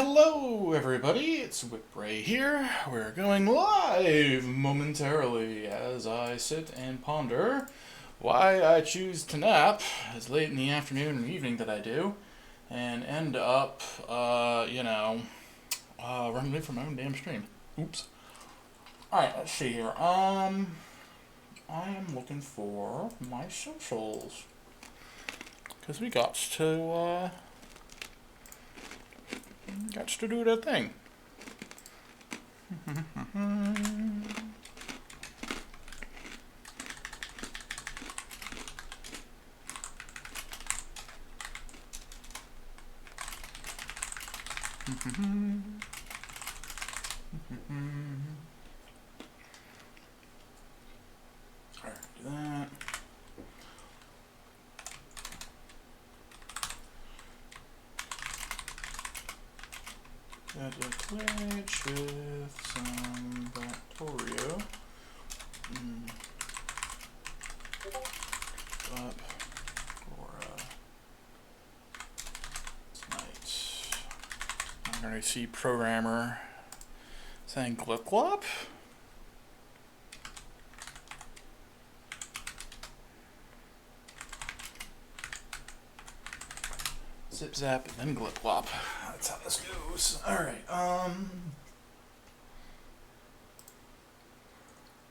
Hello, everybody. It's Whipray here. We're going live momentarily as I sit and ponder why I choose to nap as late in the afternoon and evening that I do, and end up, running away from my own damn stream. Oops. All right, let's see here. I am looking for my socials because we got to do that thing. Alright, do that. Got a Twitch with some Factorio. Up for tonight. I'm gonna see programmer saying glip glop. Zip zap and then glip glop. That's how this goes. Alright,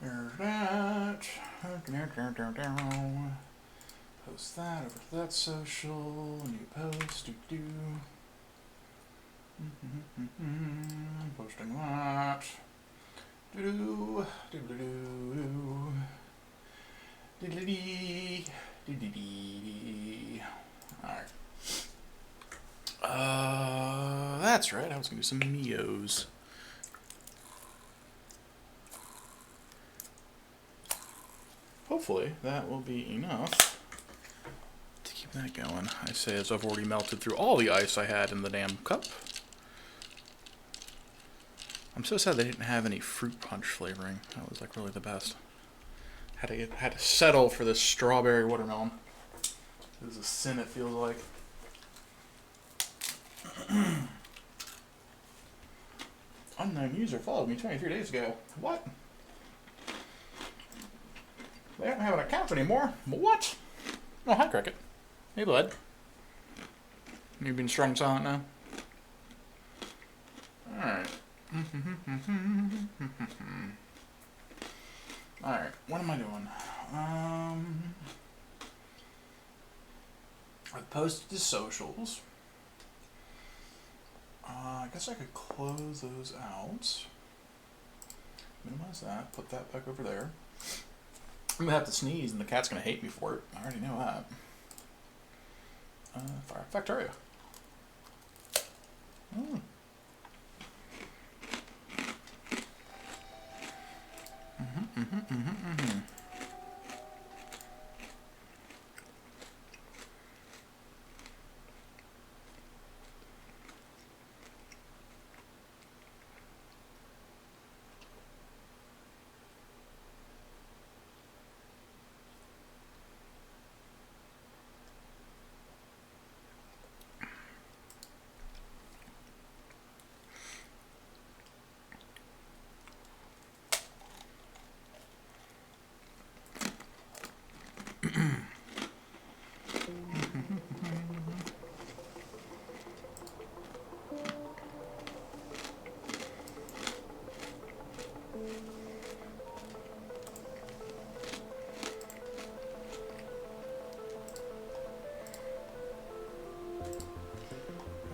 there's that. Post that over to that social. New post. Posting that. Alright. That's right. I was gonna do some Mios. Hopefully that will be enough to keep that going. I say as I've already melted through all the ice I had in the damn cup. I'm so sad they didn't have any fruit punch flavoring. That was like really the best. Had to settle for this strawberry watermelon. It was a sin, it feels like. Unknown user followed me 23 days ago. What? They don't have an account anymore. What? Oh, hi, Cricket. Hey, bud. You been strong silent now? Alright. Alright, what am I doing? I posted to socials. I guess I could close those out. Minimize that, put that back over there. I'm gonna have to sneeze and the cat's gonna hate me for it. I already know that. Factorio.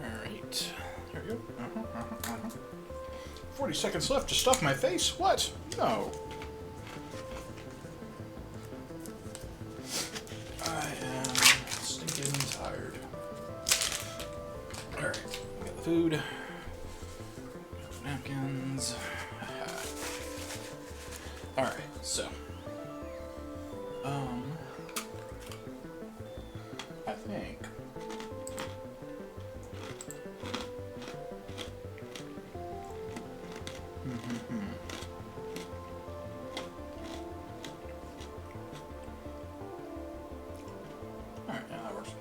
Alright. There we go. 40 seconds left to stuff my face? What? No. I am stinking tired. Alright, we got the food. Got napkins. Alright, so. I think. Alright, yeah, that works.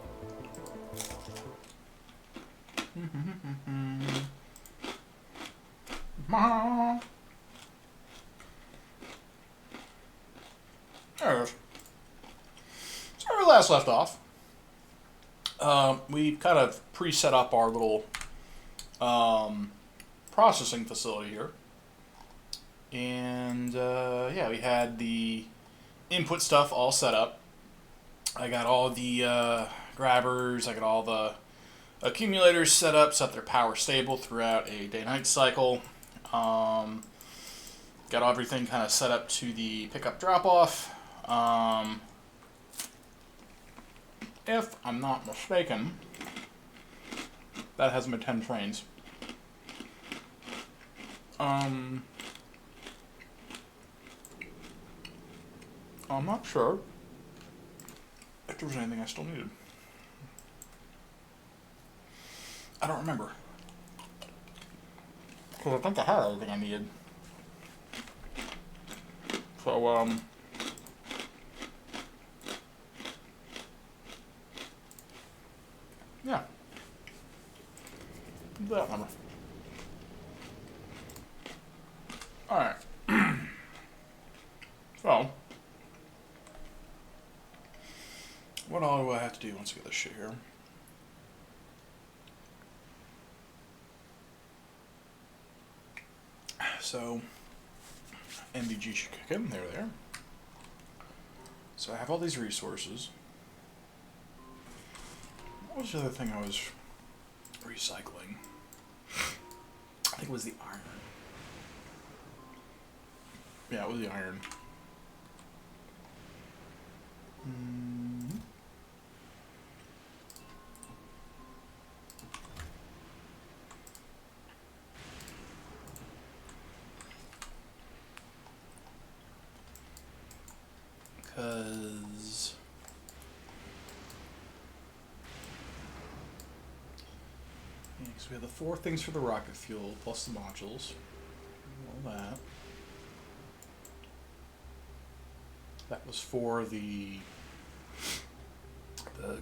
There it is. So where we last left off, we kind of pre-set up our little processing facility here. And yeah, we had the input stuff all set up. I got all the grabbers, I got all the accumulators set up so that they're power stable throughout a day-night cycle. Got everything kind of set up to the pickup drop-off. If I'm not mistaken, that has been 10 trains. I'm not sure if there was anything I still needed. I don't remember. Because I think I had everything I needed. So, yeah. That number. Alright. So, what all do I have to do once I get this shit here? So, MDG should kick in. There. So I have all these resources. What was the other thing I was recycling? I think it was the iron. Yeah, it was the iron. Because we have the 4 things for the rocket fuel plus the modules. All that. That was for the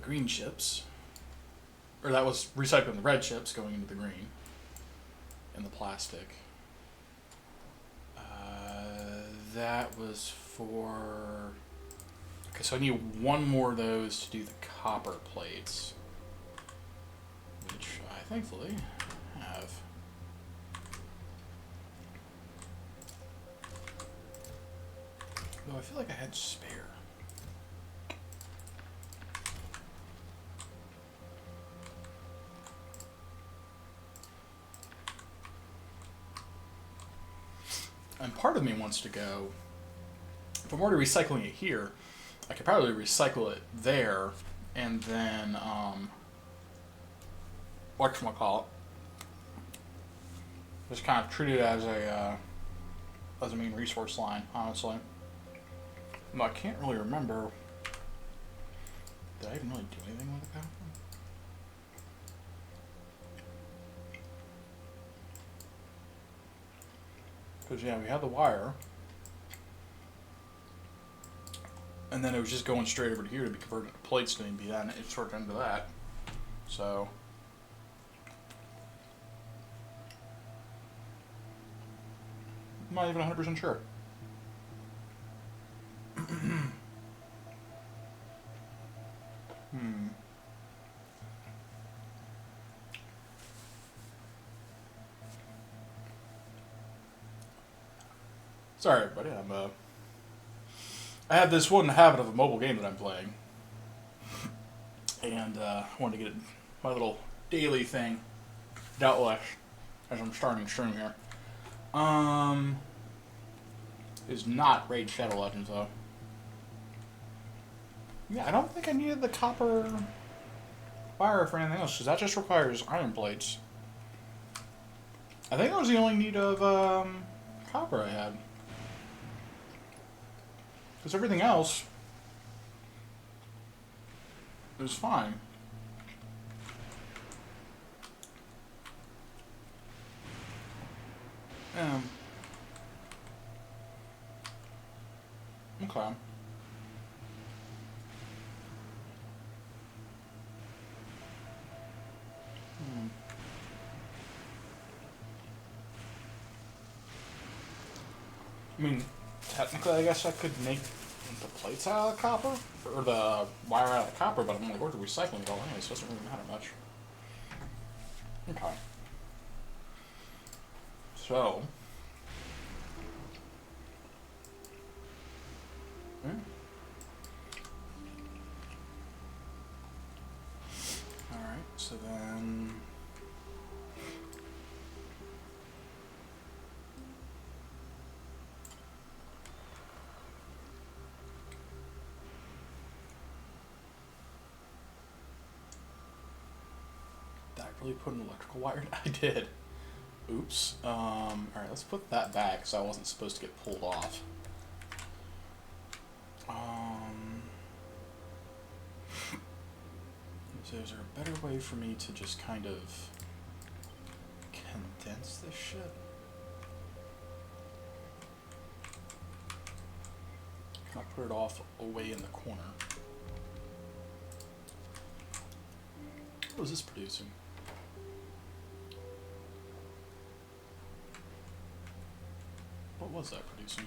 green chips. Or that was recycling the red chips going into the green. And the plastic. That was for... Okay, so I need 1 more of those to do the copper plates. Which I thankfully have. Though I feel like I had spare. And part of me wants to go, if I'm already recycling it here, I could probably recycle it there, and then, whatchamacallit, just kind of treat it as a main resource line, honestly. No, I can't really remember, did I even really do anything with the copper? Because, yeah, we had the wire. And then it was just going straight over to here to be converted to plates to be that, and it sort of into that. So. I'm not even 100% sure. Sorry, everybody. I have this one habit of a mobile game that I'm playing, and I wanted to get my little daily thing dealt with as I'm starting stream here. Is not Raid Shadow Legends though. Yeah, I don't think I needed the copper wire for anything else because that just requires iron plates. I think that was the only need of copper I had. Because everything else is fine. Okay. I mean, technically, I guess I could make the plates out of copper, or the wire out of copper, but I'm only going to recycling it all anyway, so it doesn't really matter much. Okay. So. Alright, so then. Did I really put an electrical wire in? I did. Oops. Alright, let's put that back because I wasn't supposed to get pulled off. So is there a better way for me to just kind of condense this shit? Can I put it off away in the corner? What is this producing? What was that producing?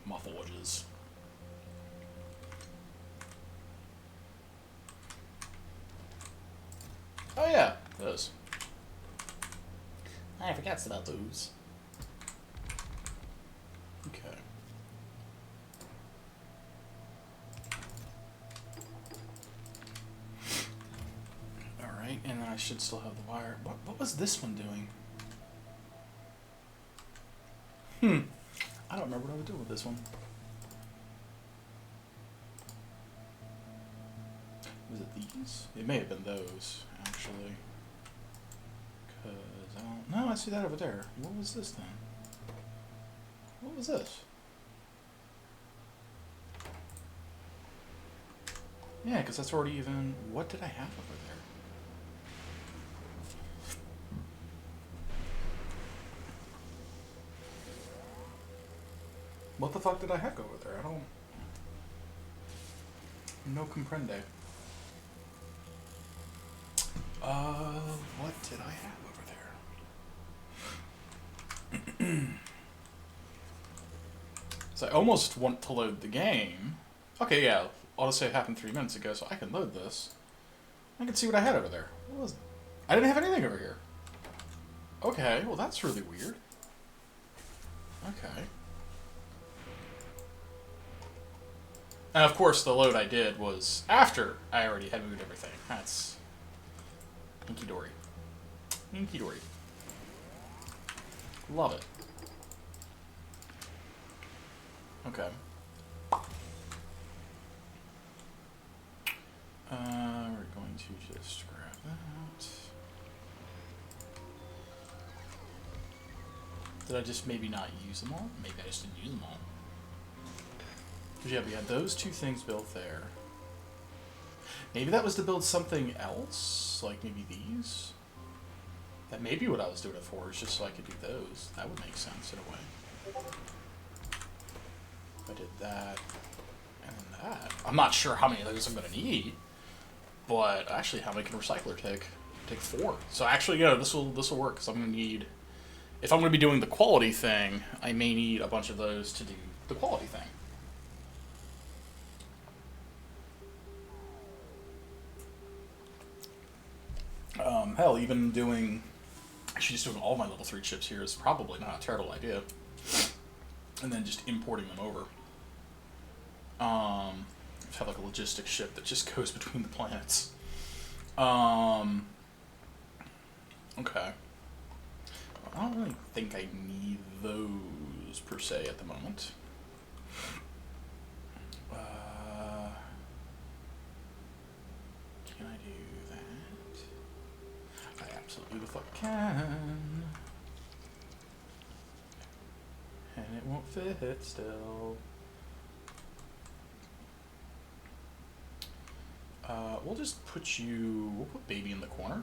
Mufflages. Oh yeah, those. I forgot about those. Okay. Alright, and then I should still have the wire. What was this one doing? I don't remember what I was doing with this one. Was it these? It may have been those, actually. Because I don't... No, I see that over there. What was this then? What was this? Yeah, because that's already even... What did I have over there? What the fuck did I have over there? I don't... No comprende. What did I have over there? So I almost want to load the game. Okay, yeah, autosave happened 3 minutes ago, so I can load this. I can see what I had over there. What was... I didn't have anything over here. Okay, well that's really weird. Okay. And of course, the load I did was after I already had moved everything. That's hinky dory. Hinky dory. Love it. Okay. We're going to just grab that. Did I just maybe not use them all? Maybe I just didn't use them all. Because yeah, we had those two things built there. Maybe that was to build something else, like maybe these. That may be what I was doing it for, is just so I could do those. That would make sense in a way. If I did that, and then that. I'm not sure how many of those I'm going to need, but actually how many can recycler take? Take 4. So actually, yeah, this will work, because I'm going to need... If I'm going to be doing the quality thing, I may need a bunch of those to do the quality thing. Hell, even doing... Actually, just doing all my level 3 chips here is probably not a terrible idea. And then just importing them over. Just have like a logistics ship that just goes between the planets. Okay. I don't really think I need those, per se, at the moment. Can I do that? I absolutely the fuck can. And it won't fit still. We'll just put you... We'll put baby in the corner.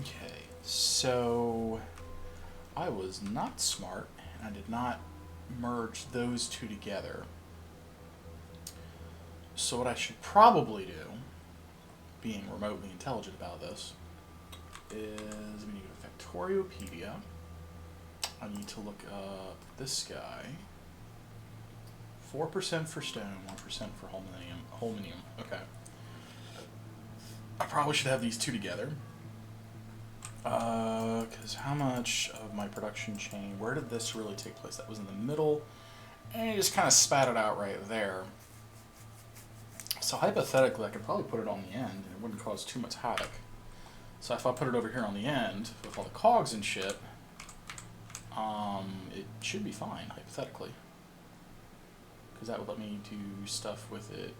Okay, so I was not smart, and I did not merge those two together. So what I should probably do, being remotely intelligent about this, is we need to go to Factoriopedia. I need to look up this guy. 4% for stone, 1% for holminium. Okay. I probably should have these two together. Because how much of my production chain, where did this really take place? That was in the middle, and you just kind of spat it out right there. So hypothetically, I could probably put it on the end, and it wouldn't cause too much havoc. So if I put it over here on the end, with all the cogs and shit, it should be fine, hypothetically. Because that would let me do stuff with it.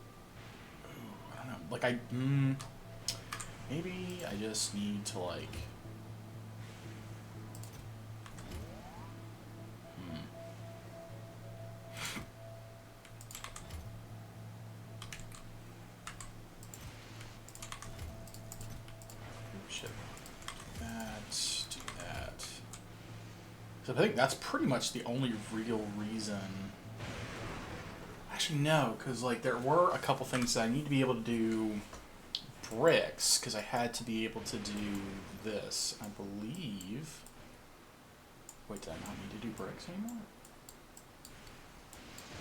Ooh, I don't know. Like, maybe I just need to, like... Shit. Do that. So I think that's pretty much the only real reason... Actually, no, because, like, there were a couple things that I need to be able to do bricks, because I had to be able to do this. I believe... Wait, did I not need to do bricks anymore?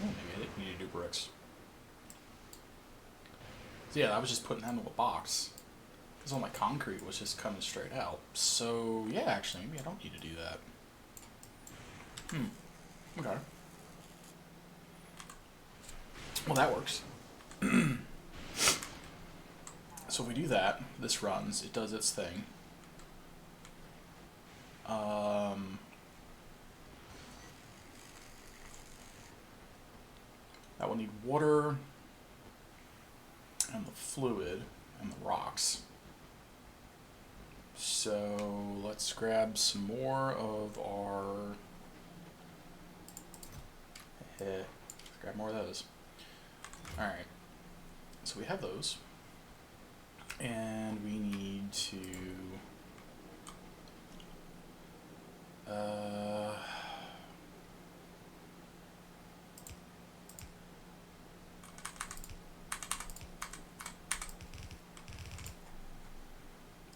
Oh, maybe I didn't need to do bricks. So yeah, I was just putting that into a box. Because all my concrete was just coming straight out. So, yeah, actually, maybe I don't need to do that. Okay. Well, that works. So if we do that, this runs, it does its thing. That will need water and the fluid and the rocks. So let's grab some more of our... Let's grab more of those. Alright, so we have those, and we need to,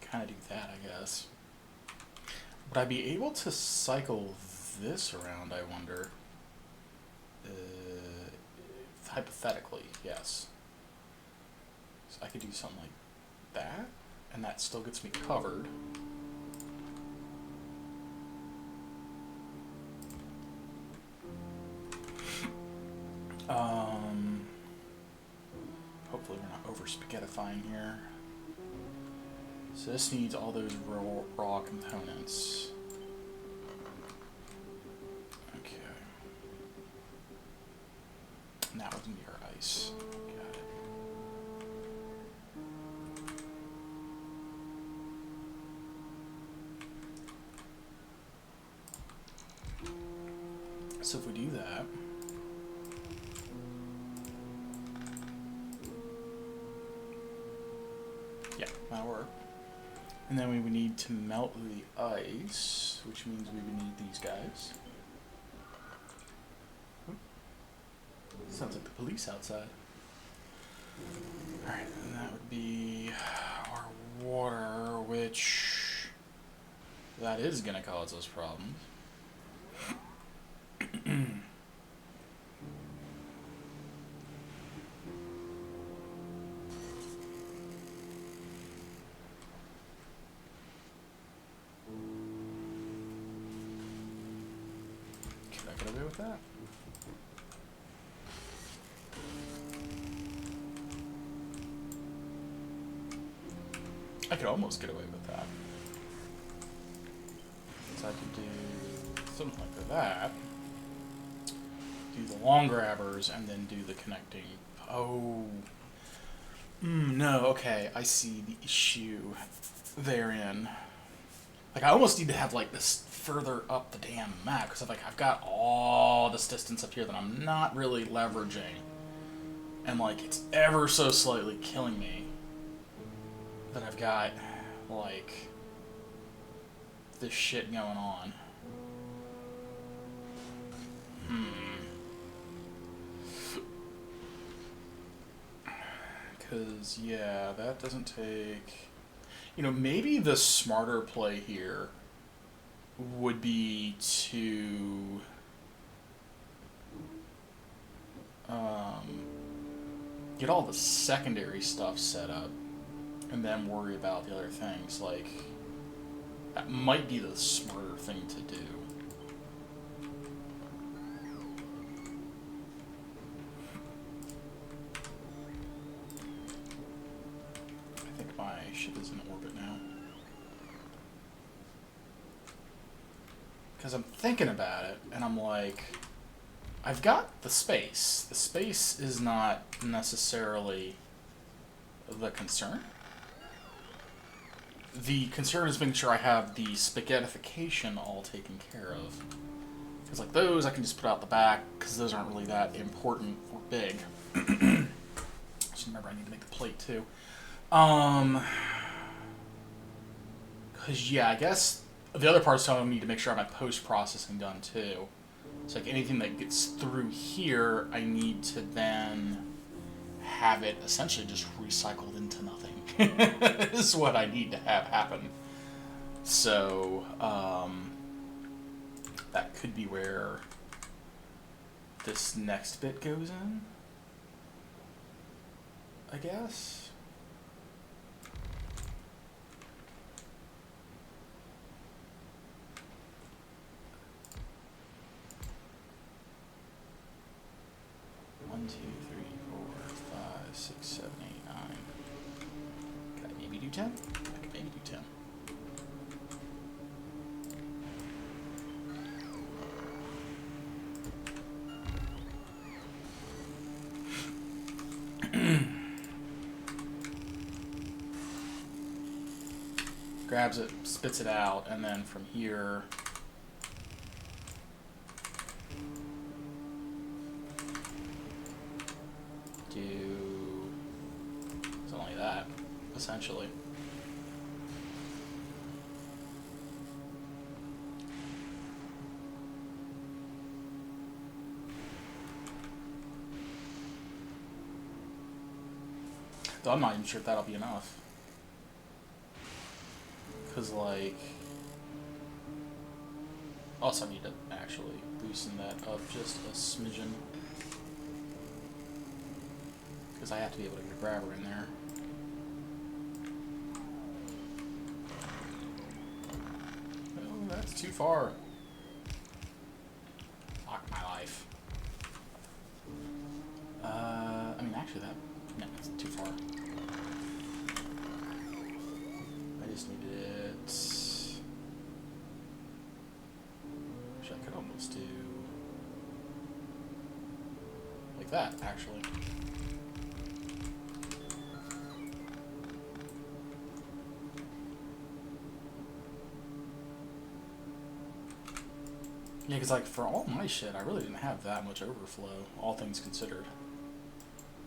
kind of do that, I guess. Would I be able to cycle this around, I wonder? Hypothetically, yes. So I could do something like that, and that still gets me covered. Hopefully we're not over spaghettifying here. So this needs all those raw components. Now we can get our ice. Got it. So if we do that, yeah, that'll work. And then we would need to melt the ice, which means we would need these guys. Sounds like the police outside. Alright, and that would be our water, which... that is going to cause us problems. Can I get away with that? I could almost get away with that. So I could do something like that. Do the long grabbers and then do the connecting. Oh. No, okay. I see the issue therein. Like, I almost need to have, like, this further up the damn map. Because, like, I've got all this distance up here that I'm not really leveraging. And, like, it's ever so slightly killing me. That I've got, like, this shit going on. Because, yeah, that doesn't take... You know, maybe the smarter play here would be to... get all the secondary stuff set up and then worry about the other things. Like, that might be the smarter thing to do. I think my ship is in orbit now. Because I'm thinking about it, and I'm like, I've got the space. The space is not necessarily the concern. The concern is making sure I have the spaghettification all taken care of. Because like those, I can just put out the back, because those aren't really that important or big. Just remember, I need to make the plate too. Because, yeah, I guess the other part's telling me to make sure I have my post-processing done too. It's like anything that gets through here, I need to then have it essentially just recycled into nothing. Is what I need to have happen. So, that could be where this next bit goes in, I guess. One, two, three, four, five, six, 7, 8, 9. Can I maybe do 10? I can maybe do 10. Grabs it, spits it out, and then from here do it's only that, essentially. Though I'm not even sure if that'll be enough. Because, like, also I need to actually loosen that up just a smidgen. Because I have to be able to get a grabber in there. Oh, that's too far. Fuck my life. I mean, actually, that's too far. I just needed it. Which I could almost do like that, actually. Yeah, because, like, for all my shit, I really didn't have that much overflow, all things considered.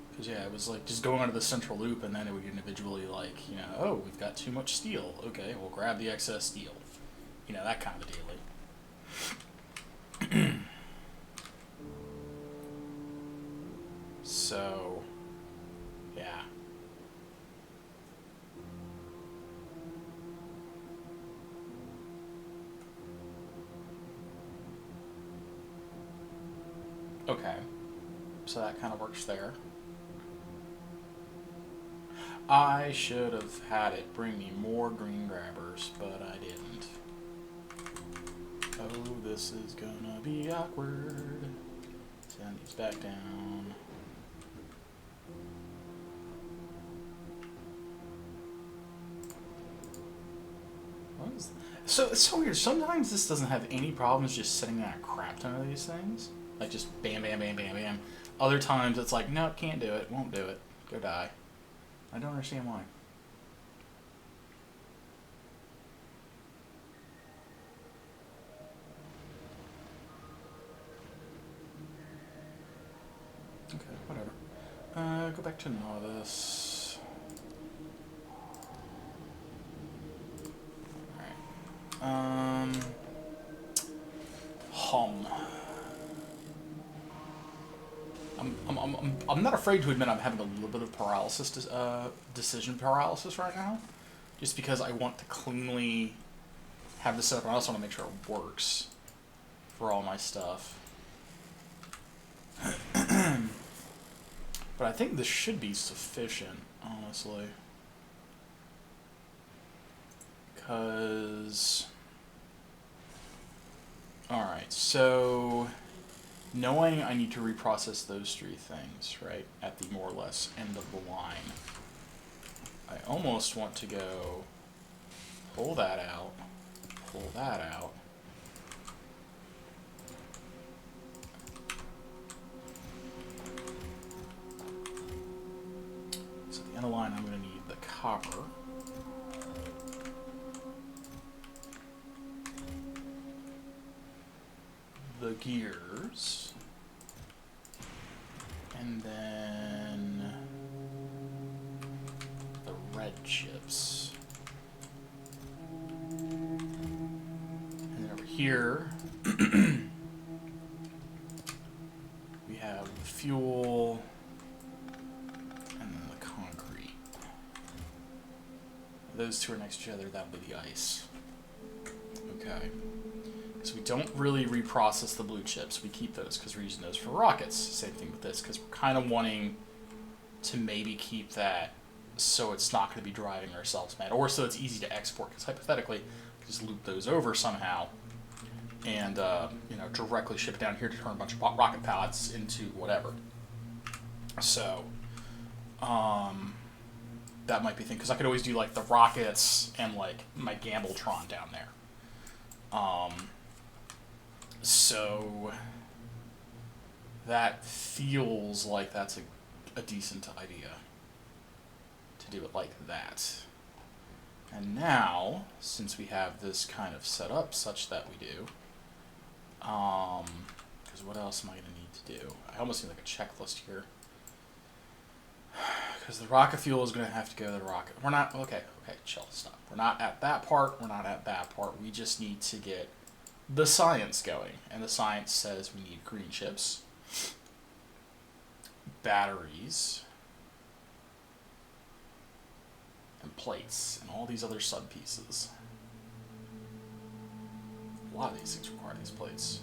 Because, yeah, it was, like, just going under the central loop, and then it would individually, like, you know, oh, we've got too much steel. Okay, we'll grab the excess steel. You know, that kind of a dealie. So, yeah. Okay, so that kind of works there. I should have had it bring me more green grabbers, but I didn't. Oh, this is gonna be awkward. Send these back down. What is so it's so weird. Sometimes this doesn't have any problems just sitting on a crap ton of these things. Like, just bam, bam, bam, bam, bam. Other times it's like, nope, can't do it, won't do it, go die. I don't understand why. Okay, whatever. Go back to novice. Alright. I'm not afraid to admit I'm having a little bit of paralysis, decision paralysis right now, just because I want to cleanly have this set up, and I also want to make sure it works for all my stuff. But I think this should be sufficient, honestly. Because... Alright, so... Knowing I need to reprocess those three things, right, at the more or less end of the line, I almost want to go pull that out, pull that out. So at the end of the line, I'm going to need the copper. The gears, and then the red chips. And then over here, we have the fuel, and then the concrete. Those two are next to each other, that'll be the ice. Okay. So we don't really reprocess the blue chips. We keep those because we're using those for rockets. Same thing with this, because we're kind of wanting to maybe keep that so it's not going to be driving ourselves mad, or so it's easy to export, because hypothetically, we just loop those over somehow and you know, directly ship it down here to turn a bunch of rocket pallets into whatever. So that might be a thing, because I could always do like the rockets and like my Gambletron down there. So that feels like that's a decent idea to do it like that. And now, since we have this kind of set up such that we do, because what else am I going to need to do? I almost need like a checklist here. Because the rocket fuel is going to have to go to the rocket. We're not, okay, chill, stop. We're not at that part, we're not at that part. We just need to get the science going. And the science says we need green chips, batteries, and plates, and all these other sub pieces. A lot of these things require these plates.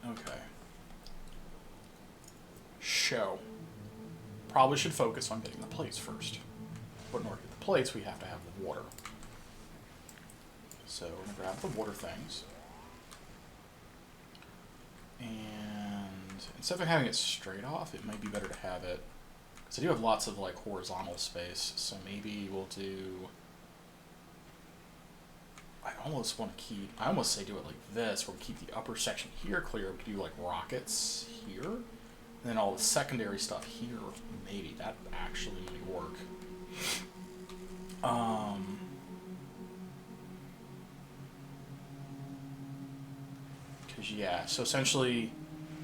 Okay. Show. Probably should focus on getting the plates first. But in order to get the plates, we have to have the water. So we're going to grab the water things. And instead of having it straight off, it might be better to have it, because I do have lots of like horizontal space, so maybe we'll do, I almost want to keep, I almost say do it like this, where we keep the upper section here clear. We could do like rockets here, and then all the secondary stuff here. Maybe that actually might work. Because yeah, so essentially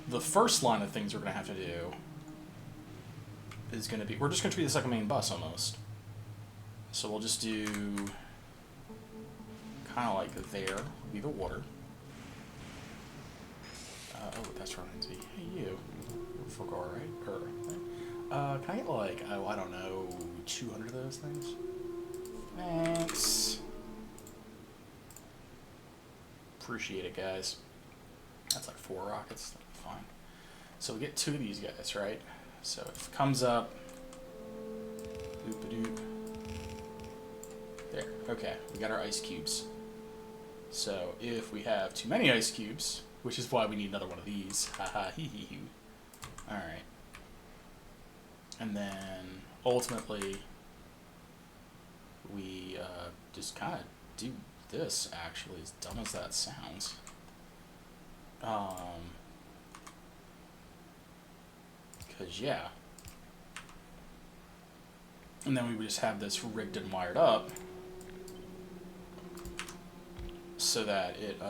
the first line of things we're going to have to do is going to be, we're just going to treat this like a main bus almost. So we'll just do kind of like there would be the water. Oh, that's right. Hey, you. Forgot, right? Can I get like, oh, I don't know, 200 of those things? Thanks. Appreciate it, guys. That's like 4 rockets. That'll be fine. So we get 2 of these guys, right? So if it comes up, doop-a-doop. There. Okay, we got our ice cubes. So if we have too many ice cubes, which is why we need another one of these. Haha, hee hee hee. Alright. And then ultimately we just kind of do this, actually, as dumb as that sounds. Because yeah. And then we would just have this rigged and wired up so that it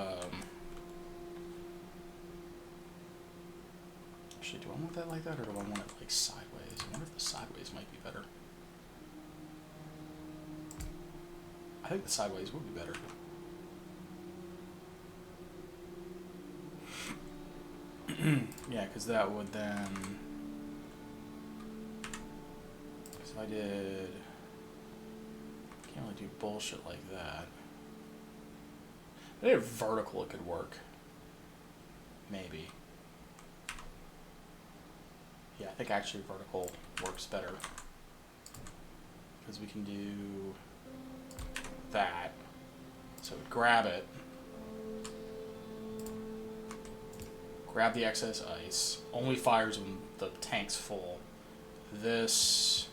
actually, do I want that like that, or do I want it like sideways? I wonder if the sideways might be better. I think the sideways would be better. Yeah, because that would then... Because if I did... Can't really do bullshit like that. If I did vertical, it could work. Maybe. Yeah, I think actually vertical works better. Because we can do that. So grab it. Grab the excess ice. Only fires when the tank's full. This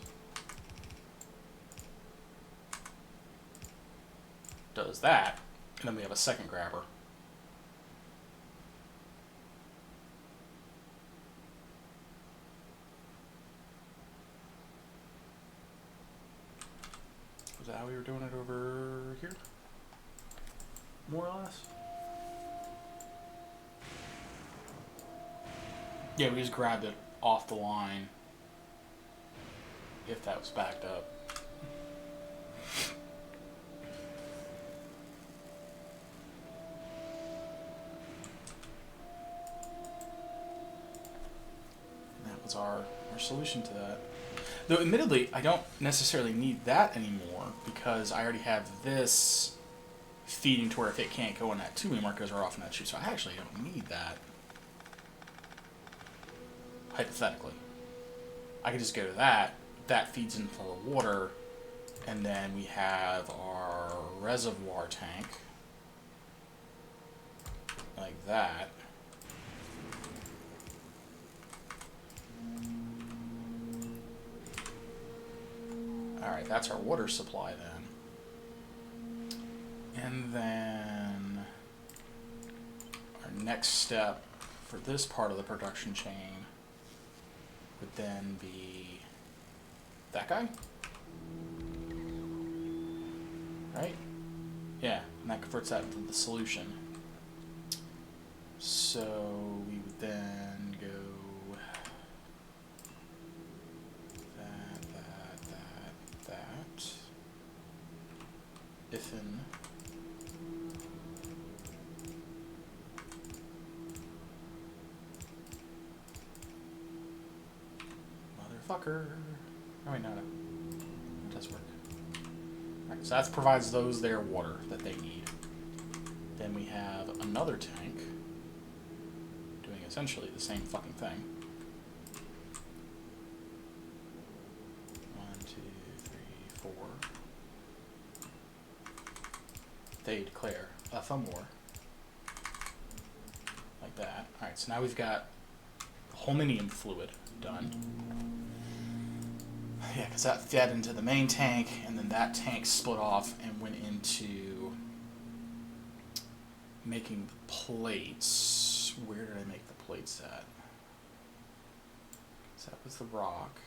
does that. And then we have a second grabber. Was that how we were doing it over here? More or less? Yeah, we just grabbed it off the line. If that was backed up. And that was our solution to that. Though, admittedly, I don't necessarily need that anymore because I already have this feeding to where if it can't go in that tube anymore, because we're off in that chute. So I actually don't need that. Hypothetically. I could just go to that. That feeds into the water. And then we have our reservoir tank. Like that. Alright, that's our water supply then. And then our next step for this part of the production chain would then be that guy? Right? Yeah, and that converts that into the solution. So we would then go that. If in motherfucker. Oh wait, no. It does work. Alright, so that provides those their water that they need. Then we have another tank doing essentially the same fucking thing. 1, 2, 3, 4. They declare a thumb war. Like that. Alright, so now we've got hominium fluid done. Yeah, because that fed into the main tank, and then that tank split off and went into making the plates. Where did I make the plates at? So that was the rock.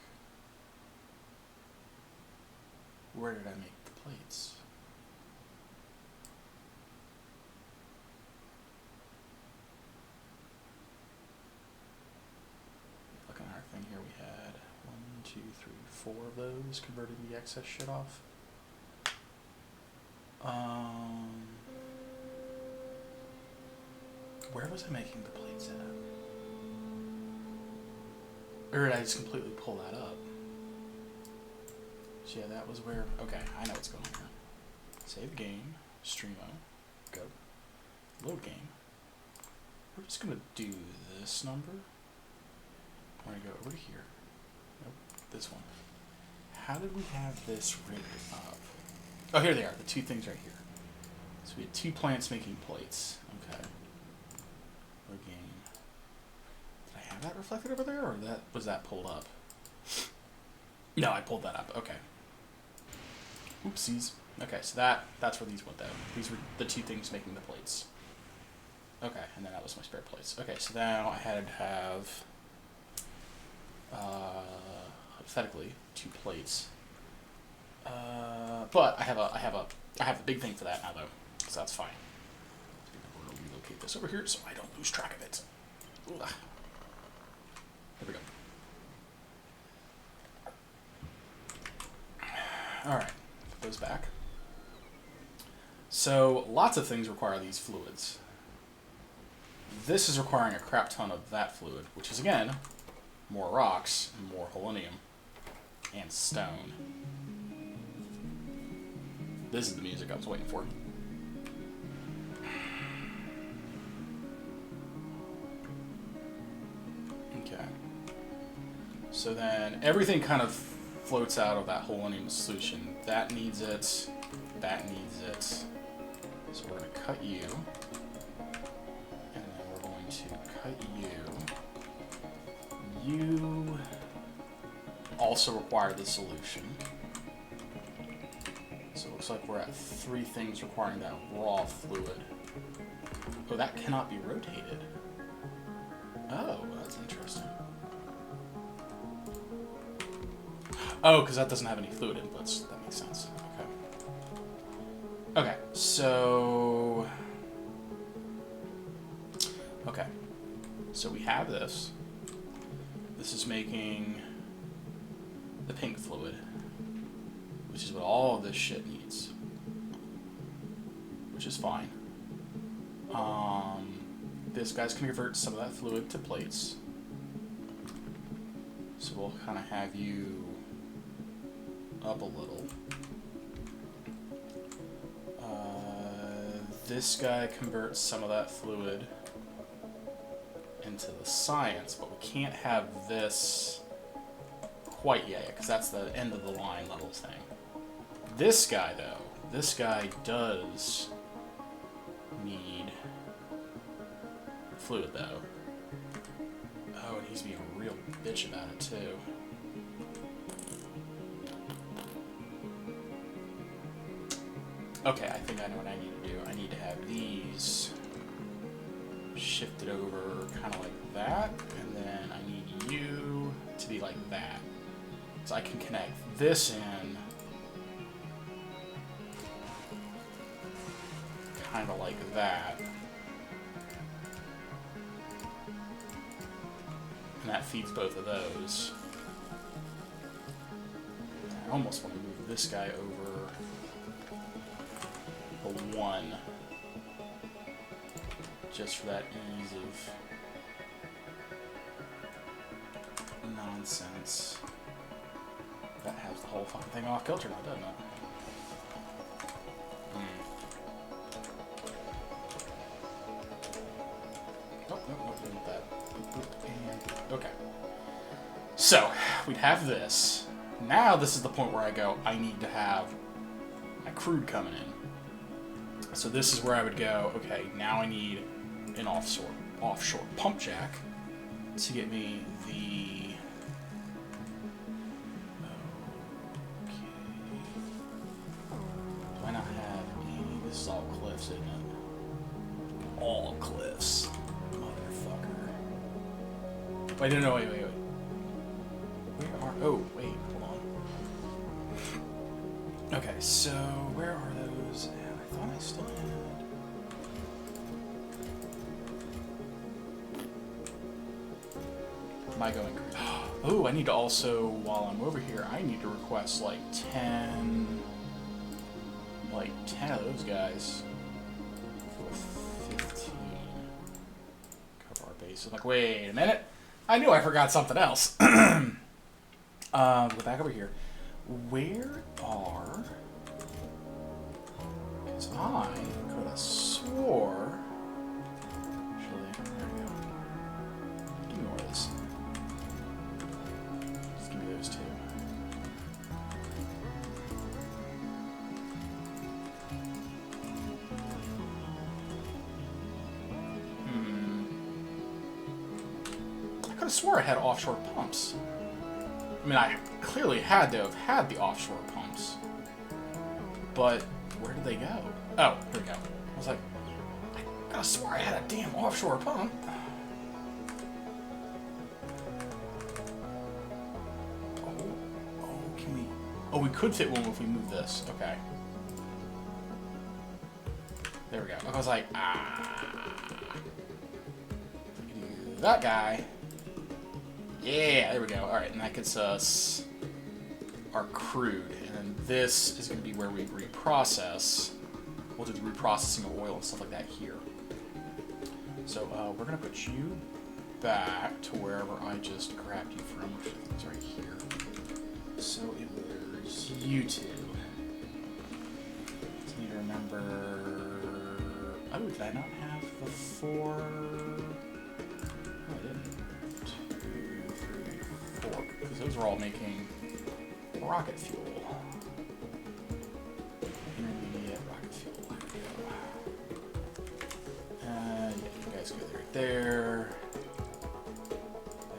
Where did I make the plates? Looking at our thing here, we had 1, 2, 3, 4 of those, converted the excess shit off. Where was I making the plates at? Or did I just completely pull that up? So yeah, that was where... Okay, I know what's going on here. Save game, Streamo, go, load game. We're just going to do this number. I'm going to go over to here. Nope, this one. How did we have this rigged up? Oh, here they are, the two things right here. So we had 2 plants making plates. Okay. Load game. Did I have that reflected over there, or was that pulled up? No, I pulled that up. Okay. Oopsies. Okay, so that's where these went though. These were the 2 things making the plates. Okay, and then that was my spare plates. Okay, so now I had to have hypothetically 2 plates. But I have a big thing for that now though, so that's fine. So we're gonna relocate this over here so I don't lose track of it. Ugh. There we go. Alright, put those back. So, lots of things require these fluids. This is requiring a crap ton of that fluid, which is, again, more rocks, and more selenium, and stone. This is the music I was waiting for. Okay. So then everything kind of floats out of that selenium solution. That needs it. That needs it. So we're going to cut you. And then we're going to cut you. You also require the solution. So it looks like we're at 3 things requiring that raw fluid. Oh, that cannot be rotated. Oh, that's interesting. Oh, because that doesn't have any fluid inputs. That makes sense. Okay. Okay, so... Okay. So we have this. This is making the pink fluid, which is what all of this shit needs. Which is fine. This guy's going to convert some of that fluid to plates. So we'll kind of have you up a little. This guy converts some of that fluid into the science, but we can't have this quite yet, because that's the end of the line level thing. This guy, though, this guy does need fluid, though. Oh, and he's being a real bitch about it, too. Okay, I think I know what I need to do. I need to have these shifted over kind of like that, and then I need you to be like that. So I can connect this in kind of like that. And that feeds both of those. I almost want to move this guy over the 1, just for that ease of nonsense. That has the whole fucking thing off kilter now, doesn't it? Nope, nope, nope, we want that. And, okay. So, we'd have this. Now this is the point where I go, I need to have my crude coming in. So this is where I would go, okay, now I need an offshore pump jack to get me the... Okay. Do I not have any? This is all cliffs, isn't it? All cliffs. Motherfucker. Wait, no, wait. Where are... Oh, wait, hold on. Okay, so where are those? I thought I still had... Am I going crazy? Oh, I need to also, while I'm over here, I need to request like 10 of those guys for 15. Cover our bases. Like, wait a minute. I knew I forgot something else. Go back over here. Where are... Because I could have swore... Actually, there we go. Give me more of this. Just give me those 2. I could have swore I had offshore pumps. I mean, I clearly had to have had the offshore pumps. But where did they go? Oh, here we go. I was like, I could have swore I had a damn offshore pump. Oh, can we... Oh, we could fit one if we move this. Okay. There we go. I was like, that guy. Yeah, there we go. Alright, and that gets us our crude. And then this is going to be where we reprocess. We'll do the reprocessing of oil and stuff like that here. So we're gonna put you back to wherever I just grabbed you from, which I think is right here. So it was you two. Just need to remember. Oh, did I not have the 4? No, I didn't. 2, 3, 4. Because those were all making rocket fuel. Intermediate rocket fuel. There we go. Yeah, you guys go right there.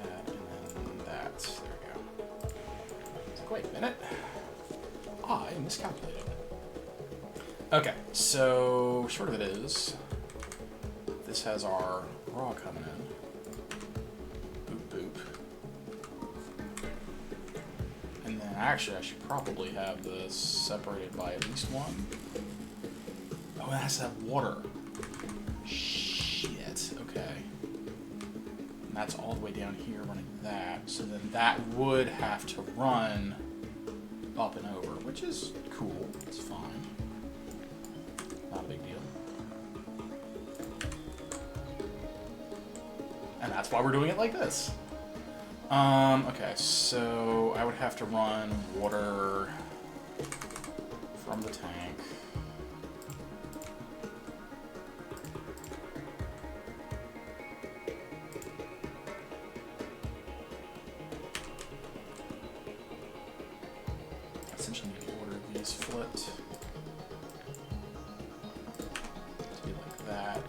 That, and then that. There we go. It's like, wait a minute. I miscalculated. Okay, so short of it is, this has our raw coming in. Boop, boop. And then actually I should probably have this separated by at least one. Oh, it has to have water. Shit, okay. And that's all the way down here running that. So then that would have to run up and over, which is cool. It's fine. Not a big deal. And that's why we're doing it like this. Okay, so I would have to run water from the tank. Essentially need to order these flipped to be like that.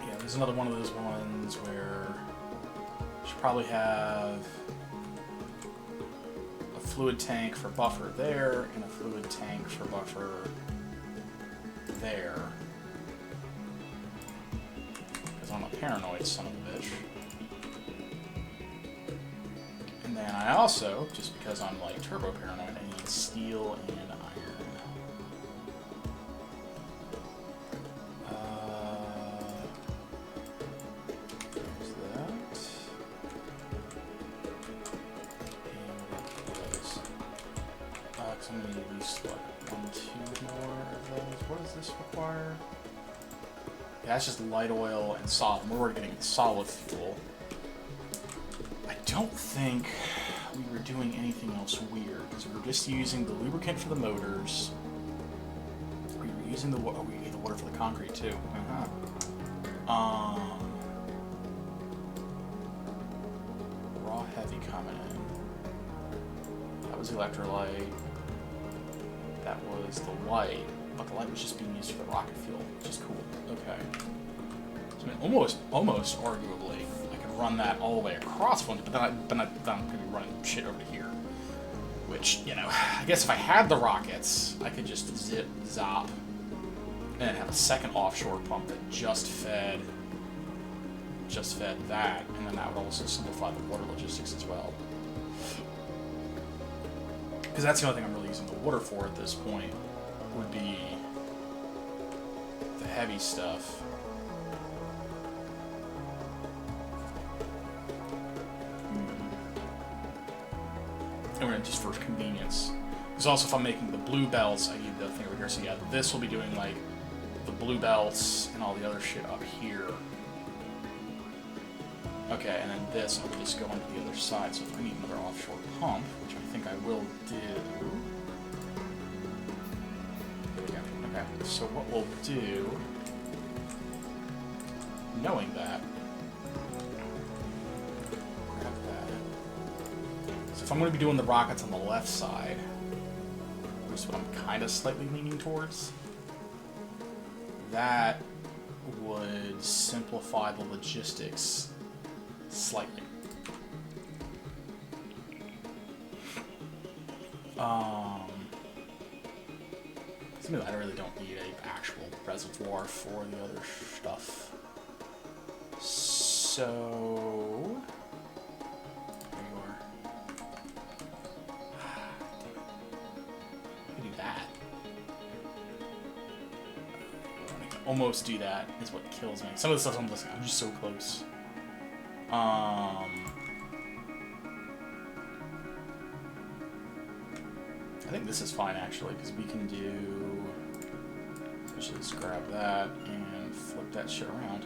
Yeah, there's another one of those ones where you should probably have a fluid tank for buffer there and a fluid tank for buffer there. I'm a paranoid son of a bitch. And then I also, just because I'm like turbo paranoid, I need steel and iron. There's that. And those. Because I'm going to need at least, what, 1, 2 more of those. What does this require? That's just light oil and solid. We're already getting solid fuel. I don't think we were doing anything else weird, because we were just using the lubricant for the motors. We were using the water. Oh, we need the water for the concrete too. Raw heavy coming in. That was electrolyte. That was the light. But the light was just being used for the rocket fuel, which is cool. Okay. So, I mean, almost arguably, I could run that all the way across one, but then I'm going to be running shit over to here. Which, you know, I guess if I had the rockets, I could just zip, zop, and have a second offshore pump that just fed that, and then that would also simplify the water logistics as well. Because that's the only thing I'm really using the water for at this point. Would be the heavy stuff. And we're just for convenience. Because also if I'm making the blue belts, I need the thing over here. So yeah, this will be doing like the blue belts and all the other shit up here. Okay, and then this I'll just go onto the other side. So if I need another offshore pump, which I think I will do. Okay, so what we'll do, knowing that, grab that. So if I'm going to be doing the rockets on the left side, which is what I'm kind of slightly leaning towards, that would simplify the logistics slightly. I really don't need an actual reservoir for the other stuff. So there you are. I can do that. I can almost do that is what kills me. Some of the stuff I'm just so close. I think this is fine, actually, because we can do... Let's just grab that and flip that shit around.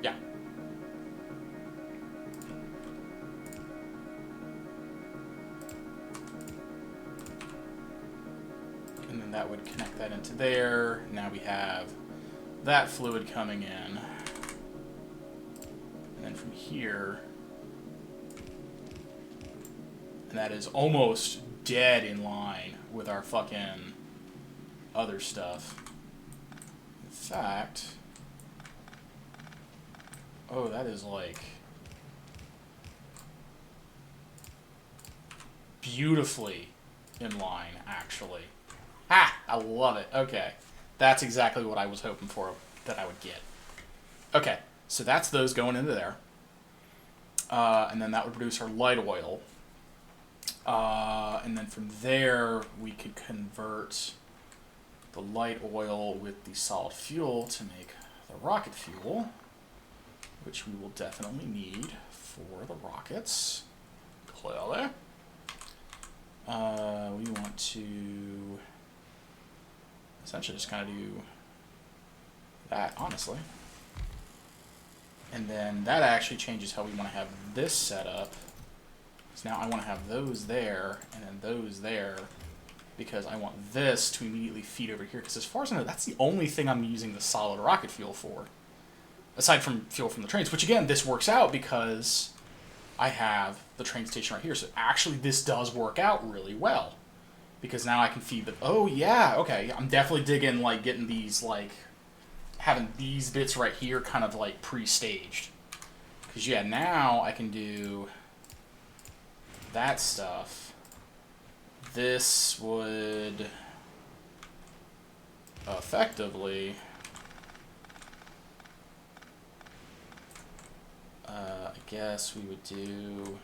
Yeah. And then that would connect that into there. Now we have that fluid coming in. And then from here... And that is almost dead in line with our fucking other stuff. In fact... Oh, that is like... beautifully in line, actually. Ha! I love it. Okay. That's exactly what I was hoping for that I would get. Okay, so that's those going into there. And then that would produce our light oil. And then from there, we could convert the light oil with the solid fuel to make the rocket fuel, which we will definitely need for the rockets. Clearly. We want to essentially just kind of do that, honestly. And then that actually changes how we want to have this set up. So now I want to have those there, and then those there, because I want this to immediately feed over here. Because as far as I know, that's the only thing I'm using the solid rocket fuel for. Aside from fuel from the trains, which again, this works out because I have the train station right here. So actually, this does work out really well. Because now I can feed the... Oh, yeah, okay. I'm definitely digging, like, getting these, like... Having these bits right here kind of, like, pre-staged. Because, yeah, now I can do... that stuff. This would effectively I guess we would do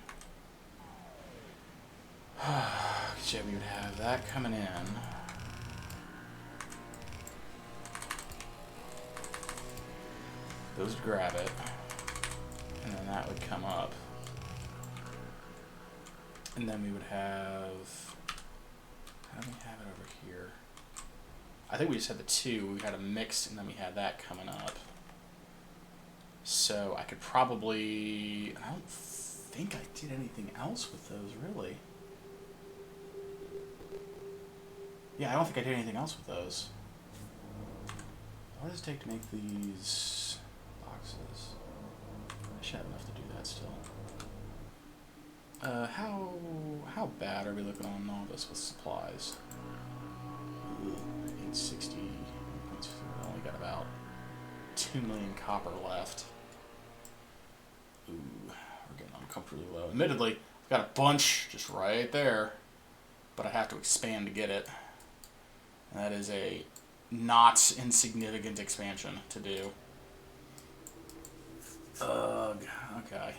yeah, we would have that coming in. Those would grab it, and then that would come up. And then we would have... How do we have it over here? I think we just had the two. We had a mix, and then we had that coming up. So I could probably... I don't think I did anything else with those, really. Yeah, I don't think I did anything else with those. What does it take to make these boxes? I should have enough to do that still. How bad are we looking on all this with supplies? 860 points. We only got about 2 million copper left. Ooh, we're getting uncomfortably low. Admittedly, I've got a bunch just right there, but I have to expand to get it. And that is a not insignificant expansion to do. Ugh, okay.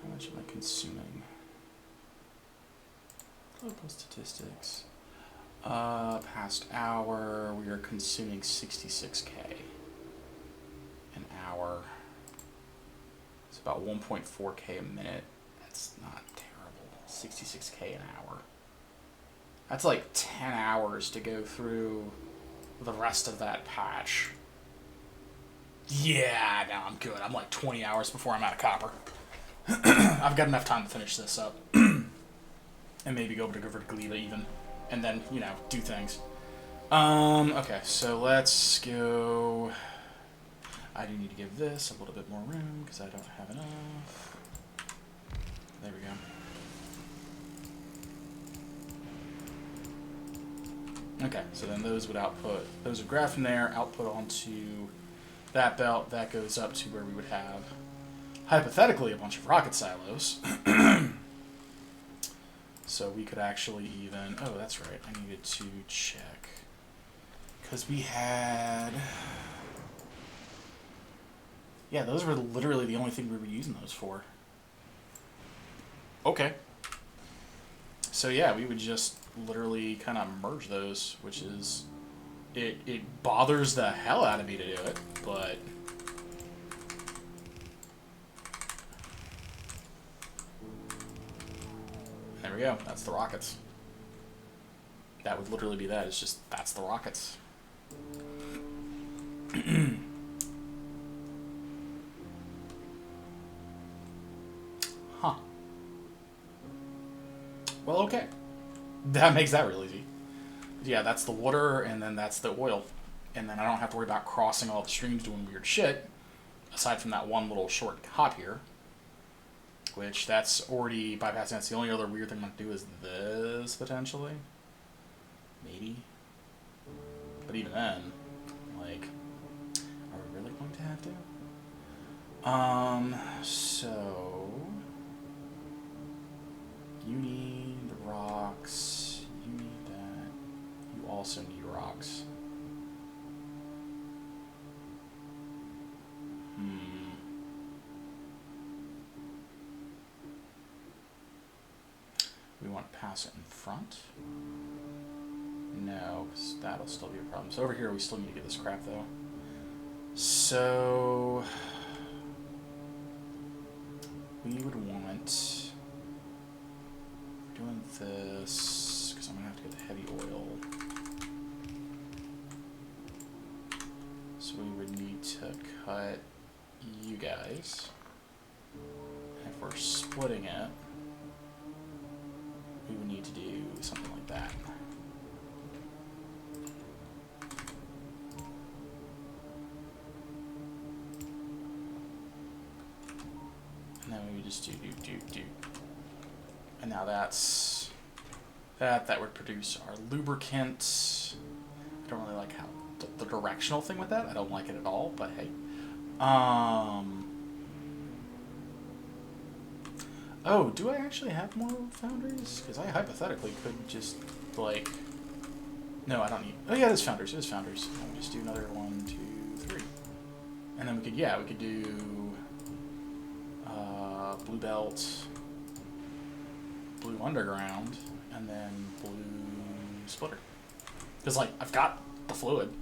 How much am I consuming? Global statistics. Past hour, we are consuming 66K an hour. It's about 1.4K a minute. That's not terrible. 66K an hour. That's like 10 hours to go through the rest of that patch. Yeah, no, I'm good. I'm like 20 hours before I'm out of copper. I've got enough time to finish this up. And maybe go over to Gleba even. And then, you know, do things. Okay, so let's go... I do need to give this a little bit more room, because I don't have enough. There we go. Okay, so then those would output... Those would grab from there, output onto... that belt. That goes up to where we would have, hypothetically, a bunch of rocket silos. So we could actually even... Oh, that's right. I needed to check. Because we had... Yeah, those were literally the only thing we were using those for. Okay. So yeah, we would just literally kind of merge those, which is... It bothers the hell out of me to do it, but... There we go. That's the rockets. That would literally be that. It's just, that's the rockets. Huh. Well, okay. That makes that real easy. Yeah, that's the water, and then that's the oil. And then I don't have to worry about crossing all the streams doing weird shit, aside from that one little short hop here. Which, that's already bypassing. That's the only other weird thing I'm going to do is this, potentially. Maybe. But even then, like, are we really going to have to? So... You need rocks. You need that. You also need rocks. We want to pass it in front? No, because that'll still be a problem. So over here, we still need to get this crap, though. So... we would want... doing this, because I'm going to have to get the heavy oil. So we would need to cut you guys. And if we're splitting it, we would need to do something like that. And then we would just do. And now that's... That would produce our lubricant. I don't really like how the directional thing with that. I don't like it at all, but hey. Oh, do I actually have more foundries? Because I hypothetically could just, like... No, I don't need... Oh yeah, it is foundries. It is foundries. I'll just do another 1, 2, 3. And then we could, yeah, we could do... blue belt, blue underground, and then blue splitter. Because, like, I've got the fluid.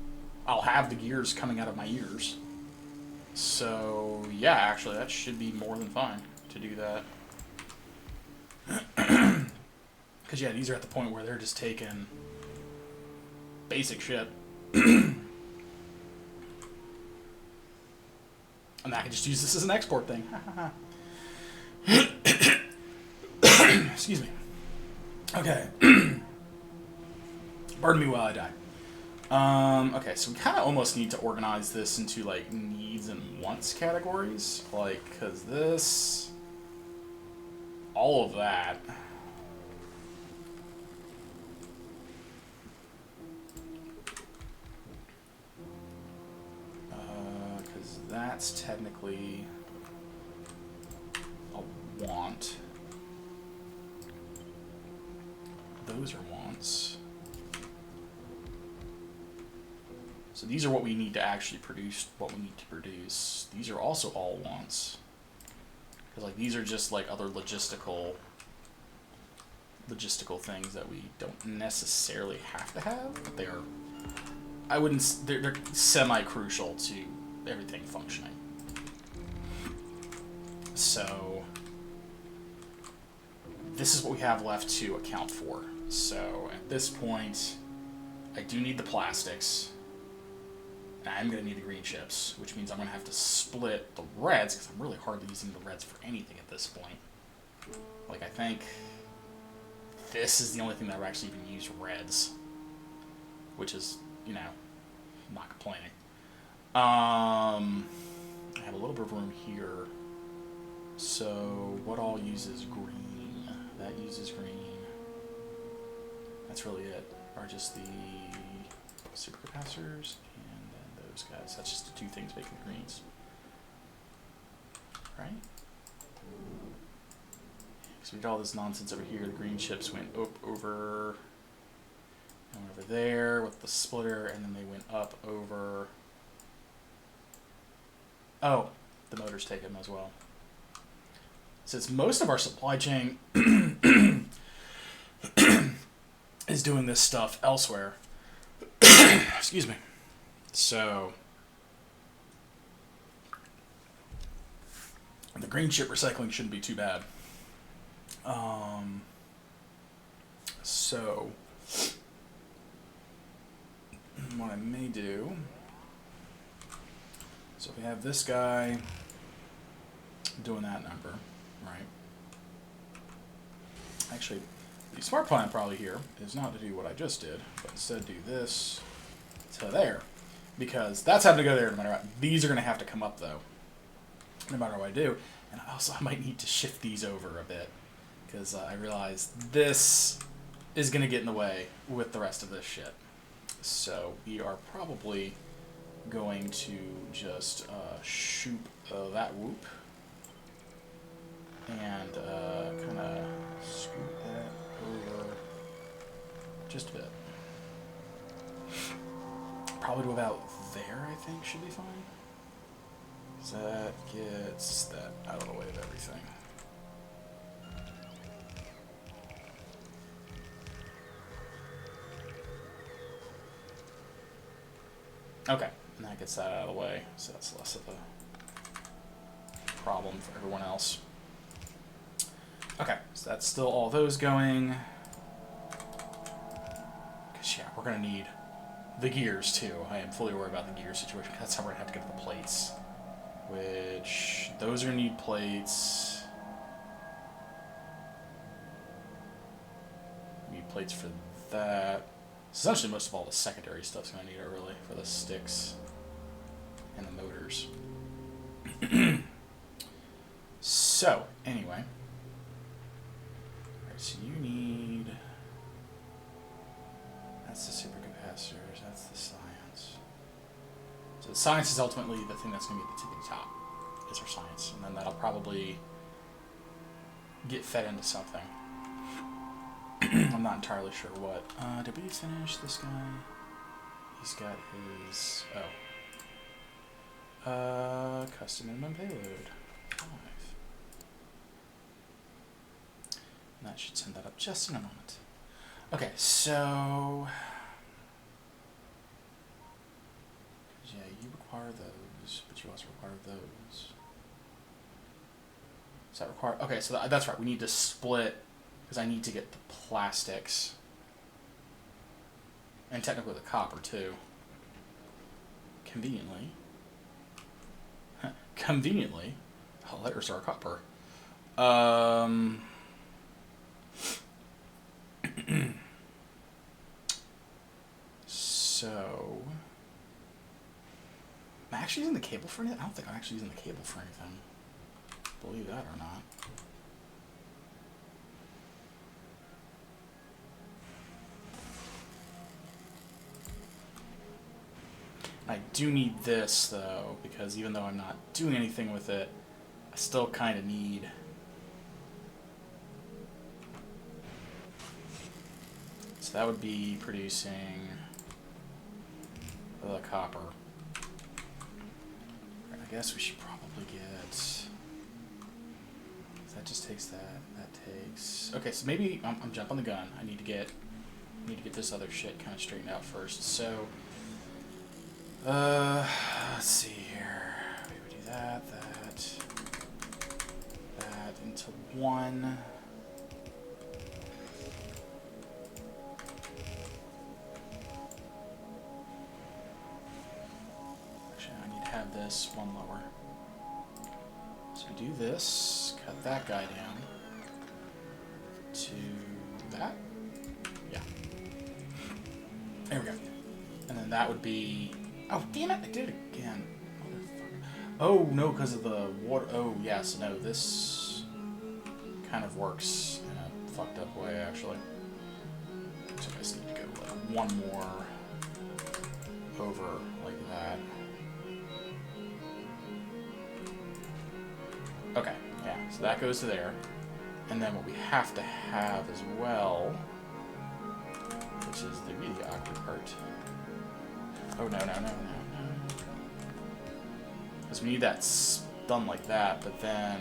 I'll have the gears coming out of my ears. So, yeah, actually, that should be more than fine to do that. Because, yeah, these are at the point where they're just taking basic shit. And I can just use this as an export thing. Excuse me. Okay. Pardon me while I die. Okay, so we kind of almost need to organize this into, like, needs and wants categories. Like, because this... all of that... because that's technically a want. Those are wants. So these are what we need to actually produce, what we need to produce. These are also all wants. Because, like, these are just, like, other logistical things that we don't necessarily have to have, but they are, I wouldn't, they're semi-crucial to everything functioning. So this is what we have left to account for. So at this point, I do need the plastics. I'm going to need the green chips, which means I'm going to have to split the reds, because I'm really hardly using the reds for anything at this point. Like, I think this is the only thing that I've actually even used reds, which is, you know, I'm not complaining. I have a little bit of room here. So what all uses green? That uses green. That's really it. Are just the supercapacitors and then those guys. That's just the two things making the greens. Right? So we did all this nonsense over here. The green chips went up over and over there with the splitter, and then they went up over. Oh, the motors take them as well. since most of our supply chain is doing this stuff elsewhere. Excuse me. So the green chip recycling shouldn't be too bad. So what I may do, so we have this guy doing that number, right? Actually, the smart plan probably here is not to do what I just did, but instead do this to there, because that's having to go there no matter what. These are going to have to come up though, no matter what I do. And also I might need to shift these over a bit, because I realize this is going to get in the way with the rest of this shit. So we are probably going to just shoot that whoop and kind of scoot that over just a bit. Probably to about there, I think, should be fine. So that gets that out of the way of everything. Okay, and that gets that out of the way, so that's less of a problem for everyone else. Okay, so that's still all those going. Because, yeah, we're going to need the gears, too. I am fully worried about the gear situation. That's how we're going to have to get the plates. Which, those are going to need plates. We need plates for that. Essentially, most of all the secondary stuff's going to need it, really, for the sticks and the motors. So, anyway. Alright, so you need... That's the supercapacitors, that's the science. So the science is ultimately the thing that's going to be at the tip of the top, is our science. And then that'll probably get fed into something. I'm not entirely sure what. Did we finish this guy? He's got his... Oh. Custom minimum payload. 5. And that should send that up just in a moment. Okay, so... Yeah, you require those, but you also require those. Does that require... Okay, so that's right. We need to split... Because I need to get the plastics. And technically the copper, too. Conveniently. Conveniently. Oh, there's our copper. So... Am I actually using the cable for anything? I don't think I'm actually using the cable for anything. Believe that or not. I do need this, though, because even though I'm not doing anything with it, I still kind of need... So that would be producing the copper. I guess we should probably get... That just takes that. That takes... Okay, so maybe I'm jumping the gun. I need to get this other shit kind of straightened out first. So... let's see here. We would do that into one. Actually, I need to have this one lower. So we do this, cut that guy down to that. Yeah. There we go. And then that would be... Oh, damn it, I did it again. Motherfucker. Oh, no, because of the water. Oh, yes, no, this kind of works in a fucked up way, actually. So I just need to go like one more over like that. Okay, yeah, so that goes to there. And then what we have to have as well, which is the really awkward part. Oh, no. Because we need that done like that, but then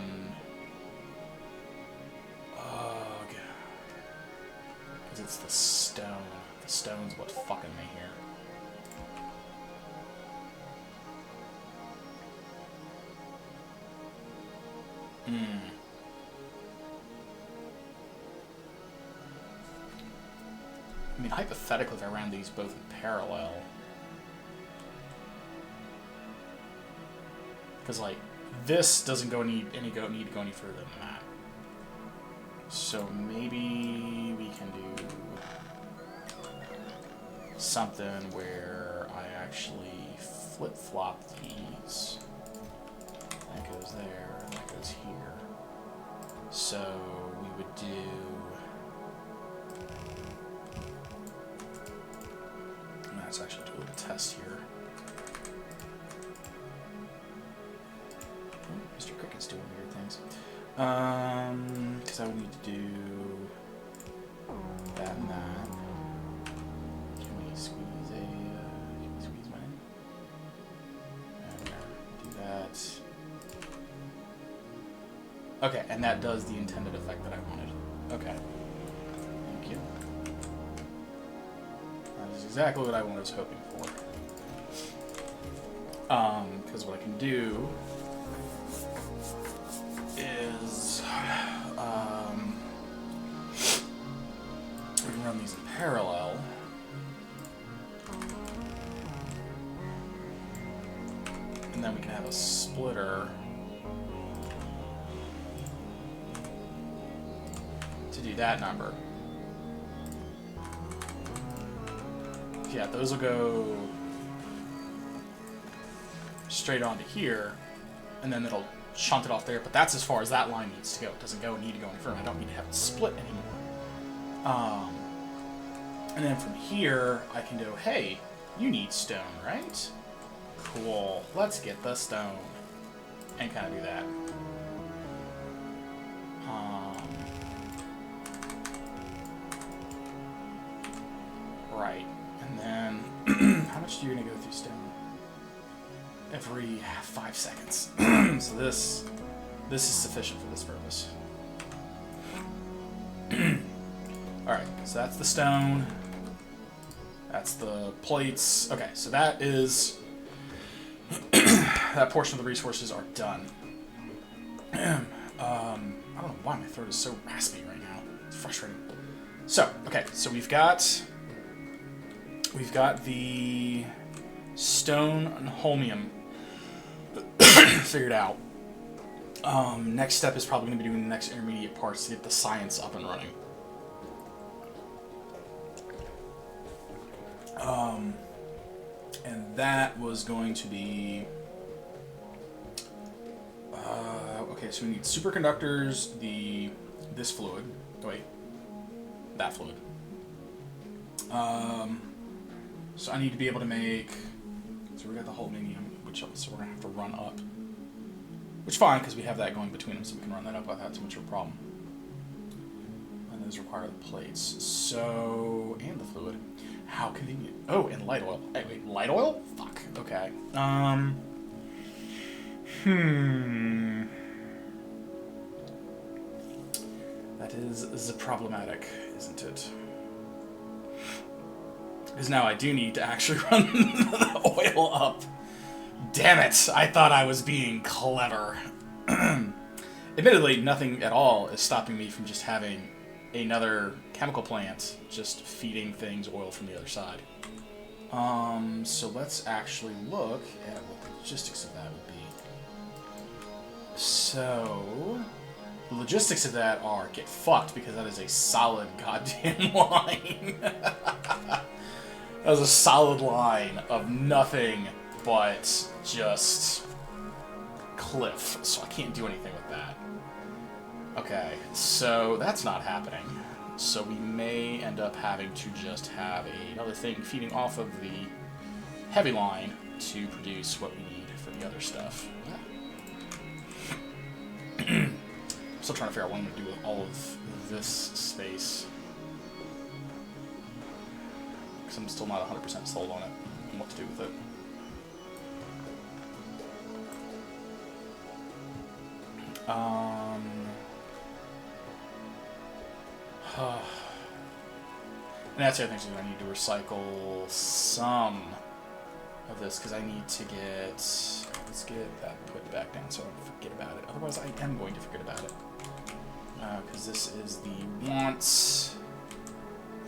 because it's the stone. The stone's what's fucking me here. I mean, hypothetically, if I ran these both in parallel, because like this doesn't need to go any further than that. So maybe we can do something where I actually flip-flop these. That goes there, and that goes here. So we would do... Let's actually do a little test here. Oh, Mr. Cricket's doing weird things. Because I would need to do that and that. Can we squeeze one in? Do that. Okay, and that does the intended effect that I wanted. Okay. Thank you. That is exactly what I was hoping for. Because what I can do is we can run these in parallel. And then we can have a splitter to do that number. Yeah, those will go straight onto here, and then it'll shunt it off there, but that's as far as that line needs to go. It doesn't need to go any further. I don't need to have it split anymore. And then from here, I can go, hey, you need stone, right? Cool, let's get the stone. And kind of do that. Right, and then, how much do you gonna go through stone? Every 5 seconds. So this is sufficient for this purpose. Alright, so that's the stone. That's the plates. Okay, so that is... that portion of the resources are done. I don't know why my throat is so raspy right now. It's frustrating. So, okay, so we've got the stone and holmium figured out. Next step is probably going to be doing the next intermediate parts to get the science up and running. And that was going to be... okay, so we need superconductors, this fluid. Oh, wait. That fluid. So I need to be able to make... So we got the holmium, so we're going to have to run up. Which is fine, because we have that going between them, so we can run that up without too much of a problem. And those require the plates. So... and the fluid. How convenient. Oh, and light oil. Hey, wait, light oil? Fuck. Okay. That is problematic, isn't it? Because now I do need to actually run the oil up. Damn it! I thought I was being clever. Admittedly, nothing at all is stopping me from just having another chemical plant just feeding things oil from the other side. So let's actually look at what the logistics of that would be. So, the logistics of that are get fucked, because that is a solid goddamn line. That was a solid line of nothing but just cliff, so I can't do anything with that. Okay, so that's not happening. So we may end up having to just have another thing feeding off of the heavy line to produce what we need for the other stuff. I'm still trying to figure out what I'm going to do with all of this space. Because I'm still not 100% sold on it and what to do with it. And that's the other thing too. I need to recycle some of this because I need to get. Let's get that put back down so I don't forget about it. Otherwise, I am going to forget about it. Because this is the wants,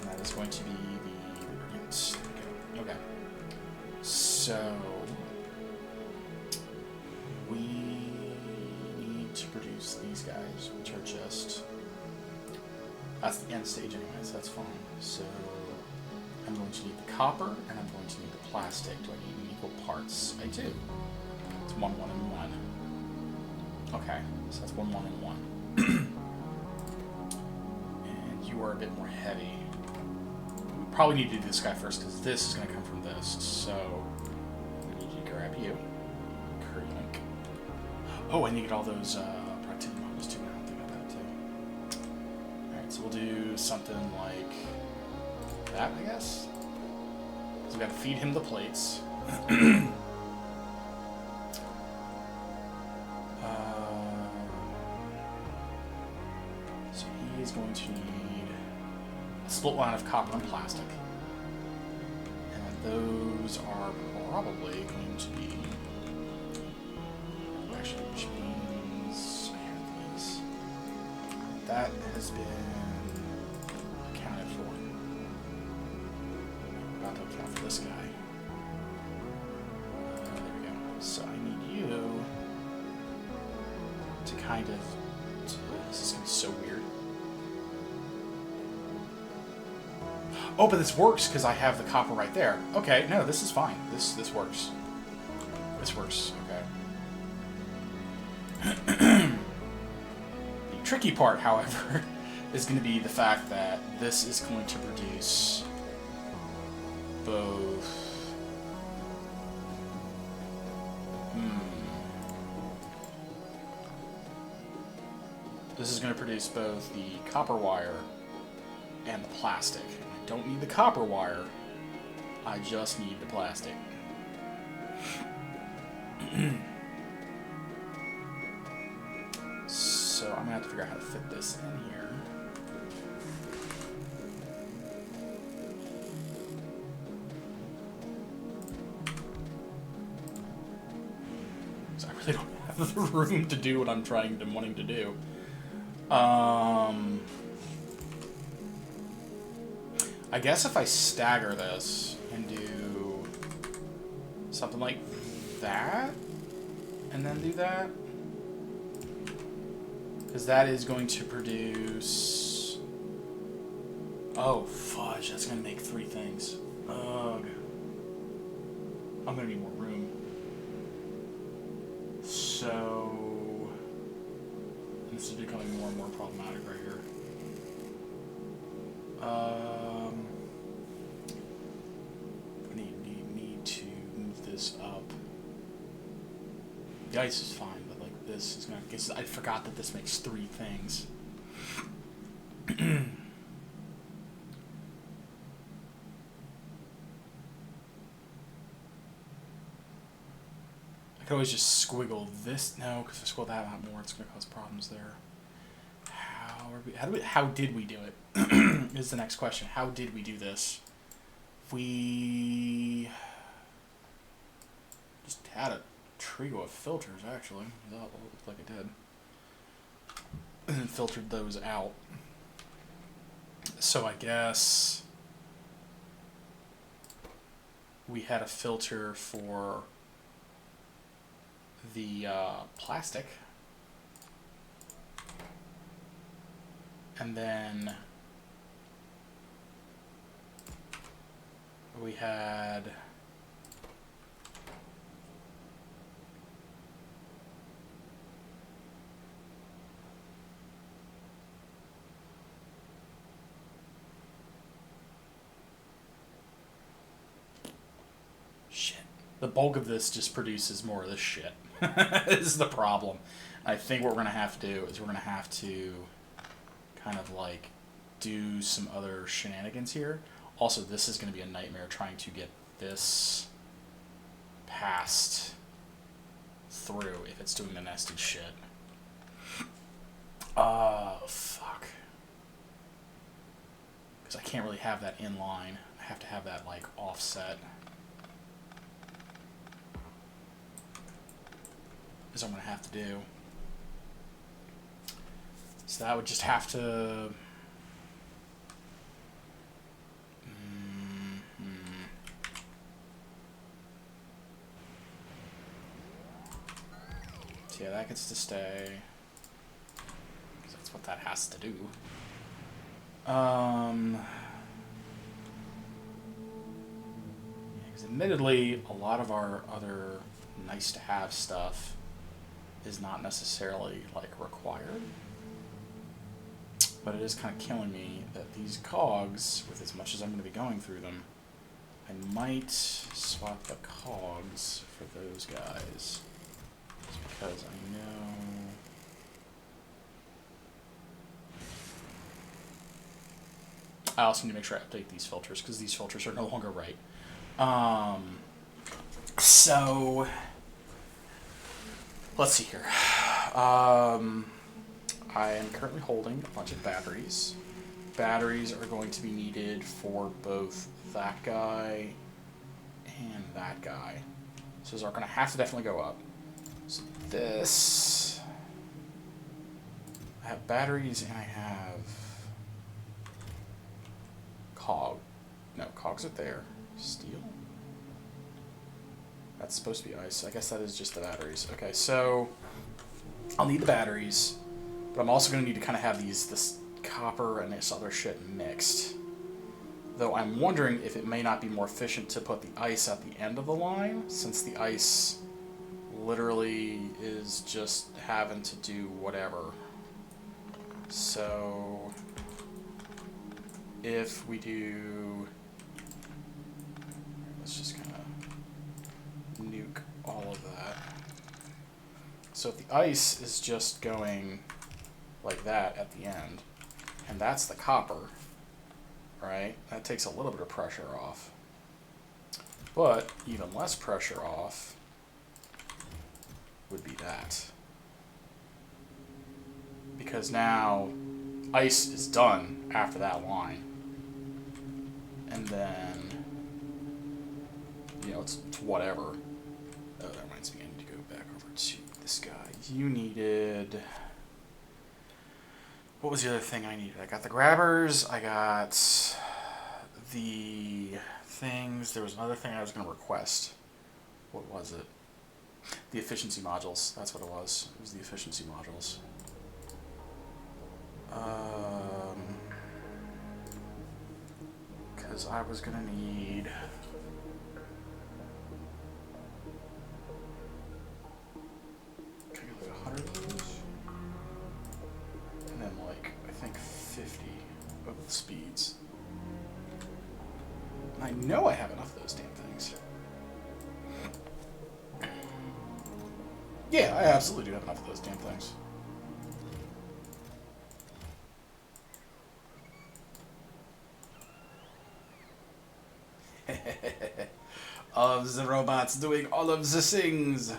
and that is going to be the lubricants. Okay. So we need to produce these guys, which are just. That's the end stage anyways, that's fine. So I'm going to need the copper, and I'm going to need the plastic. Do I need equal parts? I do. It's 1, 1, and 1. Okay, so that's 1, 1, and 1. And you are a bit more heavy. We probably need to do this guy first, because this is going to come from this. So I need you to grab you. Kerlink. Oh, I need to get all those productivity models too. I don't think about that too. Alright, so we'll do something like that, I guess. So we got to feed him the plates. So he is going to need a split line of copper and plastic. And those are probably going to be... Actually, which means I have these. That has been accounted for. I'm about to account for this guy. There we go. So I need you to kind of... This is going to be so weird. Oh, but this works because I have the copper right there. Okay, no, this is fine. This works. This works. Okay. The tricky part, however, is going to be the fact that this is going to produce both... This is going to produce both the copper wire and the plastic. I don't need the copper wire, I just need the plastic. So I'm going to have to figure out how to fit this in here. So I really don't have the room to do what I'm wanting to do. I guess if I stagger this and do something like that, and then do that, because that is going to produce... Oh, fudge, that's going to make 3 things. Ugh. I'm going to need more room. So... This is becoming more and more problematic right here. Need to move this up. The ice is fine, but like this is gonna. Guess I forgot that this makes 3 things. I could always just squiggle this. No, because if I squiggle that out more, it's gonna cause problems there. How did we do it? Is the next question. How did we do this? We just had a trio of filters, actually. That looked like it did. And then filtered those out. So I guess we had a filter for the plastic. And then we had shit. The bulk of this just produces more of this shit. This is the problem. I think what we're going to have to do is we're going to have to kind of like do some other shenanigans here. Also, this is going to be a nightmare trying to get this passed through if it's doing the nested shit. Fuck. Because I can't really have that in line. I have to have that, like, offset. Is what I'm going to have to do. So that would just have to... So yeah, that gets to stay. Because that's what that has to do. Yeah, 'cause admittedly, a lot of our other nice-to-have stuff is not necessarily, like, required. But it is kind of killing me that these cogs, with as much as I'm going to be going through them, I might swap the cogs for those guys. Just because I know... I also need to make sure I update these filters, because these filters are no longer right. So... let's see here. I am currently holding a bunch of batteries. Batteries are going to be needed for both that guy and that guy. So those are going to have to definitely go up. So this... I have batteries and I have... No, cogs are there. Steel? That's supposed to be ice. I guess that is just the batteries. Okay, so... I'll need the batteries. But I'm also going to need to kind of have this copper and this other shit mixed. Though I'm wondering if it may not be more efficient to put the ice at the end of the line, since the ice literally is just having to do whatever. So if we do... let's just kind of nuke all of that. So if the ice is just going... like that at the end, and that's the copper, right? That takes a little bit of pressure off. But even less pressure off would be that. Because now ice is done after that line. And then, you know, it's whatever. Oh, that reminds me, I need to go back over to this guy. You needed... what was the other thing I needed? I got the grabbers, I got the things, there was another thing I was going to request. What was it? The efficiency modules, that's what it was. It was the efficiency modules. Because I was going to need... can I get like 100 of those? And then like, I think 50 of the speeds. And I know I have enough of those damn things. Yeah, I absolutely do have enough of those damn things. All of the robots doing all of the things.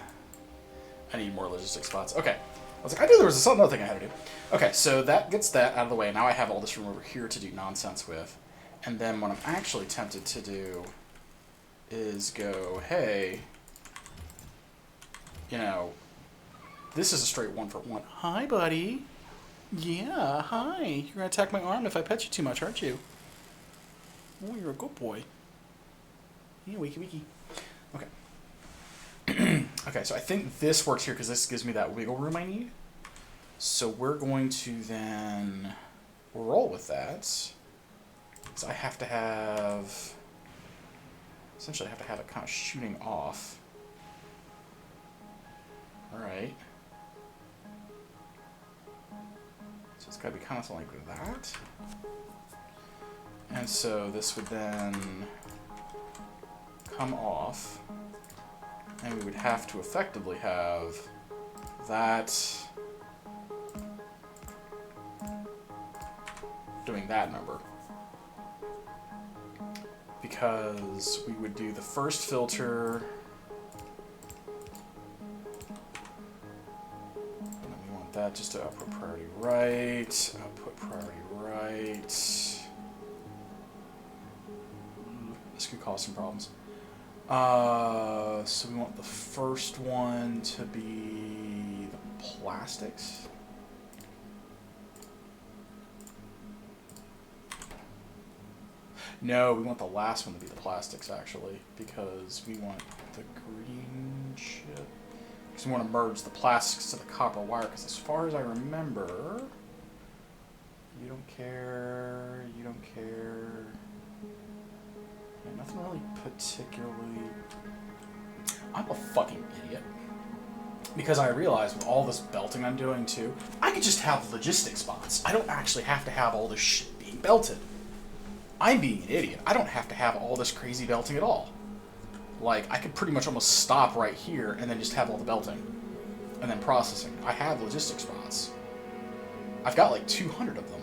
I need more logistic spots. Okay. I was like, I knew there was another thing I had to do. Okay, so that gets that out of the way. Now I have all this room over here to do nonsense with. And then what I'm actually tempted to do is go, hey, you know, this is a straight 1-for-1. Hi, buddy. Yeah, hi. You're going to attack my arm if I pet you too much, aren't you? Oh, you're a good boy. Yeah, wiki wiki. Okay. Okay, so I think this works here because this gives me that wiggle room I need. So we're going to then roll with that. So I have to have... essentially I have to have it kind of shooting off. Alright. So it's got to be kind of something like that. And so this would then come off. And we would have to effectively have that doing that number. Because we would do the first filter. And we want that just to output priority right, output priority right. could cause some problems. So we want the first one to be the plastics. No, we want the last one to be the plastics, actually, because we want the green chip. Because we want to merge the plastics to the copper wire, because as far as I remember, you don't care, you don't care. Yeah, nothing really particularly. I'm a fucking idiot. Because I realize with all this belting I'm doing too, I could just have logistic spots. I don't actually have to have all this shit being belted. I'm being an idiot. I don't have to have all this crazy belting at all. Like, I could pretty much almost stop right here and then just have all the belting. And then processing. I have logistic spots. I've got like 200 of them.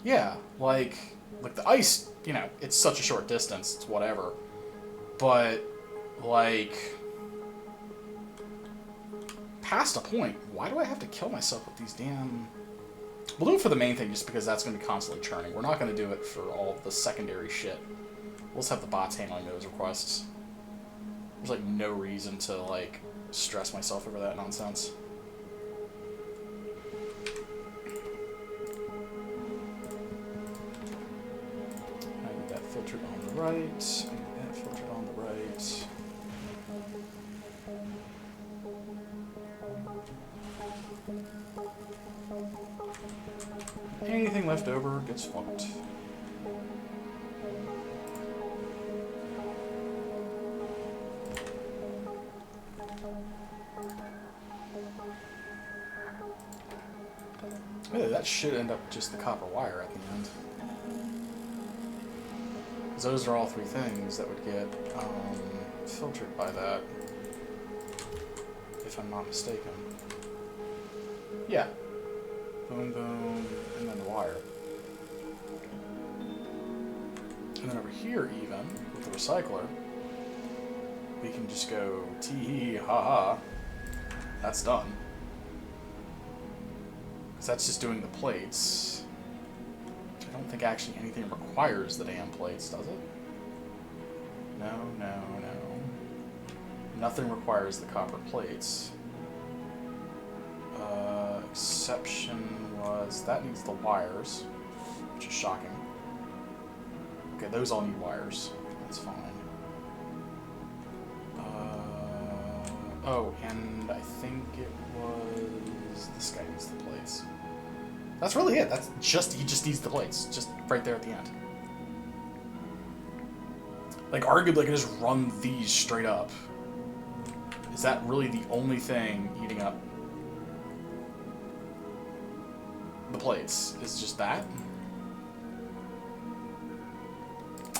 Yeah, like the ice, you know, it's such a short distance, it's whatever. But, like, past a point, why do I have to kill myself with these damn... We'll do it for the main thing just because that's going to be constantly churning. We're not going to do it for all the secondary shit. We'll just have the bots handling those requests. There's, like, no reason to, like, stress myself over that nonsense. I need that filtered on the right. I need that filtered on the right. Anything left over gets flunked. Really, that should end up just the copper wire at the end. Because those are all three things that would get filtered by that, if I'm not mistaken. Yeah. Boom, boom, and then the wire. And then over here, even, with the recycler, we can just go tee-hee, ha-ha. That's done. Because that's just doing the plates. I don't think actually anything requires the damn plates, does it? No, no, no. Nothing requires the copper plates. Exception was that needs the wires, which is shocking. Okay, those all need wires. That's fine. Oh, and I think it was this guy needs the plates. That's really it. That's just he just needs the plates, just right there at the end. Like arguably, I could just run these straight up. Is that really the only thing eating up the plates? Is just that?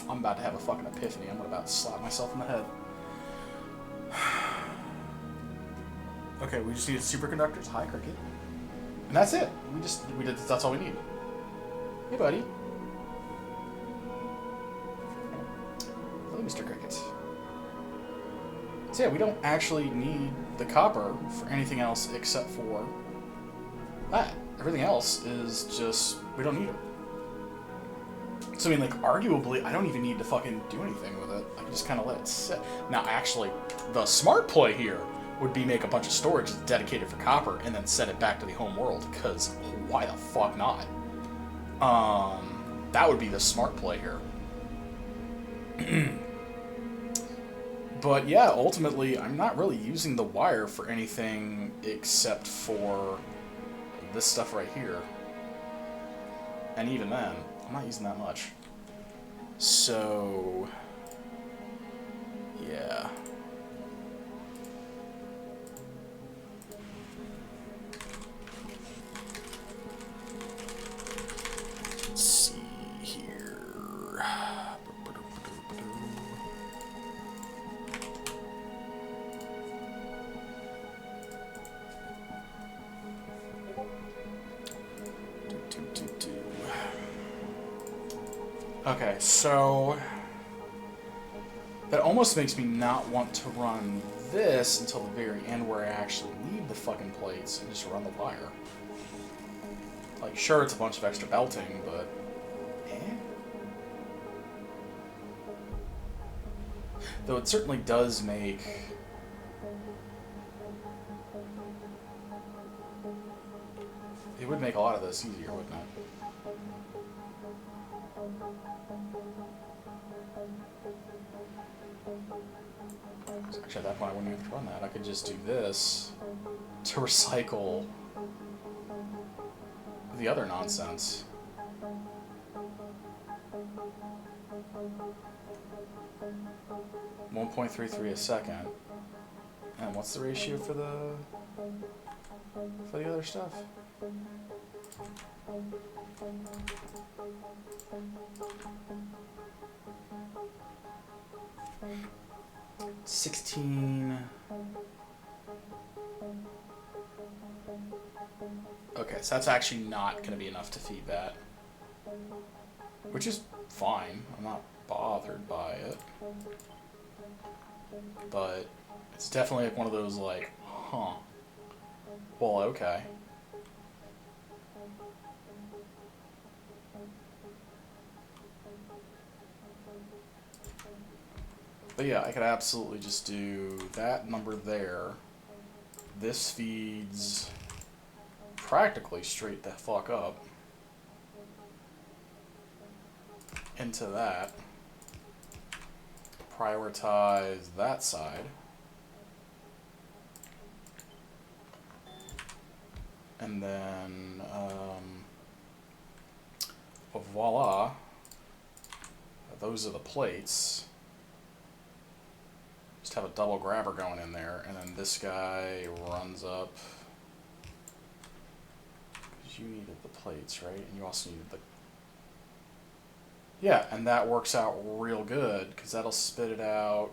I'm about to have a fucking epiphany. I'm about to slap myself in the head. Okay, we just needed superconductors. Hi, Cricket. And that's it. We did. That's all we need. Hey, buddy. Hello, Mr. Cricket. So yeah, we don't actually need the copper for anything else except for that. Everything else is just, we don't need it. So I mean, like, arguably, I don't even need to fucking do anything with it. I can just kind of let it sit. Now, actually, the smart play here would be make a bunch of storage dedicated for copper and then send it back to the home world, because why the fuck not? That would be the smart play here. But yeah, ultimately, I'm not really using the wire for anything except for this stuff right here. And even then, I'm not using that much. So, yeah. Let's see here. Okay, so that almost makes me not want to run this until the very end where I actually need the fucking plates and just run the wire. Like, sure, it's a bunch of extra belting, but Though it certainly does make... It would make a lot of this easier, wouldn't it? Actually, at that point, I wouldn't even run that. I could just do this to recycle the other nonsense. .33 a second. And what's the ratio for the other stuff? $16. Okay, so that's actually not going to be enough to feed that. Which is fine. I'm not bothered by it. But it's definitely like one of those like, huh. Well, okay. But yeah, I could absolutely just do that number there. This feeds practically straight the fuck up into that. Prioritize that side. And then, voila. Those are the plates. Just have a double grabber going in there, and then this guy runs up. Because you needed the plates, right? And you also needed the... Yeah, and that works out real good, because that'll spit it out.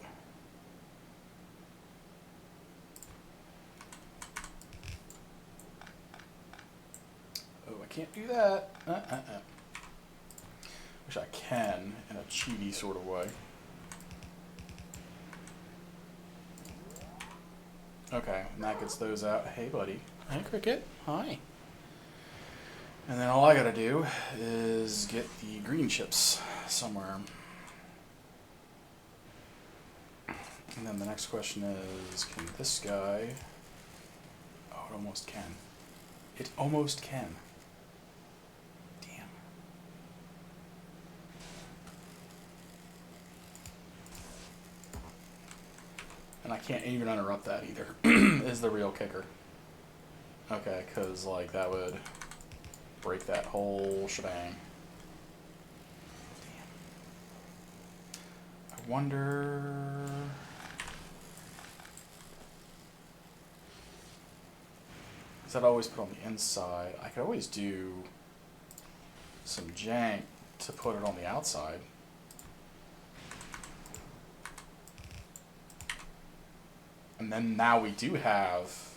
Oh, I can't do that. Wish I can, in a cheaty sort of way. Okay, and that gets those out. Hey, buddy. Hey, Cricket. Hi. And then all I gotta do is get the green chips somewhere. And then the next question is, can this guy... Oh, it almost can. It almost can. Damn. And I can't even interrupt that either, is the real kicker. Okay, because, like, that would break that whole shebang. Damn. I wonder... Is that always put on the inside? I could always do some jank to put it on the outside. And then now we do have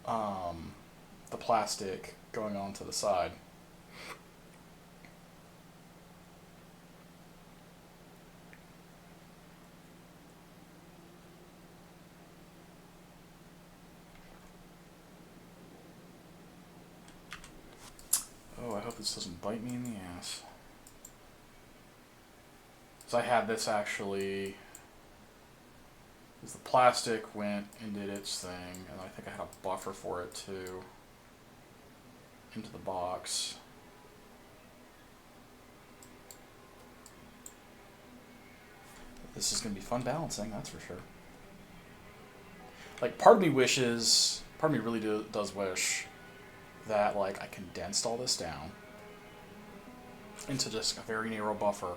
the plastic going on to the side. Oh, I hope this doesn't bite me in the ass. So I had this actually... The plastic went and did its thing, and I think I had a buffer for it too, into the box. This is going to be fun balancing, that's for sure. Like, part of me really does wish that, like, I condensed all this down into just a very narrow buffer.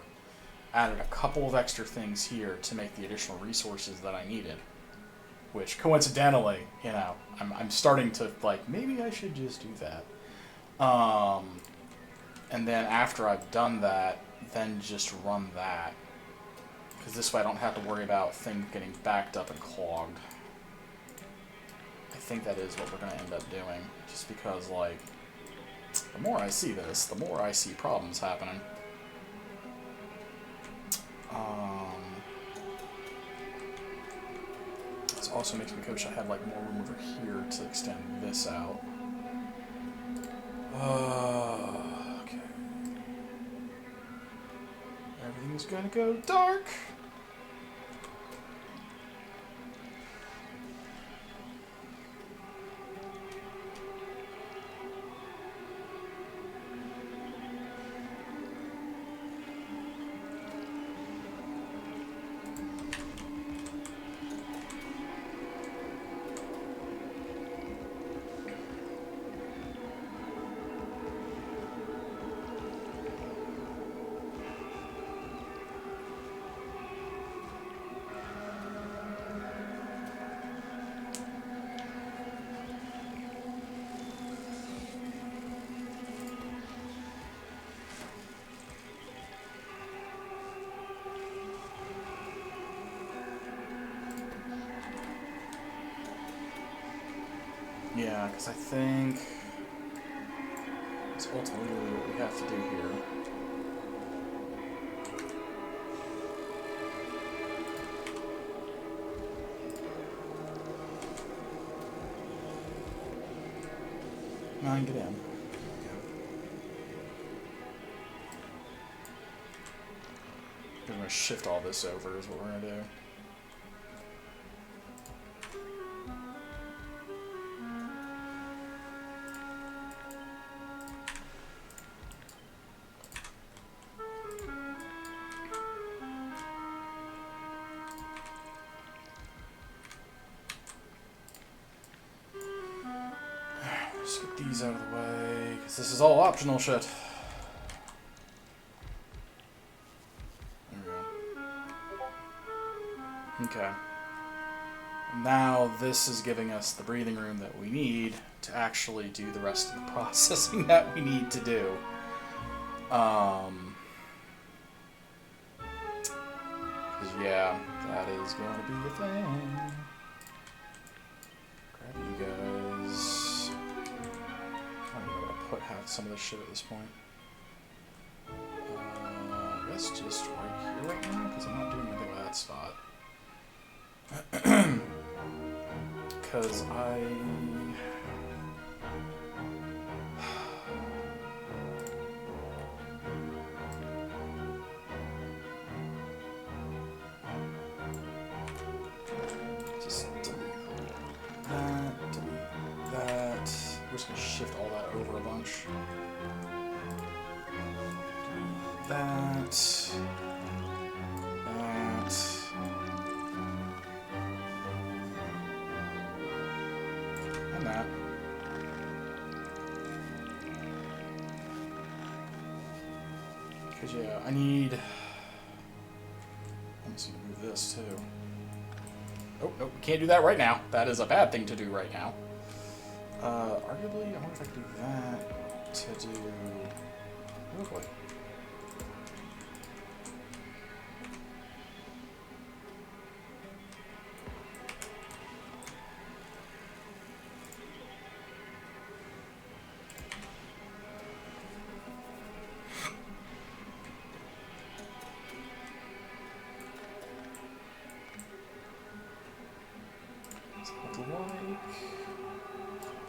Added a couple of extra things here to make the additional resources that I needed, which coincidentally, you know, I'm starting to like, maybe I should just do that. And then after I've done that, then just run that, because this way I don't have to worry about things getting backed up and clogged. I think that is what we're going to end up doing, just because, like, the more I see this, the more I see problems happening. This also makes me wish I had like more room over here to extend this out. Okay. Everything's gonna go dark. Yeah, because I think it's ultimately what we have to do here. Nine, get in. Okay. We're going to shift all this over is what we're going to do. Let's get these out of the way, because this is all optional shit. There we go. Okay. Now this is giving us the breathing room that we need to actually do the rest of the processing that we need to do. Because yeah, that is going to be the thing. Grab you guys. I don't know where to put some of this shit at this point. I guess just right here right now, because I'm not doing anything with that spot. Because just delete that. We're just going to shift all that over a bunch. That. And that. Because, yeah, I need... Let me see, move this, too. Oh, nope, we can't do that right now. That is a bad thing to do right now. Arguably, I wonder if I could do that to do... Oh, boy.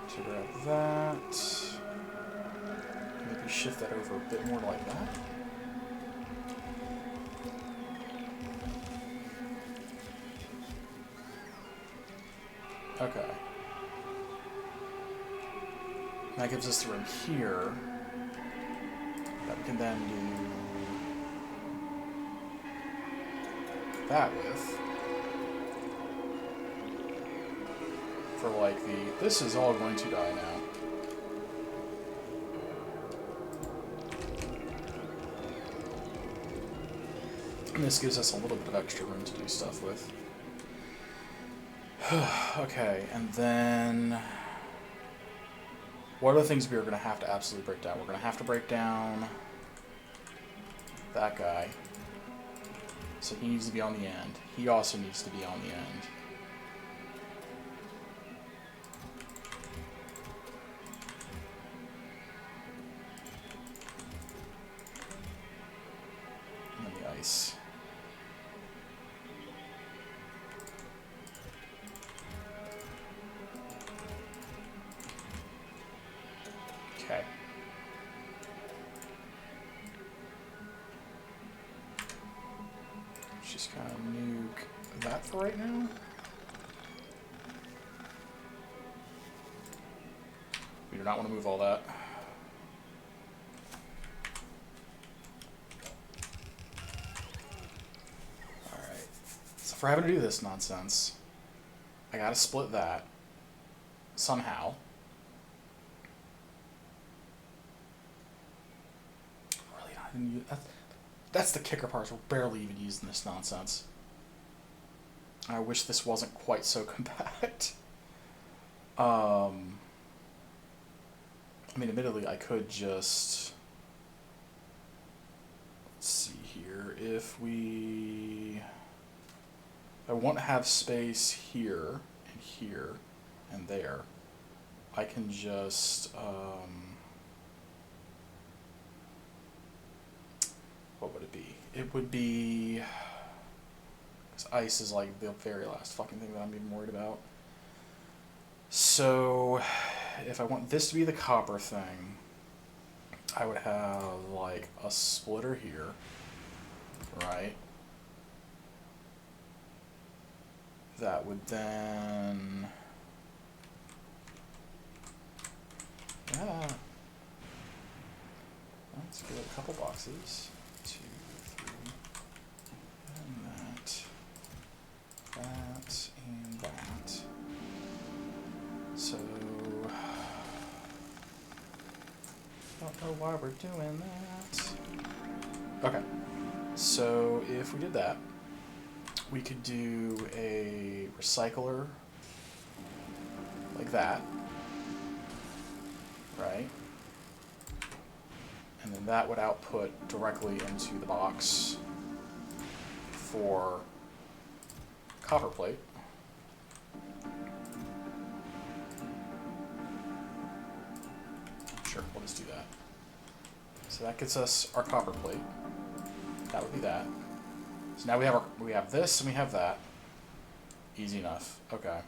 To grab that. Maybe shift that over a bit more like that. Okay. That gives us the room here that we can then do that with. For like this is all going to die now. And this gives us a little bit of extra room to do stuff with. Okay, and then what are the things we are going to have to absolutely break down? We're going to have to break down that guy. So he needs to be on the end. He also needs to be on the end. And then the ice. Okay. Let's just kind of nuke that for right now. We do not want to move all that. Alright. So if we're having to do this nonsense, I gotta split that somehow. Really not even use that's the kicker part. We're barely even using this nonsense. I wish this wasn't quite so compact. I mean, admittedly, I could just... Let's see here. If we... I want to have space here, and there. I can just, what would it be? It would be, because ice is like the very last fucking thing that I'm even worried about. So, if I want this to be the copper thing, I would have like a splitter here, right? That would then, yeah, let's get a couple boxes, 2, 3, and that, and that. So, don't know why we're doing that. Okay, so if we did that, we could do a recycler like that, right? And then that would output directly into the box for copper plate. Sure, we'll just do that. So that gets us our copper plate. That would be that. So now we have this and we have that. Easy enough. Okay.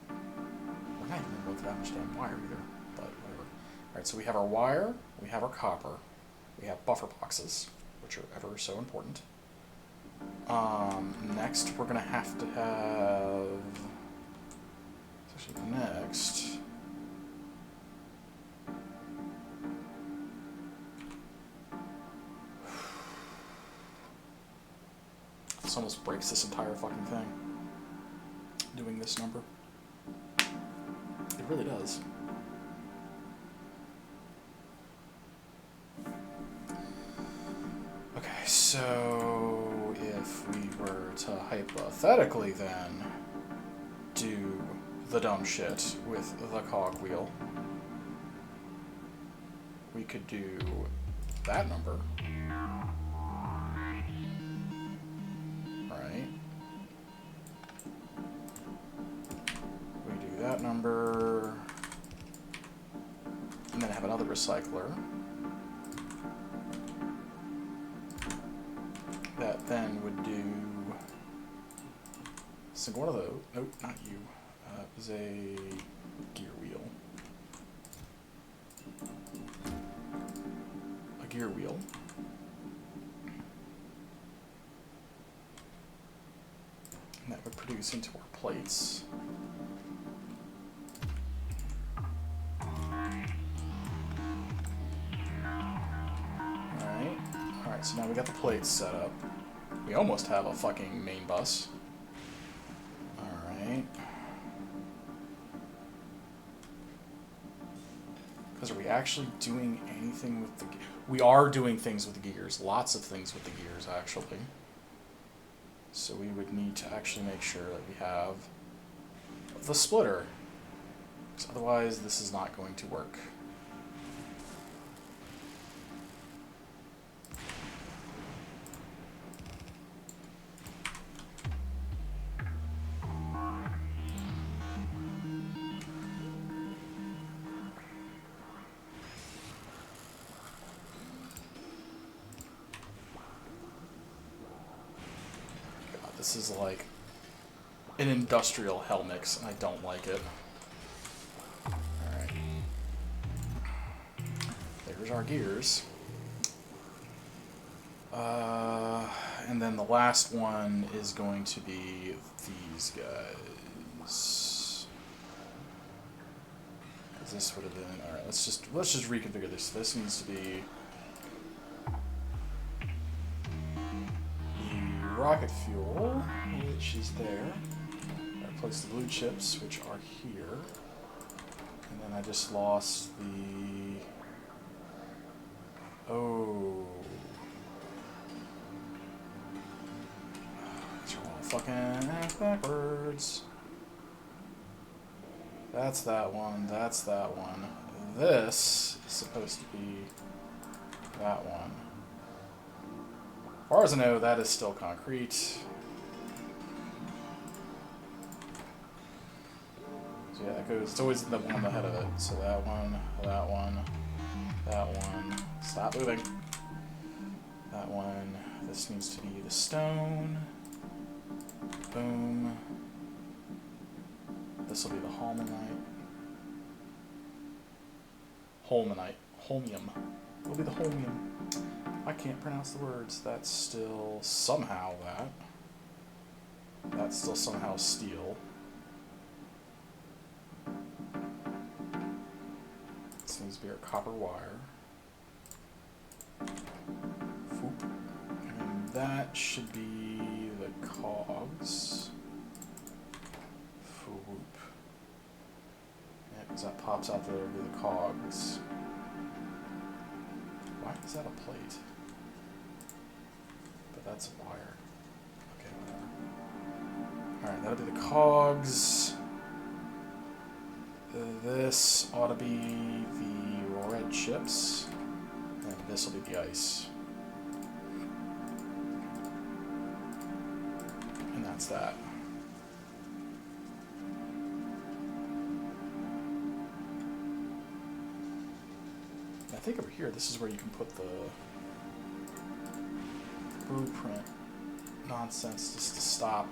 We're not even going to go that much damn wire either, but whatever. Alright, so we have our wire, we have our copper, we have buffer boxes, which are ever so important. Next we're gonna have to have, actually next, this almost breaks this entire fucking thing, doing this number. It really does. Okay, so if we were to hypothetically then do the dumb shit with the cogwheel, we could do that number, right? We do that number, and then have another recycler. That then would do, so one of those, nope, not you, it was a gear wheel. A gear wheel. And that would produce into our plates. Alright, so now we got the plates set up. We almost have a fucking main bus. Alright. Because are we actually doing anything with the... We are doing things with the gears. Lots of things with the gears, actually. So we would need to actually make sure that we have the splitter. Because otherwise this is not going to work. This is like an industrial hell mix, and I don't like it. Alright. There's our gears. And then the last one is going to be these guys. Because this would have been... Alright, let's just reconfigure this. This needs to be... rocket fuel, which is there. I replaced the blue chips, which are here. And then I just lost the... Oh. These are all fucking ass backwards. That's that one, that's that one. This is supposed to be that one. As far as I know, that is still concrete. So yeah, that goes, it's always the one ahead of it. So that one, that one, that one. Stop moving. That one. This needs to be the stone. Boom. This will be the holmanite. Holmanite. Holmium. It'll be the holmium. I can't pronounce the words. That's still somehow that. That's still somehow steel. This needs to be our copper wire. Foop. And that should be the cogs. Foop. Yeah, because that pops out there to be the cogs. Why is that a plate? But that's a wire. Okay, whatever. Alright, that'll be the cogs. This ought to be the red chips. And this will be the ice. And that's that. I think over here, this is where you can put the blueprint nonsense just to stop,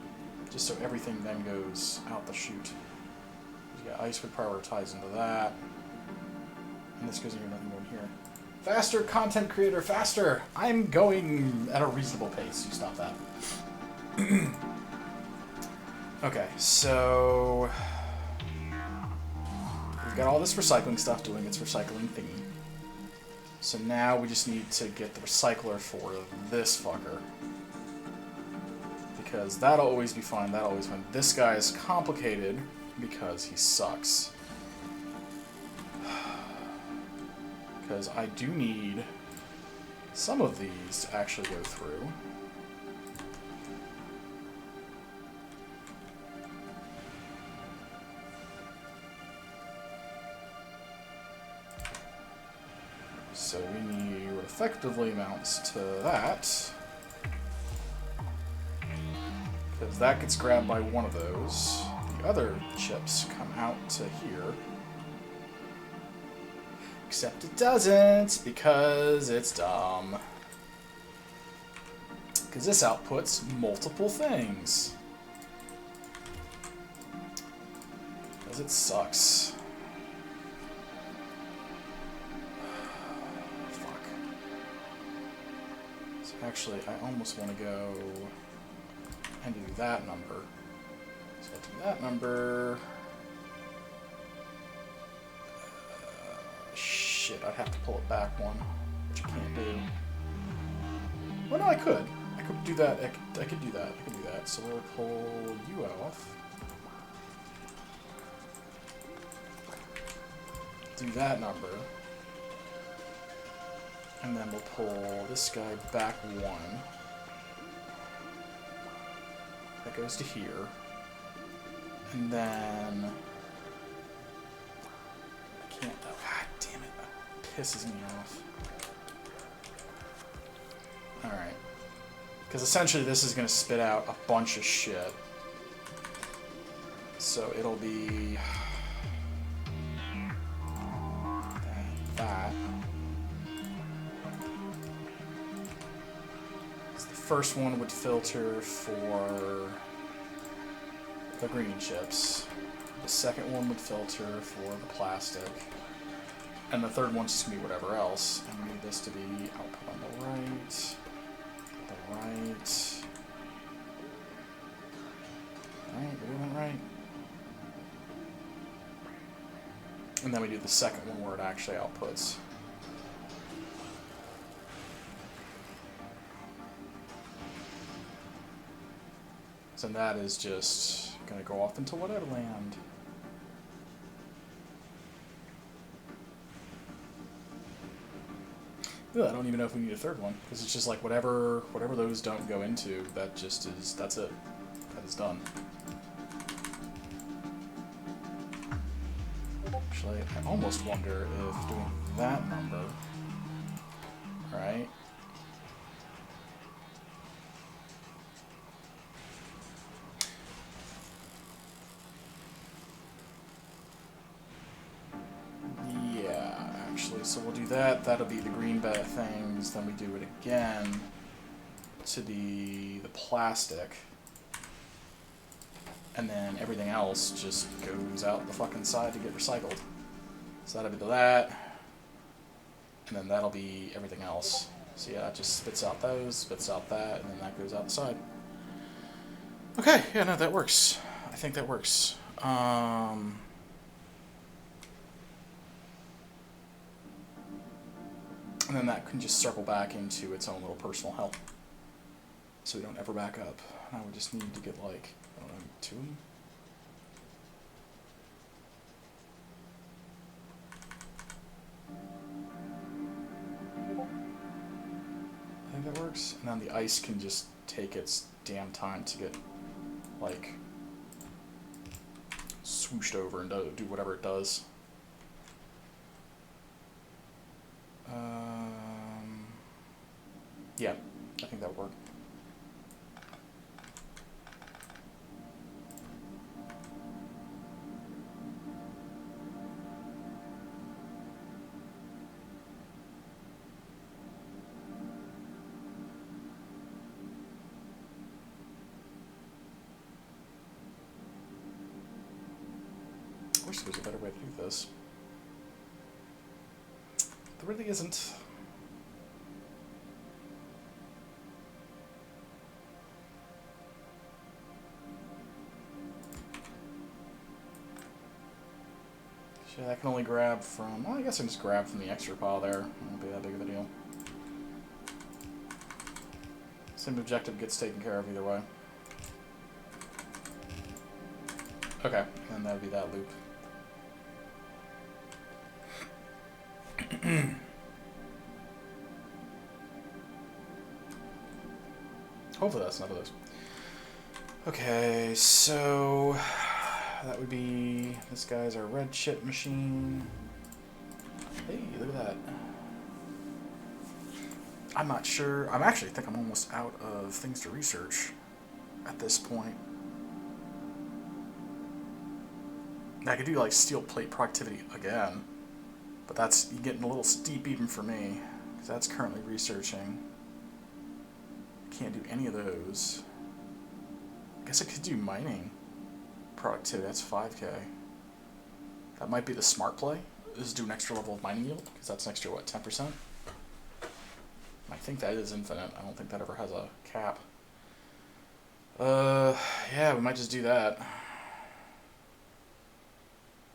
just so everything then goes out the chute. You got ice would prioritize into that, and this goes in here, nothing going here. Faster, content creator, faster! I'm going at a reasonable pace. You stop that. Okay, so we've got all this recycling stuff doing its recycling thingy. So now we just need to get the recycler for this fucker. Because that'll always be fine, that'll always win. This guy is complicated because he sucks. Because I do need some of these to actually go through. So we need what effectively amounts to that. Because that gets grabbed by one of those. The other chips come out to here. Except it doesn't, because it's dumb. Because this outputs multiple things. Because it sucks. Actually, I almost want to go and do that number. So I'll do that number. Shit, I'd have to pull it back one, which I can't do. Well, no, I could. I could do that. I could do that. I could do that. So we'll pull you off. Do that number. And then we'll pull this guy back one. That goes to here. And then I can't. Oh, God damn it! That pisses me off. All right, because essentially this is going to spit out a bunch of shit. So it'll be that. First one would filter for the green chips. The second one would filter for the plastic. And the third one's just going to be whatever else. And we need this to be output on the right. The right. Alright, we're doing it right. And then we do the second one where it actually outputs. And that is just going to go off into whatever land. Ugh, I don't even know if we need a third one, because it's just like whatever those don't go into, that just is, that's it. That is done. Actually, I almost wonder if doing that number, right? so we'll do that. That'll be the green things. Then we do it again to the plastic. And then everything else just goes out the fucking side to get recycled. So that'll be that. And then that'll be everything else. So yeah, it just spits out those, spits out that, and then that goes out the side. Okay, yeah, no, that works. I think that works. And then that can just circle back into its own little personal hell. So we don't ever back up. Now we just need to get, like, I don't know, 2 of them? I think that works. And then the ice can just take its damn time to get, like, swooshed over and do whatever it does. Yeah, I think that would work. I wish there was a better way to do this. There really isn't. Yeah, I can only grab from... Well, I guess I can just grab from the extra pile there. It won't be that big of a deal. Same objective gets taken care of either way. Okay, and that would be that loop. Hopefully that's none of those. Okay, so... that would be... this guy's our red chip machine. Hey, look at that. I'm not sure. I actually think I'm almost out of things to research at this point. I could do like steel plate productivity again, but that's getting a little steep even for me, because that's currently researching. Can't do any of those. I guess I could do mining productivity. That's 5K. That might be the smart play, is do an extra level of mining yield, because that's an extra, what, 10%? I think that is infinite. I don't think that ever has a cap. Yeah, we might just do that.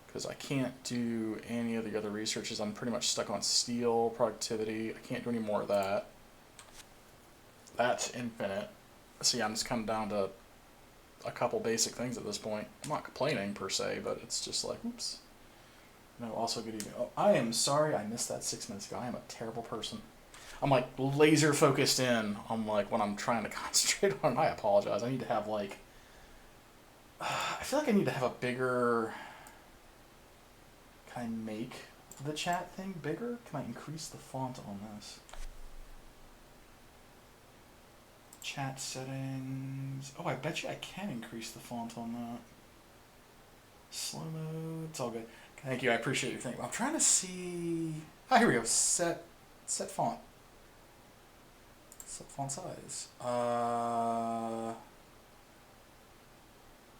Because I can't do any of the other researches. I'm pretty much stuck on steel productivity. I can't do any more of that. That's infinite. So yeah, I'm just kind of down to a couple basic things at this point. I'm not complaining per se, but it's just like, oops. No, also good evening. Oh, I am sorry I missed that 6 minutes ago. I am a terrible person. I'm like laser focused in on like when I'm trying to concentrate on it. I apologize. I need to have like, I feel like I need to have a bigger, can I make the chat thing bigger? Can I increase the font on this? Chat settings. Oh, I bet you I can increase the font on that. Slow mode. It's all good. Thank you. I appreciate your thing. I'm trying to see. Ah, here we go. Set font. Set font size.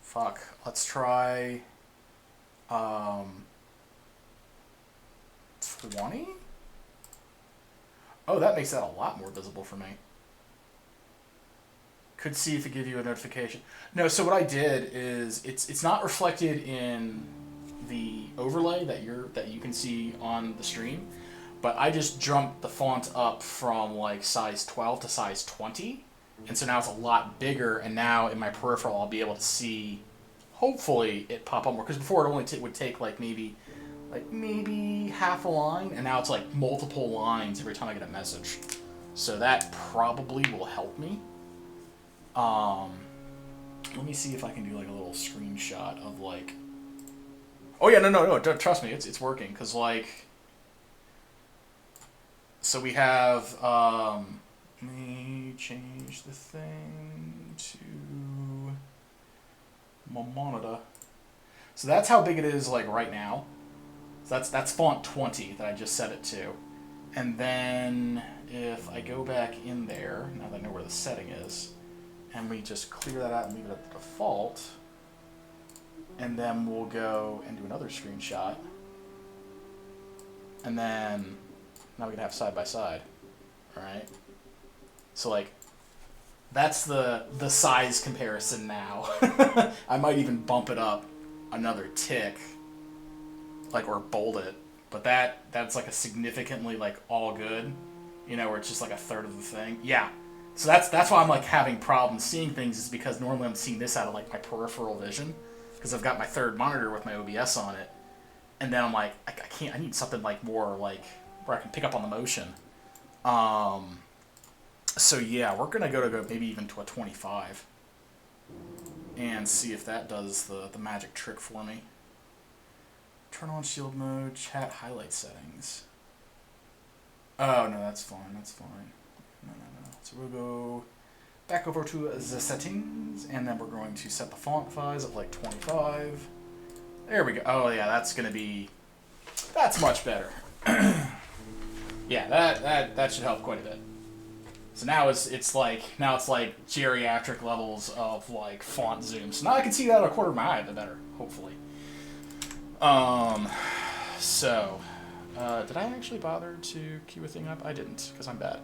Fuck. Let's try 20? Oh, that makes that a lot more visible for me. Could see if it gives you a notification. No, so what I did is it's not reflected in the overlay that you can see on the stream, but I just jumped the font up from like size 12 to size 20, and so now it's a lot bigger, and now in my peripheral I'll be able to see, hopefully, it pop up more, because before it only would take like maybe half a line, and now it's like multiple lines every time I get a message. So that probably will help me. Let me see if I can do like a little screenshot of like. Oh yeah, no, trust me, it's working, because like. So we have. Let me change the thing to my monitor. So that's how big it is like right now. So that's font 20 that I just set it to. And then if I go back in there, now that I know where the setting is, and we just clear that out and leave it at the default, and then we'll go and do another screenshot. And then now we can have side by side. Alright? So like that's the size comparison now. I might even bump it up another tick, like, or bold it. But that's like a significantly like all good, you know, where it's just like a third of the thing. Yeah. So that's why I'm like having problems seeing things, is because normally I'm seeing this out of like my peripheral vision, because I've got my third monitor with my OBS on it, and then I'm like I can't. I need something like more like where I can pick up on the motion. So yeah, we're gonna go maybe even to a 25, and see if that does the magic trick for me. Turn on shield mode, chat highlight settings. Oh no, that's fine. That's fine. No. So we'll go back over to the settings, and then we're going to set the font size at like 25. There we go. Oh yeah, that's much better. Yeah, that should help quite a bit. So now it's like geriatric levels of like font zoom. So now I can see that out of a quarter of my eye, the better, hopefully. So did I actually bother to queue a thing up? I didn't, because I'm bad.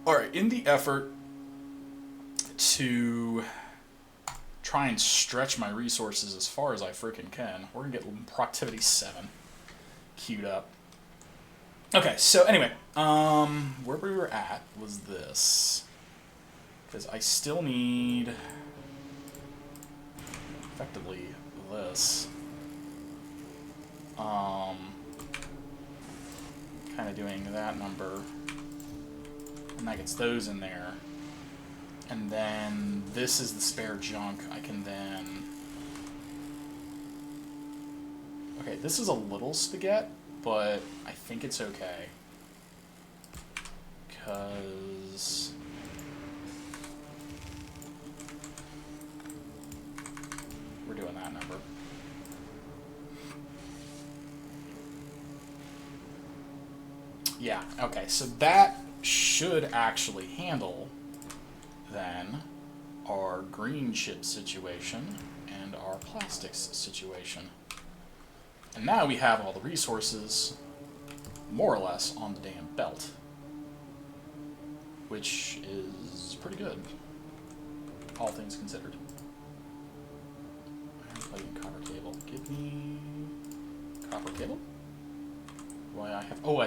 Alright, in the effort to try and stretch my resources as far as I freaking can, we're gonna get Productivity 7 queued up. Okay, so anyway, where we were at was this. Because I still need, effectively, this. Kind of doing that number, and that gets those in there, and then this is the spare junk. I can then, okay, this is a little spaghetti, but I think it's okay, because we're doing that number. Yeah, okay, so that should actually handle, then, our green chip situation and our plastics situation. And now we have all the resources, more or less, on the damn belt. Which is pretty good, all things considered. I'm playing copper cable. Give me copper cable? Why I have... Oh,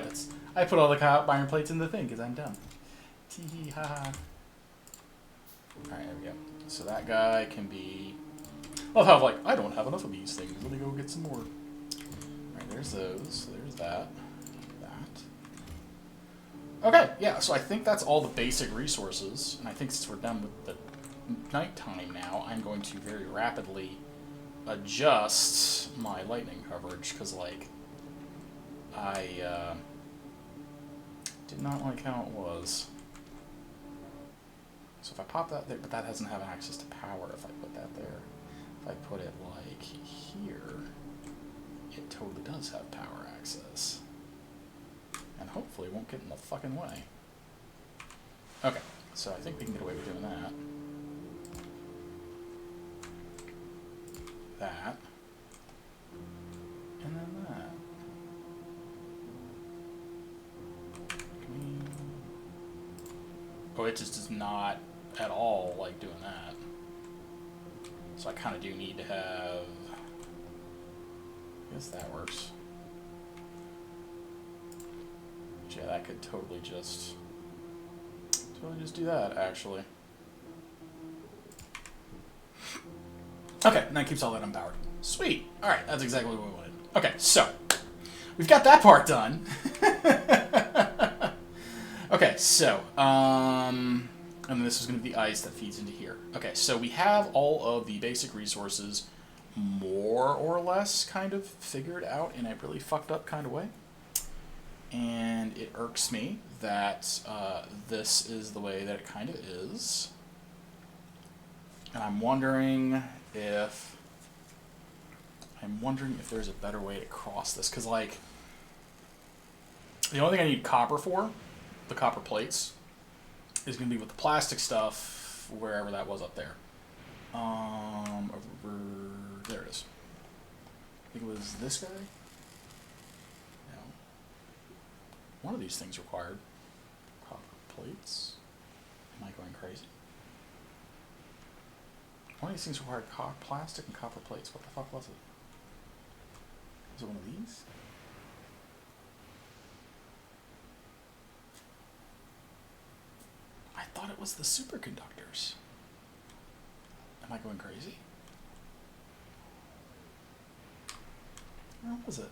I put all the iron plates in the thing because I'm dumb. Tee ha ha. Alright, there we go. So that guy can be... Love how, like, I don't have enough of these things. Let me go get some more. Alright, there's those. There's that. That. Okay, yeah, so I think that's all the basic resources. And I think since we're done with the nighttime now, I'm going to very rapidly adjust my lightning coverage because, like, I did not like how it was. So if I pop that there, but that doesn't have access to power if I put that there. If I put it like here, it totally does have power access. And hopefully it won't get in the fucking way. Okay, so I think we can get away with doing that. That. And then that. Oh, it just is not at all like doing that. So I kind of do need to have... I guess that works. But yeah, that could totally just do that, actually. Okay, and that keeps all that unpowered. Sweet. All right, that's exactly what we wanted. Okay, so we've got that part done. Okay, so, and this is going to be the ice that feeds into here. Okay, so we have all of the basic resources more or less kind of figured out in a really fucked up kind of way. And it irks me that this is the way that it kind of is. And I'm wondering if I I'm wondering if there's a better way to cross this, because, like, the only thing I need copper for, the copper plates, is going to be with the plastic stuff, wherever that was up there. Over, there it is. I think it was this guy? No. One of these things required copper plates. Am I going crazy? One of these things required plastic and copper plates. What the fuck was it? Is it one of these? I thought it was the superconductors. Am I going crazy? Where was it?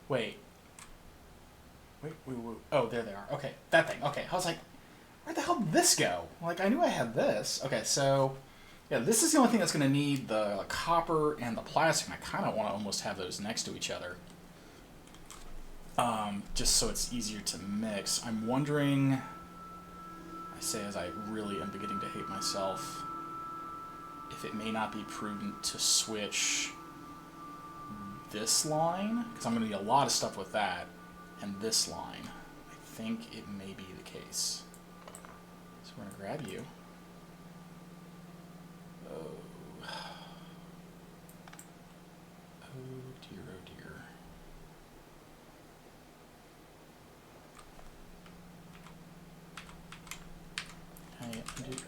Wait. Wait. Oh, there they are. Okay, that thing. Okay, I was like, where the hell did this go? Like, I knew I had this. Okay, so, yeah, this is the only thing that's going to need the copper and the plastic, and I kind of want to almost have those next to each other. Just so it's easier to mix. I'm wondering, I say as I really am beginning to hate myself, if it may not be prudent to switch this line, because I'm going to need a lot of stuff with that, and this line. I think it may be the case. So we're going to grab you. Oh. Oh dear, oh dear. Hey, dude.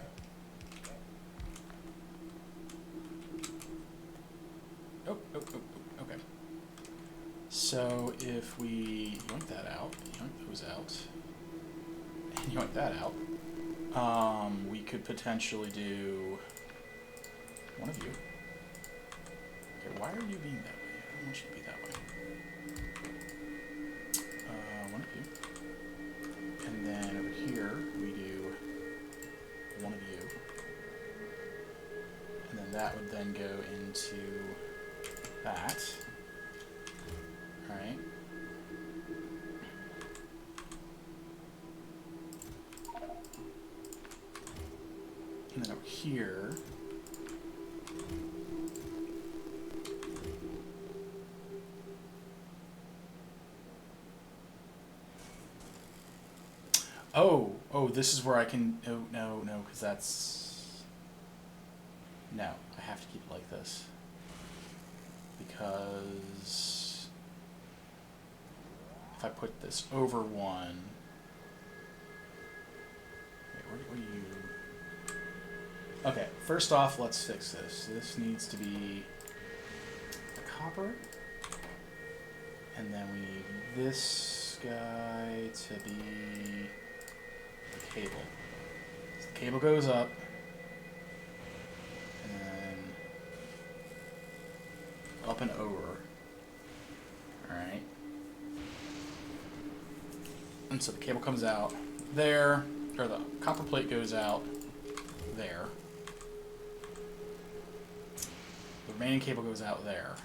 Oh, okay. So if we yoink that out, yoink those out, and yoink that out, we could potentially do one of you. Okay, why are you being that way? I don't want you to be that way. One of you. And then over here, we do one of you. And then that would then go into that. Alright. And then over here, oh, this is where I can, no, because that's, no, I have to keep it like this. Because if I put this over one, wait, what do you, okay, first off, let's fix this. This needs to be the copper, and then we need this guy to be the cable. So the cable goes up, and then up and over. Alright. And so the cable comes out there, or the copper plate goes out there. The remaining cable goes out there.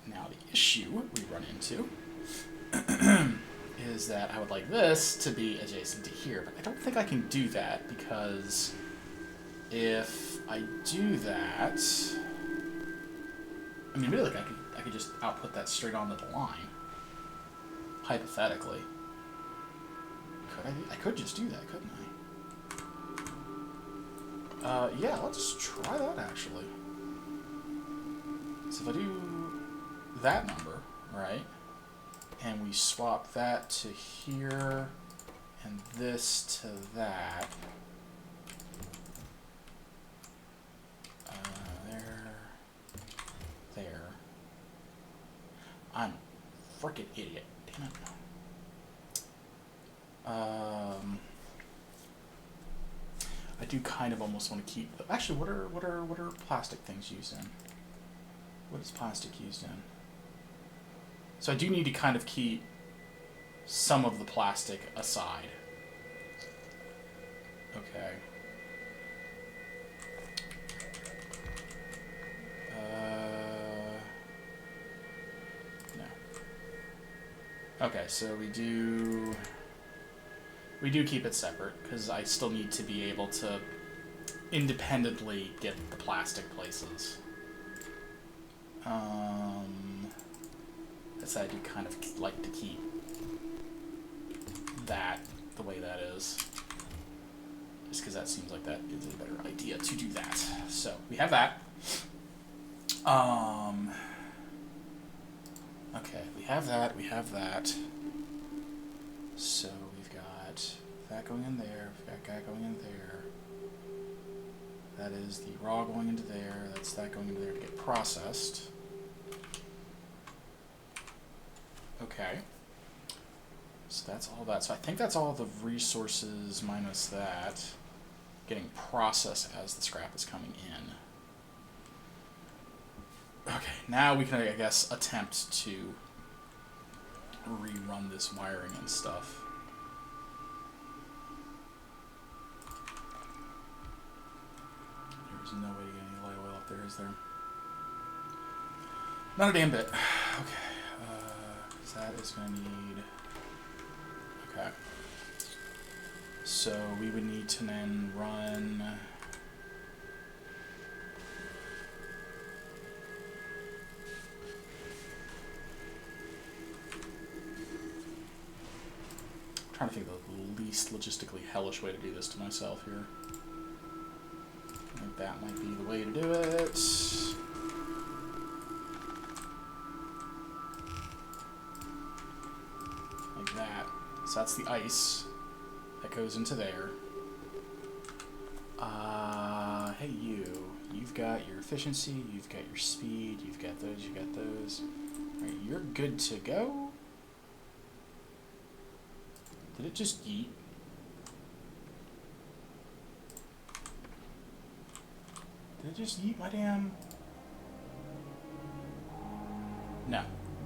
Now the issue we run into is that I would like this to be adjacent to here, but I don't think I can do that, because if I do that, I mean, really, like, I could just output that straight onto the line, hypothetically. Could I? I could just do that, couldn't I? Yeah, let's try that, actually. So if I do that number, right, and we swap that to here, and this to that, there. I'm a frickin' idiot. Damn it. I do kind of almost want to keep. Actually, what are plastic things used in? What is plastic used in? So I do need to kind of keep some of the plastic aside. Okay. No. Okay, so we do keep it separate, because I still need to be able to independently get the plastic places. That's I do kind of like to keep that the way that is. Just because that seems like that is a better idea to do that. So, we have that. Okay, we have that, we have that. So, we've got that going in there, we've got that going in there. That is the raw going into there, that's that going into there to get processed. Okay. So that's all that. So I think that's all the resources minus that getting processed as the scrap is coming in. Okay, now we can, I guess, attempt to rerun this wiring and stuff. There's no way to get any light oil up there, is there? Not a damn bit. Okay. That is going to need... Okay. So we would need to then run... I'm trying to think of the least logistically hellish way to do this to myself here. I think that might be the way to do it. Like that. So that's the ice that goes into there. Hey you've got your efficiency, you've got your speed, you've got those, you've got those. Alright, you're good to go. Did it just yeet? Did it just yeet my damn... No.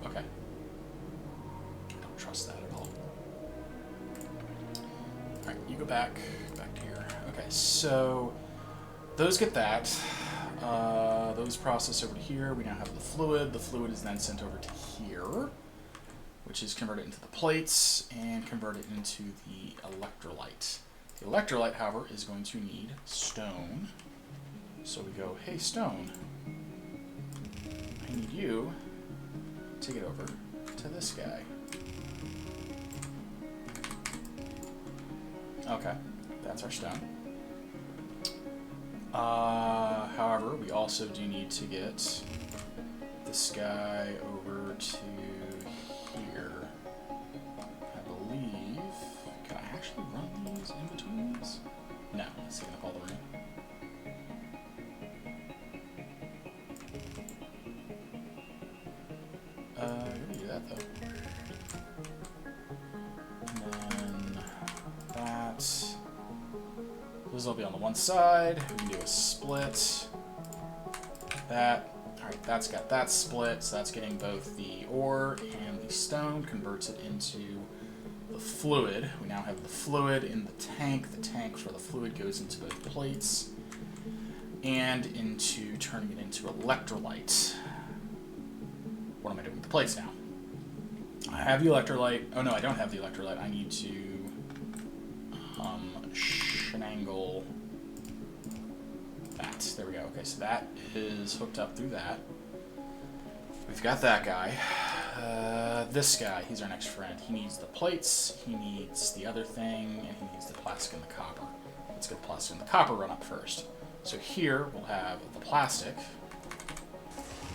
Okay. I don't trust that at all. Alright, you go back to here. Okay, so those get that. Those process over to here. We now have the fluid. The fluid is then sent over to here, which is converted into the plates and converted into the electrolyte. The electrolyte, however, is going to need stone. So we go, hey, stone, I need you to get over to this guy. Okay, that's our stone. However, we also do need to get this guy over to here. I believe. Can I actually run these in between these? No, it's taking up all the room. Let me do that though. And then that. Those will be on the one side. We can do a split. That. Alright, that's got that split, so that's getting both the ore and the stone, converts it into the fluid. We now have the fluid in the tank. The tank for the fluid goes into both plates and into turning it into electrolyte. What am I doing with the plates now? I have the electrolyte. Oh no, I don't have the electrolyte. I need to shenangle that. There we go. Okay, so that is hooked up through that. We've got that guy. This guy, he's our next friend. He needs the plates, he needs the other thing, and he needs the plastic and the copper. Let's get the plastic and the copper run up first. So here we'll have the plastic.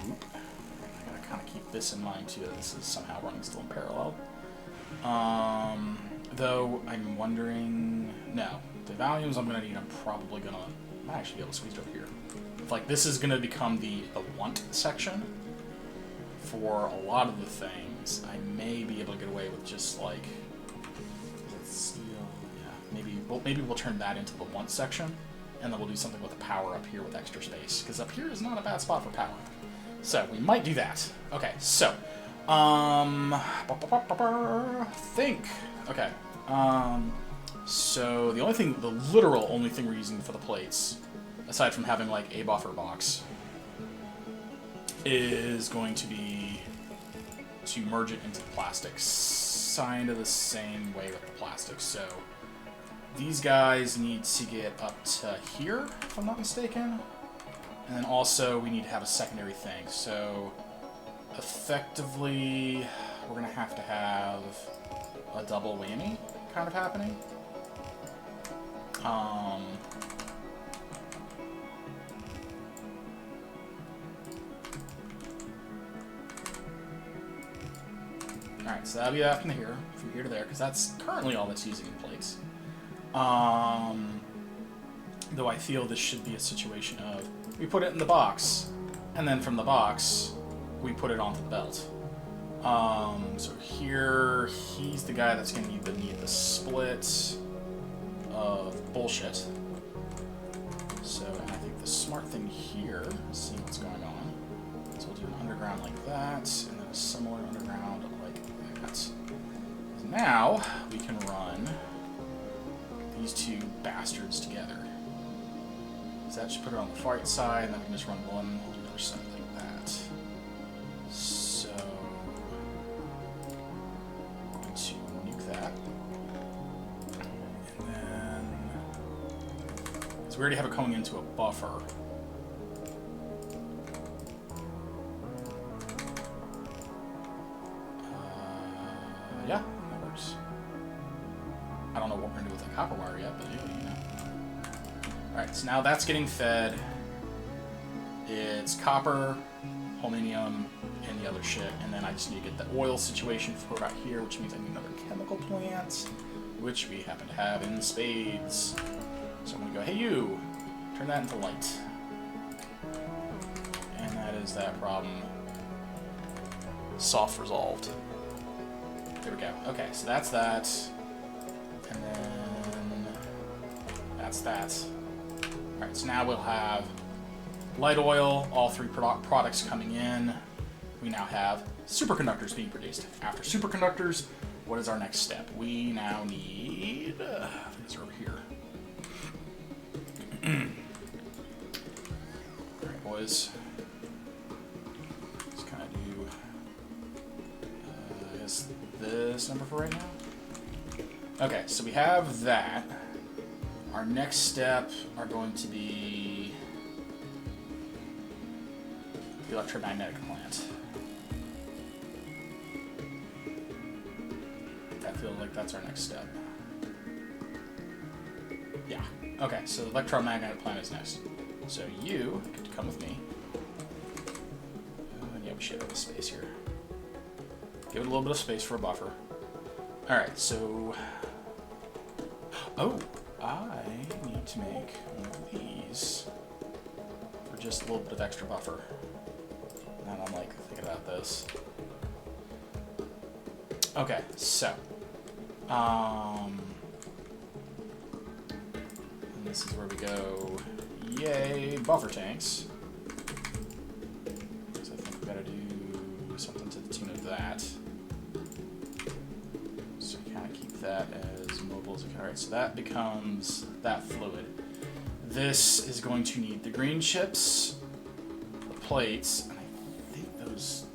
Oop. I gotta kind of keep this in mind too, that this is somehow running still in parallel. Though I'm wondering, no, the volumes I'm gonna need, I might actually be able to squeeze it over here. If, like, this is gonna become the want section for a lot of the things, I may be able to get away with just like, is it steel? Yeah, maybe we'll turn that into the want section, and then we'll do something with the power up here with extra space, because up here is not a bad spot for power. So we might do that. Okay, so think. Okay. So the literal only thing we're using for the plates, aside from having like a buffer box, is going to be to merge it into the plastic, kind of the same way with the plastic. So These guys need to get up to here, if I'm not mistaken. And then also we need to have a secondary thing. So effectively, we're going to have a double whammy kind of happening. Alright, so that'll be that from here to there, because that's currently all that's using in plates. Though I feel this should be a situation of, we put it in the box, and then from the box, we put it onto the belt. So here, he's the guy that's going to need the split of bullshit. So, and I think the smart thing here is seeing what's going on. So we'll do an underground like that, and then a similar underground like that. Now, we can run these two bastards together. So that should put it on the far right side, and then we can just run one on the other side like that. So, I'm going to nuke that. And then, so we already have it going into a buffer. Yeah, that works. I don't know what we're going to do with the copper wire yet, but anyway, you know. Alright, so now that's getting fed. It's copper, aluminium, and the other shit. And then I just need to get the oil situation for out here, which means I need another chemical plant, which we happen to have in spades. So I'm going to go, hey you, turn that into light. And that is that problem soft resolved. There we go. Okay, so that's that. And then that's that. Alright, so now we'll have light oil, all three products coming in. We now have superconductors being produced. After superconductors, what is our next step? We now need... these are over here. Alright, boys. Let's kind of do... I guess this number for right now? Okay, so we have that. Our next step are going to be the electromagnetic plant. That feels like that's our next step. Yeah. Okay, so the electromagnetic plant is next. So you get to come with me. And yeah, we should have a space here. Give it a little bit of space for a buffer. Alright, so... Oh! I need to make one of these for just a little bit of extra buffer. Now I'm like thinking about this. Okay, so and this is where we go. Yay, buffer tanks. So I think we gotta do something to the tune of that. So kind of keep that as mobile as we can. Alright, so that becomes that fluid. This is going to need the green chips, the plates, and I think those...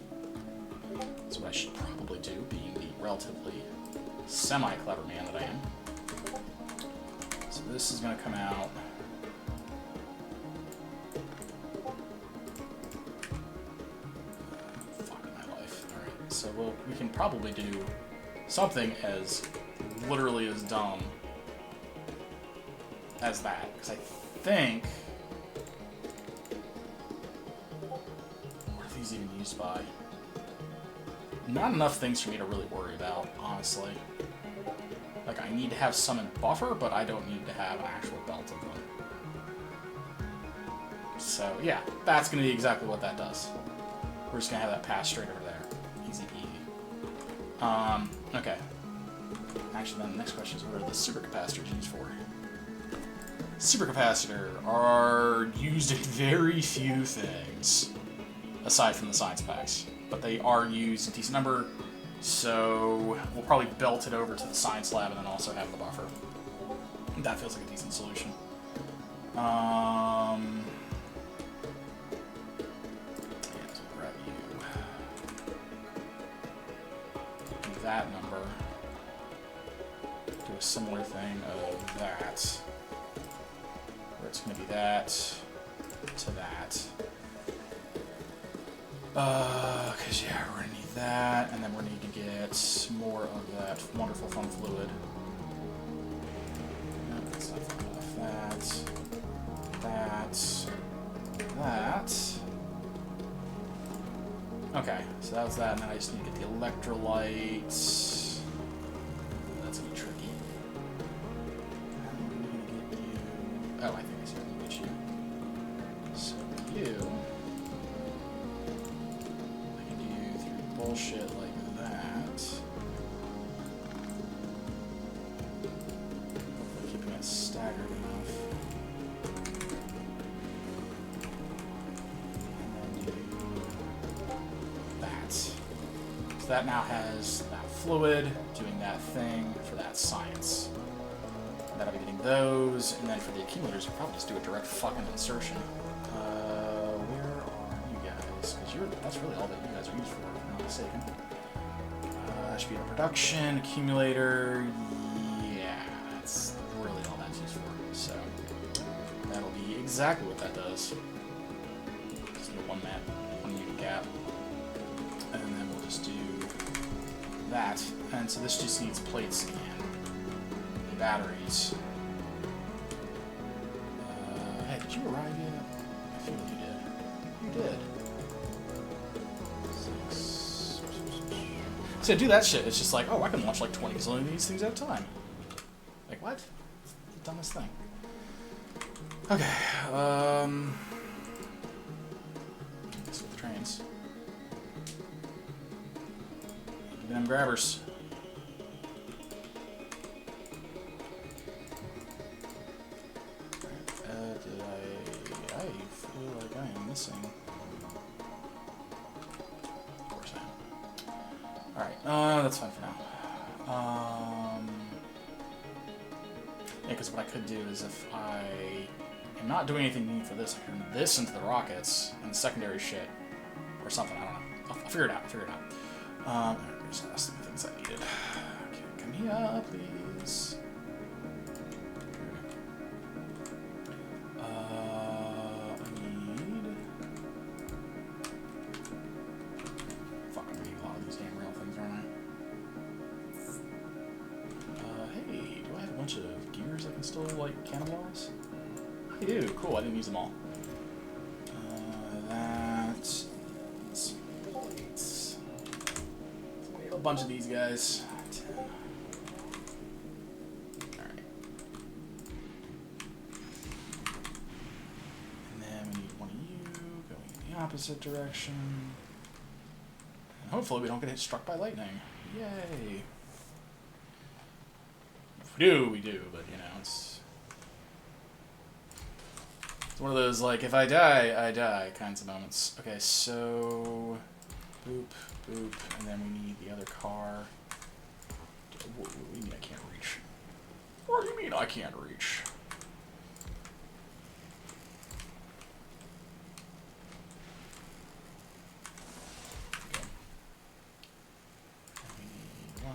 That's what I should probably do, being the relatively semi-clever man that I am. So this is going to come out... Fuck my life. Alright, so we can probably do something as literally as dumb as that, because I think... What are these even used by? Not enough things for me to really worry about, honestly. Like, I need to have some in buffer, but I don't need to have an actual belt of them. So, yeah, that's going to be exactly what that does. We're just going to have that pass straight over there. Easy peasy. Okay. Actually, then the next question is, what are the supercapacitors used for? Supercapacitor are used in very few things, aside from the science packs. But they are used a decent number, so we'll probably belt it over to the science lab and then also have the buffer. That feels like a decent solution. Yeah, so we'll grab you. Do that number. Do a similar thing of that. Where it's going to be that to that. Because, yeah, we're going to need that, and then we're going to need to get more of that wonderful fun fluid. No, that's not fun enough. That. Okay, so that was that, and then I just need to get the electrolytes. That's going to be tricky. How are we going to get you? Oh, I think I see how to get you. So you... I can do through bullshit like that. Hopefully keeping it staggered enough. And then do that. So that now has that fluid doing that thing for that science. And then I'll be getting those, and then for the accumulators, I'll probably just do a direct fucking insertion. Where are you guys? Because that's really all that you guys are used for, if I'm not mistaken. That should be a production, accumulator, yeah, that's really all that's used for. So, that'll be exactly what that does. Just need one unit gap. And then we'll just do that. And so this just needs plates again. The batteries. Hey, did you arrive yet? I feel like you did. You did. So to do that shit, it's just like, oh, I can launch like 20 zillion of these things at a time. Like, what? The dumbest thing. Okay, let's go with the trains. Give me them grabbers. I feel like I am missing. Of course I am. Alright, that's fine for now. Yeah, because what I could do is if I am not doing anything neat for this, I can turn this into the rockets and the secondary shit. Or something, I don't know. I'll figure it out, Alright, there's some things I needed. Okay, come here, please. Like cannonballs? I do. Cool. I didn't use them all. That's plates. A bunch of these guys. 10. All right. And then we need one of you going in the opposite direction. And hopefully we don't get struck by lightning. Yay. If we do, we do. But you know, it's one of those, like, if I die, I die kinds of moments. Okay, so... Boop, boop, and then we need the other car. What do you mean I can't reach? What do you mean I can't reach? Okay. We need 1,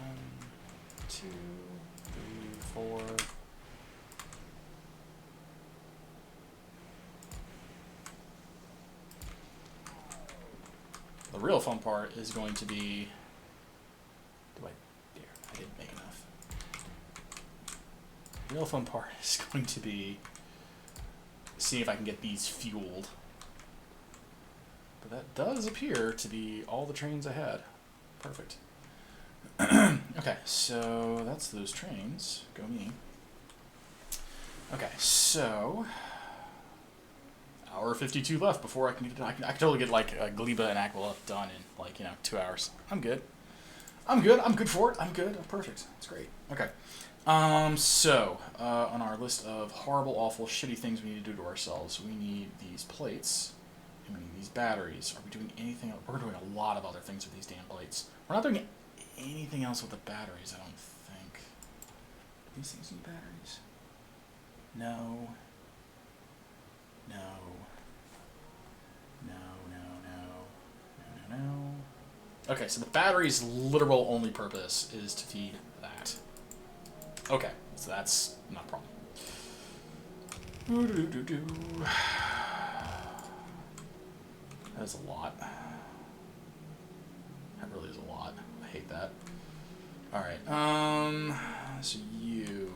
2, 3, 4... The real fun part is going to be... I didn't make enough. The real fun part is going to be seeing if I can get these fueled. But that does appear to be all the trains I had. Perfect. Okay, so that's those trains. Go me. Okay, so... Hour 52 left before I can get. I can totally get like Gleba and Aquila done in like 2 hours. I'm good. I'm good for it. I'm good. I'm perfect. It's great. Okay. So on our list of horrible, awful, shitty things we need to do to ourselves, we need these plates and we need these batteries. Are we doing anything else? We're doing a lot of other things with these damn plates. We're not doing anything else with the batteries. I don't think. Do these things need batteries? No. No. Okay, so the battery's literal only purpose is to feed that. Okay, so that's not a problem. That's a lot. That really is a lot. I hate that. Alright, so you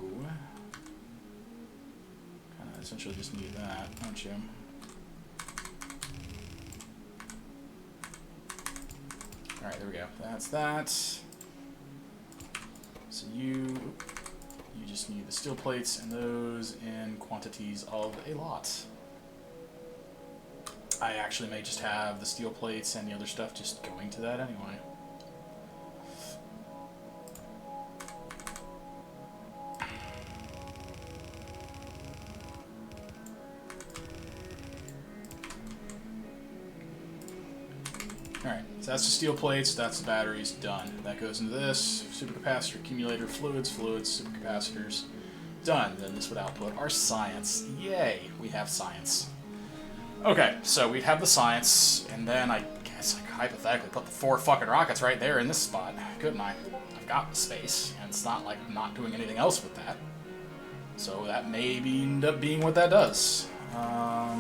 kind of essentially just need that, don't you? Alright, there we go. That's that. So you just need the steel plates, and those in quantities of a lot. I actually may just have the steel plates and the other stuff just going to that anyway. Alright, so that's the steel plates, that's the batteries, done. That goes into this, supercapacitor, accumulator, fluids, supercapacitors, done. Then this would output our science. Yay, we have science. Okay, so we'd have the science, and then I guess I could hypothetically put the 4 fucking rockets right there in this spot, couldn't I? I've got the space, and it's not like I'm not doing anything else with that. So that may end up being what that does. Yeah.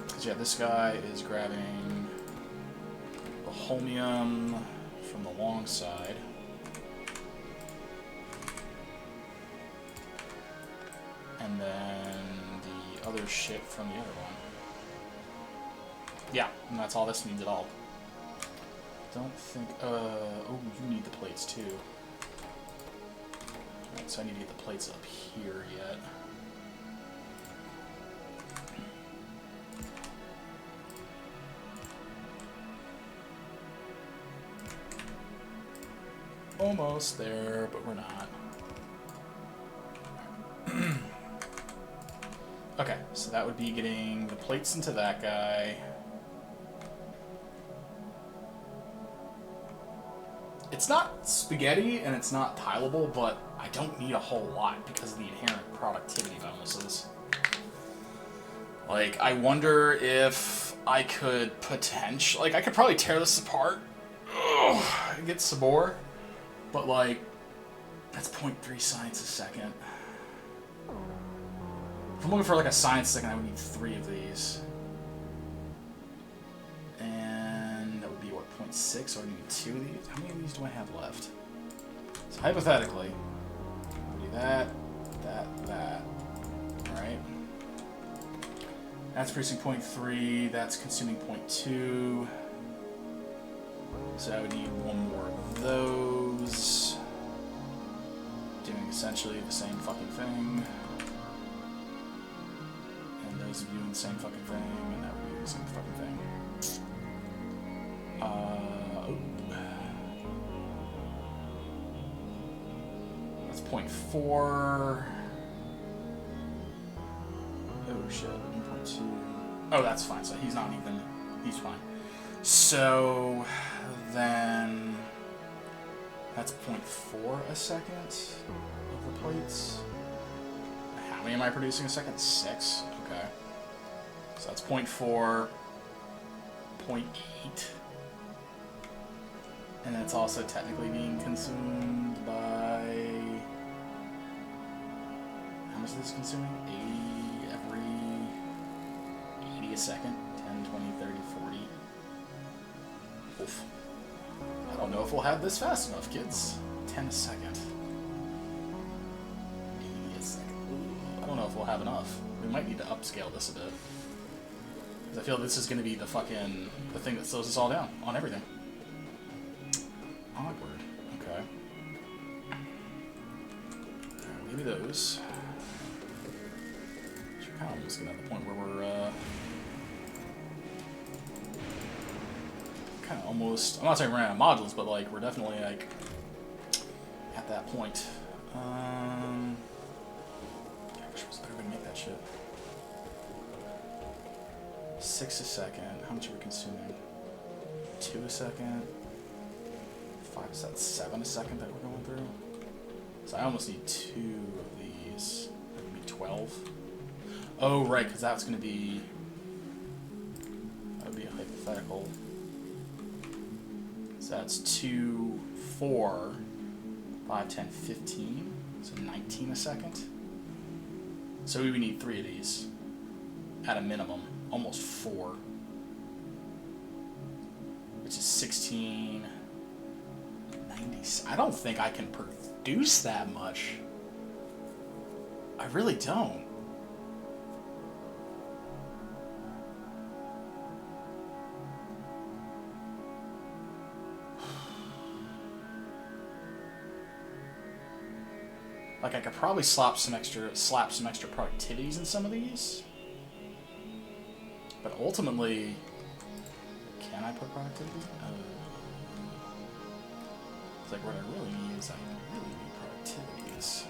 Because yeah, this guy is grabbing the holmium from the long side. And then the other shit from the other one. Yeah, and that's all this needs at all. Don't think, oh, you need the plates too. Alright, so I need to get the plates up here yet. Almost there, but we're not. Okay, so that would be getting the plates into that guy. It's not spaghetti and it's not tileable, but I don't need a whole lot because of the inherent productivity bonuses. Like, I wonder if I could potentially... Like, I could probably tear this apart and get some more, but, like, that's 0.3 science a second. If I'm looking for, like, a science second, I would need 3 of these. And that would be, what, 0.6? So I need 2 of these? How many of these do I have left? So, hypothetically, I do that, that. Alright. That's producing 0.3, that's consuming 0.2. So I would need 1 more of those. Doing essentially the same fucking thing. And those are doing the same fucking thing, and that would be the same fucking thing. Oh. That's 0.4. Oh shit, 1.2. Oh, that's fine, so he's not even, he's fine. So, then, that's 0.4 a second of the plates. How many am I producing a second? 6? Okay. So that's 0.4, 0.8. And it's also technically being consumed by... How much is this consuming? 80 every... 80 a second? 10, 20, 30, 40. Oof. I don't know if we'll have this fast enough, kids. 10 a second. 80 a second. Ooh, I don't know if we'll have enough. We might need to upscale this a bit. Because I feel this is going to be the fucking... the thing that slows us all down on everything. Awkward. Okay. Alright, maybe those. We're kind of almost getting at the point where we're, kind of almost... I'm not saying we're out of modules, but, like, we're definitely, like, at that point. I wish I was a better way to make that shit. 6 a second. How much are we consuming? 2 a second? 5 a second? 7 a second that we're going through? So I almost need 2 of these. That would be 12. Oh, right, because that's going to be... That would be a hypothetical. So So that's 2, 4, 5, 10, 15. So 19 a second. So we would need 3 of these at a minimum, almost 4, which is 16, 90. I don't think I can produce that much. I really don't. Like, I could probably slap some extra productivities in some of these. But ultimately, can I put productivity? It's like what I really need is I really need productivities.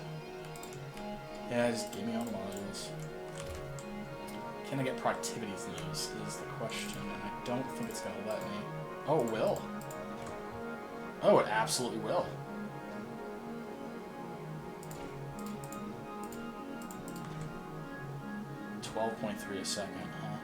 Yeah, just give me all the modules. Can I get productivities in those is the question, and I don't think it's going to let me. Oh, it will. Oh, it absolutely will. $12.3 a second, huh?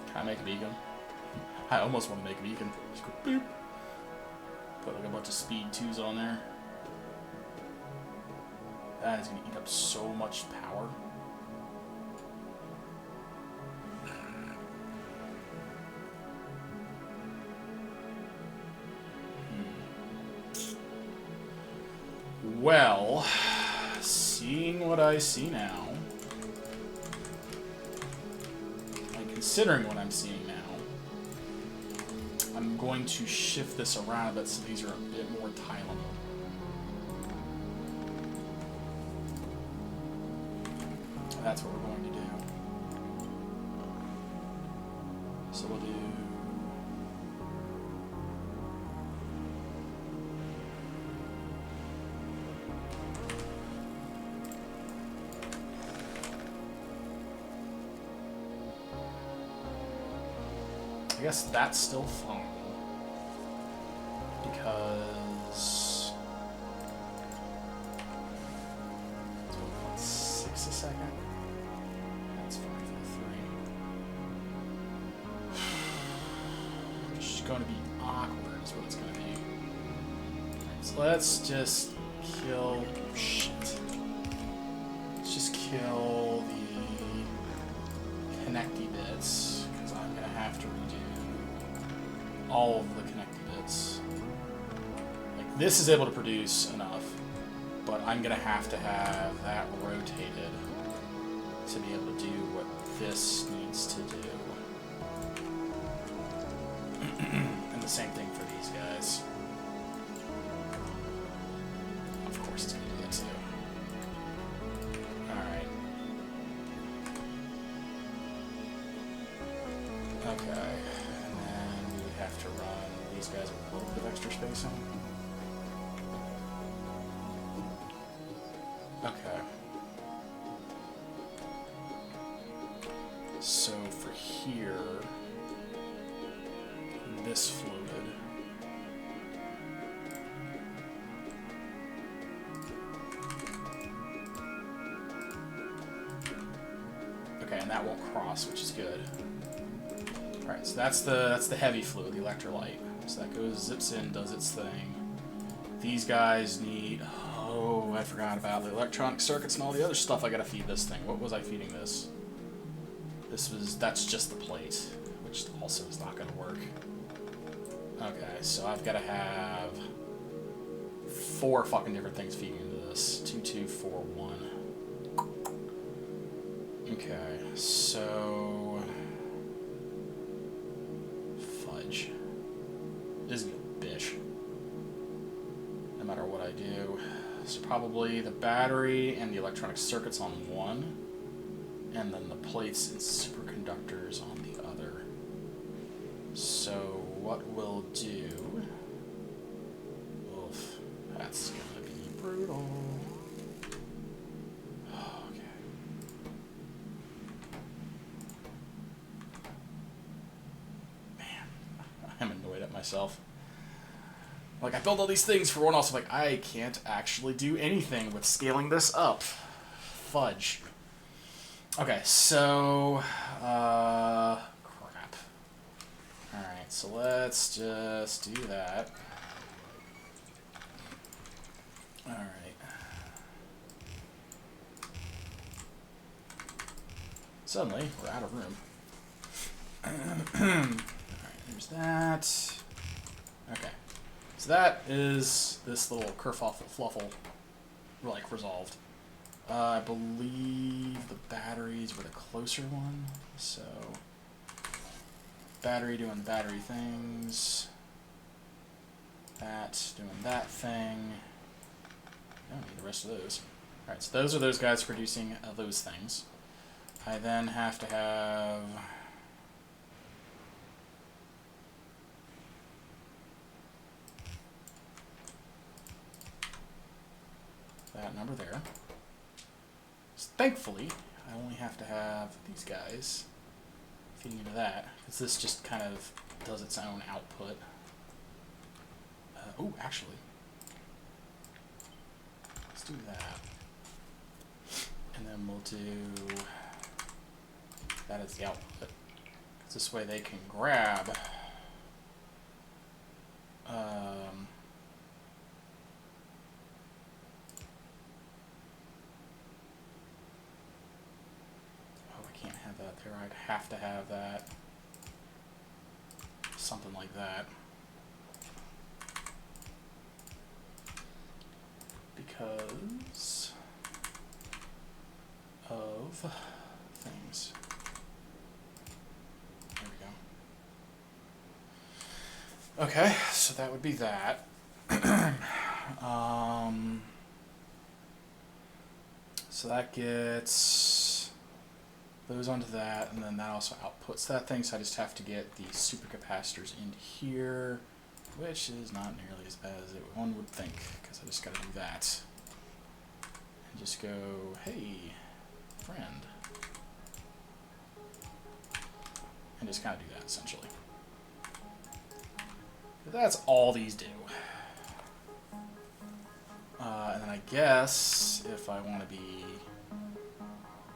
Can I make a beacon? I almost want to make a beacon. Just go boop. Put like a bunch of speed 2s on there. That is going to eat up so much power. Well, seeing what I see now, and considering what I'm seeing now, I'm going to shift this around a bit so these are a bit more tileable. That's what we're going to do. So we'll do... I guess that's still fine. Because... 6 a second? That's fine for the 3. Which is going to be awkward, is what it's going to be. Right, so let's just kill... Shit. Let's just kill the connecty bits, because I'm going to have to redo all of the connecty bits. Like, this is able to produce enough, but I'm going to have that rotated to be able to do what this needs to do. And the same thing for these guys. Of course it's going to do that too. Alright. Okay. And then we have to run these guys with a little bit of extra spacing. Okay. So for here, this floated. Okay, and that won't cross, which is good. All right, so that's the heavy fluid, the electrolyte. So that goes, zips in, does its thing. These guys need. Oh, I forgot about the electronic circuits and all the other stuff I gotta feed this thing. What was I feeding this? That's just the plate, which also is not gonna work. Okay, so I've gotta have 4 fucking different things feeding into this. 2, 2, 4, 1. Okay, so... Fudge. This is a bitch. No matter what I do. So probably the battery and the electronic circuits on one, and then the plates and superconductors on the other. So what we'll do... Oof, that's gonna be brutal. myself. Like, I build all these things for one else. I'm like, I can't actually do anything with scaling this up. Fudge. Okay, so... crap. Alright, so let's just do that. Alright. Suddenly, we're out of room. Alright, there's that. Okay. So that is this little kerfuffle fluffle, like, resolved. I believe the batteries were the closer one, so battery doing the battery things, that doing that thing. I don't need the rest of those. Alright, so those are those guys producing those things. I then have to have that number there. So thankfully, I only have to have these guys feeding into that, because this just kind of does its own output. Oh, actually, let's do that. And then we'll do that as the output. This way they can grab there, I'd have to have that. Something like that. Because of things. There we go. Okay, so that would be that. So that gets those onto that, and then that also outputs that thing, so I just have to get the supercapacitors into here, which is not nearly as bad as one would think, because I just got to do that. And just go, hey, friend. And just kind of do that, essentially. That's all these do. And then I guess if I want to be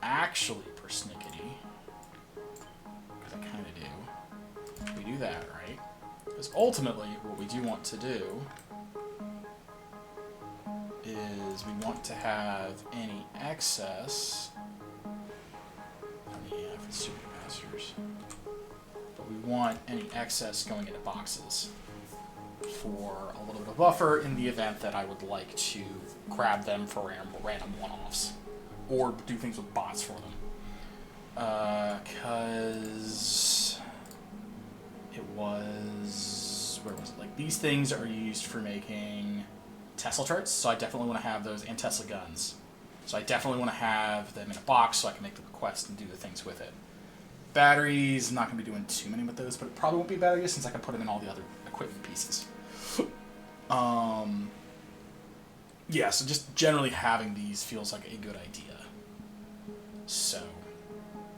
actually persnickety, because I kind of do, we do that, right? Because ultimately, what we do want to do is we want to have any excess. Yeah, for supercapacitors. But we want any excess going into boxes for a little bit of buffer in the event that I would like to grab them for random one-offs or do things with bots for them. Because it was, where was it? Like, these things are used for making Tesla turrets, so I definitely want to have those, and Tesla guns. So I definitely want to have them in a box so I can make the request and do the things with it. Batteries, I'm not going to be doing too many with those, but it probably won't be batteries since I can put them in all the other equipment pieces. Yeah, so just generally having these feels like a good idea. So,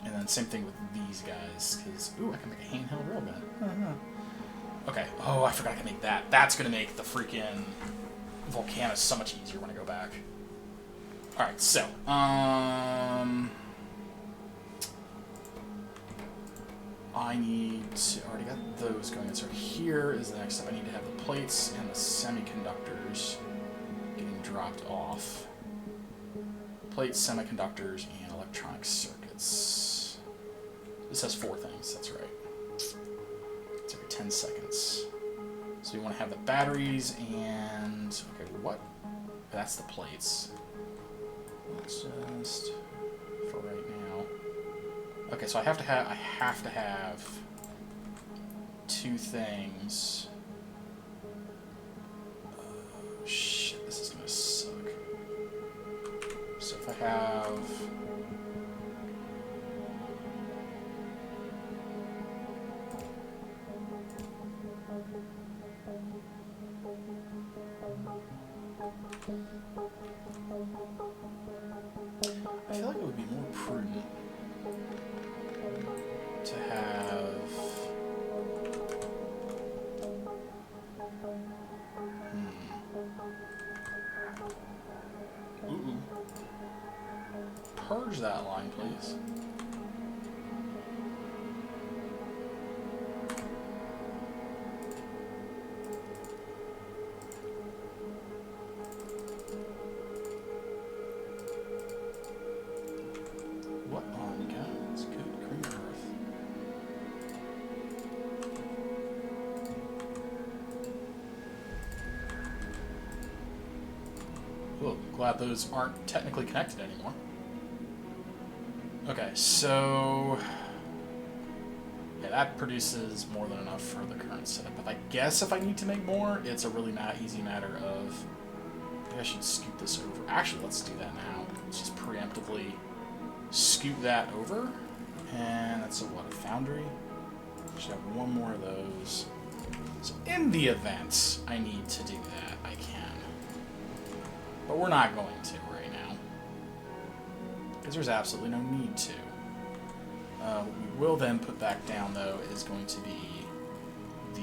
and then same thing with these guys, because, ooh, I can make a handheld railgun. Okay, oh, I forgot I can make that. That's going to make the freaking Volcana so much easier when I go back. Alright, so, I need to, already got those going, so here is the next step. I need to have the plates and the semiconductors getting dropped off. Plates, semiconductors, and electronic circuits. This has 4 things, that's right. It's every 10 seconds. So we want to have the batteries and, okay, what? That's the plates. Let's just, for right now. Okay, so I have to have 2 things. Oh, shit, this is gonna suck. So if I have... I feel like it would be more prudent to have Where's that line, please? What on God's good green earth? Well, glad those aren't technically connected anymore. Okay, so yeah, that produces more than enough for the current setup. But I guess if I need to make more, it's a really easy matter of, maybe I should scoot this over. Actually, let's do that now. Let's just preemptively scoot that over. And that's a foundry. Should have one more of those. So in the event I need to do that, I can. But we're not going to right now, because there's absolutely no need to. What we will then put back down, though, is going to be the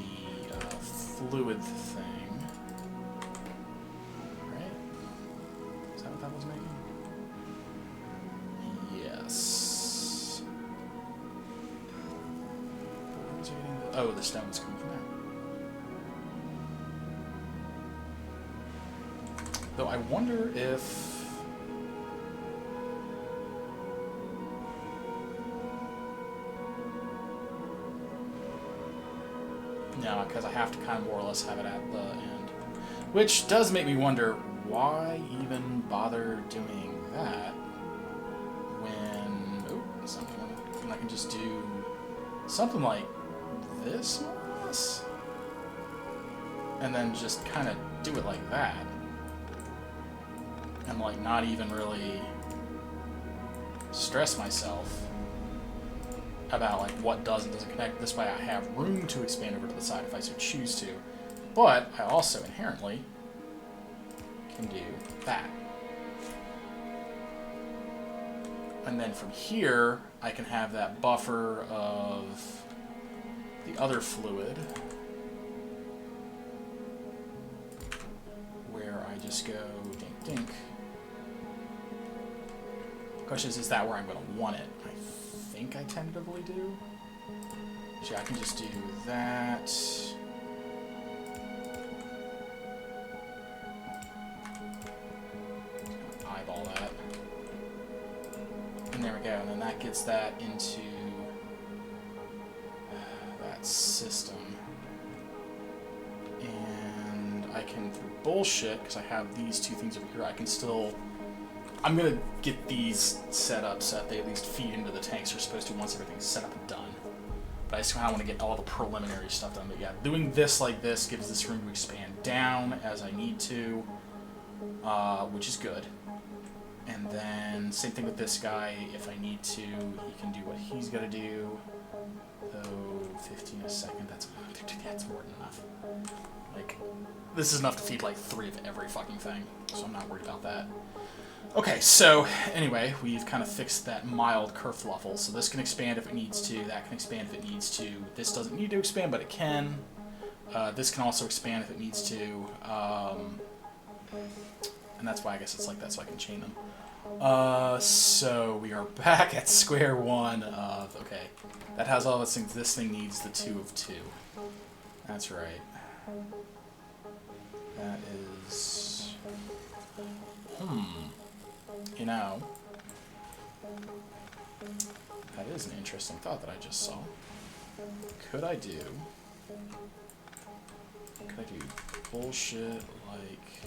fluid thing. Right? Is that what that was making? Yes. Where was I getting the... Oh, the stone's coming from there. Though I wonder if... No, because I have to kind of more or less have it at the end. Which does make me wonder, why even bother doing that when... Oh, something. When I can just do something like this, more or less? And then just kind of do it like that. And, like, not even really stress myself about, like, what does and doesn't connect. This way I have room to expand over to the side if I so choose to. But I also inherently can do that. And then from here, I can have that buffer of the other fluid, where I just go dink dink. Question is that where I'm going to want it? I think I tentatively do. So I can just do that. Eyeball that. And there we go. And then that gets that into that system. And I can, through bullshit, because I have these two things over here, I can still... I'm going to get these set up so that they at least feed into the tanks they're supposed to once everything's set up and done. But I just kind of want to get all the preliminary stuff done. But yeah, doing this like this gives this room to expand down as I need to, which is good. And then same thing with this guy. If I need to, he can do what he's got to do. Though 15 a second, that's more than enough. Like, this is enough to feed like 3 of every fucking thing, so I'm not worried about that. Okay, so anyway, we've kind of fixed that mild kerfluffle. So this can expand if it needs to, that can expand if it needs to. This doesn't need to expand, but it can. This can also expand if it needs to. And that's why I guess it's like that, so I can chain them. So we are back at square one of, okay, that has all those things. This thing needs the 2 of 2. That's right. That is... You know, that is an interesting thought that I just saw. Could I do bullshit like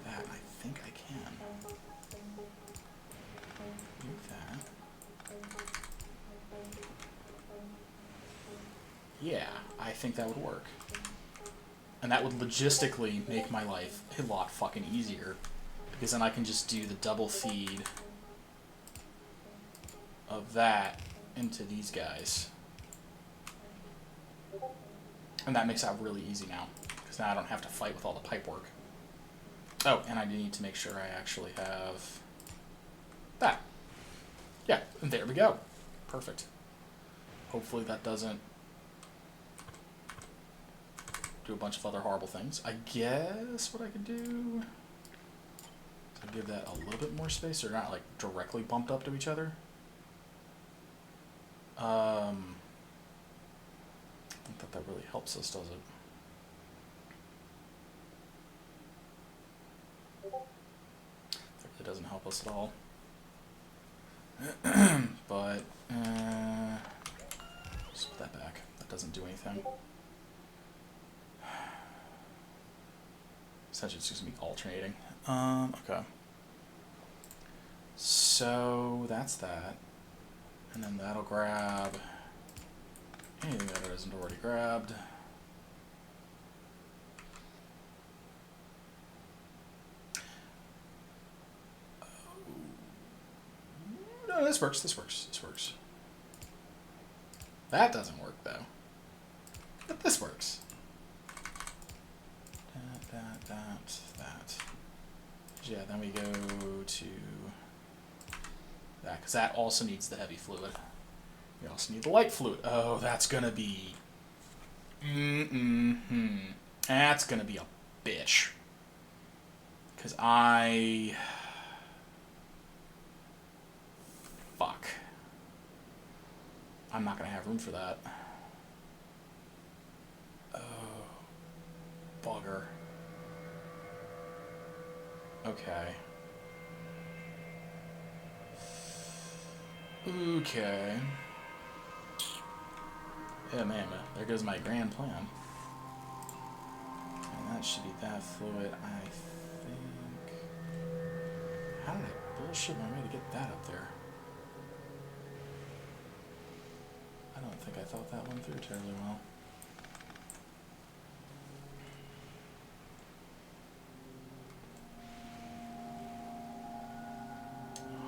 that? I think I can. Do that. Yeah, I think that would work. And that would logistically make my life a lot fucking easier. Because then I can just do the double feed of that into these guys. And that makes that really easy now. Because now I don't have to fight with all the pipe work. Oh, and I do need to make sure I actually have that. Yeah, and there we go. Perfect. Hopefully that doesn't do a bunch of other horrible things. I guess what I could do... So give that a little bit more space. They're not like directly bumped up to each other. I don't think that really helps us, does it? That really doesn't help us at all. But just put that back. That doesn't do anything. Essentially, it's just gonna be alternating. Okay. So that's that, and then that'll grab anything that it isn't already grabbed. No, this works. This works. This works. That doesn't work though. But this works. That. Yeah, then we go to that, because that also needs the heavy fluid. We also need the light fluid. Oh, that's gonna be... That's gonna be a bitch. Because Fuck. I'm not gonna have room for that. Oh. Bugger. Okay. Okay. Yeah, man, there goes my grand plan. And that should be that fluid, I think. How did I bullshit my way to get that up there? I don't think I thought that one through terribly well.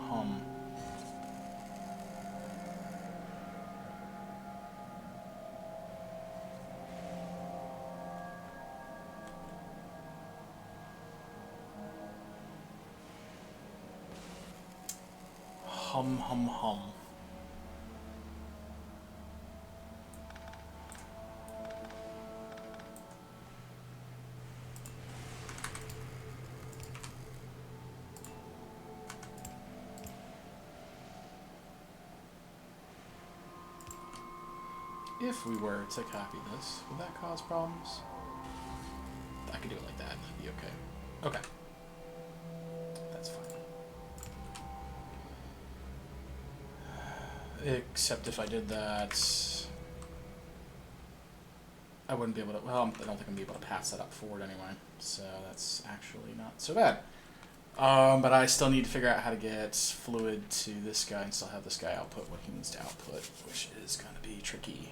Hum. If we were to copy this, would that cause problems? I could do it like that, that'd be okay. Okay. That's fine. Except if I did that, I wouldn't be able to, well, I don't think I'm be able to pass that up forward anyway, so that's actually not so bad. But I still need to figure out how to get fluid to this guy and still have this guy output what he needs to output, which is going to be tricky.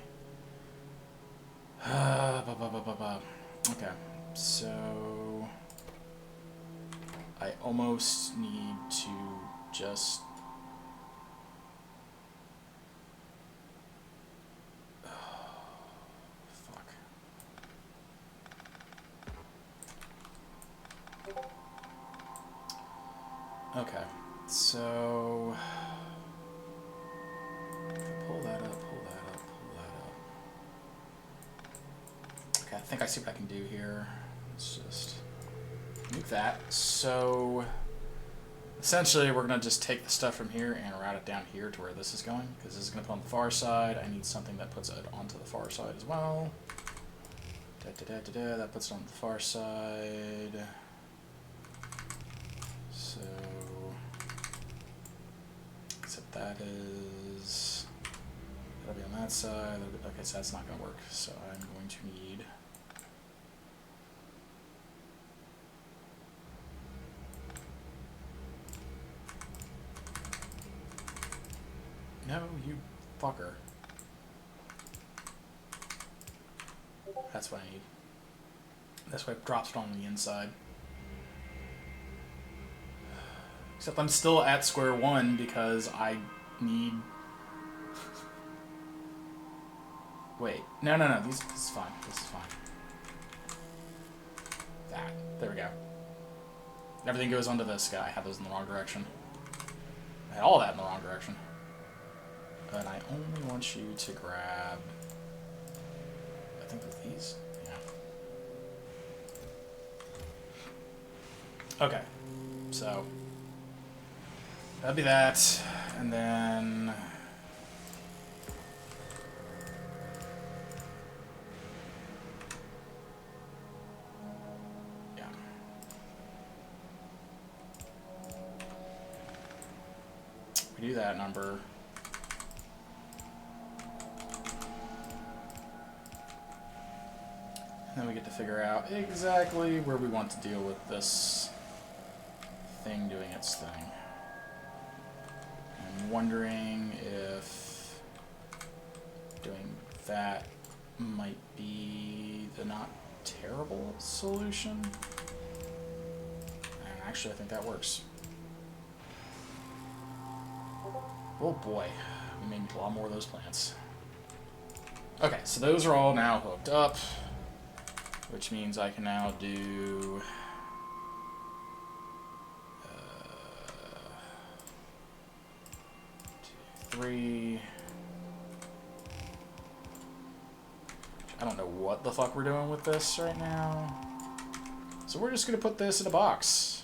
Okay, so I almost need to just fuck. Okay, so pull that up. I think I see what I can do here. Let's just nuke that. So essentially we're going to just take the stuff from here and route it down here to where this is going, because this is going to put on the far side. I need something that puts it onto the far side as well. That puts it on the far side. So except that is, that'll be on that side. Okay, so that's not going to work. So I'm going to need no, you fucker. That's what I need. That's why it drops it on the inside. Except I'm still at square one because I need... Wait. No. This is fine. This is fine. That. There we go. Everything goes onto this guy. I had those in the wrong direction. I had all that in the wrong direction. And I only want you to grab... I think with these? Yeah. Okay. So So that'd be that, and then yeah. We do that number. And then we get to figure out exactly where we want to deal with this thing doing its thing. I'm wondering if doing that might be the not terrible solution. And actually, I think that works. Oh boy, we made a lot more of those plants. Okay, so those are all now hooked up, which means I can now do 2, 3. I don't know what the fuck we're doing with this right now. So we're just going to put this in a box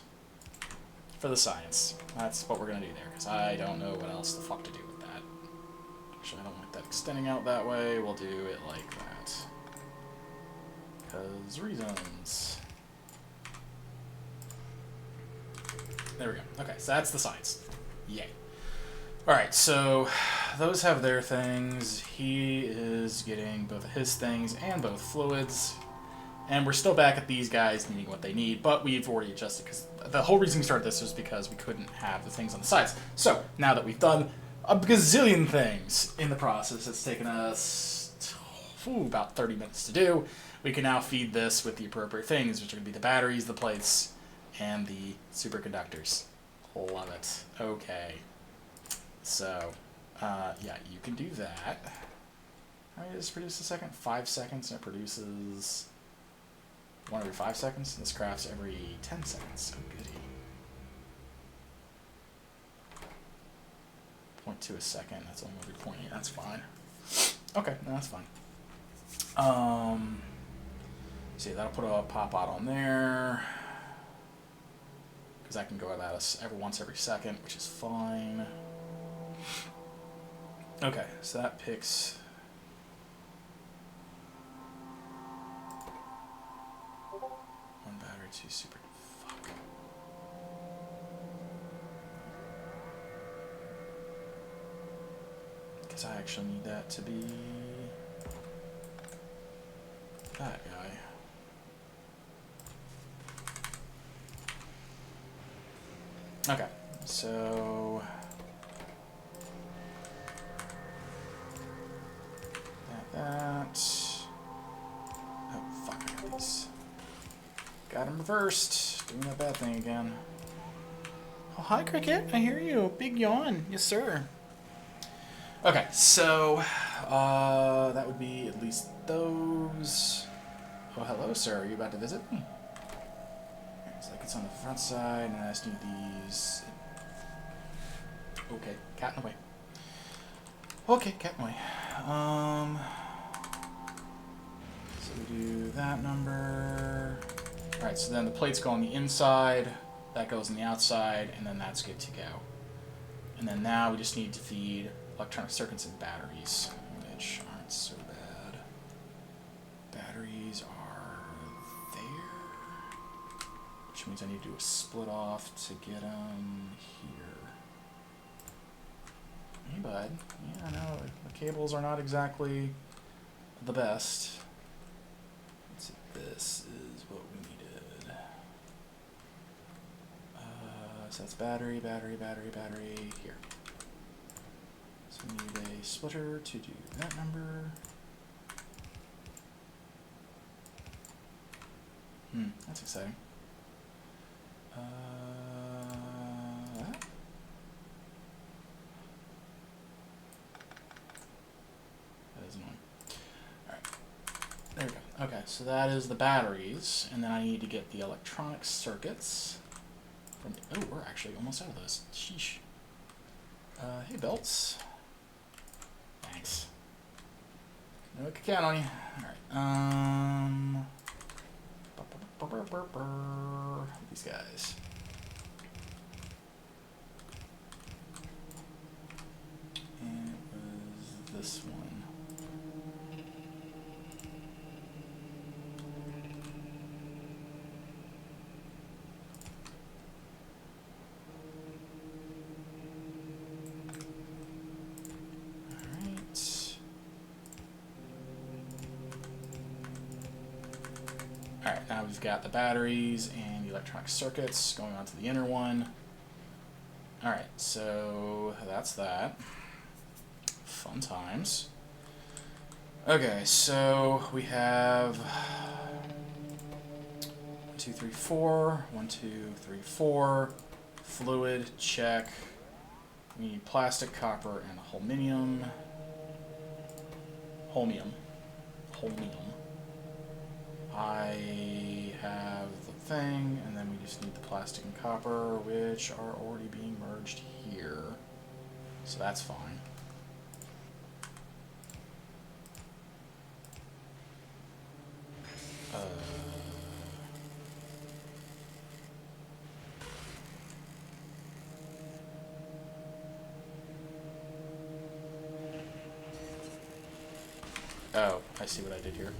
for the science. That's what we're going to do there, because I don't know what else the fuck to do with that. Actually, I don't like that extending out that way. We'll do it like that. Because reasons. There we go. Okay, so that's the science. Yay. Alright, so those have their things. He is getting both his things and both fluids. And we're still back at these guys needing what they need, but we've already adjusted, because the whole reason we started this was because we couldn't have the things on the sides. So, now that we've done a gazillion things in the process, it's taken us about 30 minutes to do, we can now feed this with the appropriate things, which are going to be the batteries, the plates, and the superconductors. Love it. Okay. So, yeah, you can do that. How many does this produce a second? 5 seconds, and it produces 1 every 5 seconds, and this crafts every 10 seconds. Oh, goody. 0.2 a second. That's only every 0.8. That's fine. Okay, no, that's fine. See, that'll put a pop out on there, because I can go at that once every second, which is fine. Okay, so that picks. One battery, 2 super. Fuck. Because I actually need that to be that guy. Okay, so that. Oh, fuck, I got these. Got him reversed. Doing that bad thing again. Oh, hi, Cricket. I hear you. Big yawn. Yes, sir. Okay, so that would be at least those. Oh, hello, sir. Are you about to visit me? Looks like it's on the front side, and I just need these. Okay, cat in the way. Okay, cat in the way. So we do that number. Alright, so then the plates go on the inside, that goes on the outside, and then that's good to go. And then now we just need to feed electronic circuits and batteries, which aren't so bad. Batteries are there, which means I need to do a split off to get them here. Hey, bud. Yeah, I know, the cables are not exactly the best. Let's see, this is what we needed. So that's battery, battery, battery, battery, here. So we need a splitter to do that number. That's exciting. That is annoying. Alright. There we go. Okay, so that is the batteries, and then I need to get the electronic circuits. Oh, we're actually almost out of those. Sheesh. Hey, belts. Thanks. No, I can count on you. Alright, these guys. this one? Alright, now we've got the batteries and the electronic circuits going on to the inner one. Alright, so that's that. Fun times. Okay, so we have 1, 2, 3, 4. 1, 2, 3, 4. Fluid, check. We need plastic, copper, and holmium. Holmium. I have the thing, and then we just need the plastic and copper, which are already being merged here. So that's fine. Oh, I see what I did here.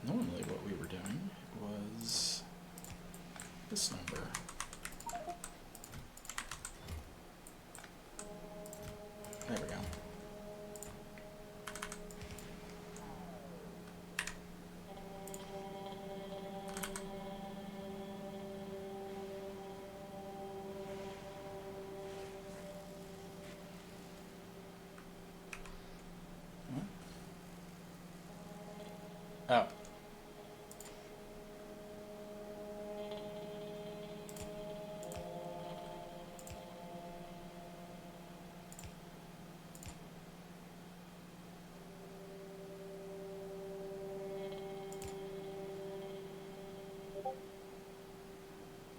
Normally what we were doing was this number. There we go. Oh.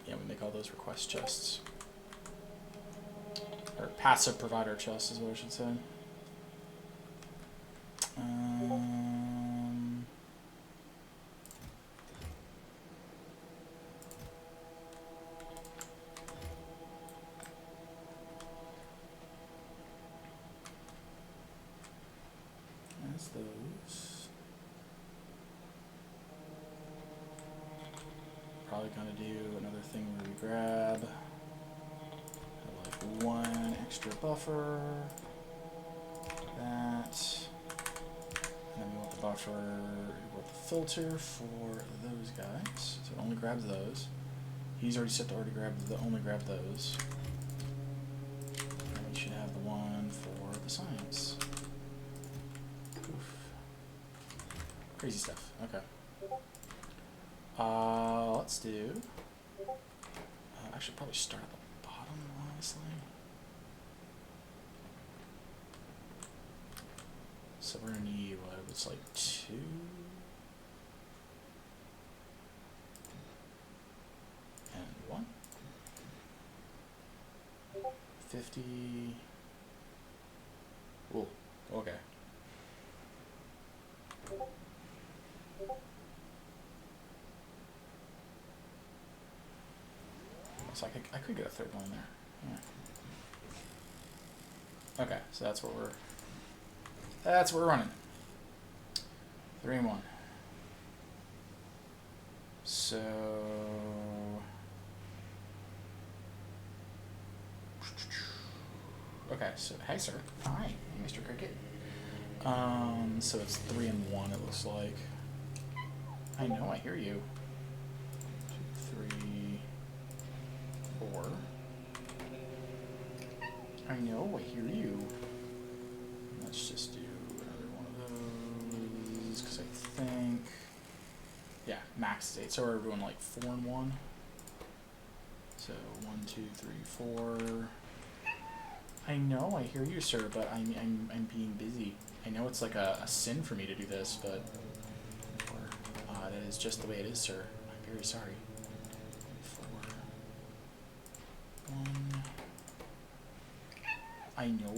Yeah, we make all those request chests. Or passive provider chests is what I should say. As those. Probably gonna do another thing where we grab like one extra buffer, that, and then we want the buffer, we want the filter for those guys, so it only grabs those. He's already set to only grab those. And we should have the one for the science. Oof. Crazy stuff. Okay. Let's do. I should probably start at the bottom, honestly. So we're gonna need what? It's like 2. And 1. 50. Ooh, okay. So I could get a third one there. Yeah. Okay, so that's what we're running. 3 and 1. So okay, so hey sir. Hi, Mr. Cricket. So it's 3 and 1 it looks like. I know, I hear you. 2, 3, 4. I know, I hear you. Let's just do another one of those, because I think, yeah, max is 8. So we're doing like 4 and 1. So 1, 2, 3, 4. I know, I hear you, sir, but I'm being busy. I know it's like a sin for me to do this, but that is just the way it is, sir. I'm very sorry. 4, 1. I know.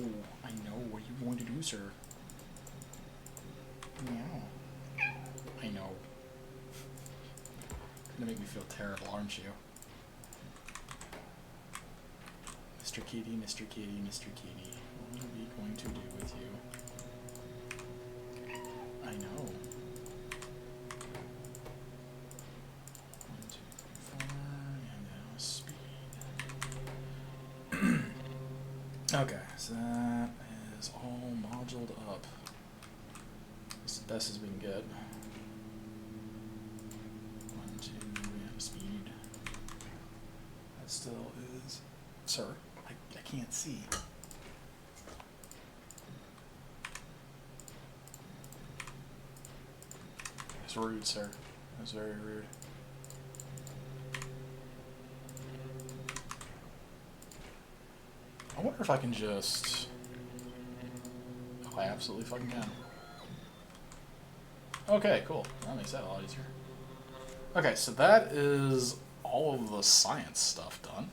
What are you going to do, sir? Meow. I know. You're gonna make me feel terrible, aren't you? Mr. Kitty, Mr. Kitty, Mr. Kitty. What are we going to do with you? I know. 1, 2, 3, 4, and now speed. Okay, so that is all moduled up. As best as we can get. 1, 2, and speed. That still is... Sir, I can't see. That's rude, sir. That's very rude. I wonder if I can just... Oh, I absolutely fucking can. Okay, cool. That makes that a lot easier. Okay, so that is all of the science stuff done.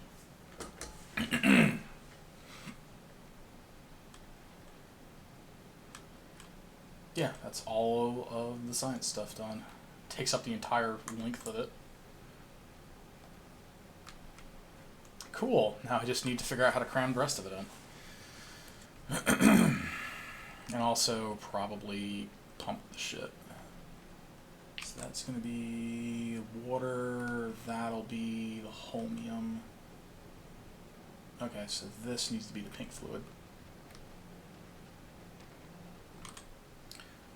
Yeah, that's all of the science stuff done. Takes up the entire length of it. Cool. Now I just need to figure out how to cram the rest of it in. And also probably pump the shit. So that's going to be water. That'll be the holmium. Okay, so this needs to be the pink fluid.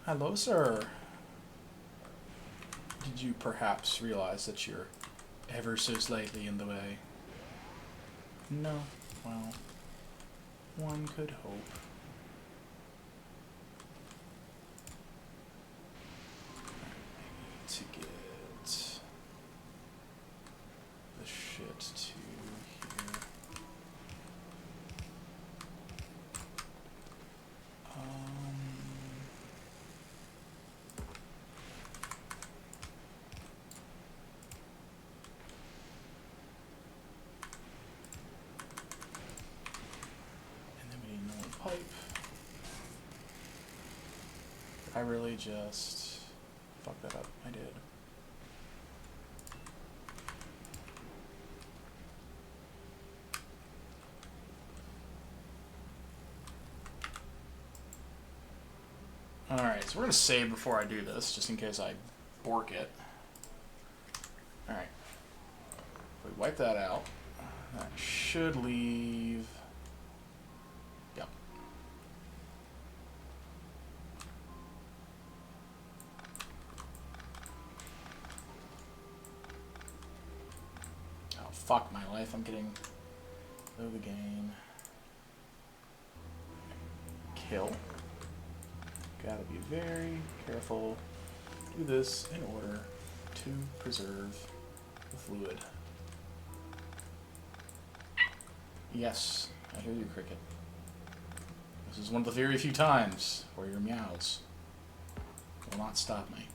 Hello, sir. Did you perhaps realize that you're ever so slightly in the way? No. Well, one could hope. To get the shit to here. And then we need another pipe. I really just fucked that up. I did. Alright, so we're going to save before I do this, just in case I bork it. Alright. If we wipe that out, that should leave... Yep. Oh, fuck my life. I'm getting... Load the game. Kill. Gotta be very careful. Do this in order to preserve the fluid. Yes, I hear you, Cricket. This is one of the very few times where your meows will not stop me.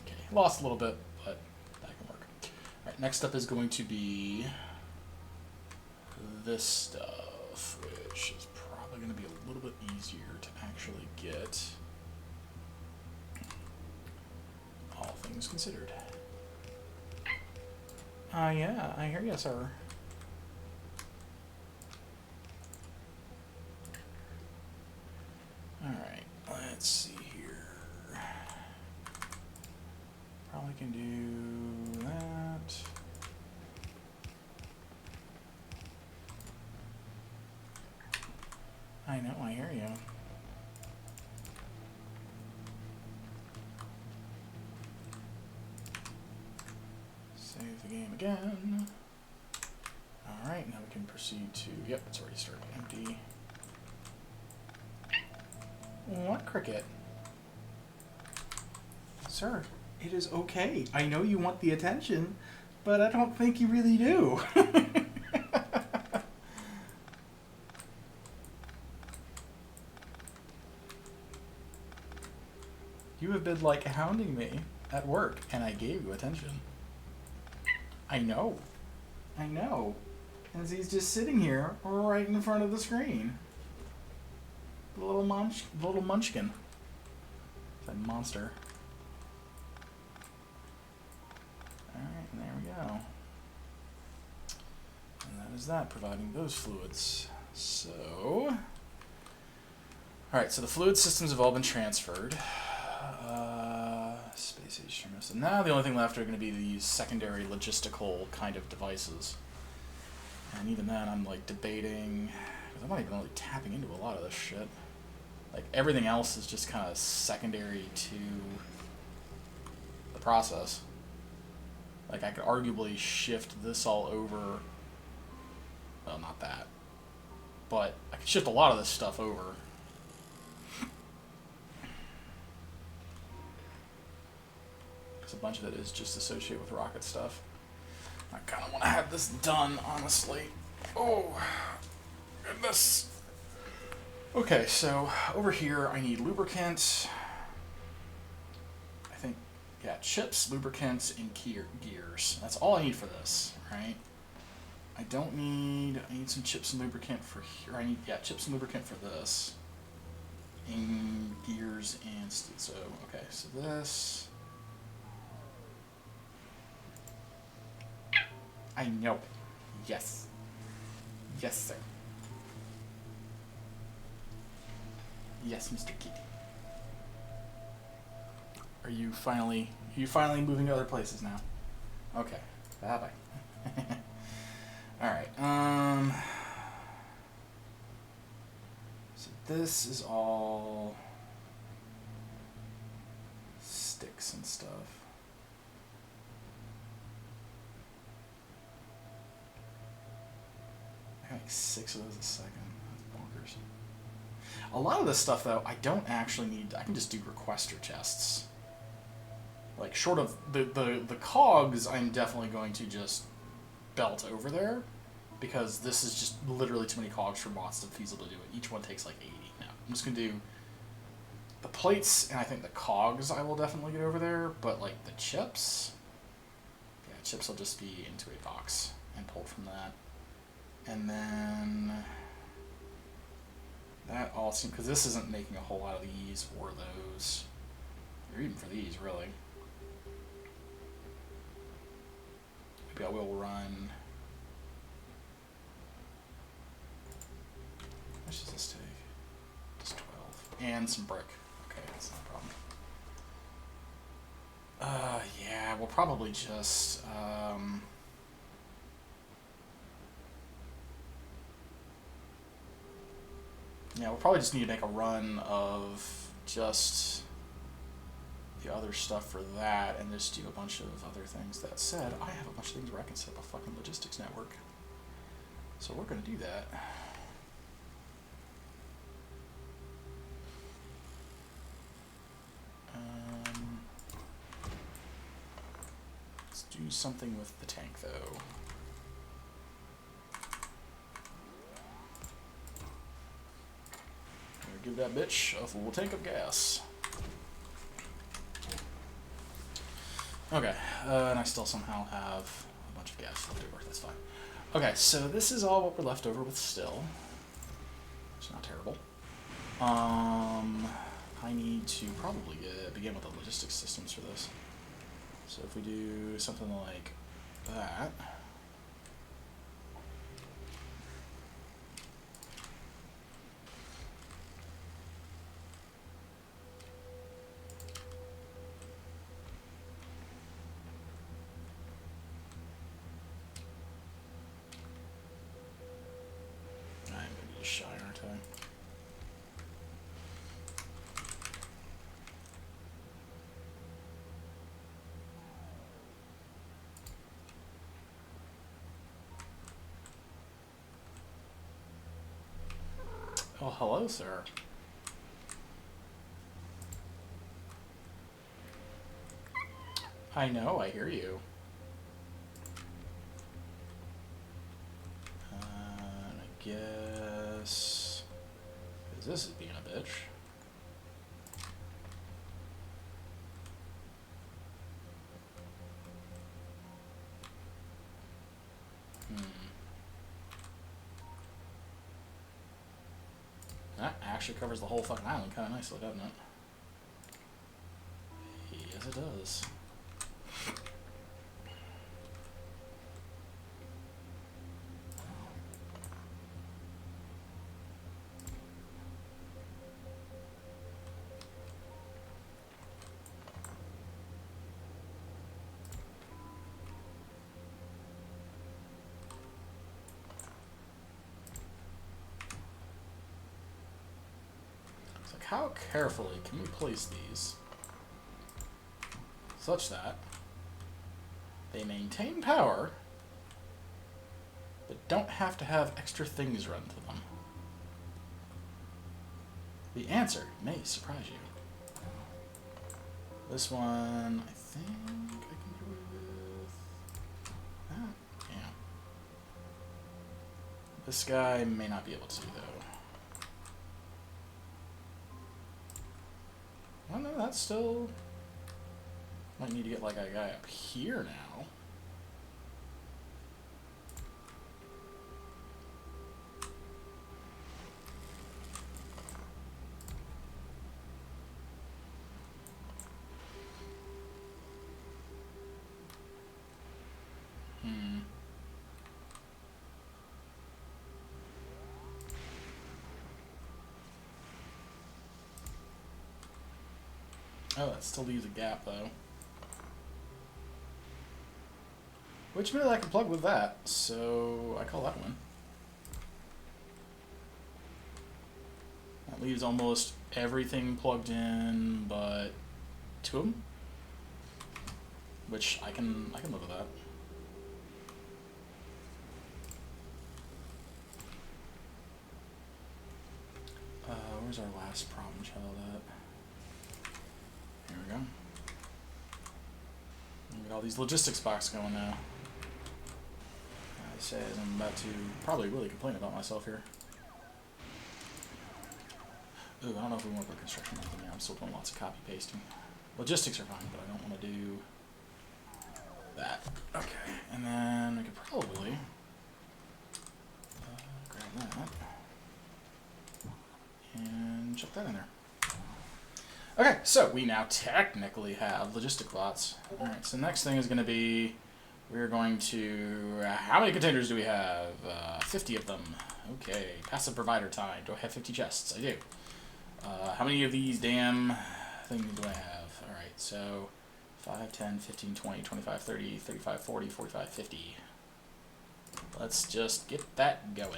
Okay. Lost a little bit, but that can work. Alright, next up is going to be this stuff, which is probably going to be a little bit easier to actually get, all things considered. Yeah, I hear you, sir. Alright, let's see here. Probably can do that. I know, I hear you. Save the game again. Alright, now we can proceed to... Yep, it's already started empty. What, Cricket? Sir, it is okay. I know you want the attention, but I don't think you really do. You have been, like, hounding me at work, and I gave you attention. I know. I know. As he's just sitting here right in front of the screen. The little munchkin. That monster. Alright, and there we go. And that is that providing those fluids? So, alright, so the fluid systems have all been transferred. Space Age terminal. So now the only thing left are going to be these secondary logistical kind of devices. And even then, I'm like debating, because I'm not even really tapping into a lot of this shit. Like, everything else is just kind of secondary to the process. Like, I could arguably shift this all over. Well, not that. But I could shift a lot of this stuff over. Because a bunch of it is just associated with rocket stuff. I kind of want to have this done, honestly. Oh, goodness. Okay, so over here I need lubricant. I think, yeah, chips, lubricants, and gears. That's all I need for this, right? I need some chips and lubricant for here. Chips and lubricant for this. And gears and so, okay, so this. I know. Yes. Yes, sir. Yes, Mr. Kitty. Are you finally moving to other places now? Okay. Bye-bye. Alright, so this is all sticks and stuff. I got like 6 of those a second. That's bonkers. A lot of this stuff, though, I don't actually need. I can just do requester chests. Like, short of the cogs, I'm definitely going to just belt over there, because this is just literally too many cogs for bots to be feasible to do it. Each one takes like 80. Now, I'm just going to do the plates, and I think the cogs I will definitely get over there, but like the chips, yeah, chips will just be into a box and pulled from that. And then that all seems, because this isn't making a whole lot of these or those, or even for these, really. Maybe I will run. How much does this take? Just 12. And some brick. Okay, that's not a problem. Yeah, we'll probably just, yeah, we'll probably just need to make a run of just the other stuff for that, and just do a bunch of other things. That said, I have a bunch of things where I can set up a fucking logistics network. So we're going to do that. Let's do something with the tank, though. Give that bitch a full tank of gas. Okay, and I still somehow have a bunch of gas left over. That's fine. Okay, so this is all what we're left over with still. It's not terrible. I need to probably begin with the logistics systems for this. So if we do something like that. Shy, aren't I? Oh, hello, sir. I know, I hear you. I guess... because this is being a bitch. That actually covers the whole fucking island kind of nicely, doesn't it? Yes, it does. how carefully can we place these such that they maintain power, but don't have to have extra things run to them? The answer may surprise you. This one, I think I can get away with that. Yeah. This guy may not be able to, though. Oh no, that's still... Might need to get like a guy up here now. Oh, that still leaves a gap, though. Which means I can plug with that, so I call that one. That leaves almost everything plugged in but 2 of them. Which I can live with that. Where's our last problem child at? Here we go. Get all these logistics boxes going now. I say as I'm about to probably really complain about myself here. Ooh, I don't know if we want to put construction anything there. I'm still doing lots of copy pasting. Logistics are fine, but I don't want to do that. Okay, and then we could probably grab that and chuck that in there. Okay, so we now technically have logistic lots. Alright, so the next thing is going to be, we're going to, how many containers do we have? 50 of them. Okay, passive provider time. Do I have 50 chests? I do. How many of these damn things do I have? Alright, so 5, 10, 15, 20, 25, 30, 35, 40, 45, 50. Let's just get that going.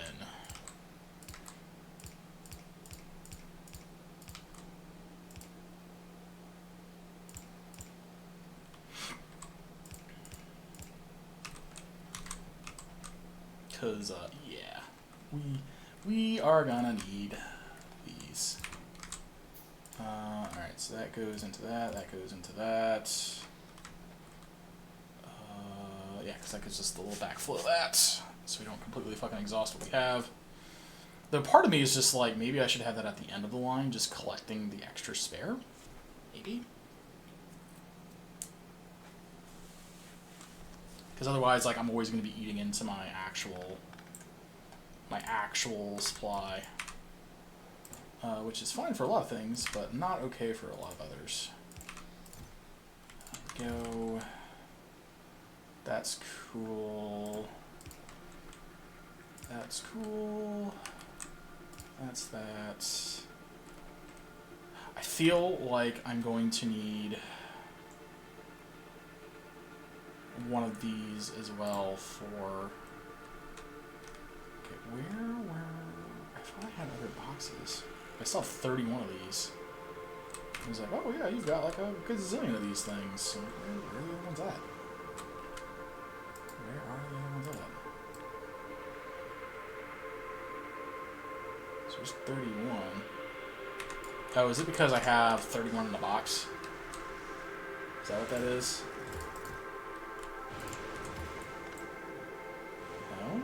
Because, yeah, we are gonna need these. Alright, so that goes into that goes into that. Yeah, because that gives us the little backflow of that, so we don't completely fucking exhaust what we have. Though part of me is just like, maybe I should have that at the end of the line, just collecting the extra spare. Maybe. Because otherwise, like, I'm always going to be eating into my actual supply, which is fine for a lot of things, but not okay for a lot of others. There we go. That's cool. That's cool. That's that. I feel like I'm going to need one of these as well for... Okay, where... I thought I had other boxes. I still have 31 of these. I was like, oh yeah, you've got like a gazillion of these things. So where are the other ones at? Where are the other ones at? So there's 31. Oh, is it because I have 31 in the box? Is that what that is? No?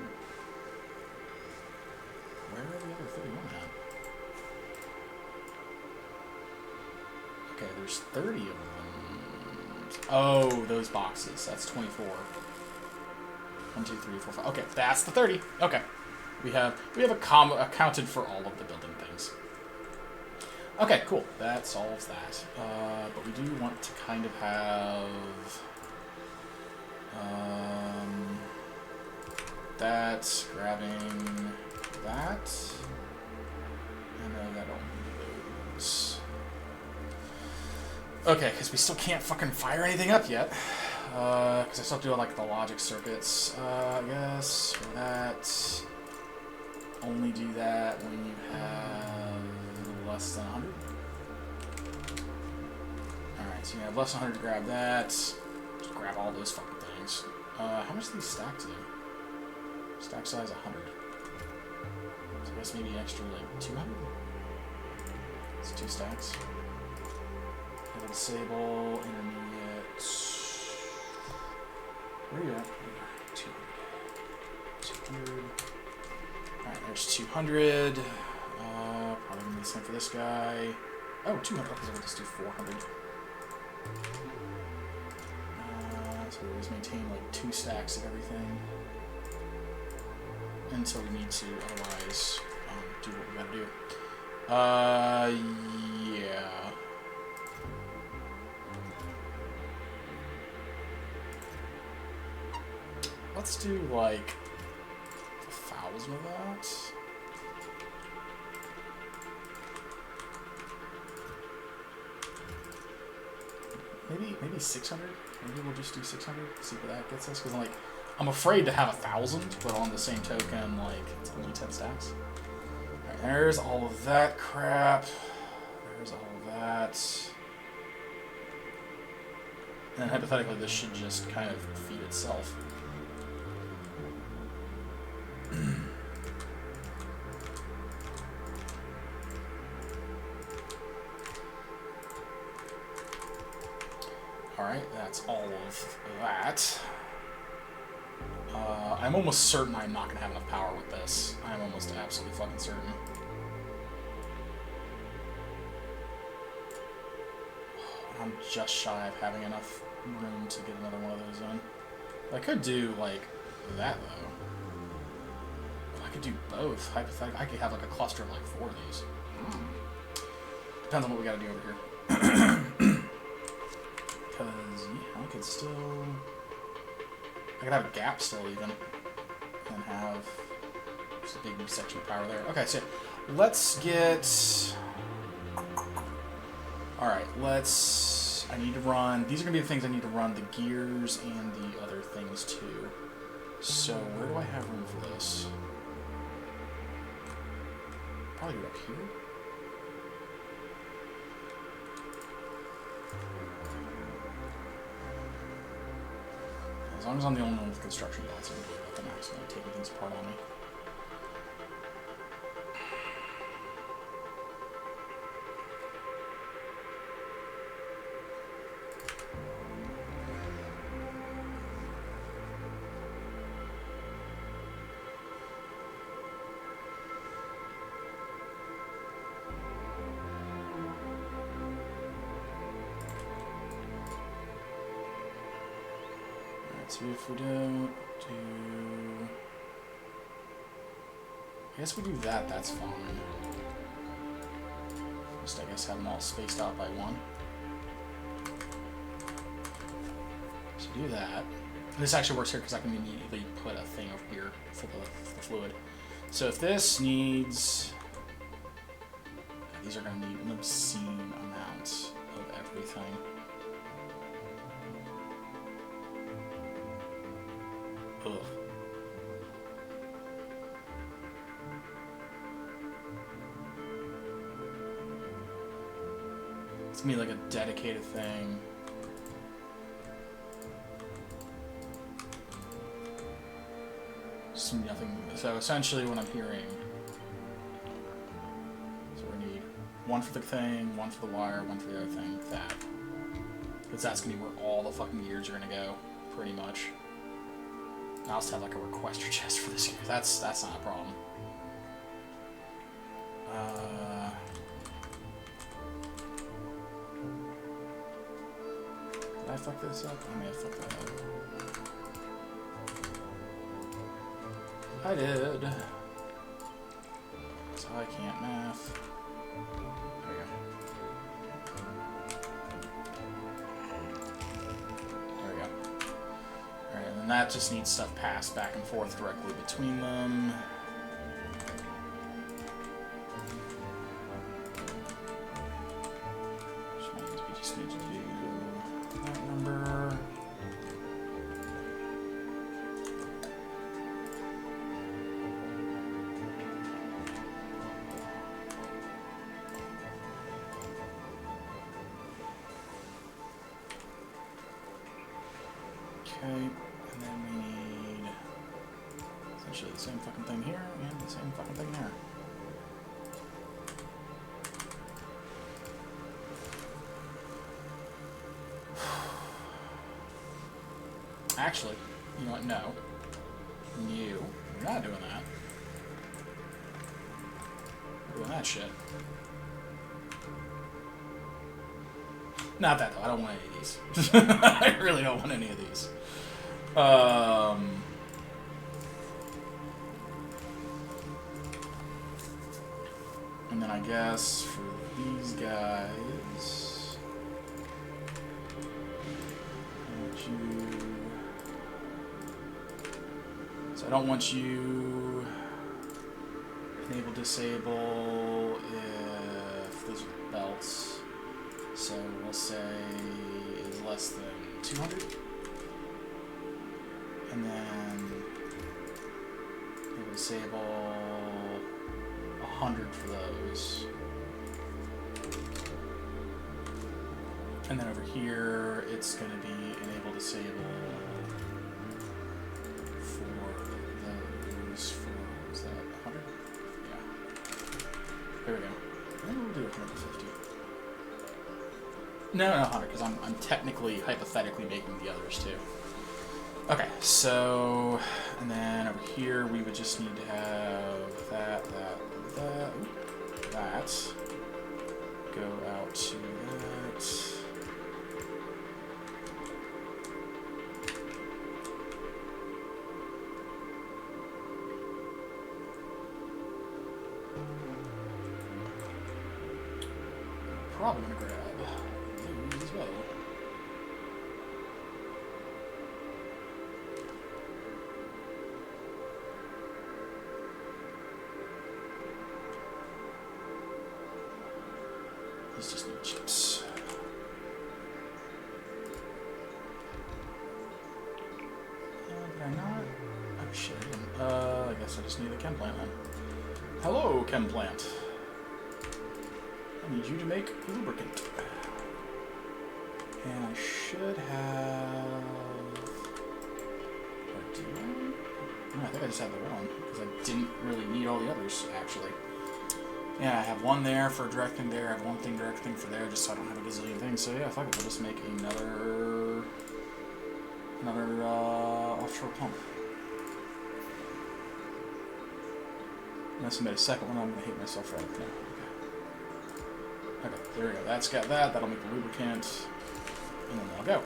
Where are the other 31 at? Okay, there's 30 of them. Oh, those boxes. That's 24. 1, 2, 3, 4, 5. Okay, that's the 30. Okay. We have accounted for all of the building things. Okay, cool. That solves that. But we do want to kind of have that, grabbing that, and then that'll be those. Okay, because we still can't fucking fire anything up yet. Because I still have to do like the logic circuits. I guess for that, only do that when you have less than 100. So you have less than 100 to grab that. Just grab all those fucking things. How much do these stack do? Stack size 100. So I guess maybe an extra like 200? It's 2 stacks. Have a disable, intermediate. Where are you at? 200. 200. Alright, there's 200. Probably need the same for this guy. Oh, 200. Okay, so we'll just do 400. So we always maintain like 2 stacks of everything until we need to, otherwise do what we gotta do. Yeah. Let's do like 1,000 of that. Maybe 600. Maybe we'll just do 600. See what that gets us. Because I'm afraid to have 1,000, but on the same token, like it's only 10 stacks. Alright, there's all of that crap. There's all of that. And hypothetically, this should just kind of feed itself. Alright, that's all of that. I'm almost certain I'm not going to have enough power with this. I'm almost absolutely fucking certain. I'm just shy of having enough room to get another one of those in. I could do, like, that, though. I could do both. Hypothetically, I could have, like, a cluster of, like, 4 of these. Depends on what we gotta do over here. Because, yeah, I could still... I could have a gap still, even. And have just a big section of power there. Okay, so let's get... Alright, let's... I need to run... These are going to be the things I need to run, the gears and the other things, too. So, where do I have room for this? Probably up here? As long as I'm the only one with construction belts, I'm good with them accidentally taking things apart on me. So if we don't do... I guess we do that, that's fine. Just, I guess, have them all spaced out by 1. So do that. This actually works here because I can immediately put a thing over here for the fluid. So if this needs... These are going to need an obscene amount of everything. Ugh. It's gonna be like a dedicated thing. Just nothing. So essentially, what I'm hearing. So we need 1 for the thing, 1 for the wire, 1 for the other thing. That. Because that's gonna be where all the fucking gears are gonna go, pretty much. I'll just have like a requester chest for this gear. That's not a problem. Did I fuck this up? I may have fucked that up. I did. So I can't math. There we go. And that just needs stuff passed back and forth directly between them. Which means we just need to do that number. Okay, and then we need essentially the same fucking thing here and the same fucking thing there. Actually, you know what? No. You're not doing that. You're doing that shit. Not that though. I don't want any of these. I really don't want any of these. And then I guess for these guys, I don't want you enable disable if those are belts. So we'll say is less than 200. And then enable disable 100 for those. And then over here it's going to be enable disable what was that, 100? Yeah. There we go. Maybe we'll do 150. No, 100, because I'm technically, hypothetically making the others too. Okay, so, and then over here we would just need to have that, go out to that. Probably gonna grab these as well. These just need chips. Did I not? Oh shit, I didn't. I guess I just need a chem plant then. Hello, chem plant. I need you to make lubricant. And I should have... Or do I? No, I think I just have the one, because I didn't really need all the others, actually. Yeah, I have one there for directing there, I have one thing directing for there, just so I don't have a gazillion things. So yeah, fuck it, we'll just make another offshore pump. Unless I made a second one, I'm going to hate myself right now. Okay, there we go. That's got that. That'll make the lubricant. And then that'll go.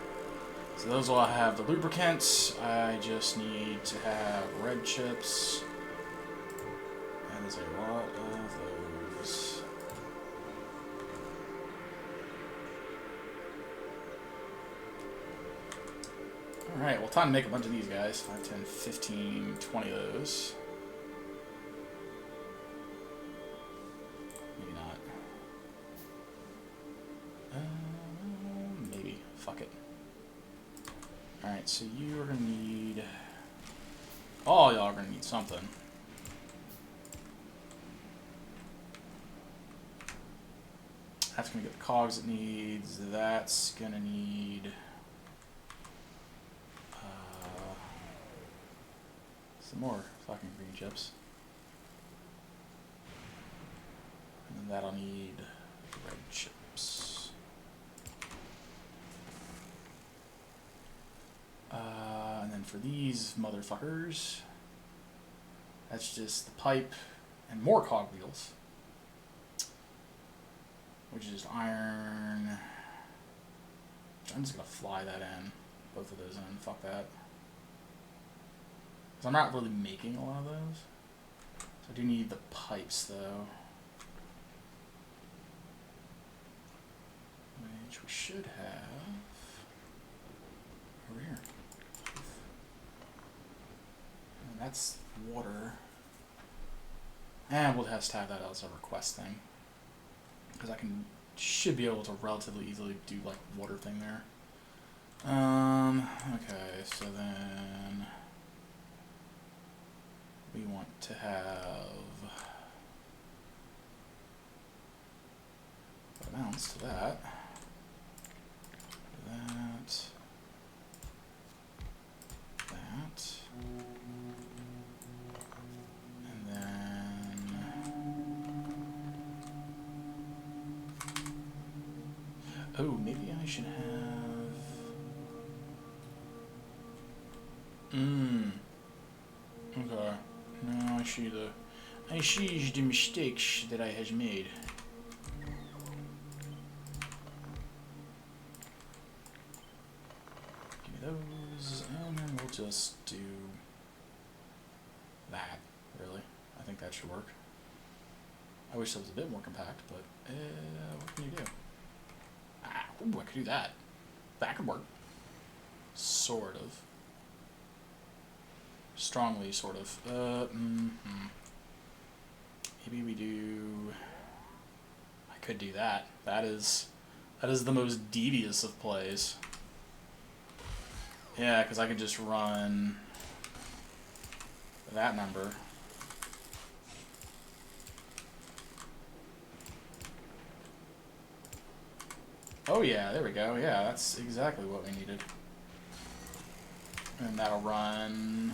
So those will have the lubricant. I just need to have red chips. And there's a lot of those. Alright, well, time to make a bunch of these guys. 5, 10, 15, 20 of those. Maybe not. Maybe. Fuck it. Alright, so you are going to need... All y'all are going to need something. That's going to get the cogs it needs. That's going to need... some more fucking green chips. And then that'll need red chips. And then for these motherfuckers, that's just the pipe and more cog wheels, which is iron. I'm just gonna fly that in, both of those in. Fuck that. So I'm not really making a lot of those. So I do need the pipes though, which we should have over here. And that's water. And we'll just have that as a request thing, because I should be able to relatively easily do like water thing there. Okay, so then we want to have what amounts to that. Oh, maybe I should have... Okay. No, I see the mistakes that I has made. Give me those, and then we'll just do that, really. I think that should work. I wish that was a bit more compact, but what can you do? Ah, ooh, I could do that. That could work. Sort of. Strongly, sort of. Maybe we do... I could do that. That is the most devious of plays. Yeah, because I could just run that number. Oh yeah, there we go. Yeah, that's exactly what we needed. And that'll run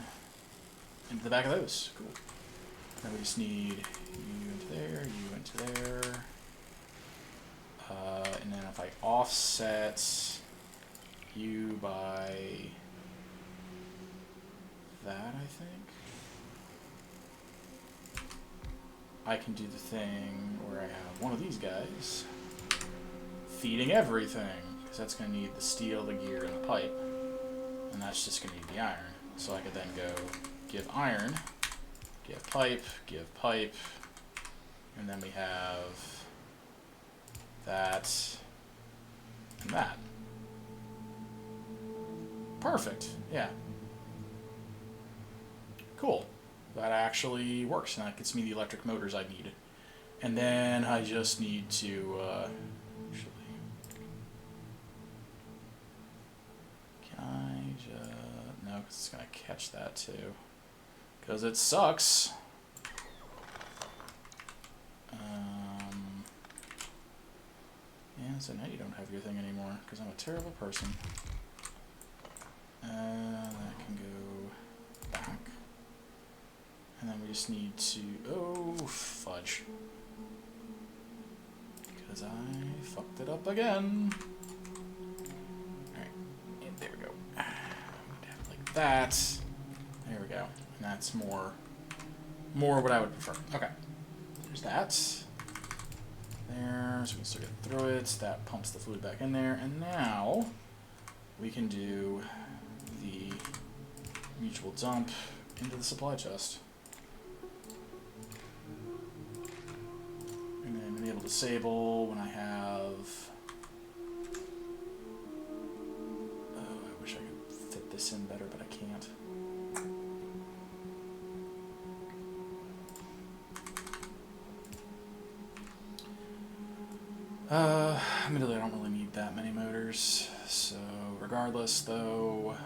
into the back of those. Cool. Then we just need you into there, you into there. And then if I offset you by that, I think, I can do the thing where I have one of these guys feeding everything, because that's going to need the steel, the gear, and the pipe. And that's just going to need the iron. So I could then go give iron, give pipe, and then we have that and that. Perfect. Yeah. Cool. That actually works, and that gets me the electric motors I need. And then I just need to... No, because it's going to catch that too. Because it sucks. Yeah, so now you don't have your thing anymore, because I'm a terrible person. That can go back. And then we just need to... Oh, fudge. Because I fucked it up again. Alright, and there we go. Like that. There we go. And that's more what I would prefer. Okay. There's that. There, so we can still get through it. That pumps the fluid back in there. And now we can do the mutual dump into the supply chest. And then enable disable when I have... Oh, I wish I could fit this in better, but I can't. Admittedly, I don't really need that many motors, so regardless, though,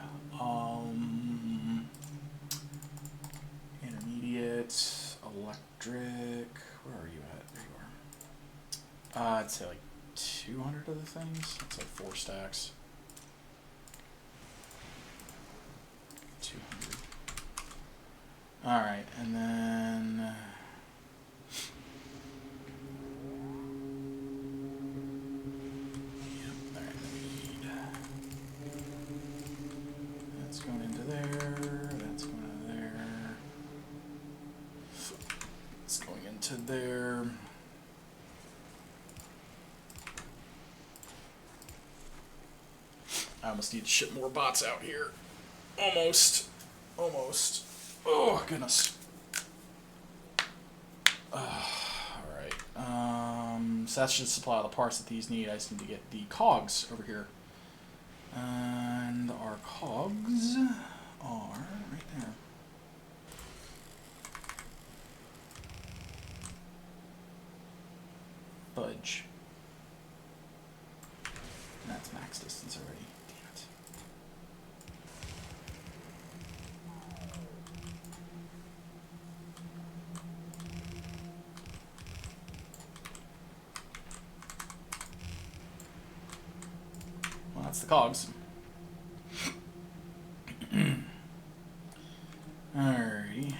intermediate, electric, where are you at? There you are. I'd say like 200 of the things. That's like 4 stacks. 200. Alright, and then... there. I almost need to ship more bots out here. Almost. Oh, goodness. Alright. So that should supply all the parts that these need. I just need to get the cogs over here. And our cogs are right there. Fudge. And that's max distance already. Damn it. Well, that's the cogs. Alrighty.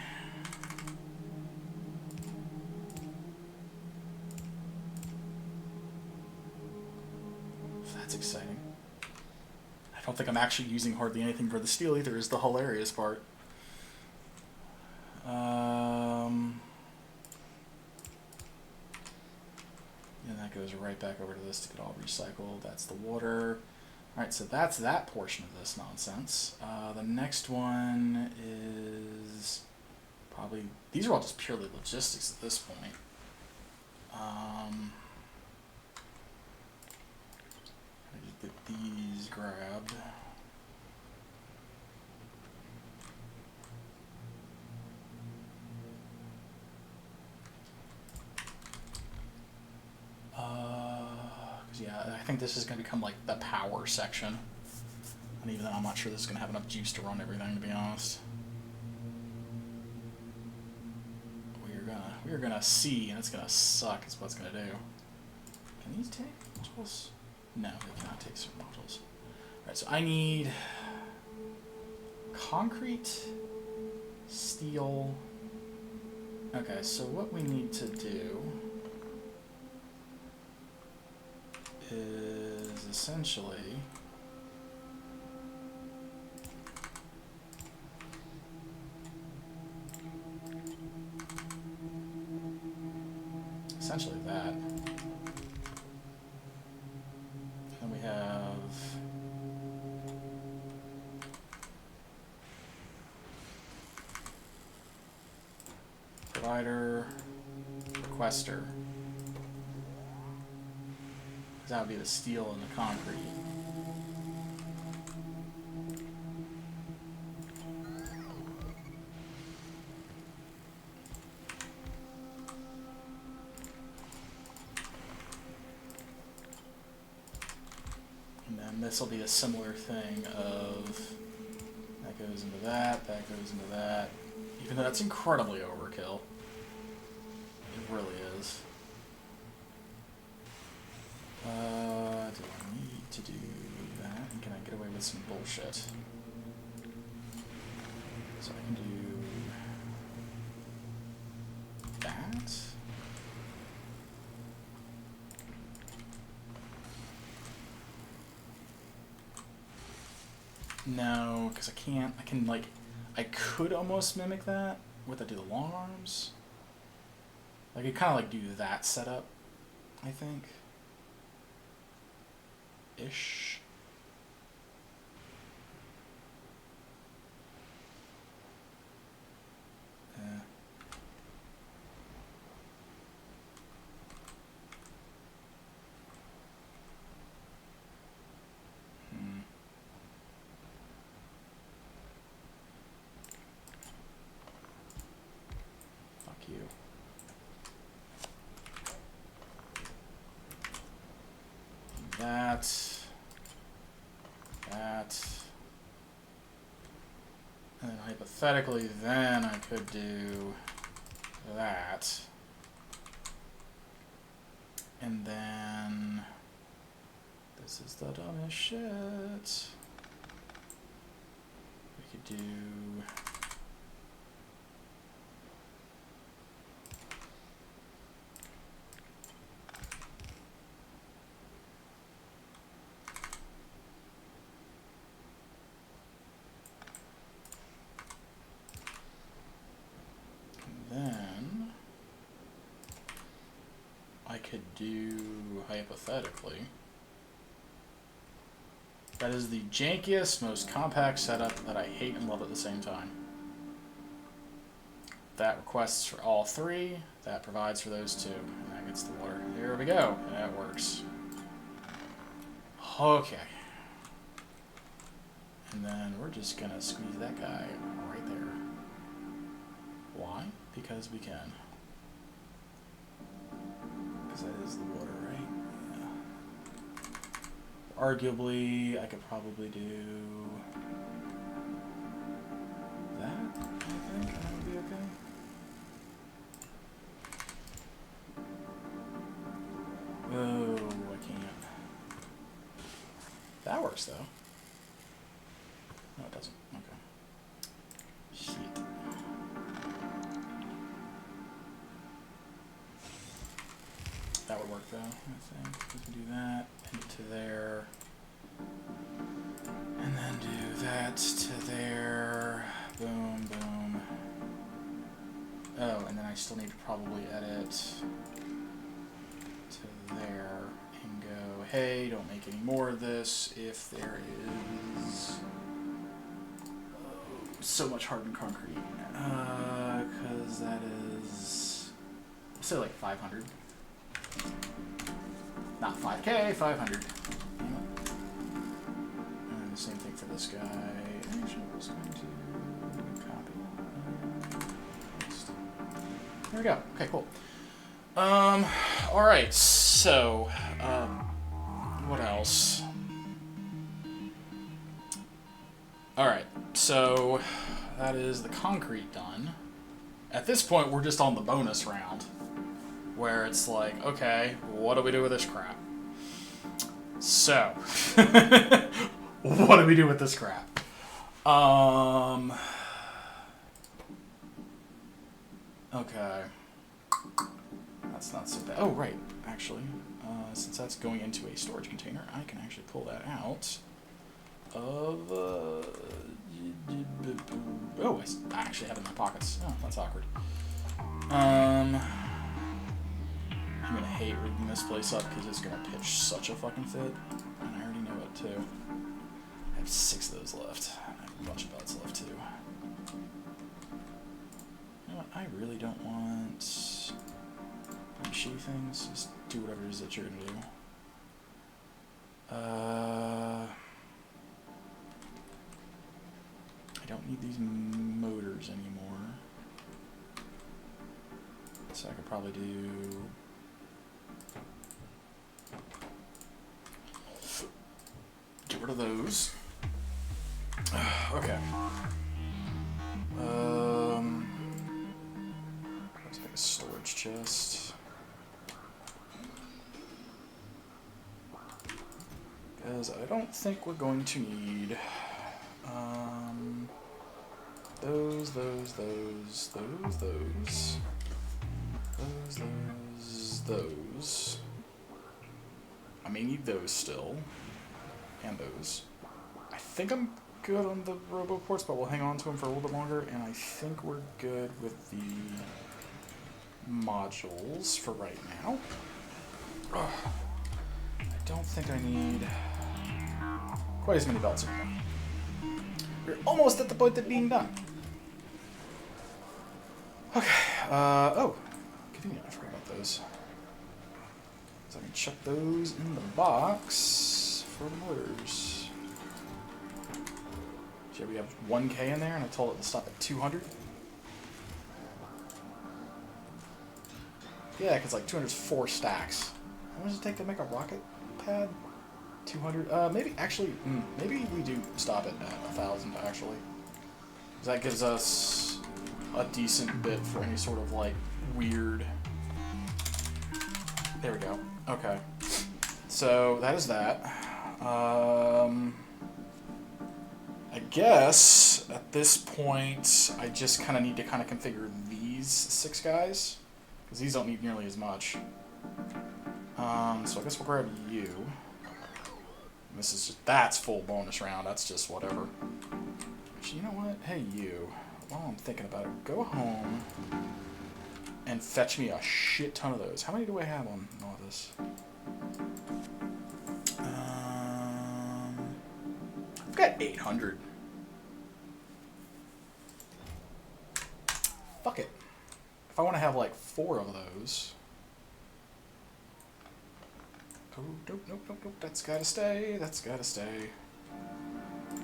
That's exciting. I don't think I'm actually using hardly anything for the steel either, is the hilarious part. And that goes right back over to this to get all recycled. That's the water. Alright, so that's that portion of this nonsense. The next one is probably... These are all just purely logistics at this point. Just get these grabbed. Yeah, I think this is going to become like the power section. And even then, I'm not sure this is going to have enough juice to run everything, to be honest. We're gonna see, and it's gonna suck, is what it's gonna do. Can these take modules? No, they cannot take certain modules. Alright, so I need concrete, steel. Okay, so what we need to do is essentially that. Then we have provider, requester. That would be the steel and the concrete. This will be a similar thing of that goes into that goes into that. Even though that's incredibly overkill. It really is. Do I need to do that? And can I get away with some bullshit? So I can do that. No, because I can't. I can, like, I could almost mimic that. Would I do the long arms? I could kind of, like, do that setup, I think. Ish. That, and then hypothetically, then I could do that, and then this is the dumbest shit. We could do hypothetically. That is the jankiest, most compact setup that I hate and love at the same time. That requests for all three, that provides for those two, and that gets the water. There we go, and that works. Okay. And then we're just gonna squeeze that guy right there. Why? Because we can. Because that is the water, right? Yeah. Arguably, I could probably do that, I think. That would be okay. Oh, I can't. That works, though. No, it doesn't. Okay. Shit. That would work though, I think. We can do that, into there. And then do that to there. Boom, boom. Oh, and then I still need to probably edit to there and go, hey, don't make any more of this if there is so much hardened concrete. Because that is, we'll say like 500. Not 5K, 500. And the same thing for this guy. Actually, I was going to copy. Paste. There we go. Okay, cool. Alright, so, what else? Alright, so that is the concrete done. At this point, we're just on the bonus round, where it's like, okay, what do we do with this crap? So, what do we do with this crap? Okay. That's not so bad. Oh, right, actually. Since that's going into a storage container, I can actually pull that out of, oh, I actually have it in my pockets. Oh, that's awkward. I'm gonna hate rigging this place up because it's gonna pitch such a fucking fit, and I already know it too. I have 6 of those left. I have a bunch of belts left too. You know what? I really don't want shitty things. Just do whatever it is that you're gonna do. I don't need these motors anymore, so I could probably do. Get rid of those. Okay. Let's make a storage chest. Because I don't think we're going to need those. I may need those still. And those. I think I'm good on the roboports, but we'll hang on to them for a little bit longer, and I think we're good with the modules for right now. Ugh. I don't think I need quite as many belts anymore. We're almost at the point of being done. Okay, oh, convenient, I forgot about those. So I can chuck those in the box for the motors. Sure, we have 1K in there, and I told it to stop at 200. Yeah, because like 200 is 4 stacks. How much does it take to make a rocket pad? 200? Maybe, actually, maybe we do stop it at 1,000, actually. Because that gives us a decent bit for any sort of, like, weird... There we go. Okay. So, that is that. I guess, at this point, I just kind of need to kind of configure these 6 guys. Because these don't need nearly as much. So I guess we'll grab you. This is just, that's full bonus round. That's just whatever. Actually, you know what? Hey, you. While I'm thinking about it, go home and fetch me a shit ton of those. How many do I have on all of this? I've got 800. Fuck it. If I want to have like 4 of those. Oh, nope. That's gotta stay. That's gotta stay.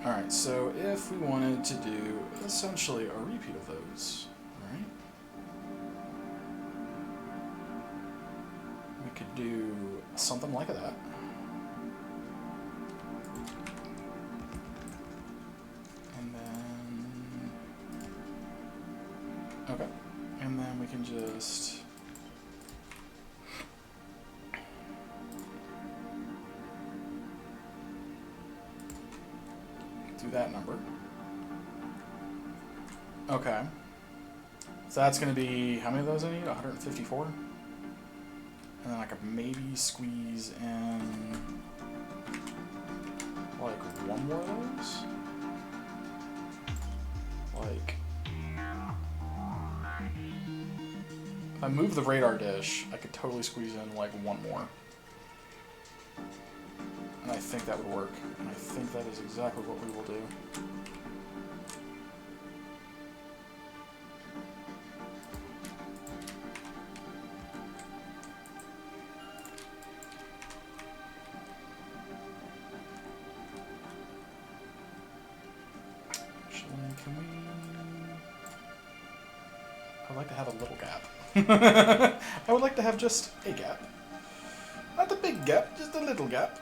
Alright, so if we wanted to do essentially a repeat of those, right? We could do something like that. And then... Okay. And then we can just... do that number. Okay. So that's going to be, how many of those I need? 154? And then I could maybe squeeze in like one more of those. Like, if I move the radar dish, I could totally squeeze in like one more. And I think that would work. And I think that is exactly what we will do. Can we... I'd like to have a little gap. I would like to have just a gap. Not a big gap, just a little gap.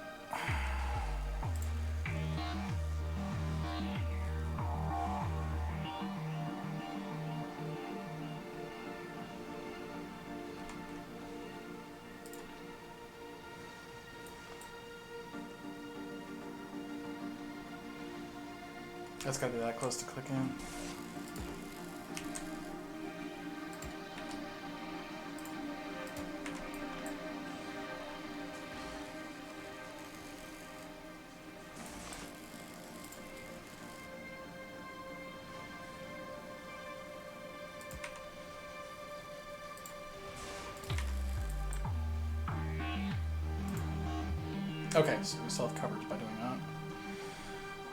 That's gotta be that close to click in. Okay, so we still have coverage by doing that.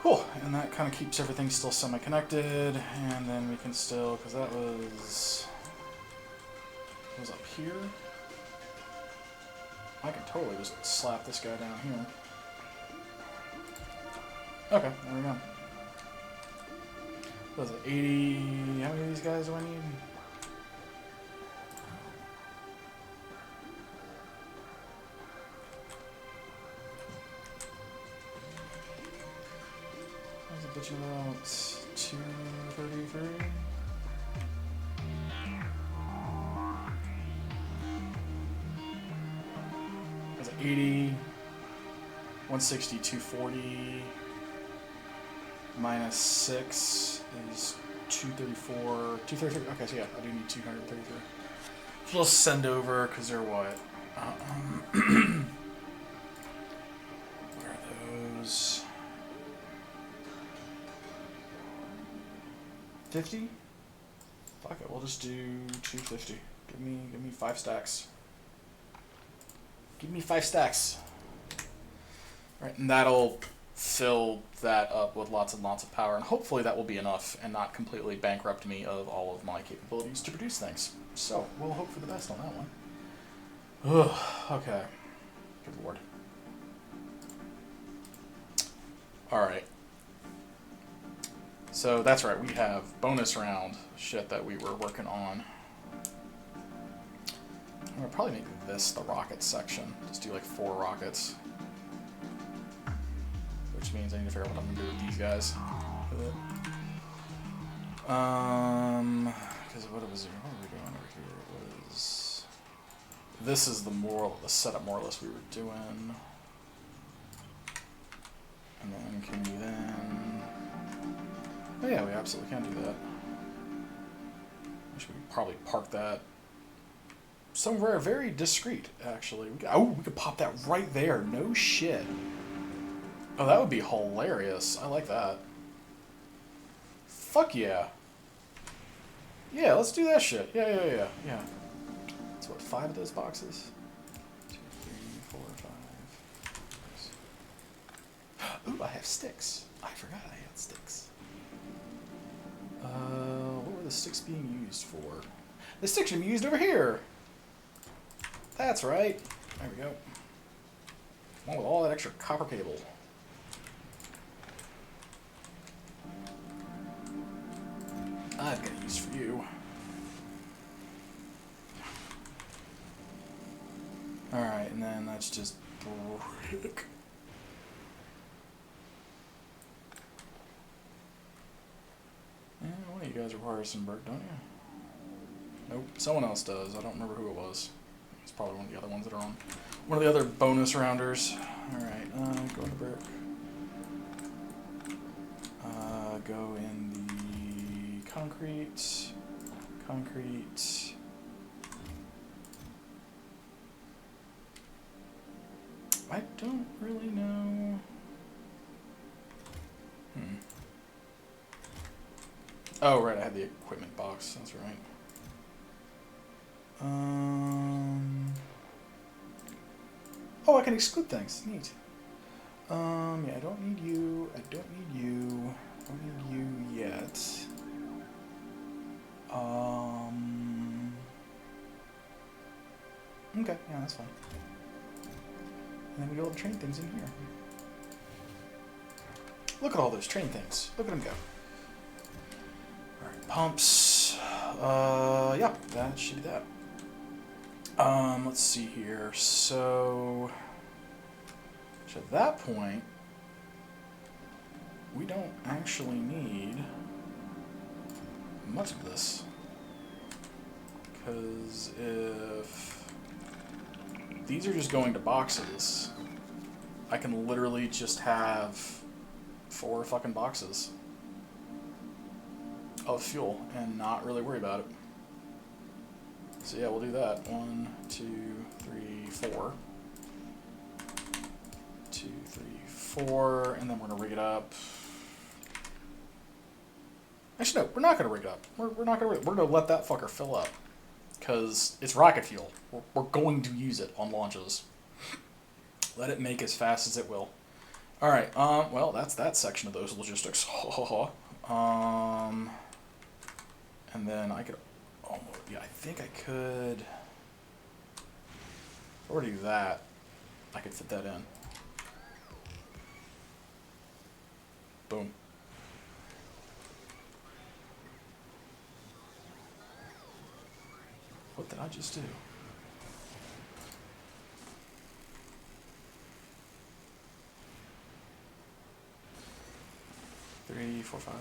Cool, and that kind of keeps everything still semi-connected, and then we can still, because that was up here. I can totally just slap this guy down here. Okay, there we go. What was it, 80, how many of these guys do I need? About 233. That's 80, 160, 240, minus 6 is 234, 233. Okay, so yeah, I do need 233. So we'll send over, because they're what? Where are those? 50? Fuck it, we'll just do 250. Give me 5 stacks. Give me 5 stacks. Right, and that'll fill that up with lots and lots of power, and hopefully that will be enough and not completely bankrupt me of all of my capabilities to produce things. So, we'll hope for the best on that one. Ugh, okay. Good lord. Alright. So that's right, we have bonus round shit that we were working on. I'm gonna probably make this the rocket section. Just do like 4 rockets. Which means I need to figure out what I'm gonna do with these guys. Because what were we doing over here? It was... This is the setup more or less we were doing. And then can we then... Oh yeah, we absolutely can do that. We should probably park that somewhere very discreet, actually. We could pop that right there. No shit. Oh, that would be hilarious. I like that. Fuck yeah. Yeah, let's do that shit. Yeah. That's what, 5 of those boxes? 2, 3, 4, 5. Ooh, I have sticks. I forgot I had sticks. What were the sticks being used for? The sticks are being used over here! That's right. There we go. One with all that extra copper cable. I've got use for you. Alright, and then that's just brick. Yeah, one of you guys requires some brick, don't you? Nope, someone else does. I don't remember who it was. It's probably one of the other ones that are on. One of the other bonus rounders. Alright, go into brick. Go in the concrete. I don't really know. Oh, right, I had the equipment box. That's right. Oh, I can exclude things. Neat. Yeah, I don't need you. I don't need you. I don't need you yet. Okay, yeah, that's fine. And then we get all the train things in here. Look at all those train things. Look at them go. Alright, pumps. Yeah, that should be that. Let's see here. So at that point, we don't actually need much of this. Because if these are just going to boxes, I can literally just have 4 fucking boxes of fuel and not really worry about it. So yeah, we'll do that. 1, 2, 3, 4. 2, 3, 4, and then we're gonna rig it up. Actually, no, we're not gonna rig it up. We're not gonna rig it. We're gonna let that fucker fill up, because it's rocket fuel. We're going to use it on launches. Let it make as fast as it will. All right. Well, that's that section of those logistics. And then I could. Yeah, I think I could. If I were to do that, I could fit that in. Boom. What did I just do? Three, 4, 5.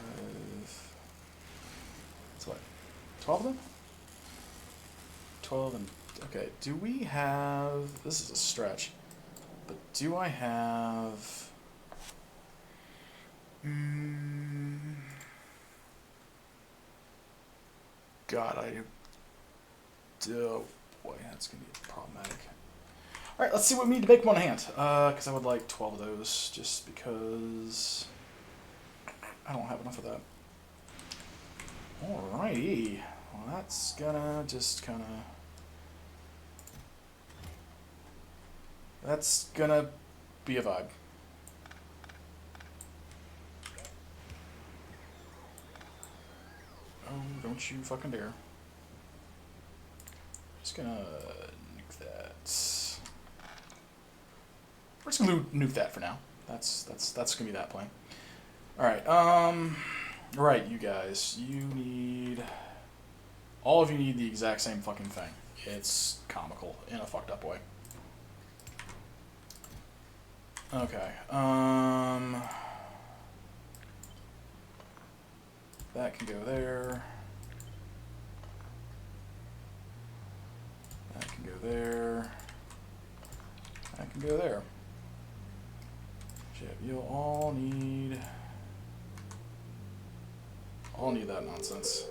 That's what? 12 of them? 12 and... Okay, do we have... This is a stretch. But do I have... God, I do... Boy, that's going to be problematic. Alright, let's see what we need to make one hand. Because I would like 12 of those, just because... I don't have enough of that. Alrighty. Well, that's gonna just kind of... That's gonna be a vibe. Oh, don't you fucking dare. Just gonna nuke that. We're just gonna nuke that for now. That's gonna be that plan. Alright, right, you guys. You need... All of you need the exact same fucking thing. It's comical in a fucked up way. Okay, that can go there. That can go there. That can go there. Shit, you'll all need that nonsense.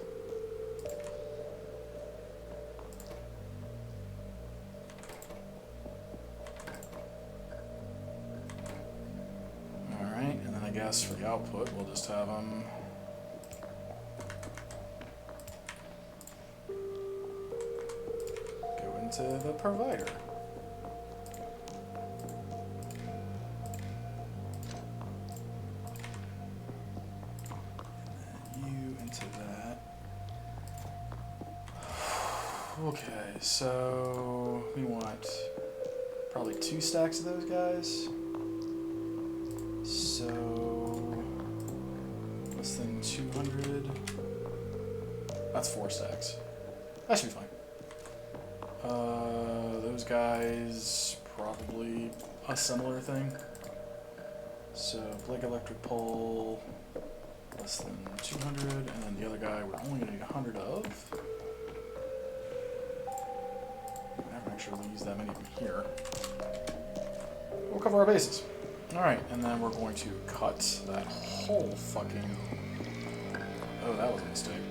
Alright, and then I guess for the output, we'll just have them go into the provider. Okay, so we want probably 2 stacks of those guys. So less than 200. That's 4 stacks. That should be fine. Those guys probably a similar thing. So Blake electric pole less than 200, and then the other guy we're only gonna need 100 of. Never actually use that many of them here. We'll cover our bases. Alright, and then we're going to cut that whole fucking... Oh, that was a mistake.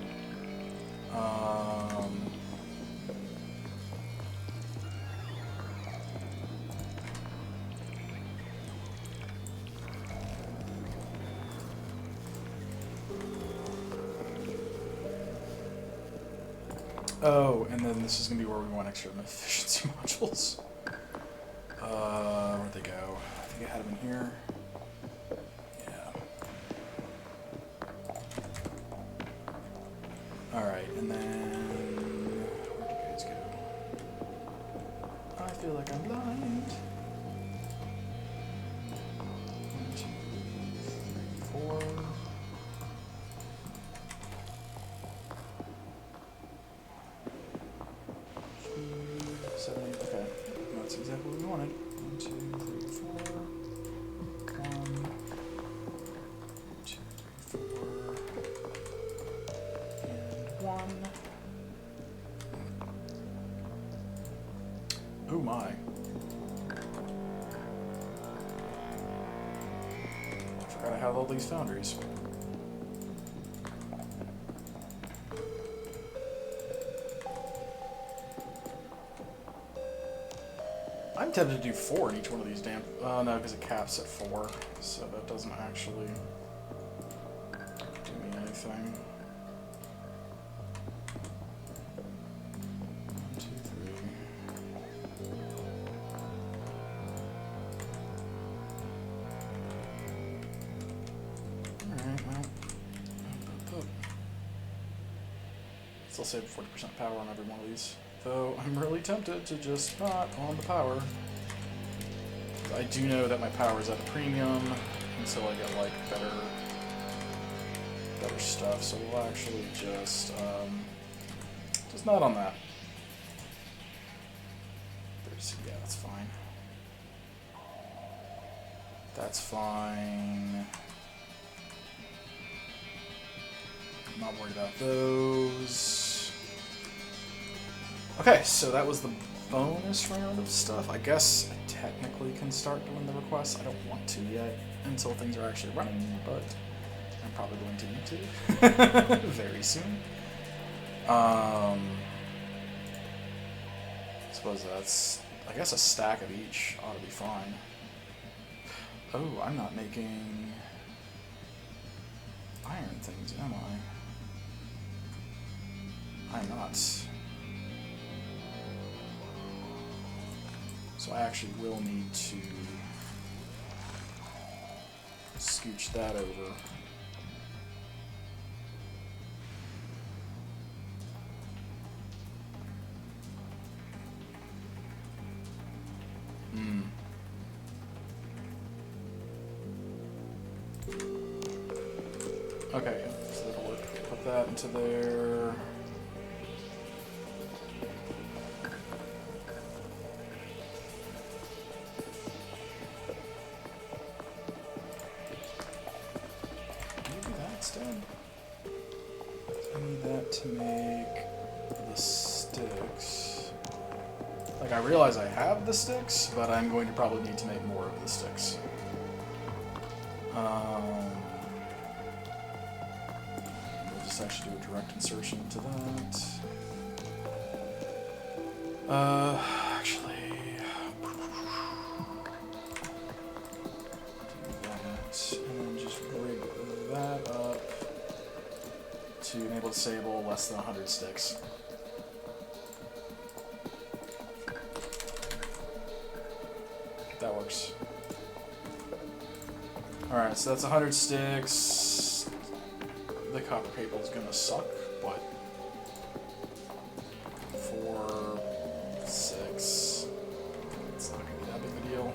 Oh, and then this is going to be where we want extra efficiency modules. Where'd they go? I think I had them in here. Yeah. Alright, and then... where'd you guys go? I feel like I'm blind. 1, 2, 3, 4... 7, 8, okay. That's exactly what we wanted. 1, 2, 3, 4. 1, 2, 3, 4. And 1. Oh my. I forgot I have all these foundries. I'm tempted to do 4 in each one of these damn... no, because it caps at 4, so that doesn't actually do me anything. 1, 2, 3. Alright, well... still save 40% power on every one of these. Though I'm really tempted to just not on the power. I do know that my power is at a premium until I get like better stuff, so we'll actually just not on that. Yeah, that's fine. That's fine. I'm not worried about those. Okay, so that was the bonus round of stuff. I guess I technically can start doing the requests. I don't want to yet until things are actually running, but I'm probably going to need to very soon. I suppose that's, I guess a stack of each ought to be fine. Oh, I'm not making iron things, am I? I'm not. So I actually will need to scooch that over. Okay, so that'll work. Put that into there. I need that to make the sticks. Like, I realize I have the sticks, but I'm going to probably need to make more of the sticks. We'll just actually do a direct insertion to that. Actually... and then just rig that up to enable disable less than 100 sticks. That works. Alright, so that's 100 sticks. The copper cable is gonna suck, but 4, 6. It's not gonna be that big of a deal.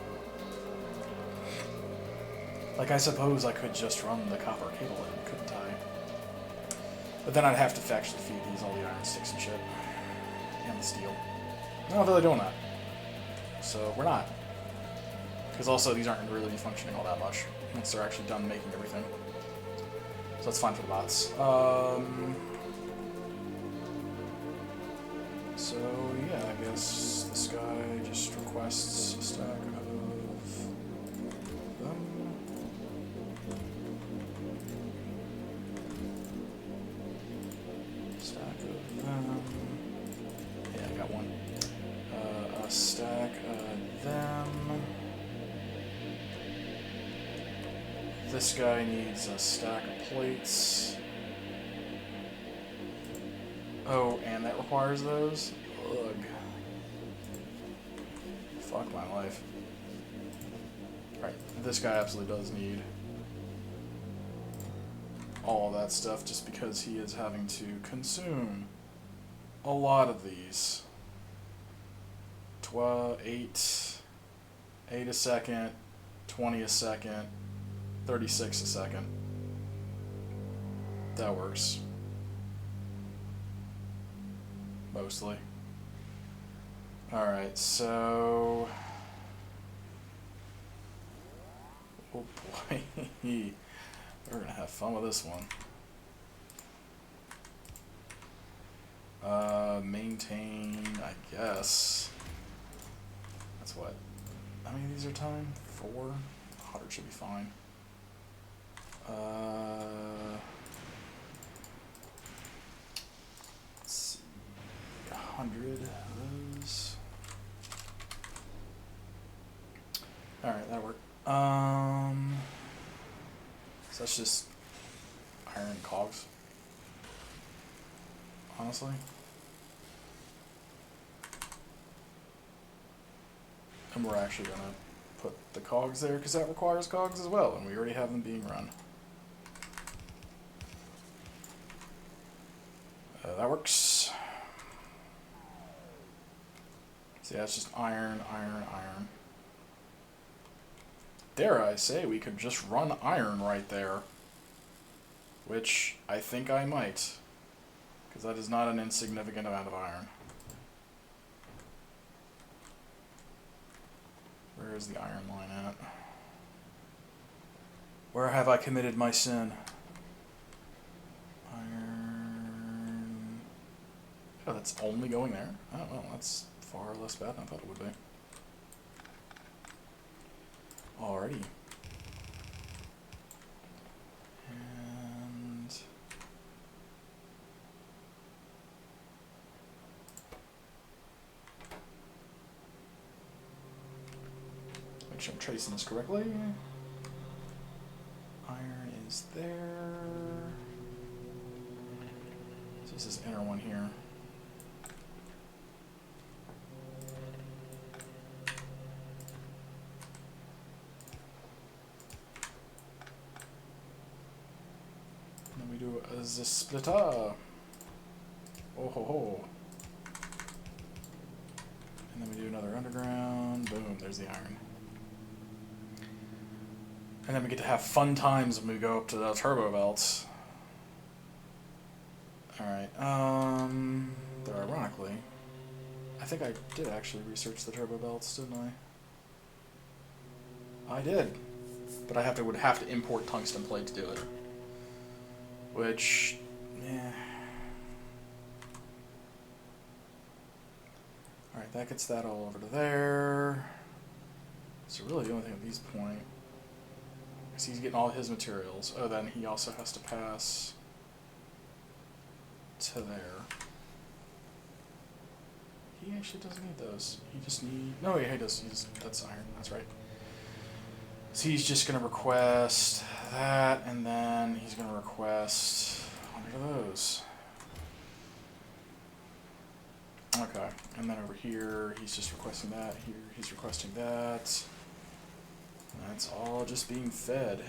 Like, I suppose I could just run the copper cable in, couldn't I? But then I'd have to actually feed these all the iron sticks and shit. And the steel. I'm not really doing that. So, we're not. Because also, these aren't going to really be functioning all that much once they're actually done making everything. So that's fine for the bots. So, yeah, I guess this guy just requests a stack of them. Stack of them. Yeah, I got one. A stack of them. This guy needs a stack of plates. Oh, and that requires those? Ugh. Fuck my life. Alright, this guy absolutely does need all of that stuff just because he is having to consume a lot of these. 8 a second, 20 a second, 36 a second. That works. Mostly. Alright, so... Oh boy. We're gonna have fun with this one. Maintain, I guess. That's what? How many of these are time? 4? 100 should be fine. Let's see. 100 of those. Alright, that'll work. So that's just iron cogs. Honestly. And we're actually going to put the cogs there because that requires cogs as well, and we already have them being run. That works. So yeah, it's just iron, iron, iron. Dare I say we could just run iron right there. Which I think I might. Because that is not an insignificant amount of iron. Where is the iron line at? Where have I committed my sin? Iron... Oh, that's only going there? Oh, well, that's far less bad than I thought it would be. Alrighty. And... make sure I'm tracing this correctly. Iron is there. So this is inner one here. And then we do a splitter. Oh ho ho. And then we do another underground. Boom, there's the iron. And then we get to have fun times when we go up to the turbo belts. Alright, though ironically, I think I did actually research the turbo belts, didn't I? I did. But I would have to import tungsten plate to do it. Which, yeah. Alright, that gets that all over to there. So really the only thing at this point, because he's getting all his materials. Oh, then he also has to pass to there. He actually doesn't need those. He just needs... No, yeah, he does. That's iron. That's right. So he's just going to request that, and then he's going to request 100 of those. Okay, and then over here, he's just requesting that. Here, he's requesting that. That's all just being fed.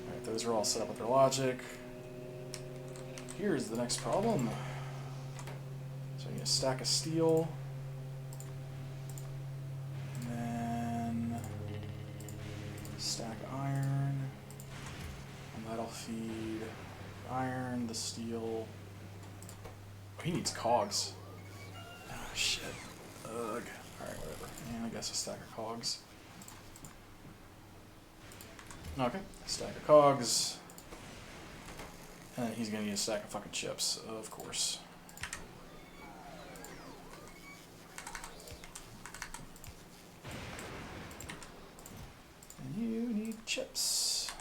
Alright, those are all set up with their logic. Here's the next problem. So I need a stack of steel. And then stack iron. And that'll feed the iron, the steel. Oh, he needs cogs. Oh, shit. Ugh. Alright, whatever. And I guess a stack of cogs. Okay, stack of cogs. And he's gonna need a stack of fucking chips, of course. And you need chips.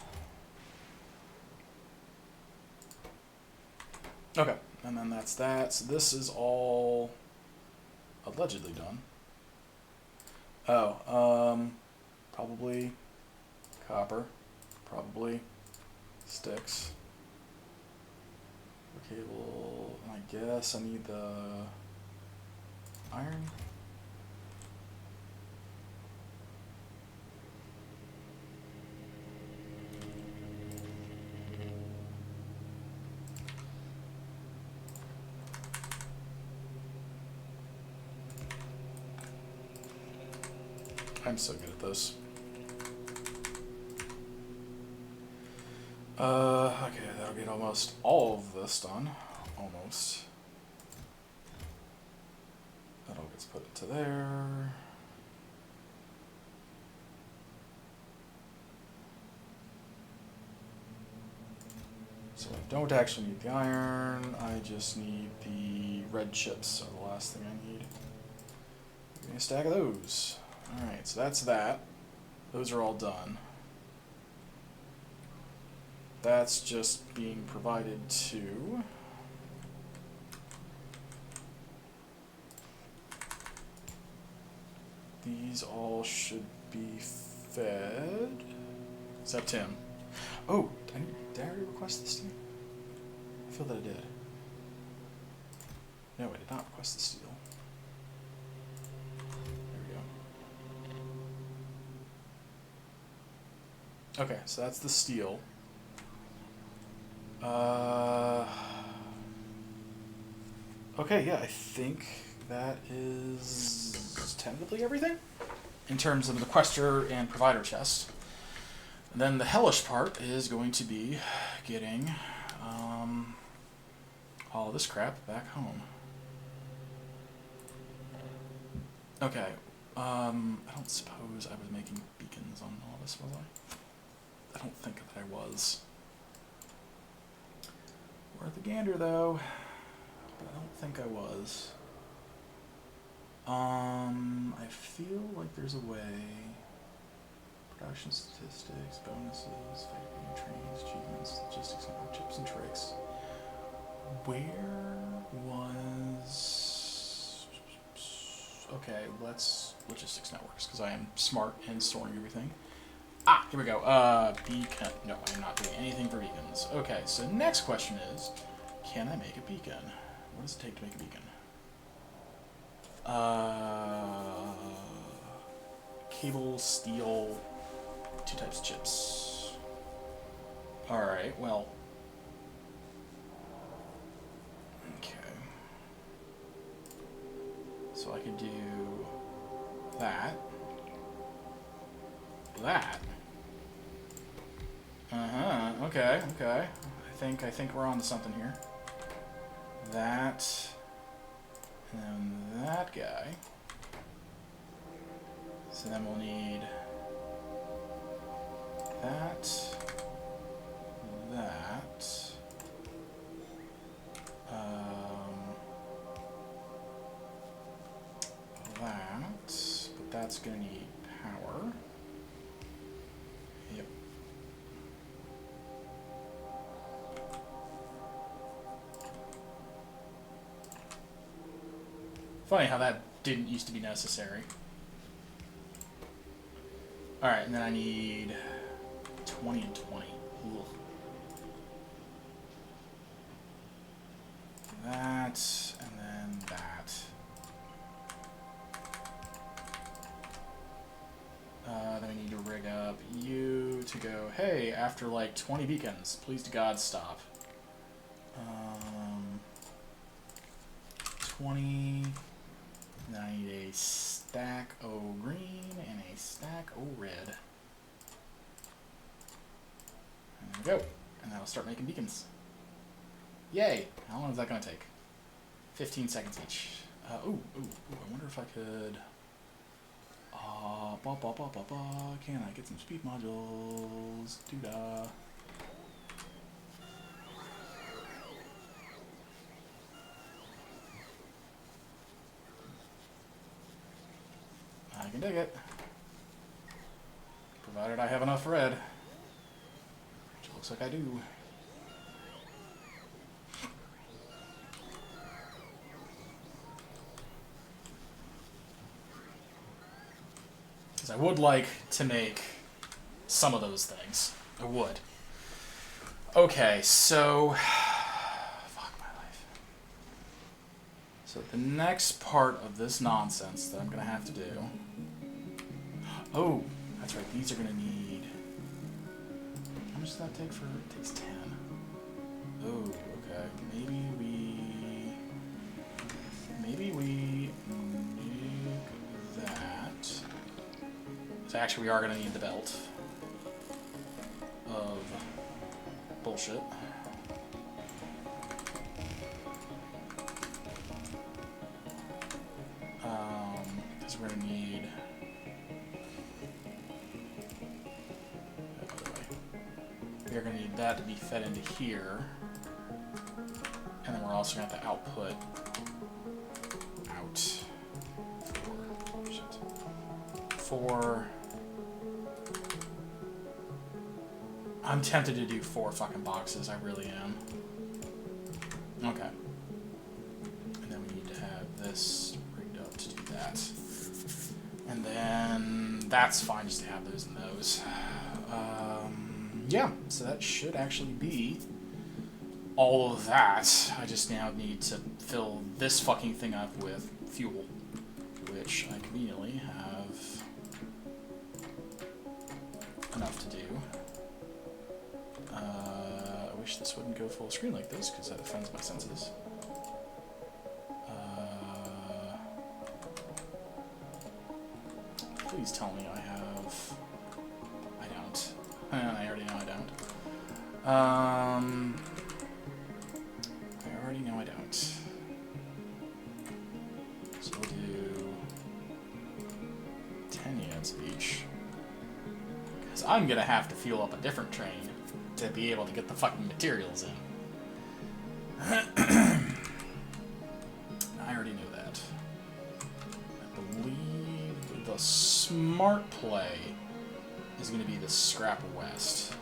Okay, and then that's that. So this is all allegedly done. Oh, probably copper, probably sticks, cable. And I guess I need the iron. I'm so good at this. Okay, that'll get almost all of this done. Almost. That all gets put into there. So I don't actually need the iron, I just need the red chips, are the last thing I need. Give me a stack of those. Alright, so that's that. Those are all done. That's just being provided to... These all should be fed. Except him. Oh, did I already request the steel? I feel that I did. No, I did not request the steel. Okay, so that's the steel. Okay, yeah, I think that is tentatively everything in terms of the quester and provider chest. And then the hellish part is going to be getting all this crap back home. Okay, I don't suppose I was making beacons on all this, was I? I don't think that I was. Worth a gander, though. But I don't think I was. I feel like there's a way. Production statistics, bonuses, factory trains, achievements, logistics, network chips, and tricks. Where was... Okay, let's logistics networks, because I am smart in storing everything. Ah, here we go. Beacon. No, I'm not doing anything for beacons. Okay, so next question is, can I make a beacon? What does it take to make a beacon? Cable, steel, 2 types of chips. Alright, well. Okay. So I could do that. That. Okay, okay. I think we're on to something here. That. And then that guy. So then we'll need that. That. That. But that's gonna need power. Yep. Funny how that didn't used to be necessary. Alright, and then I need 20 and 20. Ugh. That, and then that. Then we need to rig up you to go, hey, after like 20 beacons, please to God stop. 20, and then I need a stack of green and a stack of red. And there we go. And that'll start making beacons. Yay! How long is that going to take? 15 seconds each. I wonder if I could... Can I get some speed modules? Doo-dah. I can dig it. Provided I have enough red. Which looks like I do. Because I would like to make some of those things. I would. Okay, so... Fuck, my So the next part of this nonsense that I'm going to have to do... Oh, that's right, these are going to need... How much does that take for... It takes 10. Oh, okay. Maybe we make that. So actually we are going to need the belt of bullshit. Because we're going to need... We're going to need that to be fed into here. And then we're also going to have to output out for... I'm tempted to do 4 fucking boxes, I really am. Okay. And then we need to have this rigged up to do that. And then that's fine just to have those and those. Yeah, so that should actually be all of that. I just now need to fill this fucking thing up with fuel, which I conveniently have enough to do. I wish this wouldn't go full screen like this, because that offends my senses. Please tell me I have... I don't. I already know I don't. I already know I don't. So we'll do 10 units of each. Because I'm going to have to fuel up a different train to be able to get the fucking materials in. I already knew that. I believe the smart play is going to be the Scrap West.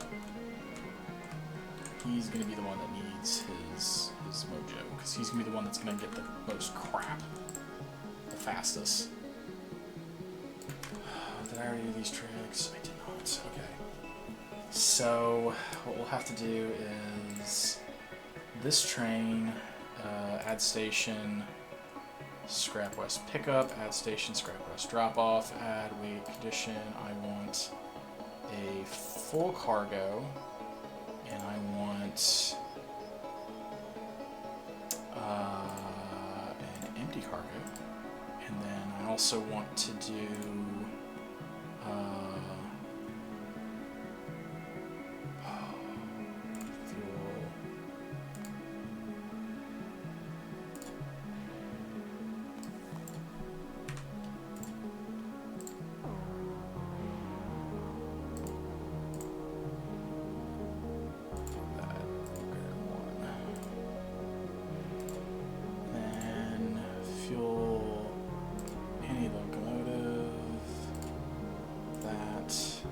He's going to be the one that needs his mojo, because he's going to be the one that's going to get the most crap the fastest. Did I already do these tricks? I did not. Okay. So, what we'll have to do is this train, add station, Scrap West pickup, add station, Scrap West drop off, add weight condition. I want a full cargo, and I want an empty cargo, and then I also want to do fuel. Fuel any locomotive. That is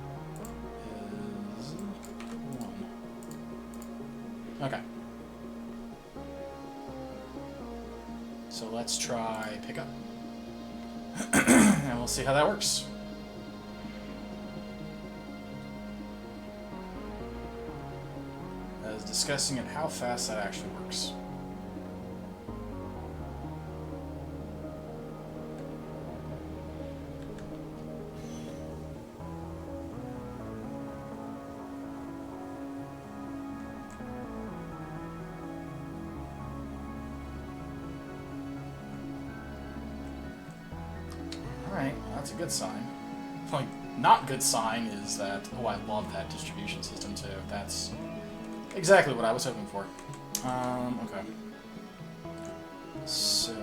1. Okay. So let's try pickup. And we'll see how that works. I was discussing it how fast that actually works. Alright, well, that's a good sign. Like, not good sign is that, oh, I love that distribution system too. That's exactly what I was hoping for. Okay. So,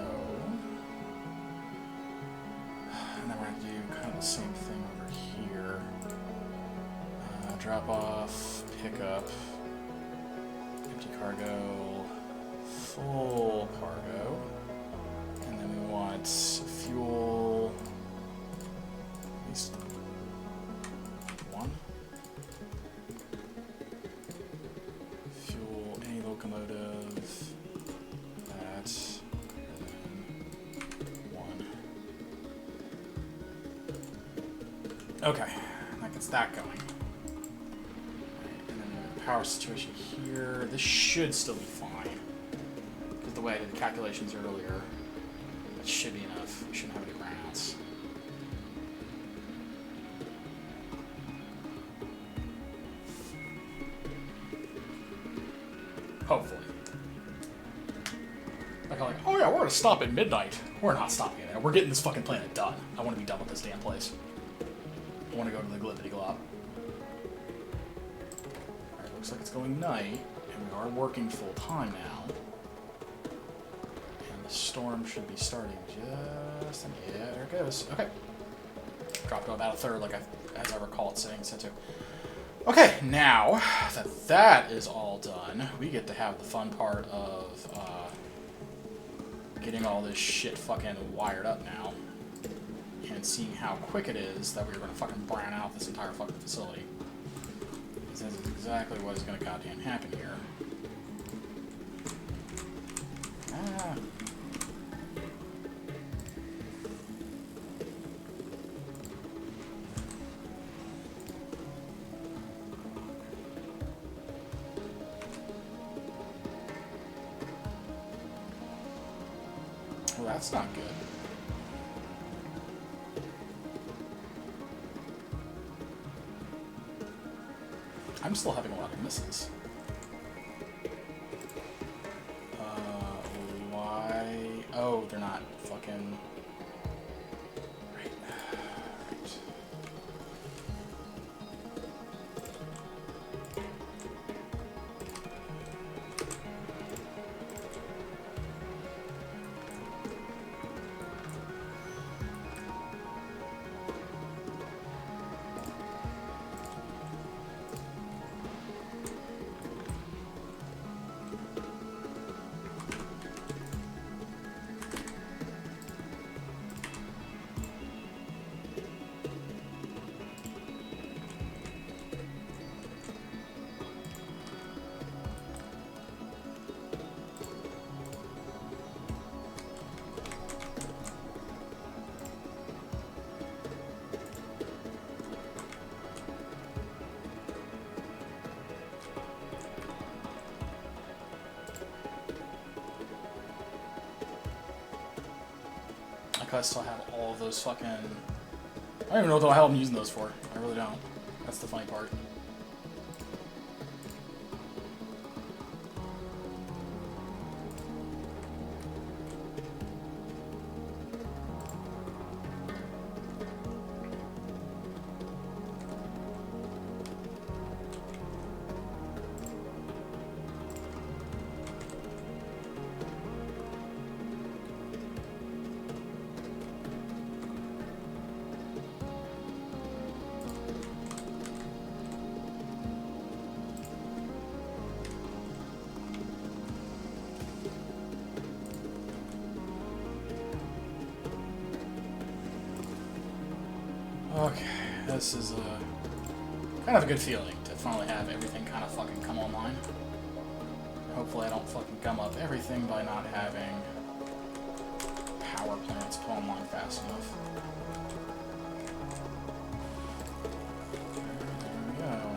and then we're going to do kind of the same thing over here. Drop off, pick up, empty cargo, full cargo, and then we want fuel, at least 1. Fuel any locomotive, that, and 1. Okay, that gets that going. And then the power situation here, this should still be fine, because the way I did the calculations earlier, That should be enough. We shouldn't have any brownouts. Hopefully. Like, oh yeah, we're gonna stop at midnight. We're not stopping at it. We're getting this fucking planet done. I want to be done with this damn place. I want to go to the Glippity Glop. Alright, looks like it's going night, and we are working full time now. And the storm should be starting just... Yeah, there it goes. Okay. Dropped to about a third, like as I recall it saying so too. Okay, now that that is all done, we get to have the fun part of getting all this shit fucking wired up now. And seeing how quick it is that we're going to fucking brown out this entire fucking facility. This is exactly what is going to goddamn happen here. Ah. Well, that's not good. I'm still having a lot of misses. Why? Oh, they're not fucking... Right. Right. I still have all of those fucking... I don't even know what the hell I'm using those for. I really don't. That's the funny part. Okay, this is kind of a good feeling to finally have everything kind of fucking come online. Hopefully I don't fucking gum up everything by not having power plants come online fast enough. There we go.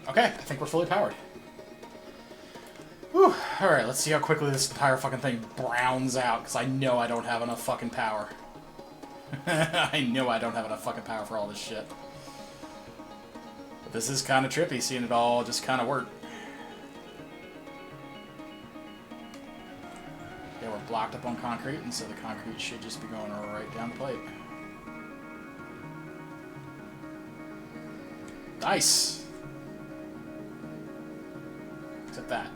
Okay, I think we're fully powered. Whew. Alright, let's see how quickly this entire fucking thing browns out, because I know I don't have enough fucking power. I know I don't have enough fucking power for all this shit. But this is kind of trippy, seeing it all just kind of work. Yeah, we're blocked up on concrete, and so the concrete should just be going right down the pipe. Nice! Except that.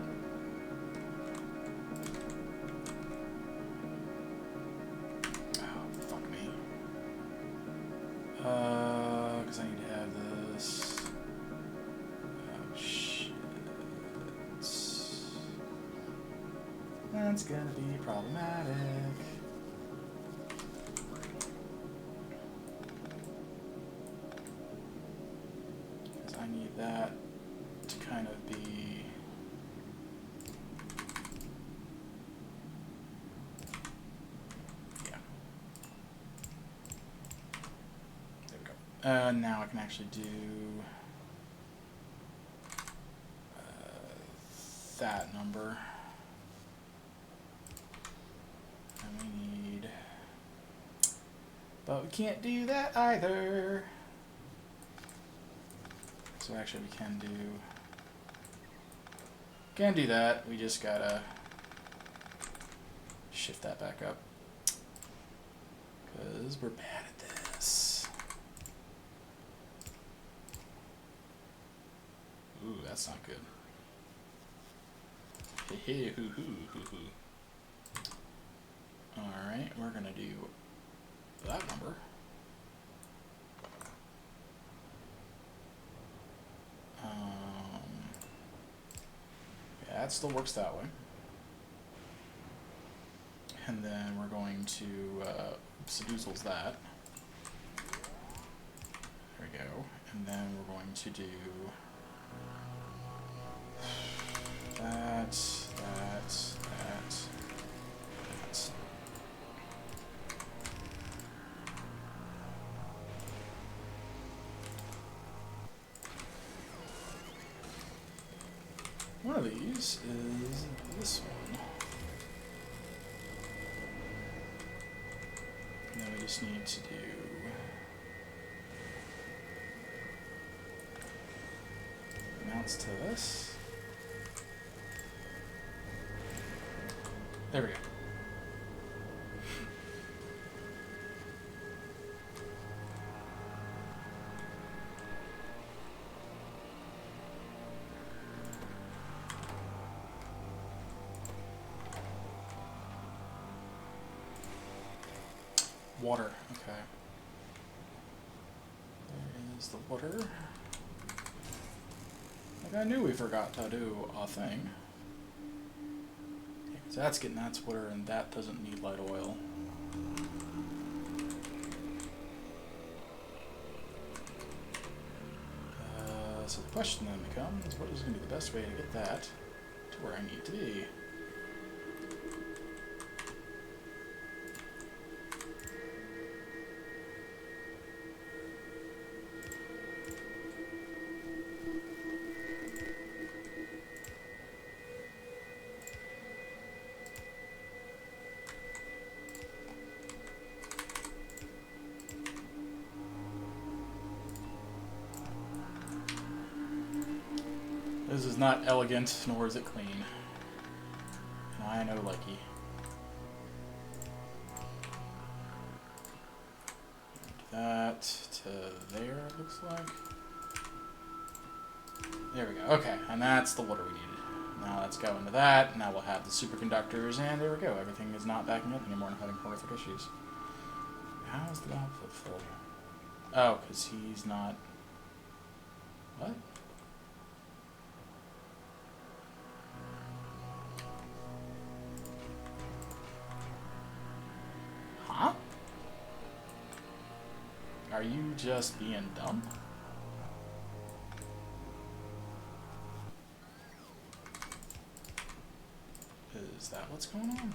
That's gonna be problematic. Because I need that to kind of be... Yeah. There we go. Now I can actually do... that number. And we need... But we can't do that either. So actually we can do that. We just gotta shift that back up. Because we're bad at this. Ooh, that's not good. Hey, hoo hoo hoo hoo. Alright, we're gonna do that number. Yeah, it still works that way. And then we're going to seducels that. There we go. And then we're going to do that. One of these is this one. And then we just need to do mounts to this. There we go. Water, okay. There is the water. Like I knew we forgot to do a thing. Yeah, 'cause that's getting that's water and that doesn't need light oil. So the question then becomes, what is going to be the best way to get that to where I need to be? This is not elegant, nor is it clean. And I know likey. That to there, it looks like. There we go. Okay, and that's the water we needed. Now let's go into that. Now we'll have the superconductors, and there we go. Everything is not backing up anymore and having horrific issues. How is the output full? Oh, because he's not... What? Huh? Are you just being dumb? Is that what's going on?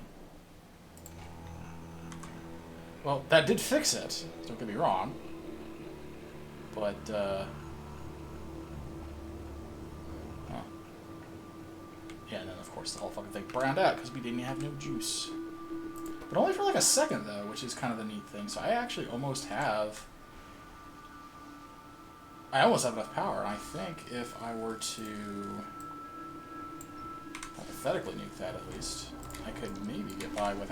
Well, that did fix it, don't get me wrong. But, huh. Yeah, and then of course the whole fucking thing browned out because we didn't have no juice. But only for like a second though, which is kind of the neat thing. So I actually almost have... I almost have enough power, and I think if I were to hypothetically nuke that at least, I could maybe get by with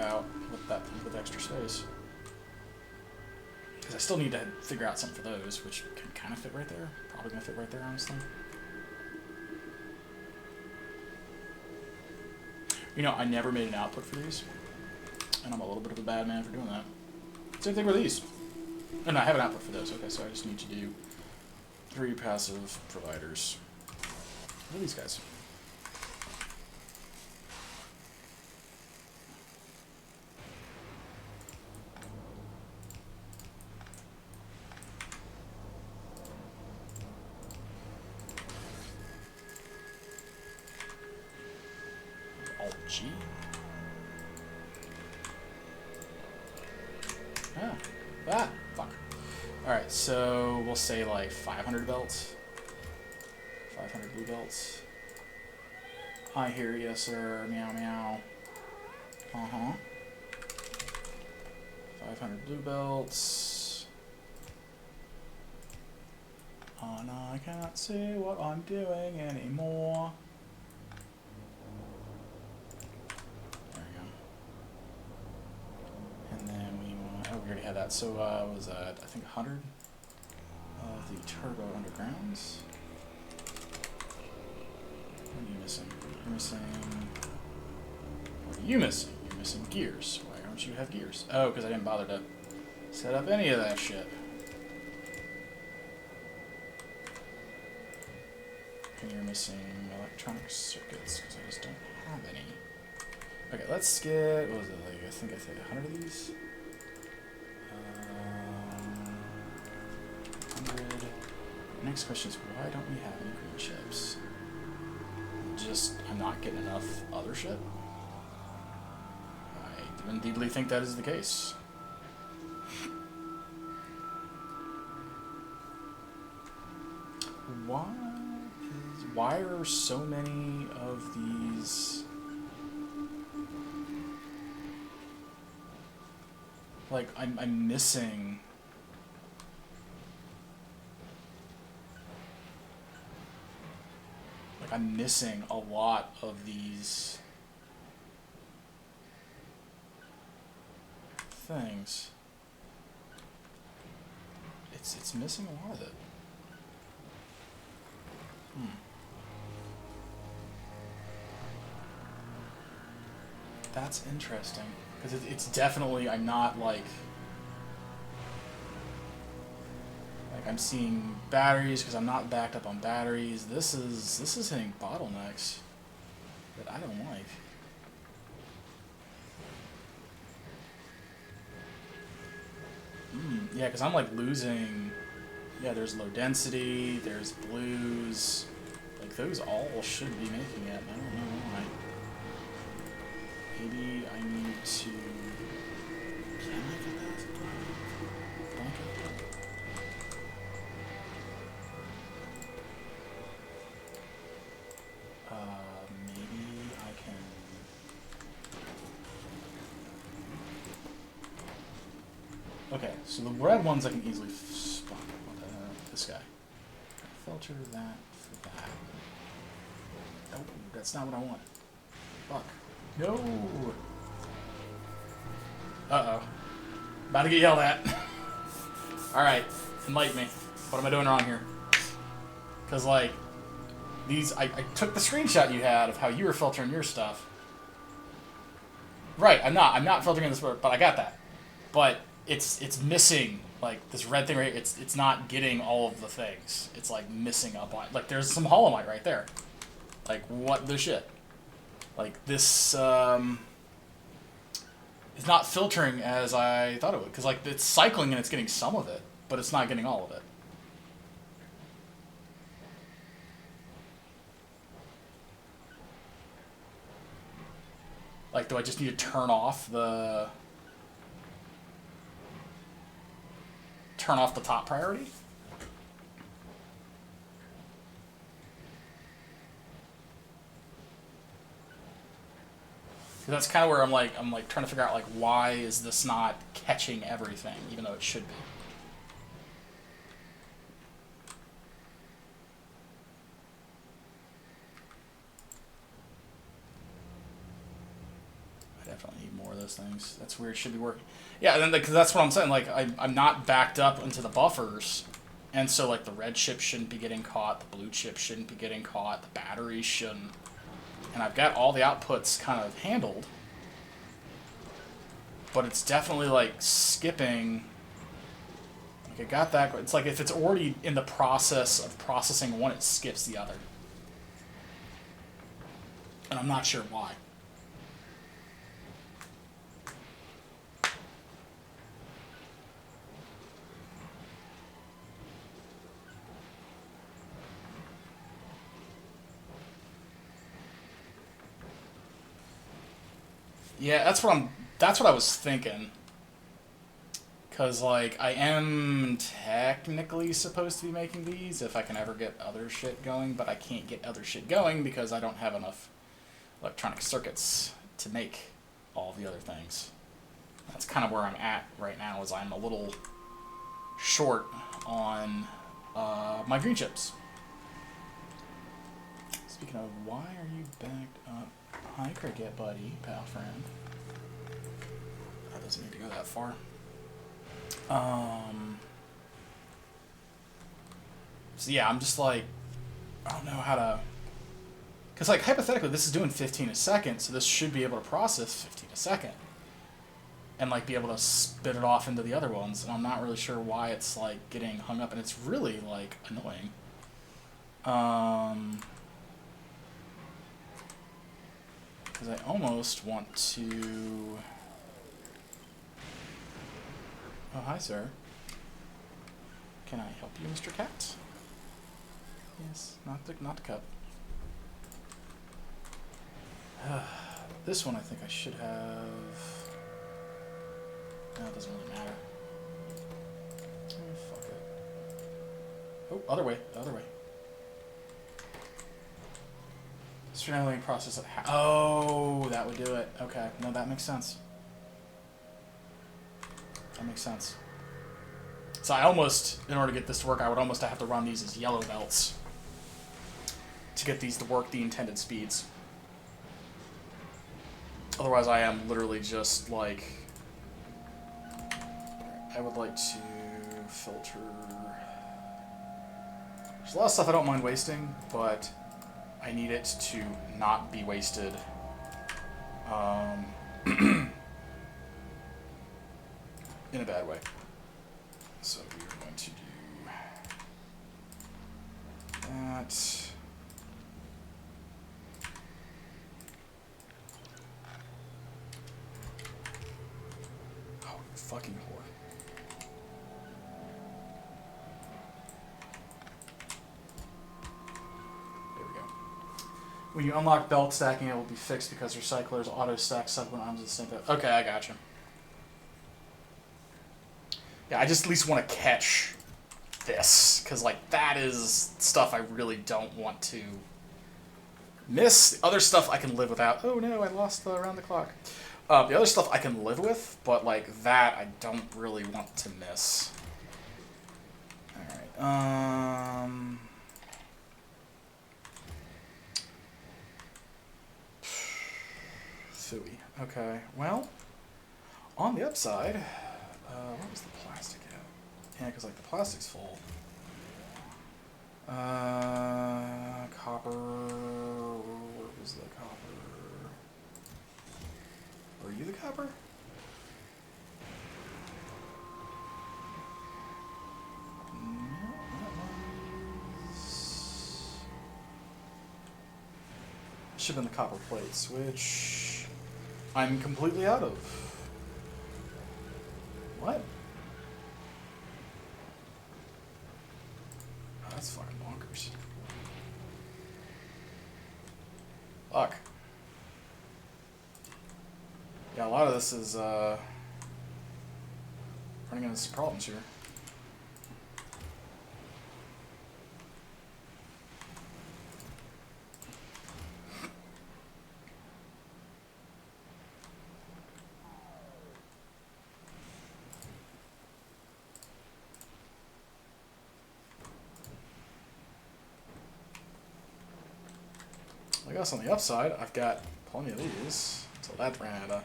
extra space. Because I still need to figure out something for those, which can kind of fit right there. Probably going to fit right there, honestly. You know, I never made an output for these, and I'm a little bit of a bad man for doing that. Same thing with these. Oh, no, I have an output for those. Okay, so I just need to do 3 passive providers. What are these guys? Alt-G. Fuck. Alright, so we'll say like 500 belts. 500 blue belts. I hear you, sir. Meow, meow. Uh-huh. 500 blue belts. And I cannot see what I'm doing anymore. There we go. And then we want... Oh, we already had that. So, what was that? I think 100 of the turbo undergrounds. What are you missing? You're missing... What are you missing? You're missing gears. Why don't you have gears? Oh, because I didn't bother to set up any of that shit. And you're missing electronic circuits, because I just don't have any. Okay, let's get... What was it? Like, I think I said 100 of these? 100. The next question is, why don't we have any green chips? Just, I'm not getting enough other shit. I indeedly think that is the case. Why are so many of these... Like, I'm missing... Like, I'm missing a lot of these things. It's missing a lot of it. That's interesting, because it's definitely, I'm not like I'm seeing batteries because I'm not backed up on batteries. This is hitting bottlenecks that I don't like. Yeah, because I'm like losing. Yeah, there's low density. There's blues. Like those all should be making it. I don't know why. Maybe I need to... Can I get that? Don't get that. Maybe I can... Okay, so the red ones I can easily spot. This guy. Filter that for that. Oh, that's not what I want. Fuck. No! Uh-oh. About to get yelled at. Alright, enlighten me. What am I doing wrong here? Because, like, these... I took the screenshot you had of how you were filtering your stuff. Right, I'm not filtering this, but I got that. But it's missing, like, this red thing right here. It's not getting all of the things. It's, like, missing a bunch. Like, there's some holomite right there. Like, what the shit? Like, this, is not filtering as I thought it would. Because, like, it's cycling and it's getting some of it, but it's not getting all of it. Like, do I just need to turn off the top priority? That's kind of where I'm like trying to figure out like why is this not catching everything even though it should be. I definitely need more of those things. That's where it should be working. Yeah, and then because that's what I'm saying. Like I'm not backed up into the buffers, and so like the red chip shouldn't be getting caught, the blue chip shouldn't be getting caught, the batteries shouldn't. And I've got all the outputs kind of handled, but it's definitely like skipping. Like I got that. It's like if it's already in the process of processing one, it skips the other. And I'm not sure why. Yeah, that's what I was thinking. Cause like I am technically supposed to be making these if I can ever get other shit going, but I can't get other shit going because I don't have enough electronic circuits to make all the other things. That's kind of where I'm at right now. Is I'm a little short on my green chips. Speaking of, why are you backed up? Hi, Cricket, buddy, pal friend. That doesn't need to go that far. So yeah, I'm just like, I don't know how to, because like hypothetically this is doing 15 a second, so this should be able to process 15 a second and like be able to spit it off into the other ones, and I'm not really sure why it's like getting hung up, and it's really like annoying. Because I almost want to. Oh, hi, sir. Can I help you, Mr. Cat? Yes, not the cup. This one I think I should have. No, it doesn't really matter. Oh, fuck it. Oh, other way, the other way. Streamlining process of oh, that would do it. Okay, no, that makes sense. That makes sense. So I almost, in order to get this to work, I would almost have to run these as yellow belts to get these to work the intended speeds. Otherwise, I am literally just like, I would like to filter. There's a lot of stuff I don't mind wasting, but I need it to not be wasted. In a bad way. So we're going to do that. Oh, fucking whore. There we go. When you unlock belt stacking, it will be fixed because recyclers auto-stack subsequent arms at the same time. Okay, I gotcha. Yeah, I just at least want to catch this, because, like, that is stuff I really don't want to miss. The other stuff I can live without. Oh, no, I lost around the clock. The other stuff I can live with, but, like, that I don't really want to miss. Alright, Phooey. Okay, well, on the upside, what was the plastic at? Yeah, because, like, the plastic's full. Copper. Where was the copper? Were you the copper? No, that was. Should have been the copper plates, which I'm completely out of. What? Oh, that's fucking bonkers. Fuck. Yeah, a lot of this is running into some problems here. I guess on the upside, I've got plenty of these until that ran out of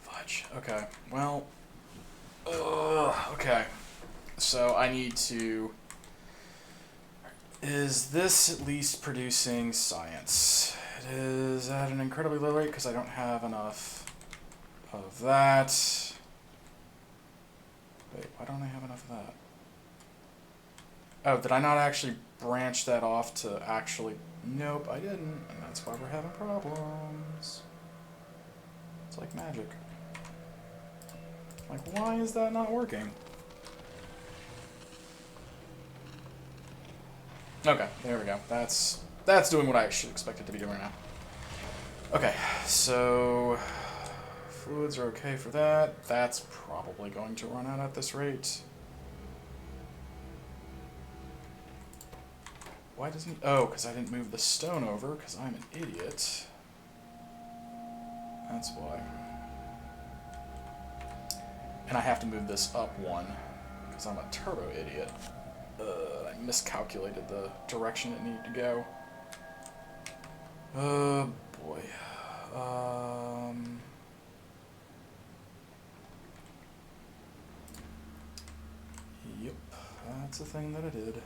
fudge. Okay, well, okay. So I need to. Is this at least producing science? It is at an incredibly low rate because I don't have enough of that. Wait, why don't I have enough of that? Oh, did I not actually branch that off to actually... Nope, I didn't, and that's why we're having problems. It's like magic. Like, why is that not working? Okay, there we go. That's doing what I should expect it to be doing now. Okay, so fluids are okay for that. That's probably going to run out at this rate. Why doesn't he? Oh, because I didn't move the stone over, because I'm an idiot. That's why. And I have to move this up one, because I'm a turbo idiot. I miscalculated the direction it needed to go. Oh, boy. Yep, that's the thing that I did.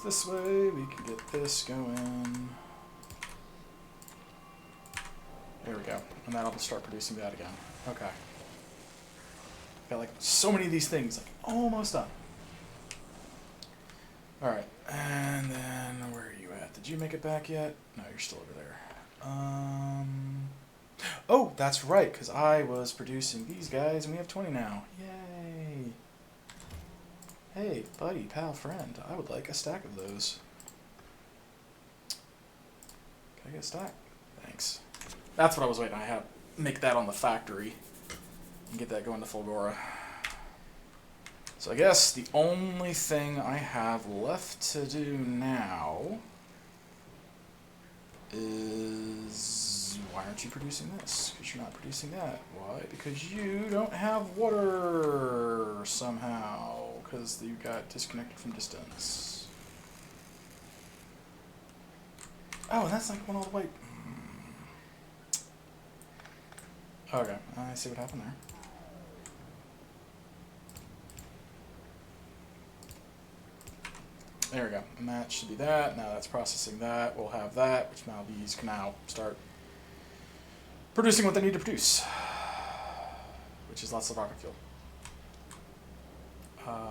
This way, we can get this going. There we go. And that'll start producing that again. Okay. Got like so many of these things, like almost done. Alright, and then where are you at? Did you make it back yet? No, you're still over there. Oh, that's right, because I was producing these guys and we have 20 now. Yay! Hey, buddy, pal, friend, I would like a stack of those. Can I get a stack? Thanks. That's what I was waiting. I had to make that on the factory and get that going to Fulgora. So I guess the only thing I have left to do now is... Why aren't you producing this? Because you're not producing that. Why? Because you don't have water somehow. Because you got disconnected from distance. Oh, and that's like going all the way. Okay, I see what happened there. There we go, and that should be that. Now that's processing that. We'll have that, which now these can now start producing what they need to produce, which is lots of rocket fuel.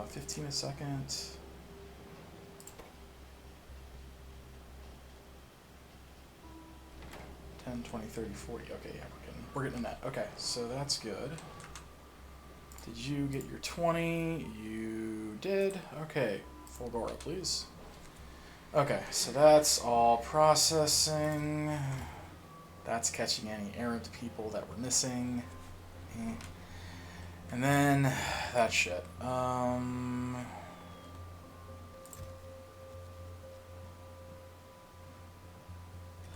15 a second. 10, 20, 30, 40. Okay, yeah, we're getting that. Okay, so that's good. Did you get your 20? You did. Okay, Fulgora, please. Okay, so that's all processing. That's catching any errant people that were missing. And then that shit.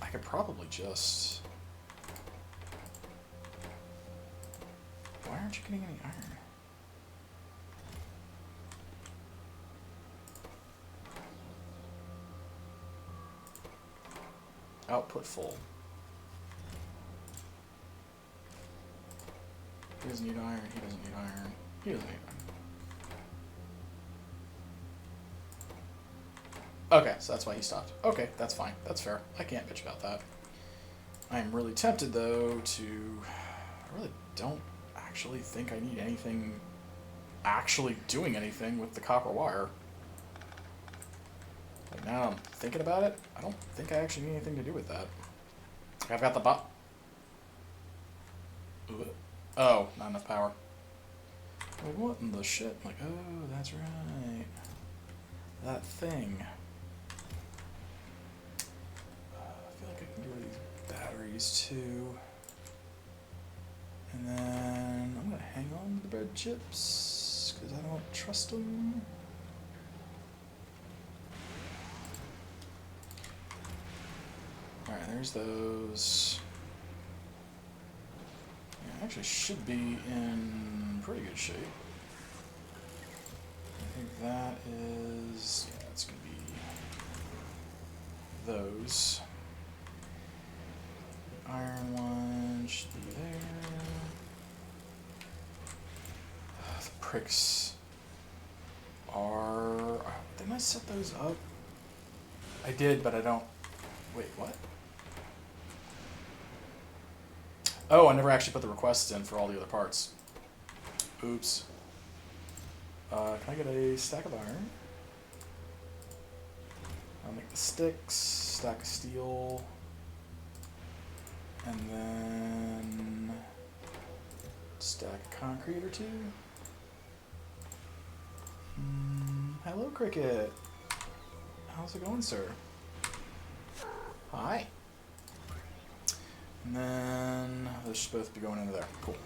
I could probably just... Why aren't you getting any iron? Output full. He doesn't need iron, he doesn't need iron, he doesn't need iron. Okay, so that's why he stopped. Okay, that's fine. That's fair. I can't bitch about that. I am really tempted, though, to... I really don't actually think I need anything actually doing anything with the copper wire. Like, now I'm thinking about it, I don't think I actually need anything to do with that. Like, I've got the Oh, not enough power. Like, what in the shit? Like, oh, that's right. That thing. I feel like I can get rid of these batteries, too. And then I'm going to hang on to the bread chips, because I don't trust them. Alright, there's those. Yeah, actually should be in pretty good shape. I think that is... yeah, it's going to be those. The iron one should be there. The pricks are... didn't I set those up? I did, but I don't... Wait, what? Oh, I never actually put the requests in for all the other parts. Oops. Can I get a stack of iron? I'll make the sticks, stack of steel, and then Stack of concrete or two. Hello, Cricket. How's it going, sir? Hi. And then those should both be going into there. Cool.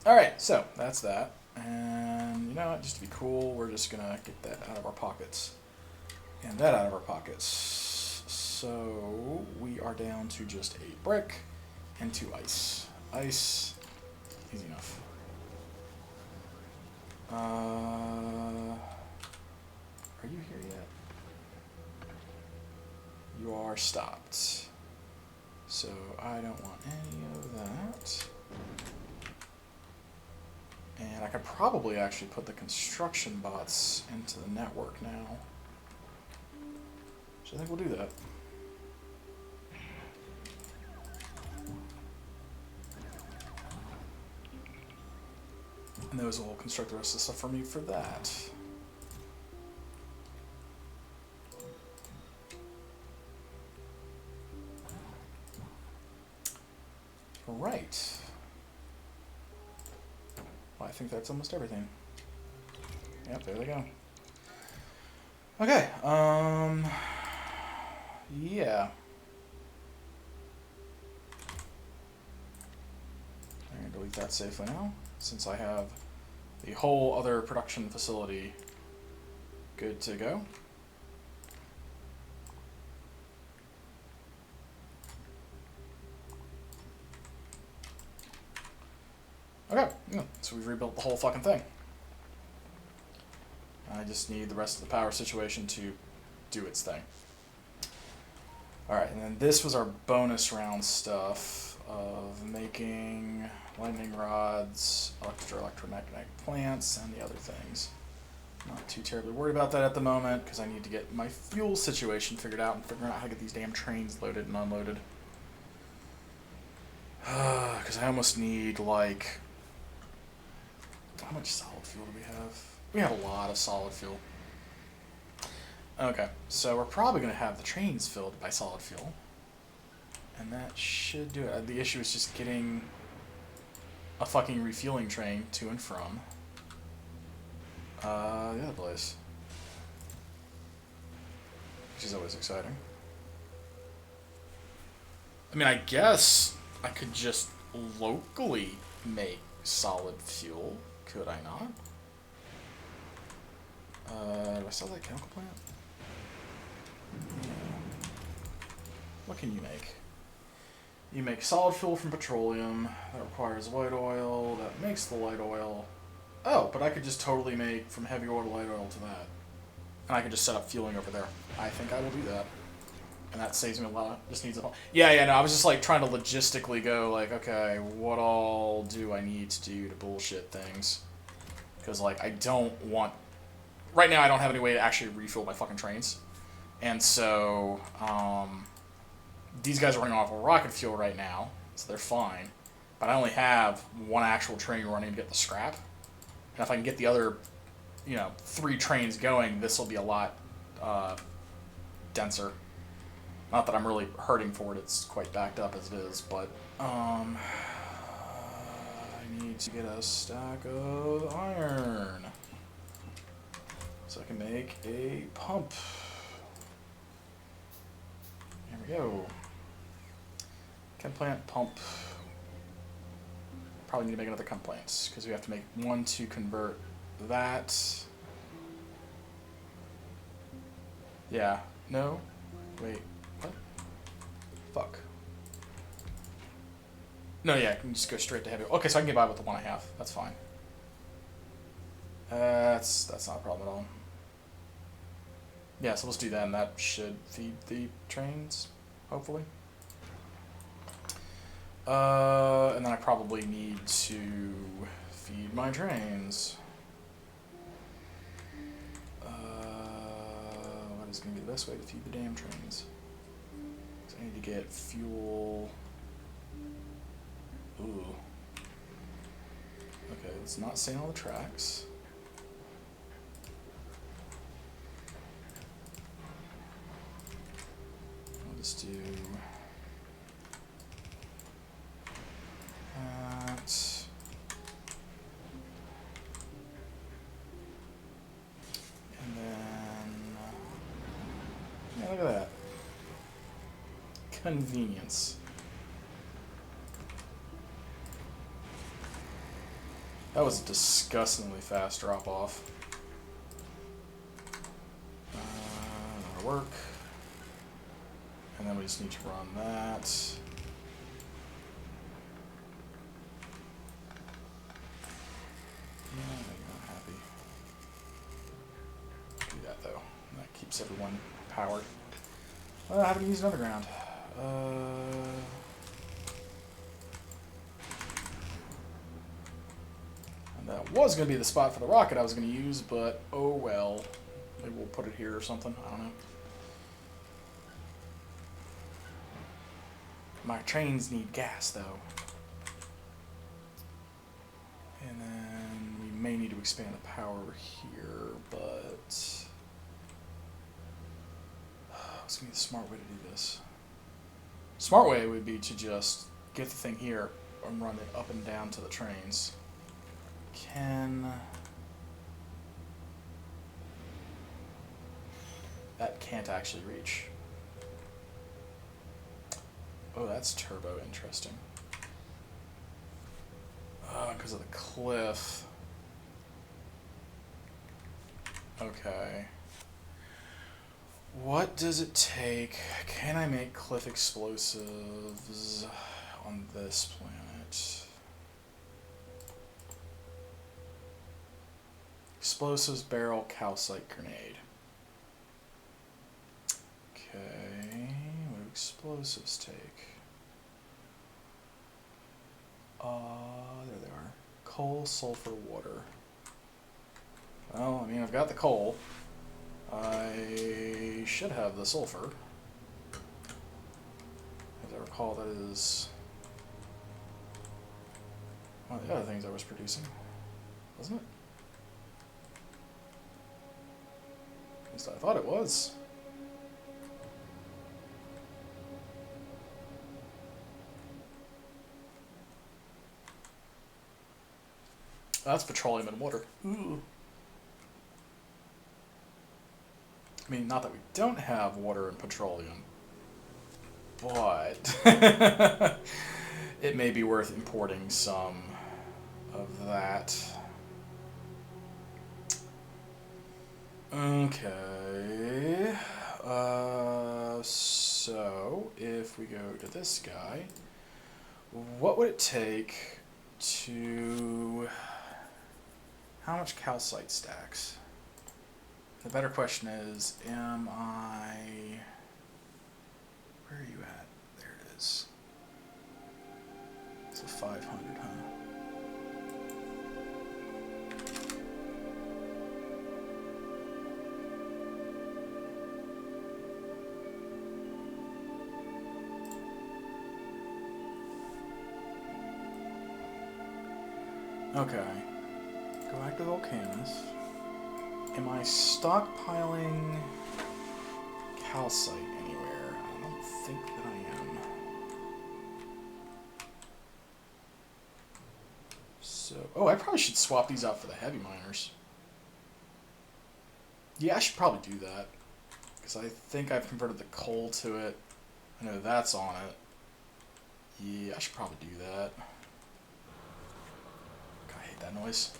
Alright, so that's that. And you know what? Just to be cool, we're just going to get that out of our pockets. And that out of our pockets. So we are down to just 8 brick and 2 ice. Ice, easy enough. Are you here yet? You are stopped. So I don't want any of that. And I could probably actually put the construction bots into the network now. So I think we'll do that. And those will construct the rest of the stuff for me for that. Right. Well, I think that's almost everything. Yep, there they go. Okay, yeah. I'm going to delete that safely now, since I have the whole other production facility good to go. Okay, yeah, so we've rebuilt the whole fucking thing. I just need the rest of the power situation to do its thing. Alright, and then this was our bonus round stuff of making lightning rods, electromagnetic plants, and the other things. Not too terribly worried about that at the moment, because I need to get my fuel situation figured out and figuring out how to get these damn trains loaded and unloaded. Because I almost need, like... How much solid fuel do we have? We have a lot of solid fuel. Okay, so we're probably going to have the trains filled by solid fuel. And that should do it. The issue is just getting a fucking refueling train to and from the other place. Which is always exciting. I mean, I guess I could just locally make solid fuel. Could I not? Do I sell that chemical plant? What can you make? You make solid fuel from petroleum. That requires light oil. That makes the light oil. Oh, but I could just totally make from heavy oil to light oil to that. And I could just set up fueling over there. I think I will do that. And that saves me a lot. Just needs a... Yeah, no, I was just like trying to logistically go like, okay, what all do I need to do to bullshit things? Because like, I don't want... Right now I don't have any way to actually refuel my fucking trains. And so, these guys are running off of rocket fuel right now, so they're fine. But I only have one actual train running to get the scrap. And if I can get the other, 3 trains going, this will be a lot denser. Not that I'm really hurting for it, it's quite backed up as it is, but I need to get a stack of iron so I can make a pump. There we go. Chem plant, pump. Probably need to make another chem plant because we have to make one to convert that. Yeah. No. Wait. What? Fuck. No, yeah, I can just go straight to heavy. Okay, so I can get by with the one I have. That's fine. That's not a problem at all. Yeah, so let's do that, and that should feed the trains, hopefully. And then I probably need to feed my trains. What is going to be the best way to feed the damn trains? So I need to get fuel. Ooh. Okay, let's not stay on all the tracks. I'll just do... convenience. That was a disgustingly fast drop-off. That'll work. And then we just need to run that. Yeah, you're not happy. Do that though. That keeps everyone powered. I haven't used underground. And that was going to be the spot for the rocket I was going to use, but oh well. Maybe we'll put it here or something. I don't know. My trains need gas, though. And then we may need to expand the power here, but what's going to be the smart way to do this? Smart way would be to just get the thing here and run it up and down to the trains. That can't actually reach. Oh, that's turbo interesting. Because of the cliff. Okay. What does it take? Can I make cliff explosives on this planet? Explosives, barrel, calcite, grenade. Okay, what do explosives take? There they are. Coal, sulfur, water. Well, I mean, I've got the coal. I should have the sulfur. As I recall, that is one of the other things I was producing, wasn't it? At least I thought it was. That's petroleum and water. Ooh. I mean, not that we don't have water and petroleum, but it may be worth importing some of that. Okay. So if we go to this guy, what would it take to... How much calcite stacks? The better question is, am I... Where are you at? There it is. It's a 500, huh? Okay. Go back to Volcanus. Am I stockpiling calcite anywhere? I don't think that I am. So, oh, I probably should swap these out for the heavy miners. Yeah, I should probably do that. Because I think I've converted the coal to it. I know that's on it. Yeah, I should probably do that. God, I hate that noise.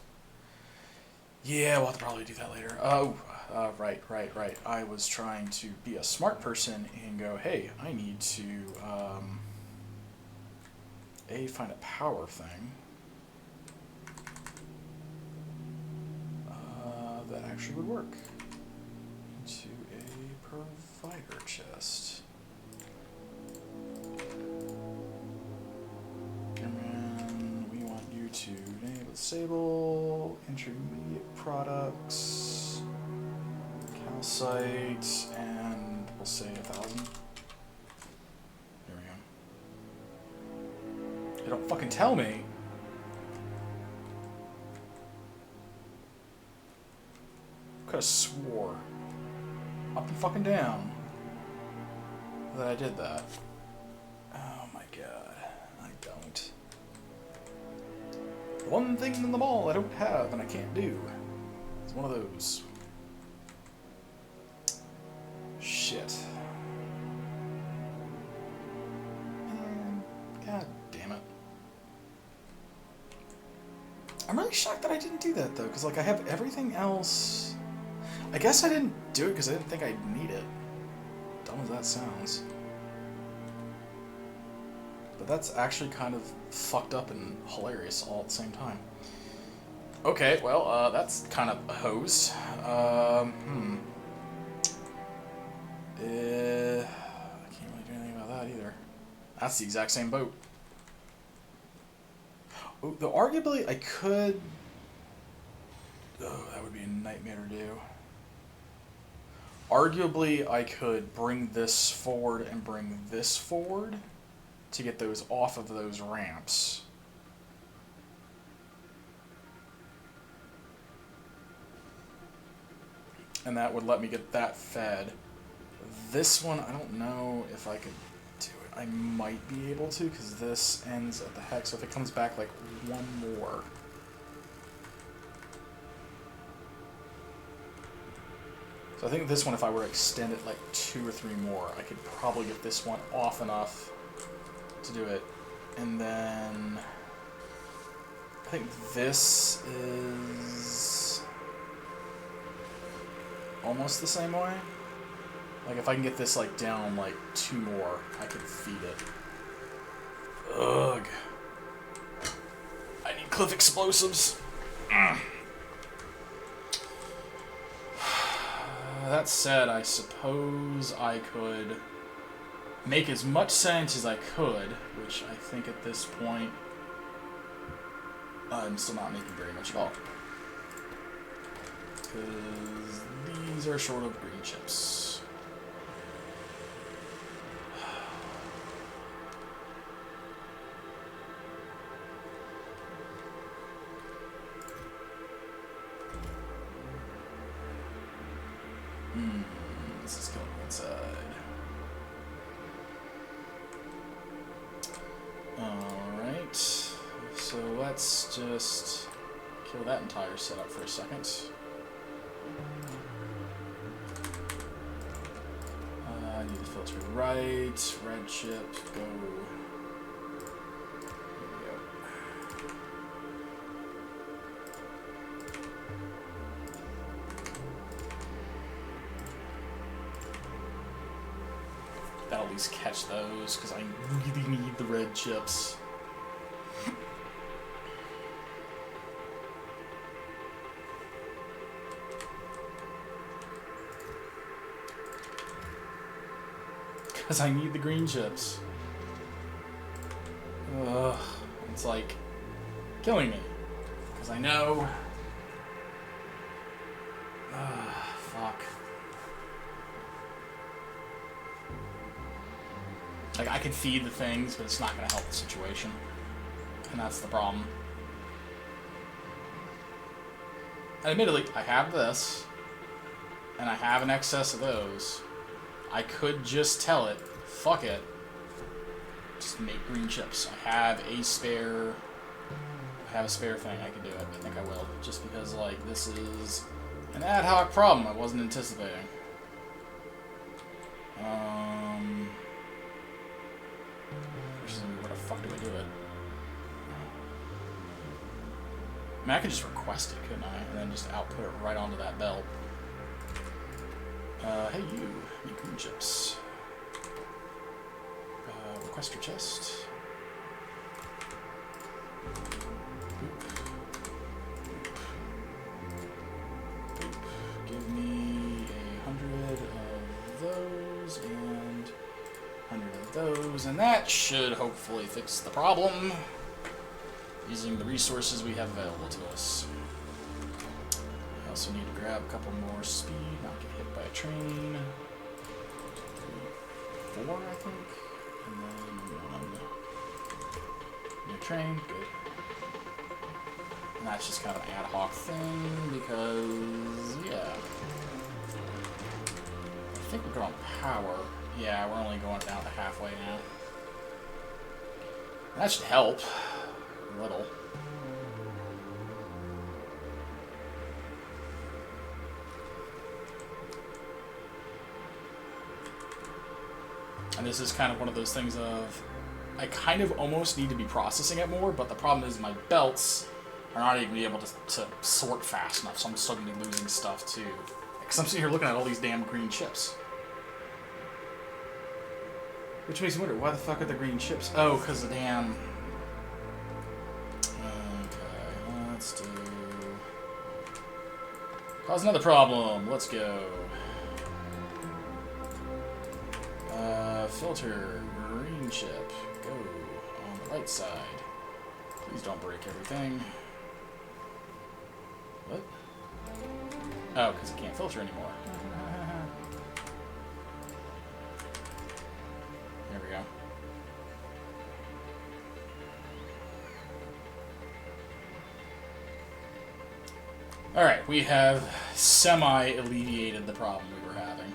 Yeah, we'll have to probably do that later. Oh, right. I was trying to be a smart person and go, hey, I need to, find a power thing. That actually would work. Into a provider chest. And then we want you to enable disable intermediate products, calcite, and we'll say 1,000. There we go. They don't fucking tell me. Could have swore up and fucking down that I did that. Oh my god, I don't. The one thing in the mall I don't have and I can't do. It's one of those. Shit. I'm really shocked that I didn't do that, though, because, like, I have everything else. I guess I didn't do it because I didn't think I'd need it. Dumb as that sounds. But that's actually kind of fucked up and hilarious all at the same time. Okay, well, that's kind of a hose. I can't really do anything about that either. That's the exact same boat. Oh, though arguably I could... Oh, that would be a nightmare to do. Arguably I could bring this forward and bring this forward to get those off of those ramps. And that would let me get that fed. This one, I don't know if I could do it. I might be able to, because this ends at the hex, so if it comes back like one more. So I think this one, if I were to extend it like 2 or 3 more, I could probably get this one off enough to do it. And then I think this is almost the same way. Like if I can get this like down like 2 more, I could feed it. Ugh. I need cliff explosives. That said, I suppose I could make as much sense as I could, which I think at this point I'm still not making very much at all. Because these are short of green chips. This is going inside. Alright, so let's just kill that entire setup for a second. I need to filter right, red chip, go. That'll at least catch those, because I really need the red chips. Because I need the green chips. Ugh, it's like killing me. Because I know... fuck. Like, I could feed the things, but it's not going to help the situation. And that's the problem. And admittedly, I have this, and I have an excess of those. I could just tell it, fuck it, just make green chips. I have a spare thing, I can do it. I think I will. Just because, like, this is an ad hoc problem I wasn't anticipating. Where the fuck do I do it? I mean, I could just request it, couldn't I? And then just output it right onto that belt. Hey you, make green chips. Request your chest. Boop. Boop. Give me 100 of those and 100 of those, and that should hopefully fix the problem using the resources we have available to us. I also need to grab a couple more speed, not get hit by a train. 4, I think, and then 1. New train, good. And that's just kind of an ad hoc thing because, yeah. I think we're going power. Yeah, we're only going down to halfway now. That should help a little. And this is kind of one of those things of, I kind of almost need to be processing it more, but the problem is my belts are not even able to sort fast enough, so I'm starting to be losing stuff too. Because I'm sitting here looking at all these damn green chips. Which makes me wonder, why the fuck are the green chips? Oh, because the damn... Okay, let's do... Cause another problem. Let's go. Filter, green chip. Go on the right side. Please don't break everything. What? Oh, because it can't filter anymore. There we go. Alright, we have semi-alleviated the problem we were having.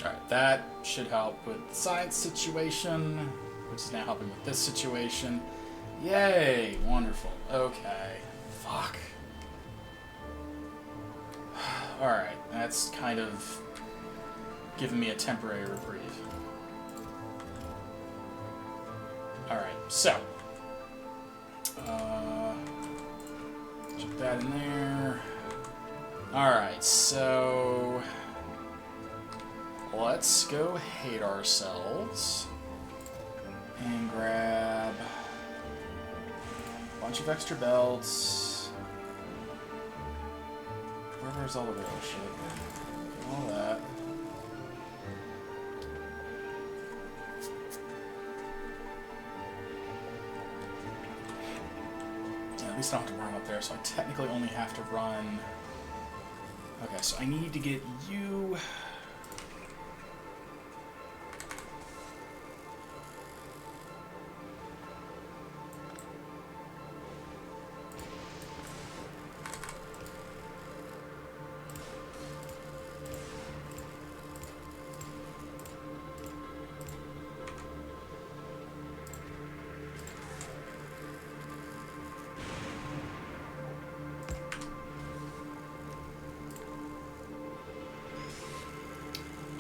Alright, that should help with the science situation, which is now helping with this situation. Yay! Wonderful. Okay. Fuck. Alright, that's kind of giving me a temporary reprieve. Alright, so. Put that in there. Alright, so... Let's go hate ourselves and grab a bunch of extra belts. Where's all the real shit? All that. Yeah, at least I don't have to run up there, so I technically only have to run... Okay, so I need to get you...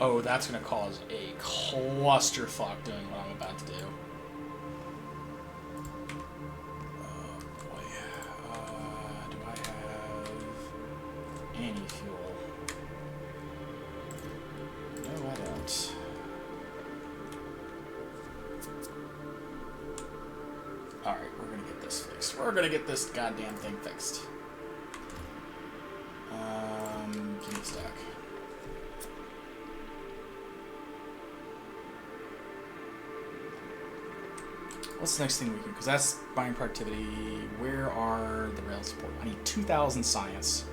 Oh, that's going to cause a clusterfuck doing what I'm about to do. Oh, boy. Do I have any fuel? No, I don't. Alright, we're going to get this fixed. We're going to get this goddamn thing fixed. Give me a stack. What's the next thing we can... Because that's buying productivity. Where are the rail support? I need 2,000 science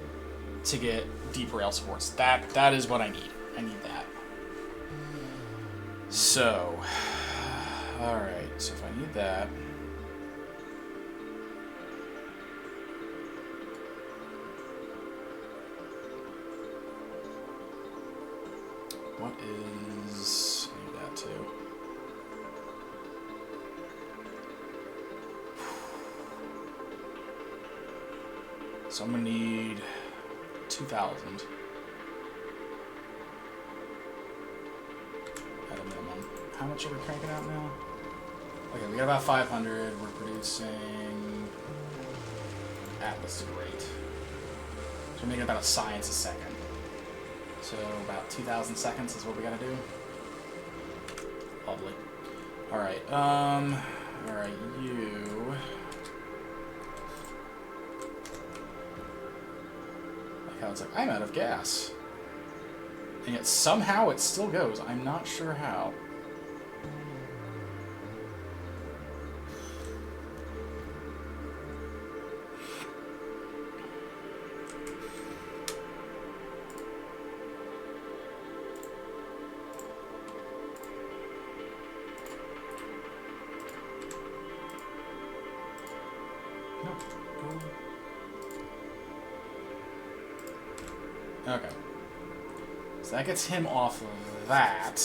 to get deep rail supports. That is what I need. I need that. So... Alright, so if I need that... What is... I need that too. So I'm going to need 2,000 at a minimum. How much are we cranking out now? Okay, we got about 500. We're producing at listed rate. So we're making about a science a second. So about 2,000 seconds is what we got to do. Lovely. Alright, alright, you... How it's like, I'm out of gas. And yet somehow it still goes. I'm not sure how. Okay. So that gets him off of that.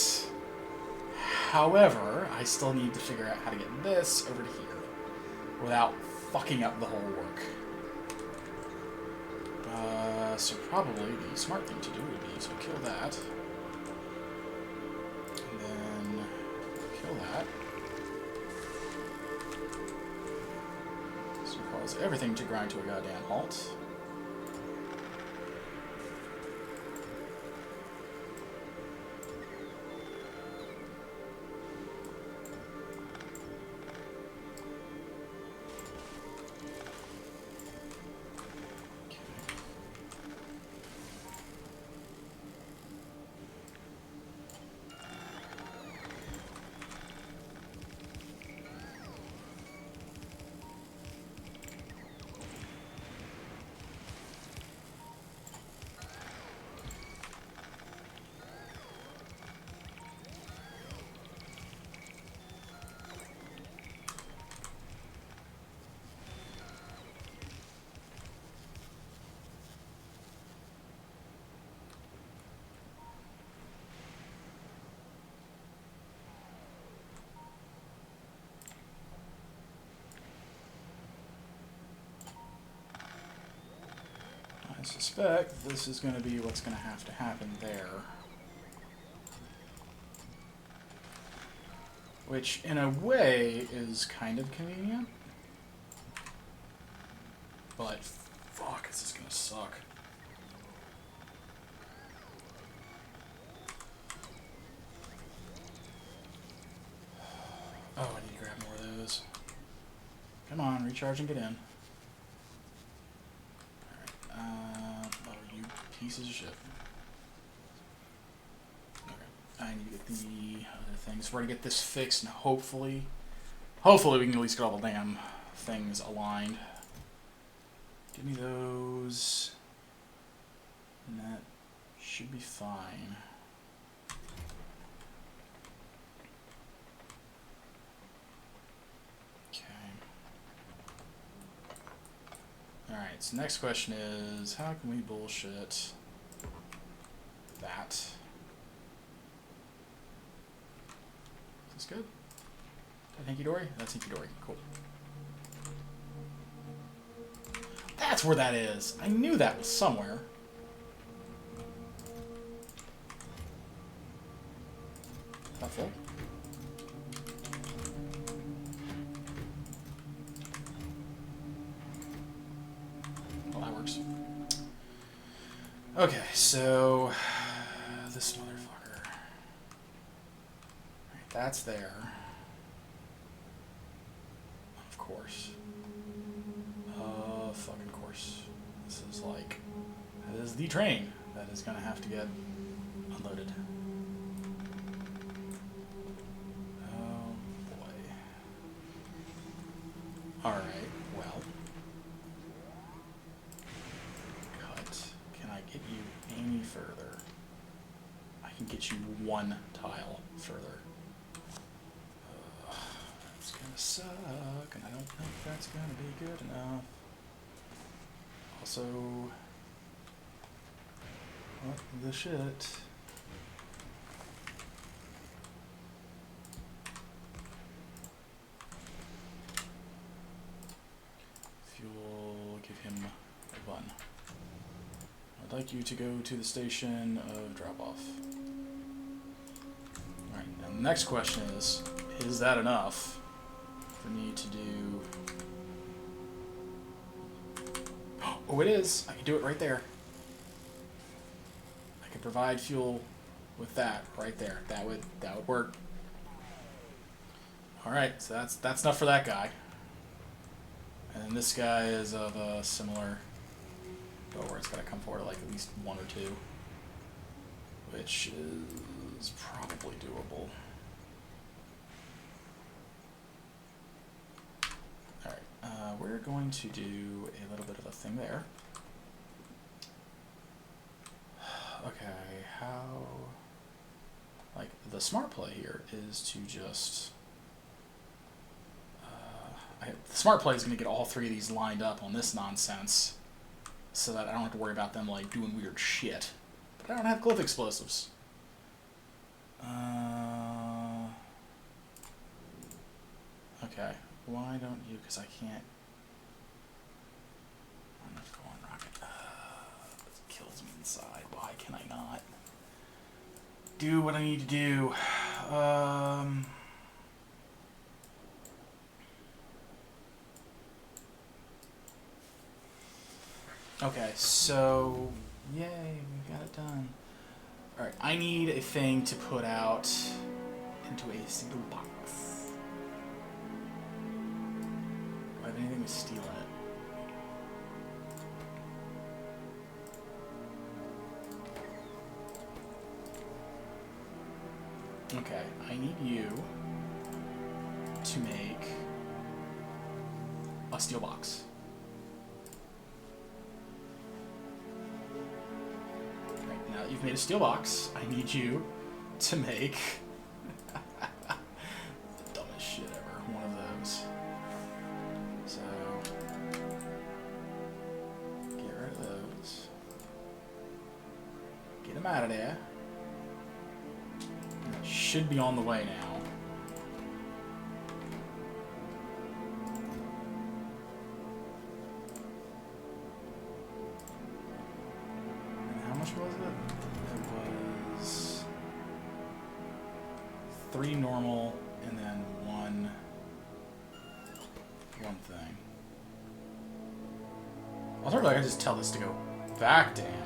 However, I still need to figure out how to get this over to here without fucking up the whole work. So probably the smart thing to do would be to kill that. And then kill that. So cause everything to grind to a goddamn halt. I suspect this is going to be what's going to happen there. Which, in a way, is kind of convenient. But, fuck, this is going to suck. Oh, I need to grab more of those. Come on, recharge and get in. Oh, you pieces of shit. Okay, I need to get the other things. We're gonna get this fixed, and hopefully we can at least get all the damn things aligned. Give me those, and that should be fine. Alright, so next question is, how can we bullshit that? Is this good? Is that Hinky Dory? That's Hinky Dory. Cool. That's where that is! I knew that was somewhere. Not full? Okay, so this motherfucker. Right, that's there. Of course. Fucking course. This is like, that is the train that is gonna have to get unloaded. Oh boy. Alright, well. Get you any further. I can get you one tile further. That's gonna suck, and I don't think that's gonna be good enough. Also, what the shit? Fuel, give him a bun. I'd like you to go to the station of drop-off. Alright, now the next question is that enough for me to do... Oh, it is! I can do it right there. I can provide fuel with that right there. That would work. Alright, so that's enough for that guy. And then this guy is of a similar... where it's got to come forward like at least one or two, which is probably doable. Alright, we're going to do a little bit of a thing there. Okay, how... Like, the smart play here is to just... the smart play is going to get all three of these lined up on this nonsense. so that I don't have to worry about them, like, doing weird shit. But I don't have cliff explosives. Okay. Why don't you? Because I can't. I'm gonna go on rocket. It kills me inside. Why can I not do what I need to do? Okay, so yay, we got it done. Alright, I need a thing to put out into a single box. Do I have anything to steal in it? Okay, I need you to make a steel box. Right, now that you've made a steel box, I need you to make the dumbest shit ever, one of those. So, get rid of those. Get them out of there. Should be on the way now. And how much was it? It was 3 normal and then one thing. Alternatively, I could just tell this to go back to ammo.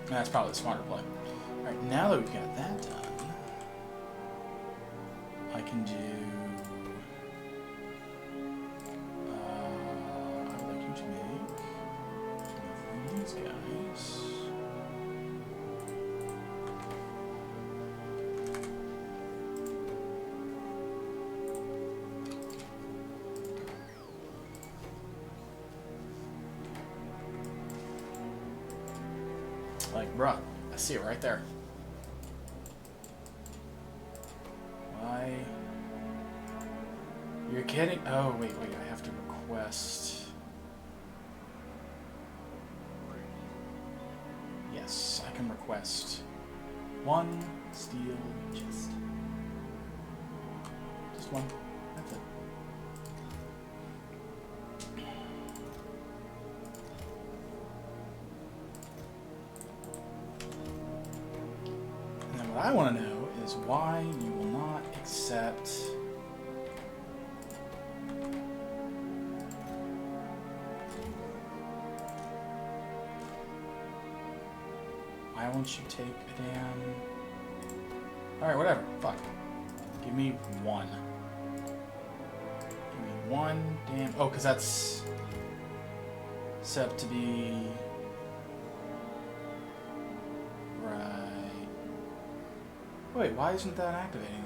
That's probably the smarter play. Alright, now that we've got that done, I can do... I would like you to make these guys. Like, bruh, I see it right there. Why? You're kidding? Oh, wait, I have to request. Yes, I can request 1 steel chest. Just 1. That's it. What I want to know is why you will not accept why won't you take a damn... Alright, whatever. Fuck. Give me 1. Give me 1 damn... Oh, because that's set up to be... Wait, why isn't that activating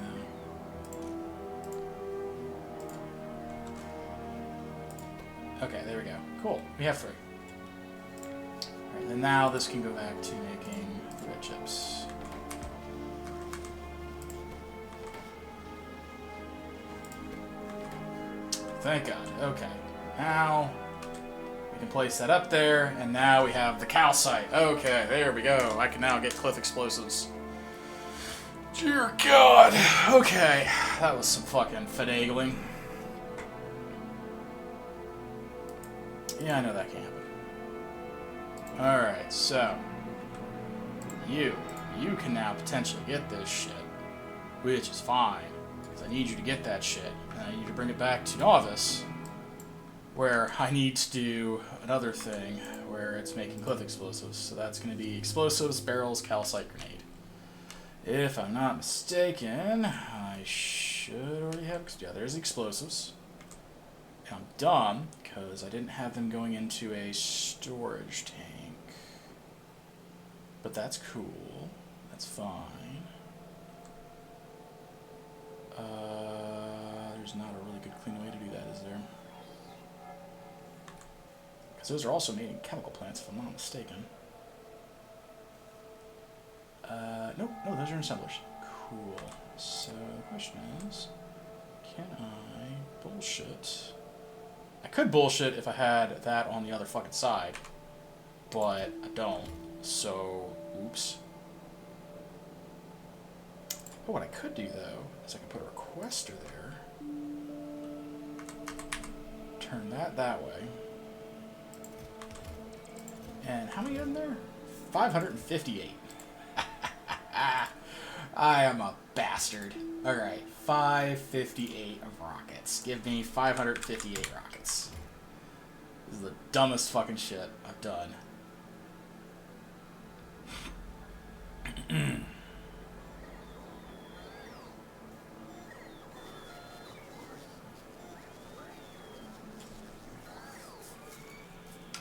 though? Okay, there we go. Cool. We have 3. Alright, then now this can go back to making red chips. Thank God. Okay. Now we can place that up there, and now we have the calcite. Okay, there we go. I can now get cliff explosives. Dear God. Okay, that was some fucking finagling. Yeah, I know that can't happen. Alright, so you can now potentially get this shit, which is fine, because I need you to get that shit, and I need you to bring it back to Novice, where I need to do another thing where it's making cliff explosives. So that's going to be explosives, barrels, calcite, grenade. If I'm not mistaken, I should already have... Yeah, there's explosives. And I'm done, because I didn't have them going into a storage tank. But that's cool. That's fine. There's not a really good, clean way to do that, is there? Because those are also made in chemical plants, if I'm not mistaken. Nope, no, those are assemblers. Cool. So the question is, Can I bullshit? I could bullshit if I had that on the other fucking side, but I don't. So, oops. But what I could do, though, is I can put a requester there. Turn that way. And how many in there? 558. I am a bastard. Alright, 558 of rockets. Give me 558 rockets. This is the dumbest fucking shit I've done.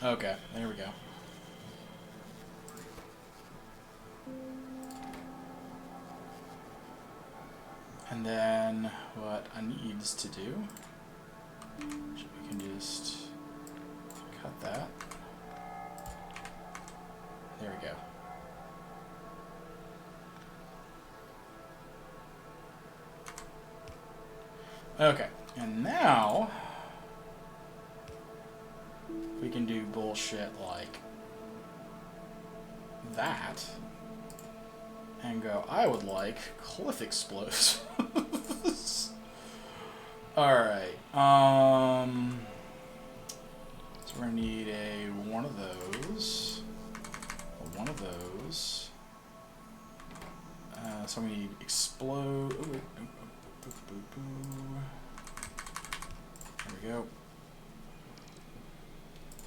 Okay, there we go. And then what I needs to do, we can just cut that. There we go. Okay, and now we can do bullshit like that and go, I would like cliff explosives. Alright, so we're gonna need one of those, so we need explode, oh, wait, there we go.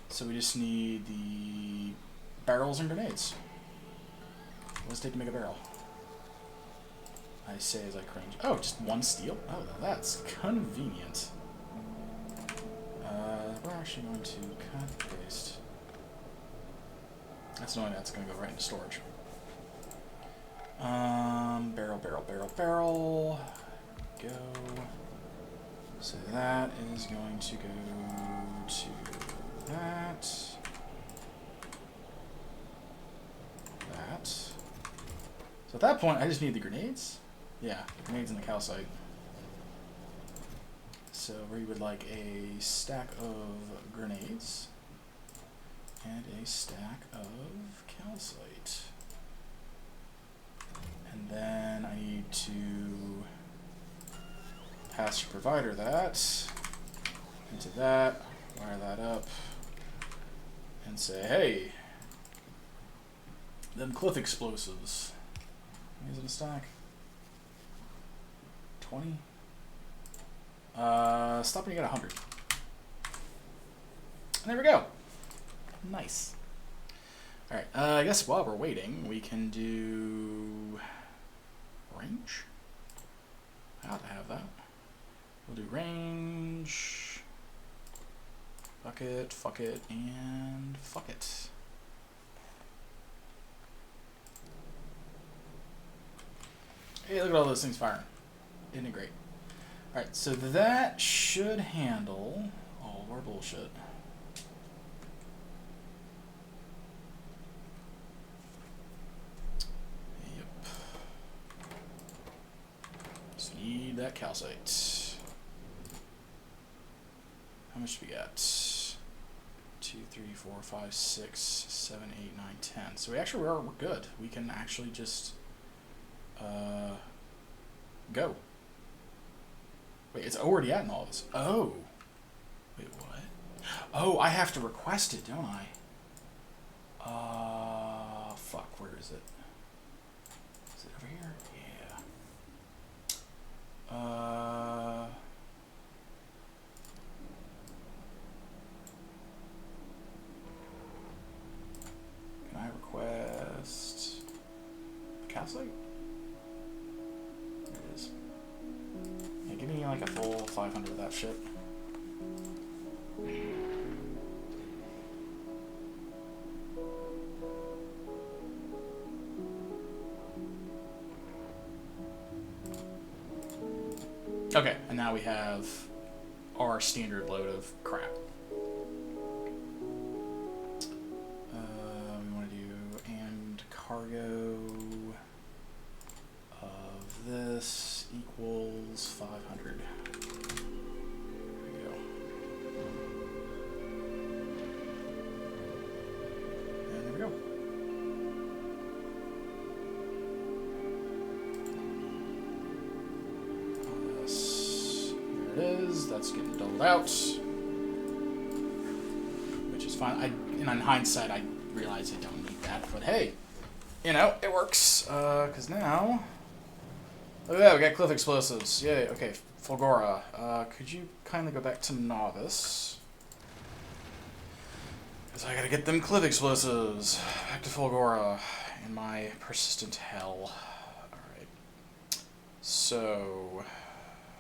So we just need the barrels and grenades. What does it take to make a barrel? I say as I cringe. Oh, just one steel? Oh, that's convenient. We're actually going to cut paste. That's annoying, that's going to go right into storage. Barrel. Go. So that is going to go to that. So at that point, I just need the grenades. Yeah, grenades and the calcite. So we would like a stack of grenades and a stack of calcite. And then I need to pass your provider that into that, wire that up, and say, hey, them cliff explosives. Is it a stack? 20? Stop when you get 100. And there we go. Nice. Alright, I guess while we're waiting, we can do range. I ought to have that. We'll do range, fuck it, and fuck it. Hey, look at all those things firing. Isn't it great? Alright, so that should handle all of our bullshit. Yep. Just need that calcite. How much do we got? 2, 3, 4, 5, 6, 7, 8, 9, 10. So we're good. We can actually just go. Wait, it's already at in all this. Oh. Wait, what? Oh, I have to request it, don't I? Fuck, where is it? Is it over here? Yeah. Can I request calcite? There it is. Yeah, give me like a full 500 of that shit. Okay, and now we have our standard load of crap. We want to do and cargo of this equals 500. There we go. And there we go. This, there it is. That's getting doled out, which is fine. And in hindsight, I realize I don't need that, but hey, you know, it works. Because now, look at that, we got cliff explosives. Yay. Okay, Fulgora. Could you kindly go back to novice? Because I gotta get them cliff explosives. Back to Fulgora in my persistent hell. Alright. So,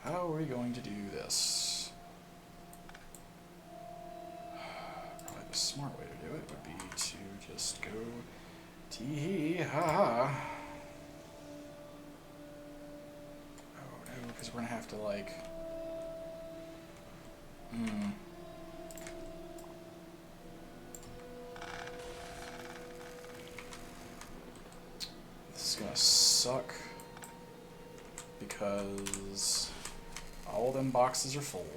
how are we going to do this? Probably the smart way to do it would be to just go tee-hee, ha-ha. Oh no, because we're gonna have to like... This is gonna suck because all them boxes are full.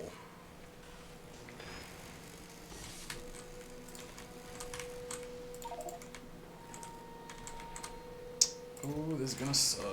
Ooh, this is gonna suck.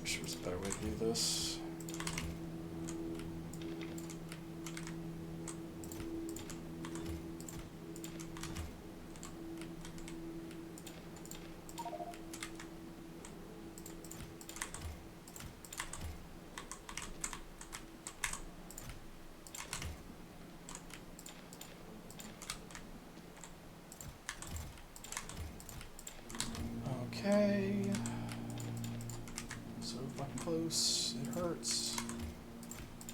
Sure, there's a better way to do this. Okay. So fucking close. It hurts.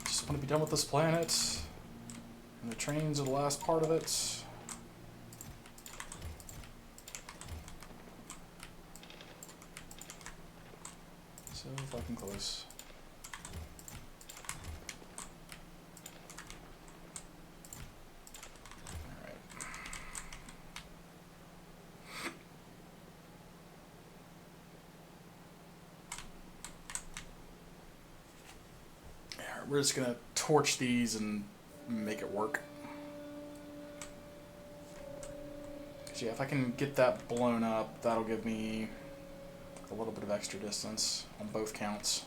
Just want to be done with this planet. And the trains are the last part of it. So fucking close. We're just gonna torch these and make it work. 'Cause yeah, if I can get that blown up, that'll give me a little bit of extra distance on both counts.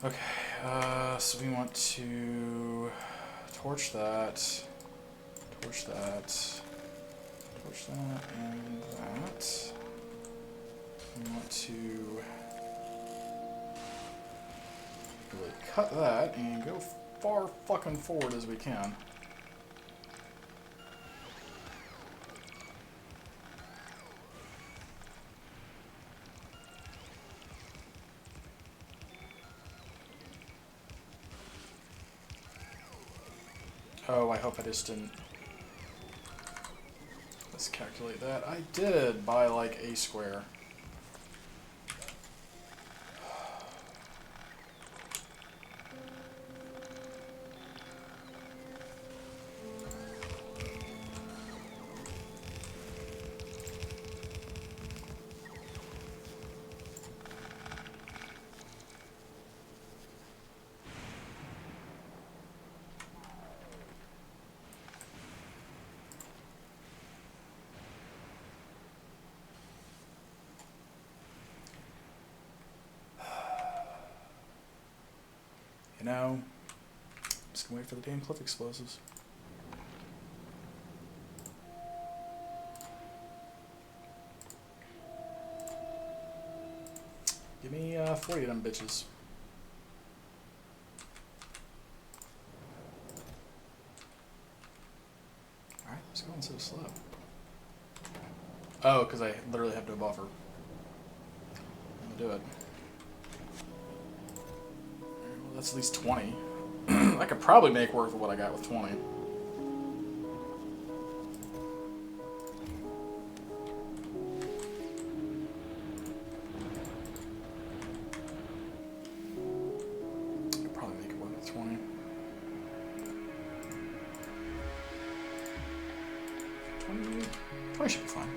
Okay, so we want to torch that, torch that, torch that, and that. We want to really cut that and go far fucking forward as we can. Oh, I hope I just didn't miscalculate that. I did by like a square. You know, I'm just gonna wait for the damn cliff explosives. Give me 40 of them bitches. Alright, it's going so slow. Oh, because I literally have no buffer. I'm gonna do it. Well, that's at least 20. I could probably make work of what I got with 20. I could probably make it work with 20. 20 should be fine.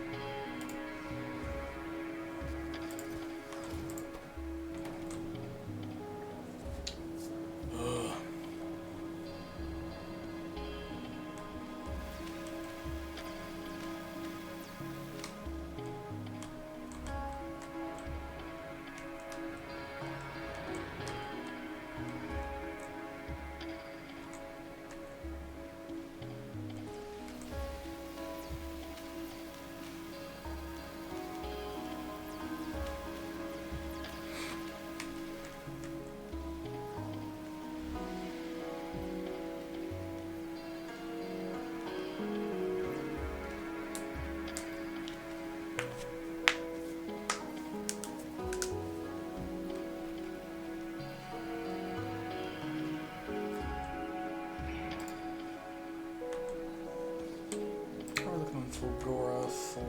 Fulgora for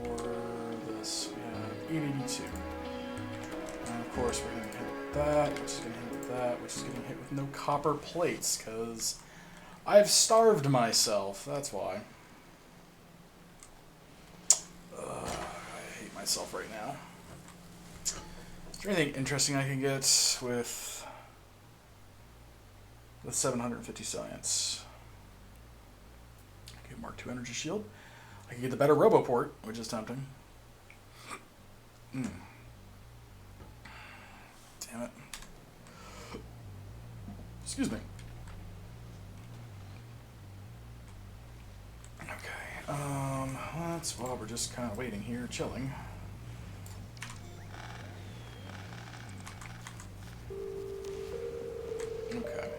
this. We have 882. And of course we're going to hit that, which is going to hit with that, which is going to hit with no copper plates, because I've starved myself. That's why. I hate myself right now. Is there anything interesting I can get with 750 science? Okay, Mark II energy shield. I can get the better Roboport, which is tempting. Damn it. Excuse me. Okay. That's while we're just kind of waiting here, chilling. Okay.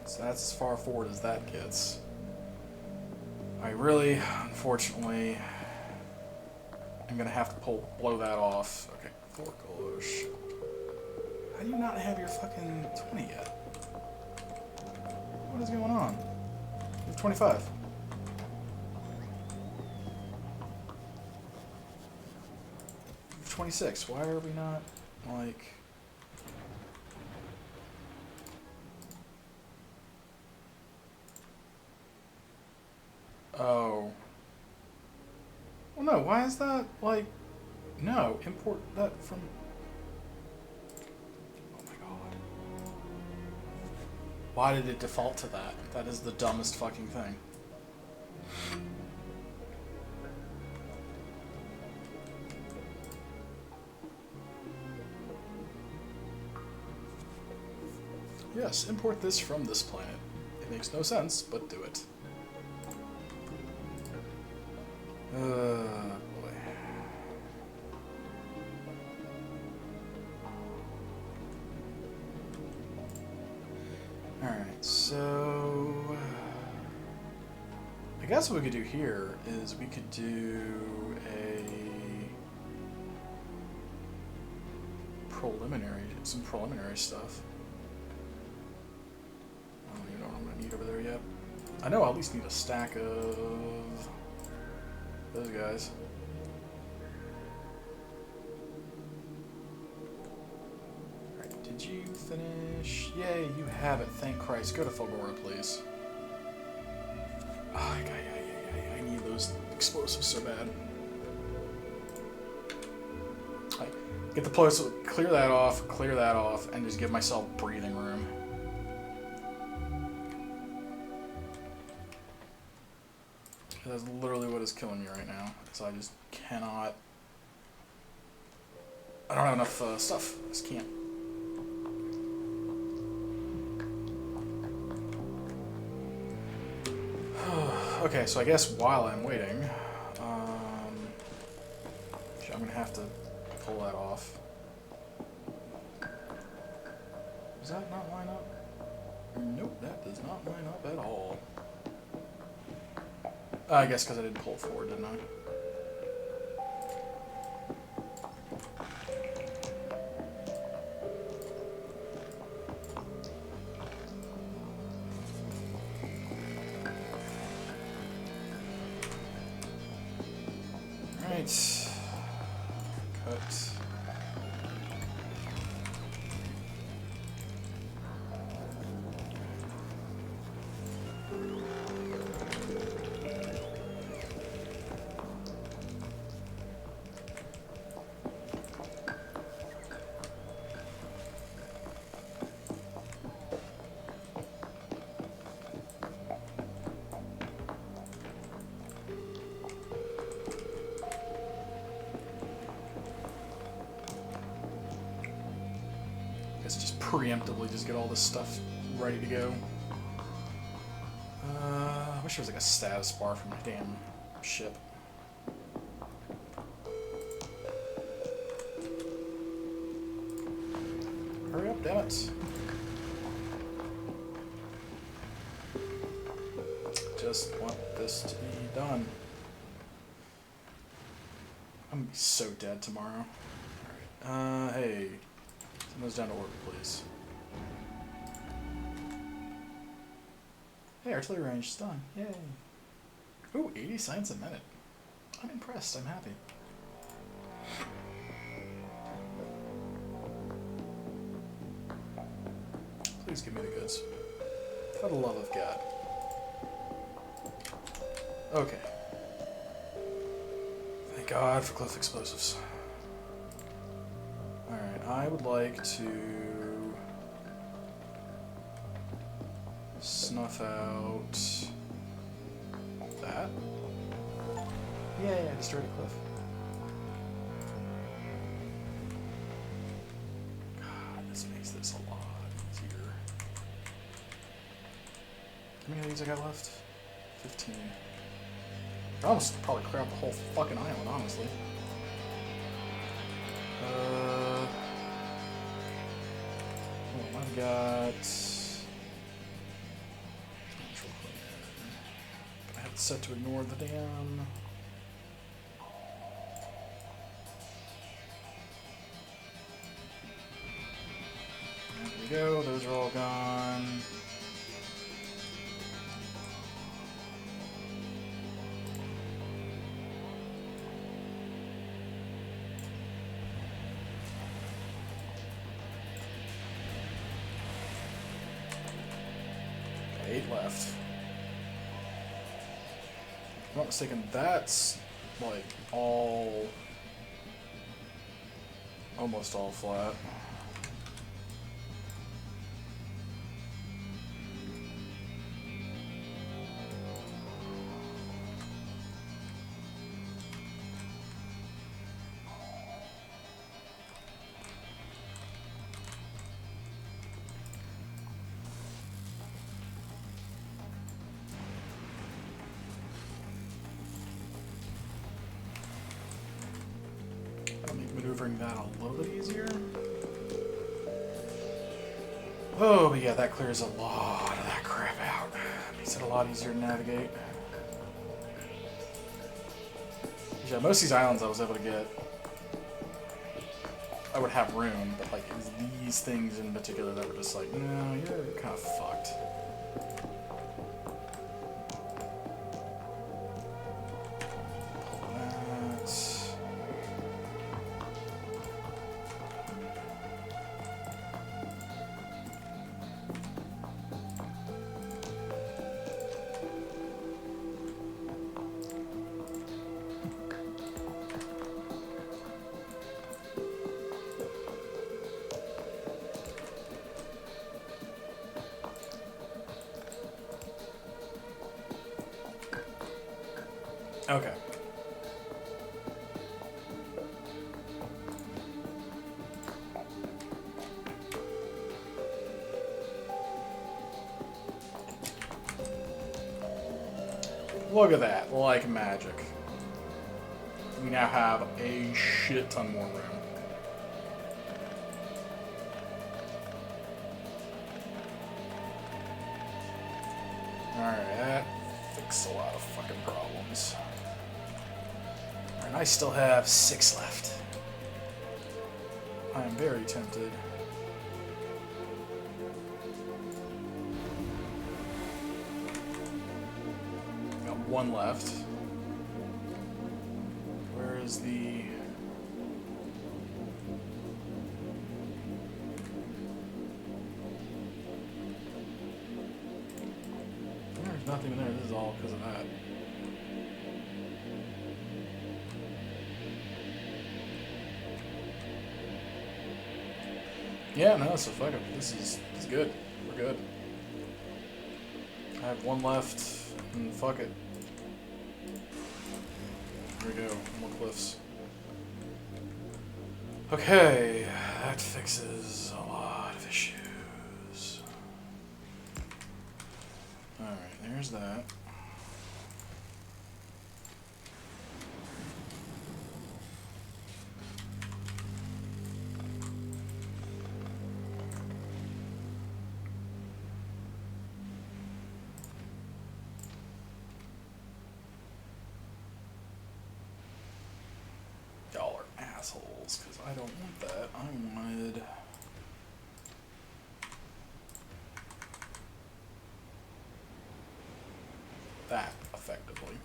So that's as far forward as that gets. I really, unfortunately, I'm gonna have to blow that off. Okay, Forgalosh. How do you not have your fucking 20 yet? What is going on? You have 25. You have 26. Why are we not, like... Oh. Well, no, why is that, like... No, import that from... Oh my god. Why did it default to that? That is the dumbest fucking thing. Yes, import this from this planet. It makes no sense, but do it. Boy. Alright, so... I guess what we could do here is we could do some preliminary stuff. I don't even know what I'm going to need over there yet. I know I'll at least need a stack of those guys. Alright, did you finish? Yay, you have it. Thank Christ. Go to Fulgora, please. Oh, I need those explosives so bad. Get the place, clear that off, and just give myself breathing room. That's literally what is killing me right now. So I just cannot I don't have enough stuff. I just can't. Okay, so I guess while I'm waiting, I'm gonna have to pull that off. Does that not line up? Nope, that does not line up at all. I guess because I didn't pull it forward, didn't I? Alright. Cut. Just preemptively just get all this stuff ready to go. I wish there was like a status bar for my damn ship. Hurry up, damn it. Just want this to be done. I'm gonna be so dead tomorrow. Alright, hey. Send those down to orbit, please. Hey, artillery range is done. Yay. Ooh, 80 science a minute. I'm impressed. I'm happy. Please give me the goods. For the love of God. Okay. Thank God for cliff explosives. Alright, I would like to snuff out that. Yay, I destroyed a cliff. God, this makes this a lot easier. How many of these I got left? 15. I almost probably clear out the whole fucking island, honestly. I've got... I have it set to ignore the dam. There we go, those are all gone. Left. If I'm not mistaken, that's like almost all flat. Maneuvering that a little bit easier. Oh, but yeah, that clears a lot of that crap out. Makes it a lot easier to navigate. Yeah, most of these islands I was able to get, I would have room, but like it was these things in particular that were just like, no, you're kind of fucked. Okay. Look at that, like magic. We now have a shit ton more room. Alright, that fixes a lot of fucking problems. And I still have 6 left. I am very tempted. Got 1 left. Where is the... There's nothing in there. This is all because of that. Yeah, no, so fuck it. This is good. We're good. I have 1 left, and fuck it. Here we go. More cliffs. Okay, that fixes a lot of issues. Alright, there's that. Y'all are assholes, because I don't want that. I wanted... that, effectively.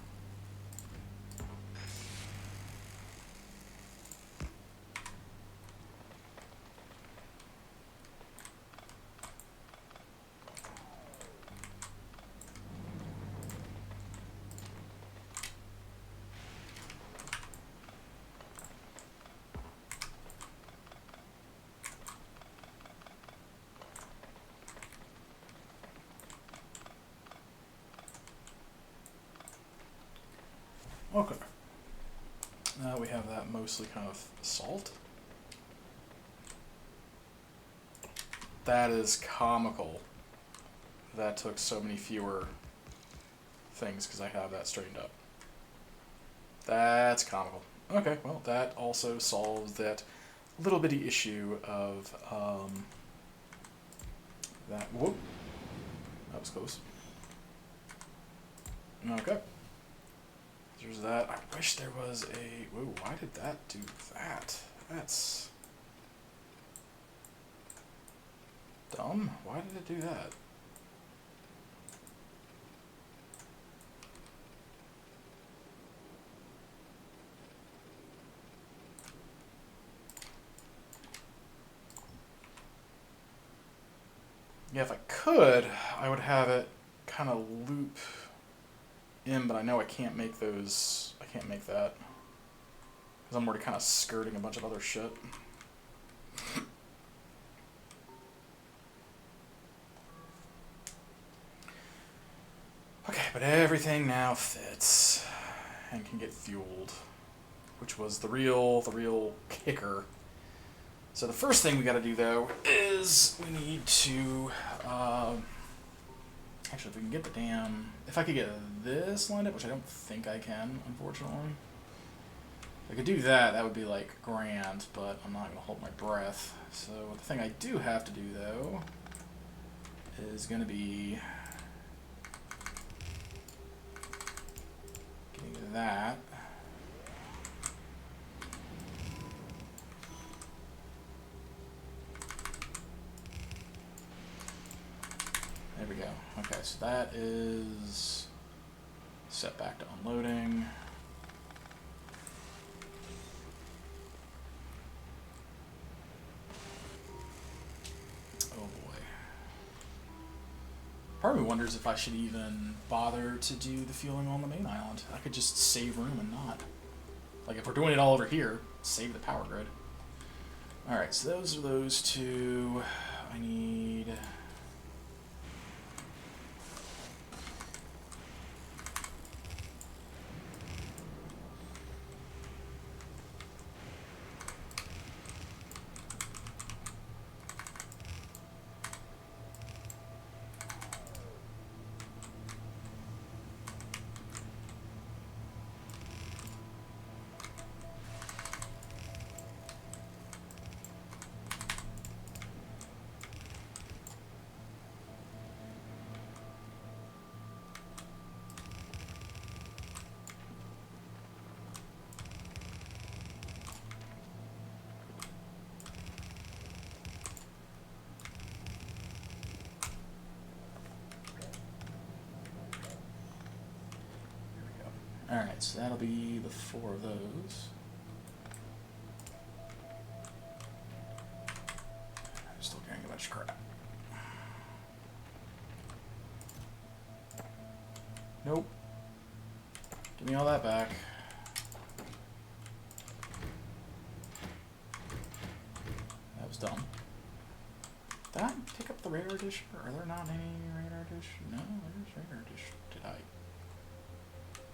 Okay. Now we have that mostly kind of salt. That is comical. That took so many fewer things because I have that straightened up. That's comical. Okay, well, that also solves that little bitty issue of that. Whoop. That was close. Okay. There's that. I wish there was a... Whoa, why did that do that? That's... dumb. Why did it do that? Yeah, if I could, I would have it kind of loop in, but I know I can't make those. I can't make that because I'm already kind of skirting a bunch of other shit. Okay, but everything now fits and can get fueled, which was the real kicker. So the first thing we got to do though is we need to. Actually, if we can get the damn... If I could get this lined up, which I don't think I can, unfortunately. If I could do that, that would be, like, grand, but I'm not going to hold my breath. So the thing I do have to do, though, is going to be... getting that. There we go. Okay, so that is set back to unloading. Oh boy. Part of me wonders if I should even bother to do the fueling on the main island. I could just save room and not. Like if we're doing it all over here, save the power grid. Alright, so those are those two. I need... Alright, so that'll be the 4 of those. I'm still carrying a bunch of crap. Nope. Give me all that back. That was dumb. Did I pick up the radar dish? Or are there not any radar dish? No, there's radar dish.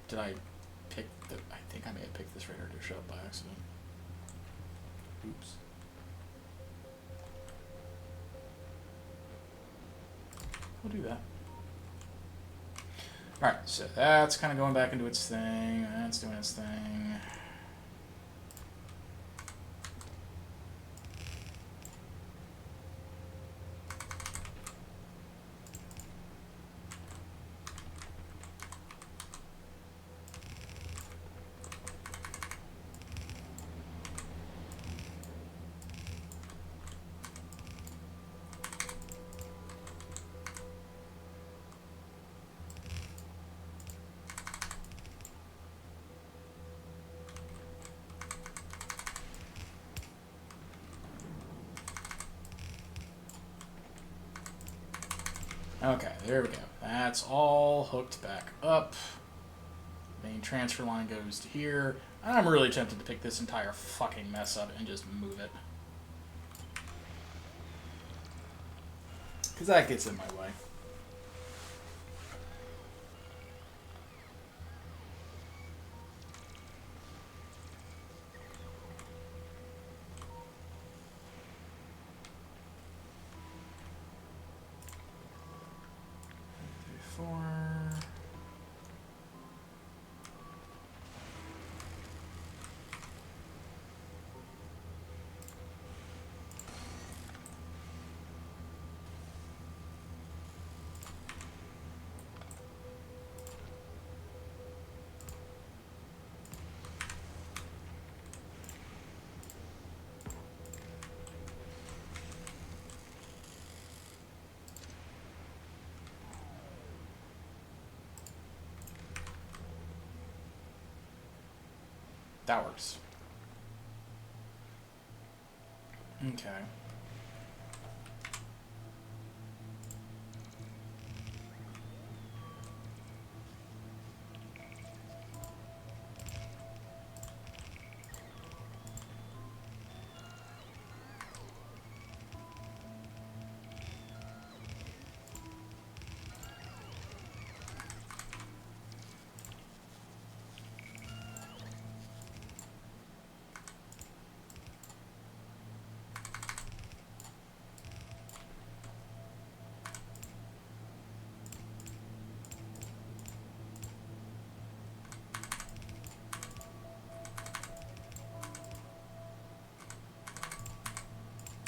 Did I pick the... I think I may have picked this radar dish up by accident. Oops. We'll do that. Alright, so that's kind of going back into its thing. That's doing its thing. Okay, there we go. That's all hooked back up. Main transfer line goes to here. I'm really tempted to pick this entire fucking mess up and just move it. Because that gets in my way. That works. Okay.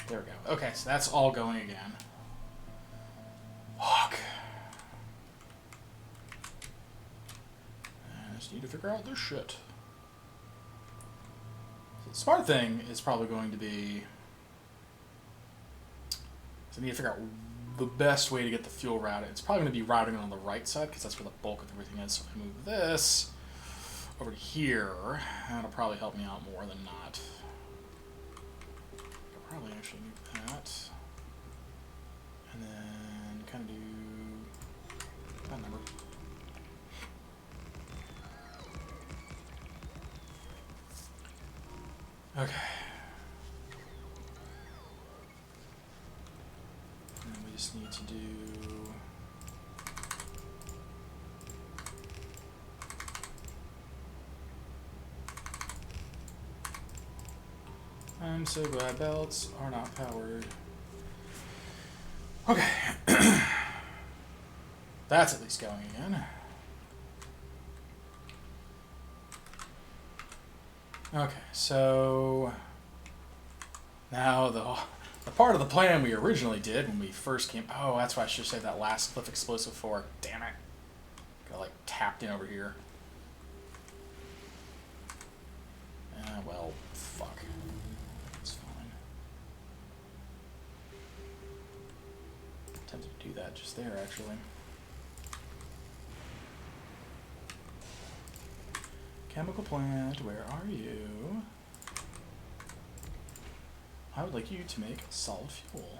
There we go. Okay, so that's all going again. Fuck. I just need to figure out this shit. So the smart thing is probably going to be... So I need to figure out the best way to get the fuel routed. It's probably going to be routing it on the right side, because that's where the bulk of everything is. So if I move this over to here, that'll probably help me out more than not. Probably actually need that. And then kind of do that number. Okay. And then we just need to do... I'm so glad belts are not powered. Okay. That's at least going again. Okay, so now the part of the plan we originally did when we first came... Oh, that's why I should say that last cliff explosive for. Damn it. Got like tapped in over here. Well, fuck. It's fine. I'm tempted to do that just there, actually. Chemical plant, where are you? I would like you to make solid fuel.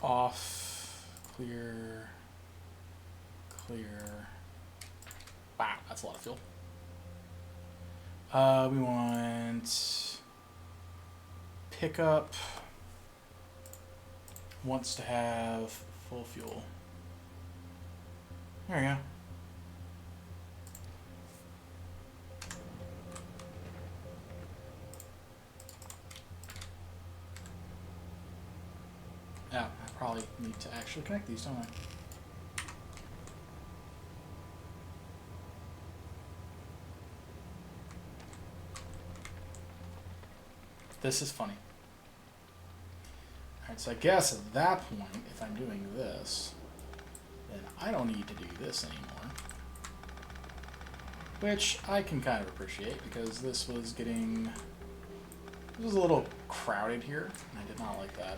Off, clear, clear. Wow, that's a lot of fuel. We want pickup wants to have full fuel. There we go. Yeah, I probably need to actually connect these, don't I? This is funny. Alright, so I guess at that point, if I'm doing this, then I don't need to do this anymore. Which I can kind of appreciate, because this was getting... It was a little crowded here, and I did not like that.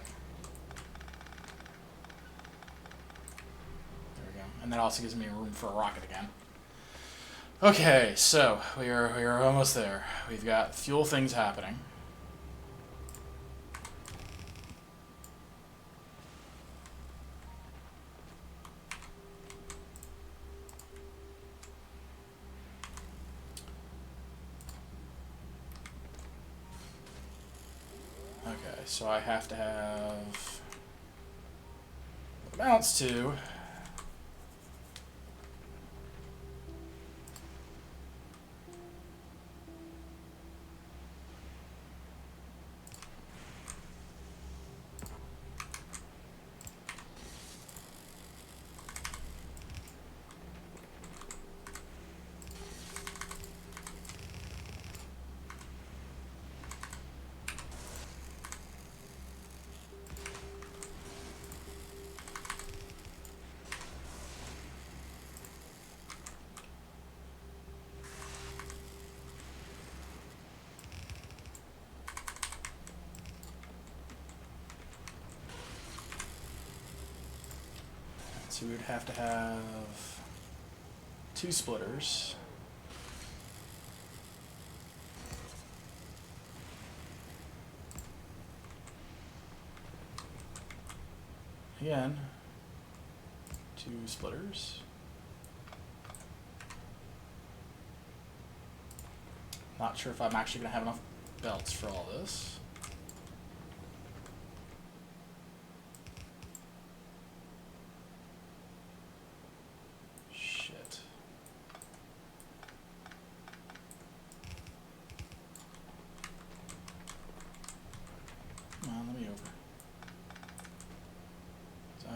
There we go. And that also gives me room for a rocket again. Okay, so we are almost there. We've got fuel things happening. Okay, so I have to have what amounts to so we would have to have 2 splitters. Again, 2 splitters. Not sure if I'm actually going to have enough belts for all this.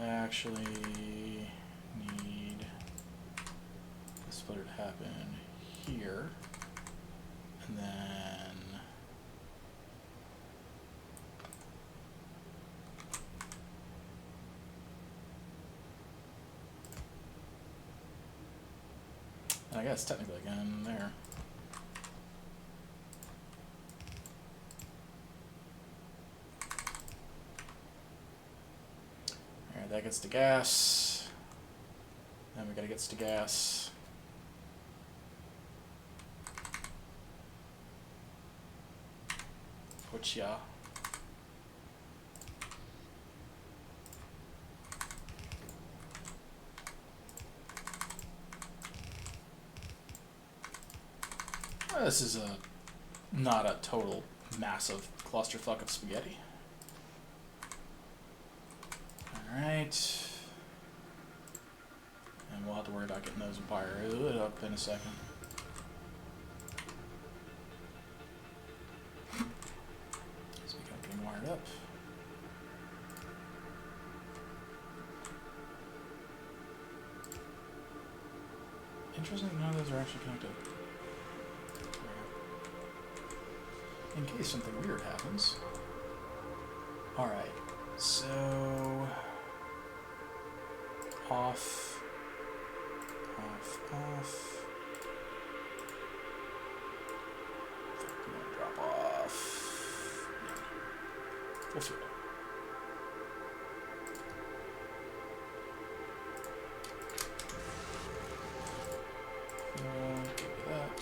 Actually need the splitter to happen here, and then I guess technically again there. Alright, that gets to gas. Then we gotta get to gas. Which, yeah. This is a Not a total massive clusterfuck of spaghetti. Alright. And we'll have to worry about getting those wired up in a second. So we got getting wired up. Interesting, none of those are actually connected. In case something weird happens. Alright, so... Off. Off, off. I'm gonna drop off. Yeah. Full fuel. Give me that.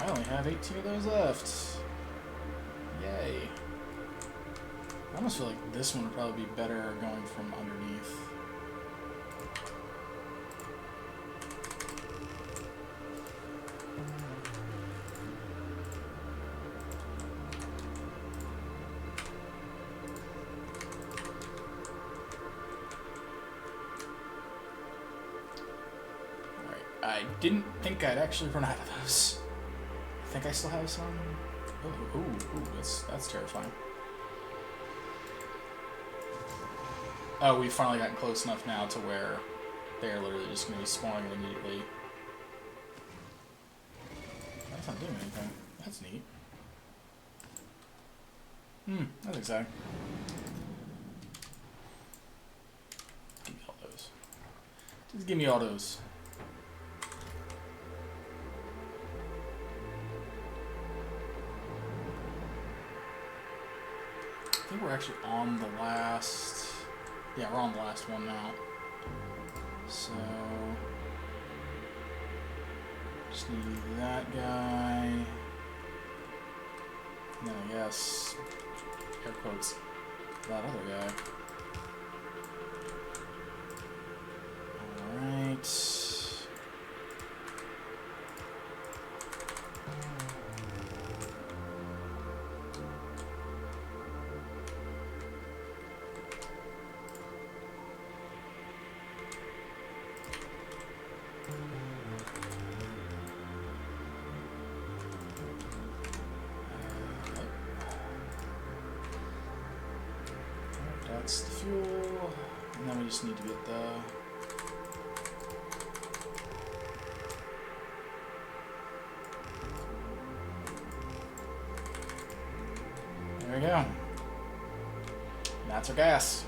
I have 18 of those left. Yay. I almost feel like this one would probably be better going from underneath. Alright, I didn't think I'd actually run out of those. I think I still have some. Ooh, that's terrifying. Oh, we've finally gotten close enough now to where they're literally just going to be spawning immediately. That's not doing anything. That's neat. That's exciting. Give me all those. Just give me all those. I think we're actually on the last... Yeah, we're on the last one now. So... just need that guy. And then I guess... air quotes... that other guy. Alright... that's the fuel, and then we just need to get the... there we go. And that's our gas.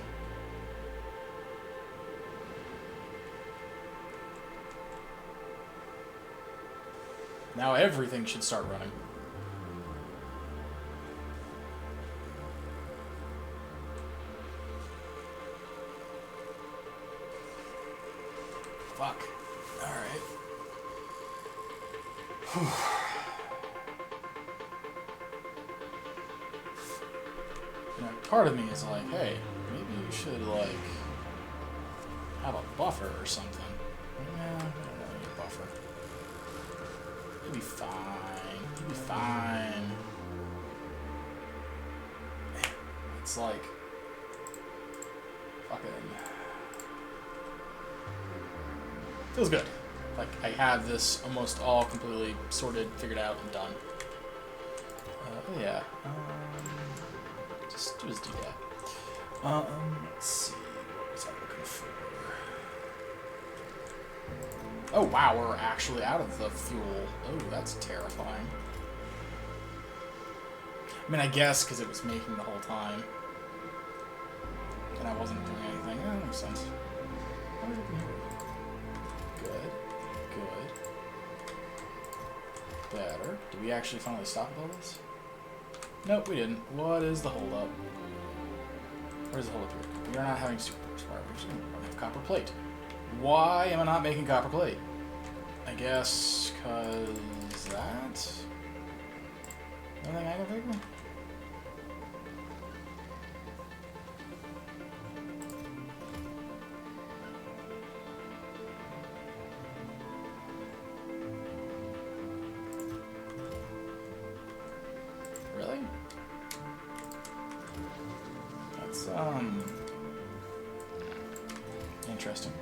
Now everything should start running. Fuck. Alright. You know, part of me is like, hey, maybe you should, like, have a buffer or something. Yeah, I don't really need a buffer. You'll be fine. You'll be fine. It's like... fucking... feels good. Like, I have this almost all completely sorted, figured out, and done. Oh yeah. Just do that. Let's see. What was I looking for? Oh wow, we're actually out of the fuel. Oh, that's terrifying. I mean, I guess because it was making the whole time. And I wasn't doing anything. Yeah, that makes sense. Good. Good. Better. Did we actually finally stop with all this? Nope, we didn't. What is the holdup? Where's the holdup here? We are not having super fire. We're just going to have copper plate. Why am I not making copper plate? I guess because that? Anything I can think of? Really? That's, interesting.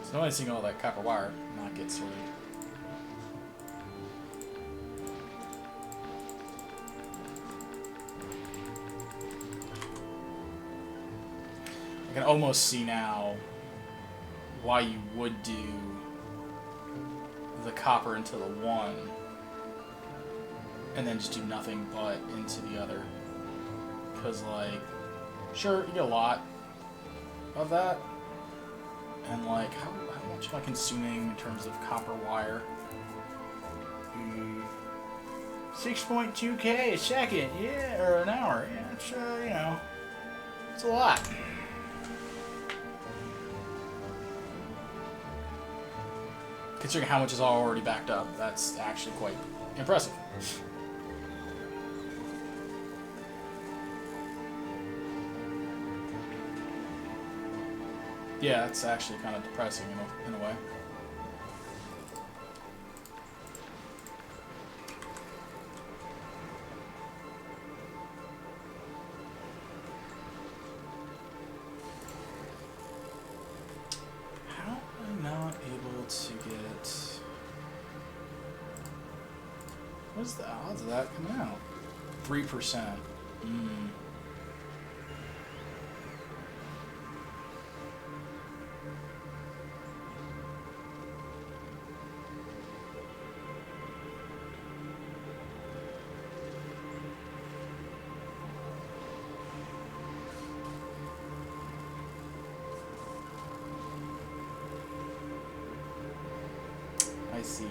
So nobody's seeing all that copper wire not get sorted. I can almost see now why you would do the copper into the one and then just do nothing but into the other. Because, like, sure, you get a lot of that. And, like, how much am I consuming in terms of copper wire? 6.2K a second, yeah, or an hour. Yeah, it's, you know, it's a lot. Considering how much is already backed up, that's actually quite impressive. Yeah, it's actually kind of depressing in a way. How am I not able to get... What's the odds of that coming out? 3%. I see.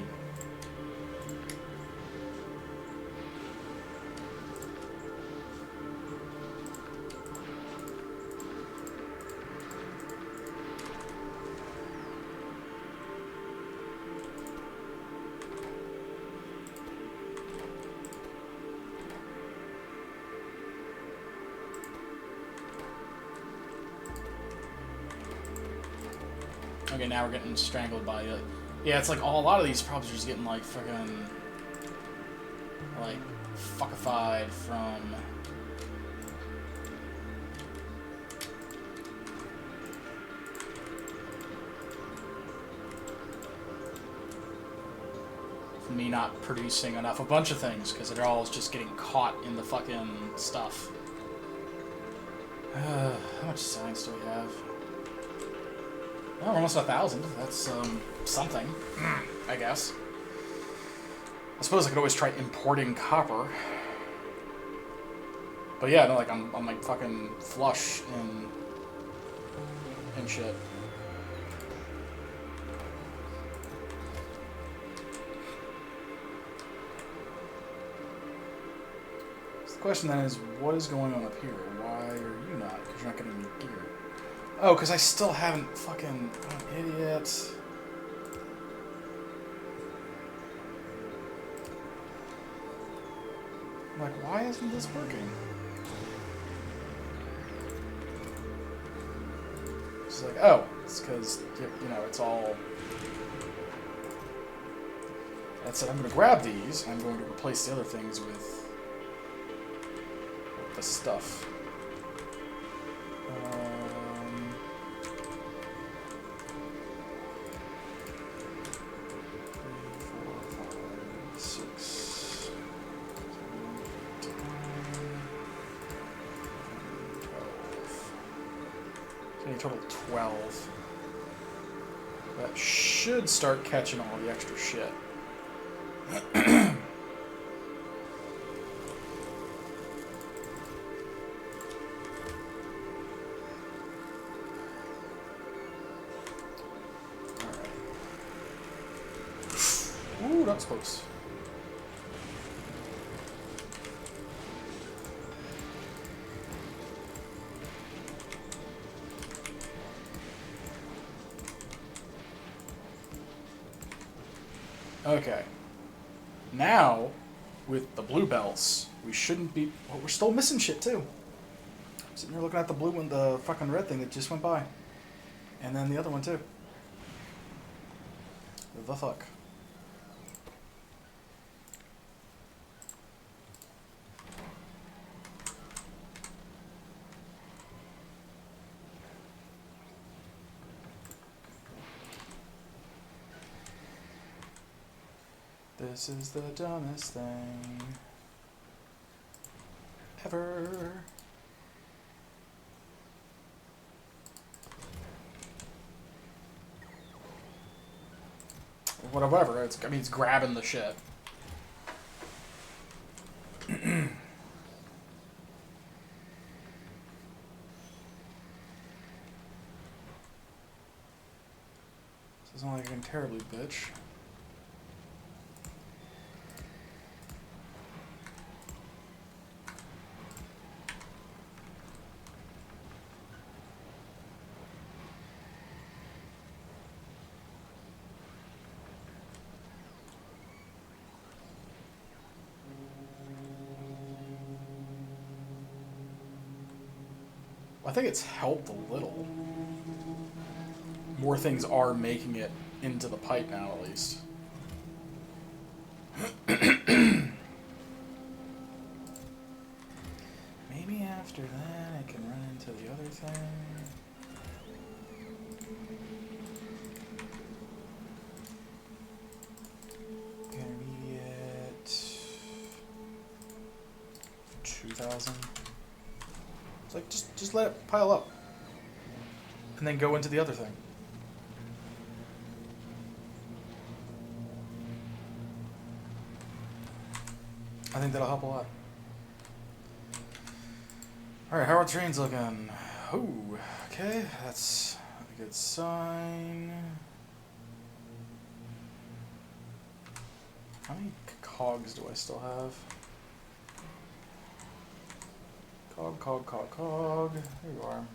Okay, now we're getting strangled by it. Yeah, it's like a lot of these problems are just getting like fucking like fuckified from me not producing enough a bunch of things because they're all just getting caught in the fucking stuff. How much science do we have? Well, we're almost 1,000. That's something, I guess. I suppose I could always try importing copper. But yeah, no, like I'm like fucking flush and shit. So the question then is, what is going on up here? Why are you not? Because you're not getting any gear. Oh, because I still haven't fucking... I'm an idiot. I'm like, why isn't this working? It's like, oh, it's because, you know, it's all... That's it, I'm going to grab these. I'm going to replace the other things with the stuff. Total 12. That should start catching all the extra shit. that's close. Okay. Now, with the blue belts, we shouldn't be... Well, we're still missing shit, too. I'm sitting here looking at the blue one, the fucking red thing that just went by. And then the other one, too. The fuck? This is the dumbest thing ever. Whatever, it's, I mean, it's grabbing the shit. This isn't like I can terribly bitch. I think it's helped a little. More things are making it into the pipe now, at least. Maybe after that I can run into the other thing. Intermediate 2,000. It's like, just let it pile up. And then go into the other thing. I think that'll help a lot. Alright, how are trains looking? Ooh, okay, that's a good sign. How many cogs do I still have? Cog. There you are.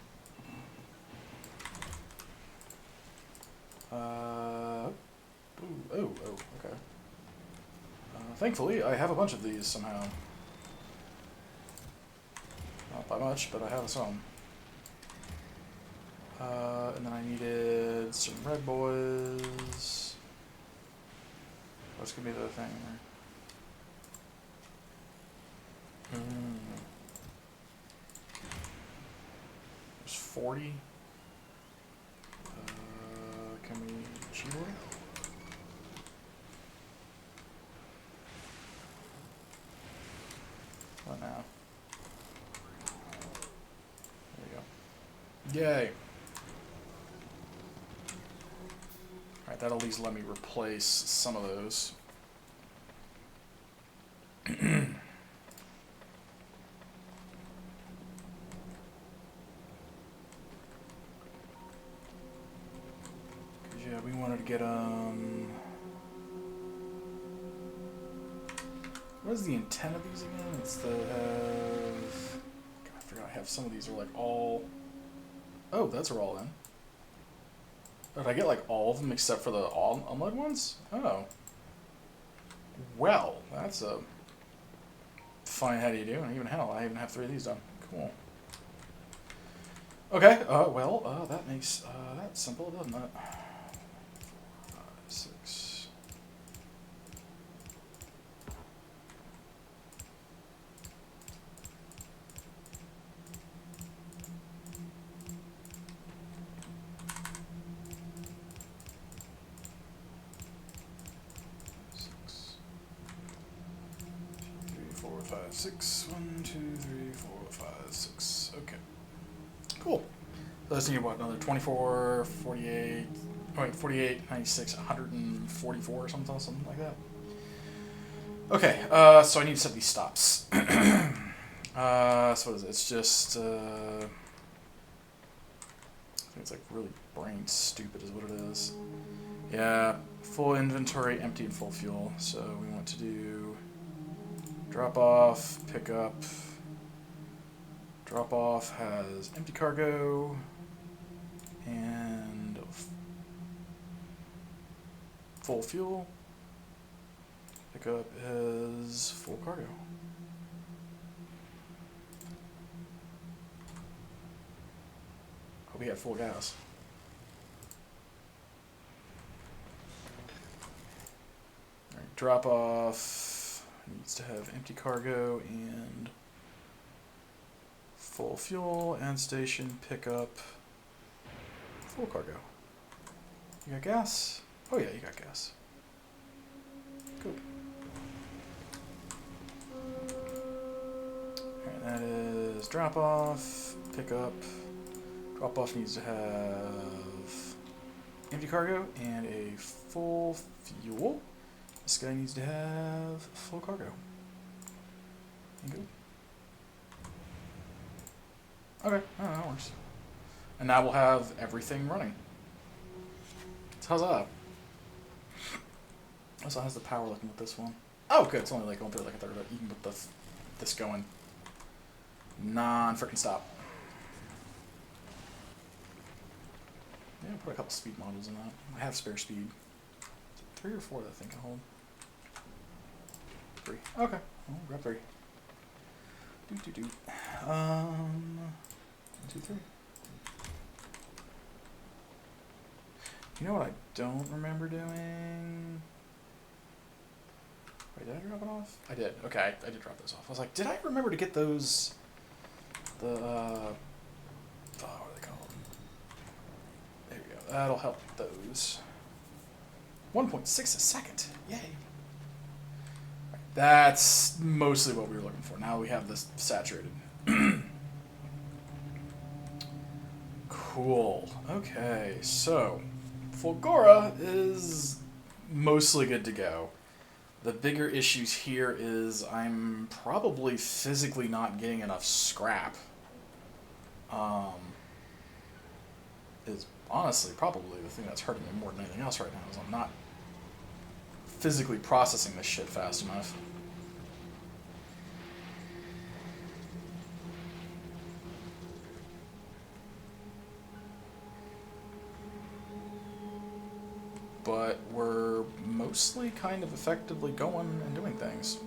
Oh, okay. Thankfully, I have a bunch of these somehow. Not by much, but I have some. And then I needed some red boys. What's gonna be the thing here? There's 40. Can we cheat it? What now? There we go. Yay! Alright, that'll at least let me replace some of those. Yeah, we wanted to get, what is the intent of these again? It's to have... God, I forgot I have some of these are like all... Oh, those are all in. Did I get like all of them except for the all unload ones? Oh. Well, that's a fine. How do you do? And even hell, I even have 3 of these done. Cool. Okay, well, that makes that simple, doesn't it? 5, 6. 5, 6. 1, 2, 3, 4, 5, 6. Okay. Cool. So that's what, another 24, 48, oh wait, 48, 96, 144 or something like that. Okay, so I need to set these stops. So what is it? It's just, I think it's like really brain stupid is what it is. Yeah, full inventory, empty, and full fuel. So we want to do drop off, pick up. Drop off has empty cargo and full fuel. Pick up is full cargo. Oh, we have full gas. Alright, drop off needs to have empty cargo and full fuel, and station pickup full cargo. You got gas? Oh yeah, you got gas. Cool. Alright, that is drop off, pickup. Drop off needs to have empty cargo and a full fuel. This guy needs to have full cargo. And good. Okay, oh, that works. And now we'll have everything running. So how's that? Also, how's the power looking with this one? Oh, good. It's only like going through like a third of it, even with this going non-freaking stop. Yeah, put a couple speed modules in that. I have spare speed. Is it 3 or 4 that thing can hold? 3. Okay, well, grab 3. Do. 1, 2, 3. You know what I don't remember doing? Wait, did I drop it off? I did. Okay, I did drop those off. I was like, did I remember to get those? The what are they called? There you go. That'll help those. 1.6 a second. Yay. That's mostly what we were looking for. Now we have this saturated. Cool. Okay, so Fulgora is mostly good to go. The bigger issues here is I'm probably physically not getting enough scrap. Is honestly probably the thing that's hurting me more than anything else right now is I'm not physically processing this shit fast enough. But we're mostly kind of effectively going and doing things.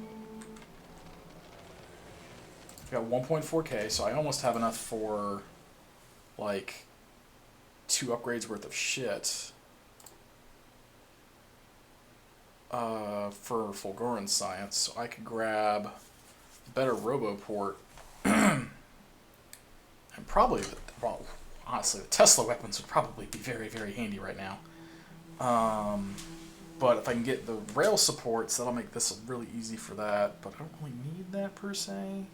Got 1.4K, so I almost have enough for like 2 upgrades worth of shit. For Fulgoran science, so I could grab a better Roboport. And probably, well, honestly, the Tesla weapons would probably be very, very handy right now. But if I can get the rail supports, that'll make this really easy for that. But I don't really need that per se.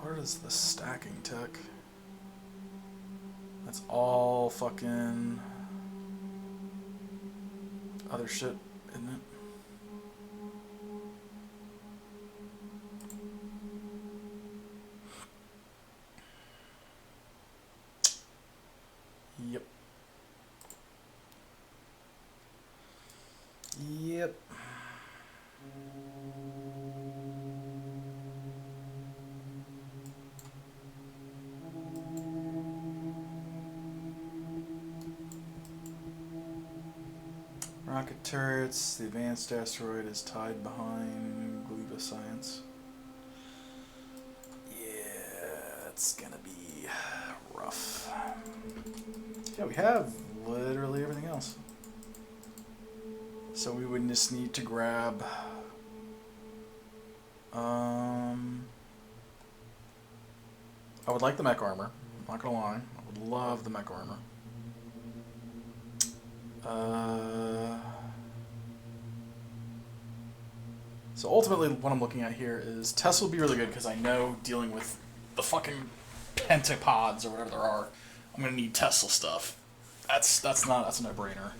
Where is the stacking tech? That's all fucking other shit, isn't it? Yep. Yep. Rocket turrets, the advanced asteroid is tied behind Gleba Science. Yeah, it's gonna be rough. Yeah, we have literally everything else. So we would just need to grab I would like the mech armor. I'm not gonna lie. I would love the mech armor. So ultimately what I'm looking at here is Tesla will be really good because I know dealing with the fucking pentapods or whatever there are, I'm gonna need Tesla stuff. That's a no-brainer.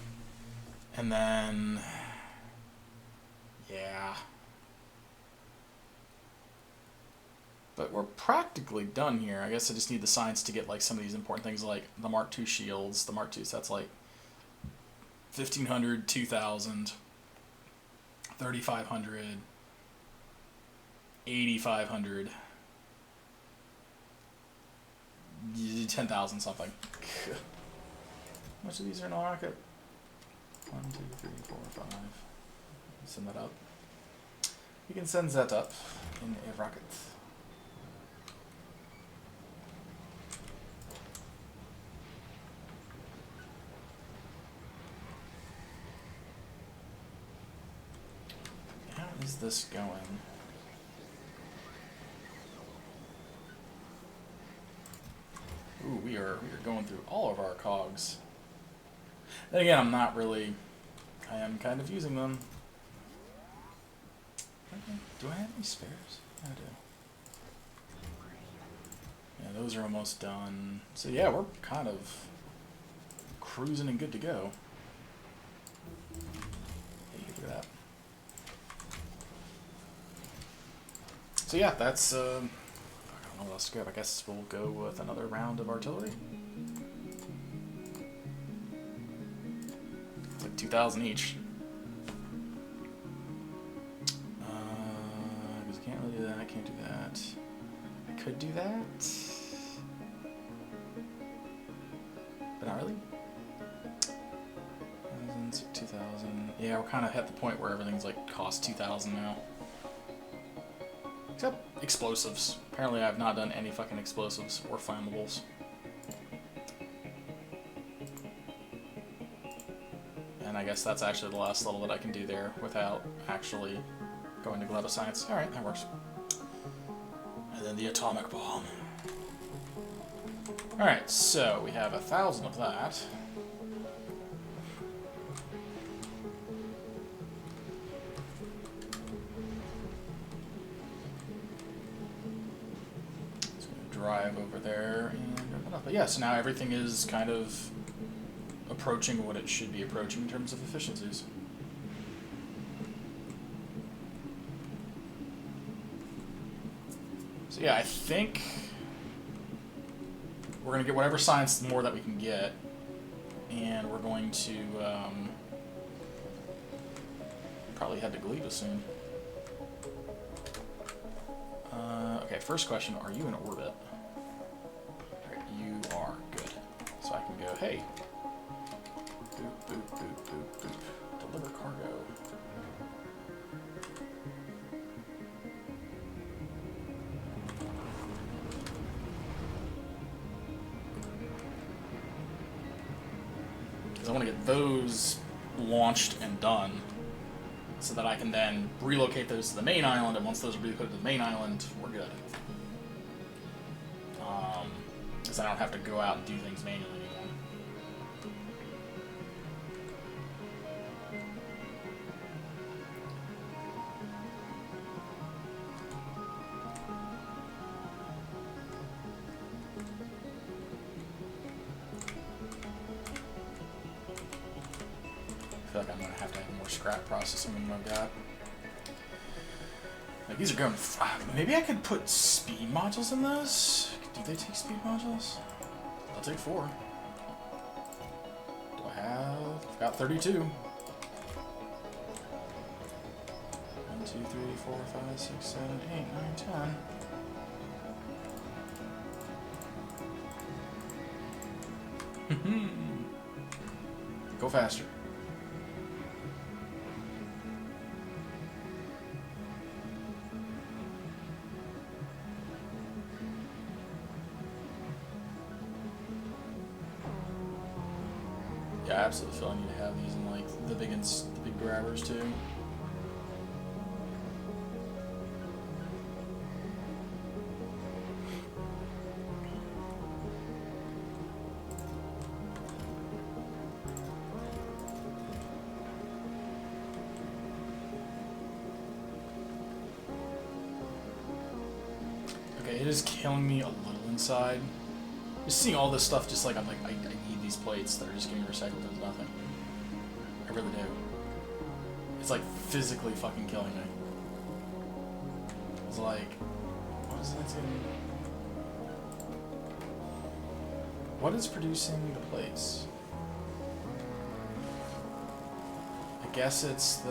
And then yeah. But we're practically done here. I guess I just need the science to get like some of these important things like the Mark II shields. The Mark II, so that's like 1500, 2000, 3500, 8500, 10,000 something. How much of these are in a rocket? 1, 2, 3, 4, 5. Send that up. You can send that up in a rocket. How is this going? Ooh, we are going through all of our cogs. Then again, I'm not really. I am kind of using them. Do I have any spares? I do. Yeah, those are almost done. So yeah, we're kind of cruising and good to go. Hey, look at that. So yeah, that's. I don't know what else to go. I guess we'll go with another round of artillery. It's like 2,000 each. Because I can't really do that. I can't do that. I could do that, but not really. 2,000. Yeah, we're kind of at the point where everything's like cost 2,000 now. Except explosives. Apparently I've not done any fucking explosives or flammables. And I guess that's actually the last level that I can do there without actually going to Glut of Science. Alright, that works. And then the atomic bomb. Alright, so we have 1,000 of that. Drive over there and open up. But yeah, so now everything is kind of approaching what it should be approaching in terms of efficiencies. So yeah, I think we're going to get whatever science more that we can get, and we're going to probably head to Gleba soon. Okay, first question, are you in orbit? Right, you are. Good. So I can go, hey. Boop, boop, boop, boop, boop. Deliver cargo. Because I want to get those launched and done, so that I can then relocate those to the main island, and once those are relocated to the main island, we're good. Because I don't have to go out and do things manually anymore. I feel like I'm going to have more scrap processing than I've got. Like, these are going. Maybe I could put speed modules in those? Do they take speed modules? I'll take 4. Do I have? I've got 32. 1, 2, 3, 4, 5, 6, 7, 8, 9, 10. Go faster. Yeah, I absolutely feel I need to have these in like the big grabbers too. Okay, it is killing me a little inside. Just seeing all this stuff, just like I'm like, I need these plates that are just getting recycled into nothing. I really do. It's like physically fucking killing me. It's like, what? is that getting... What is producing the plates? I guess it's the...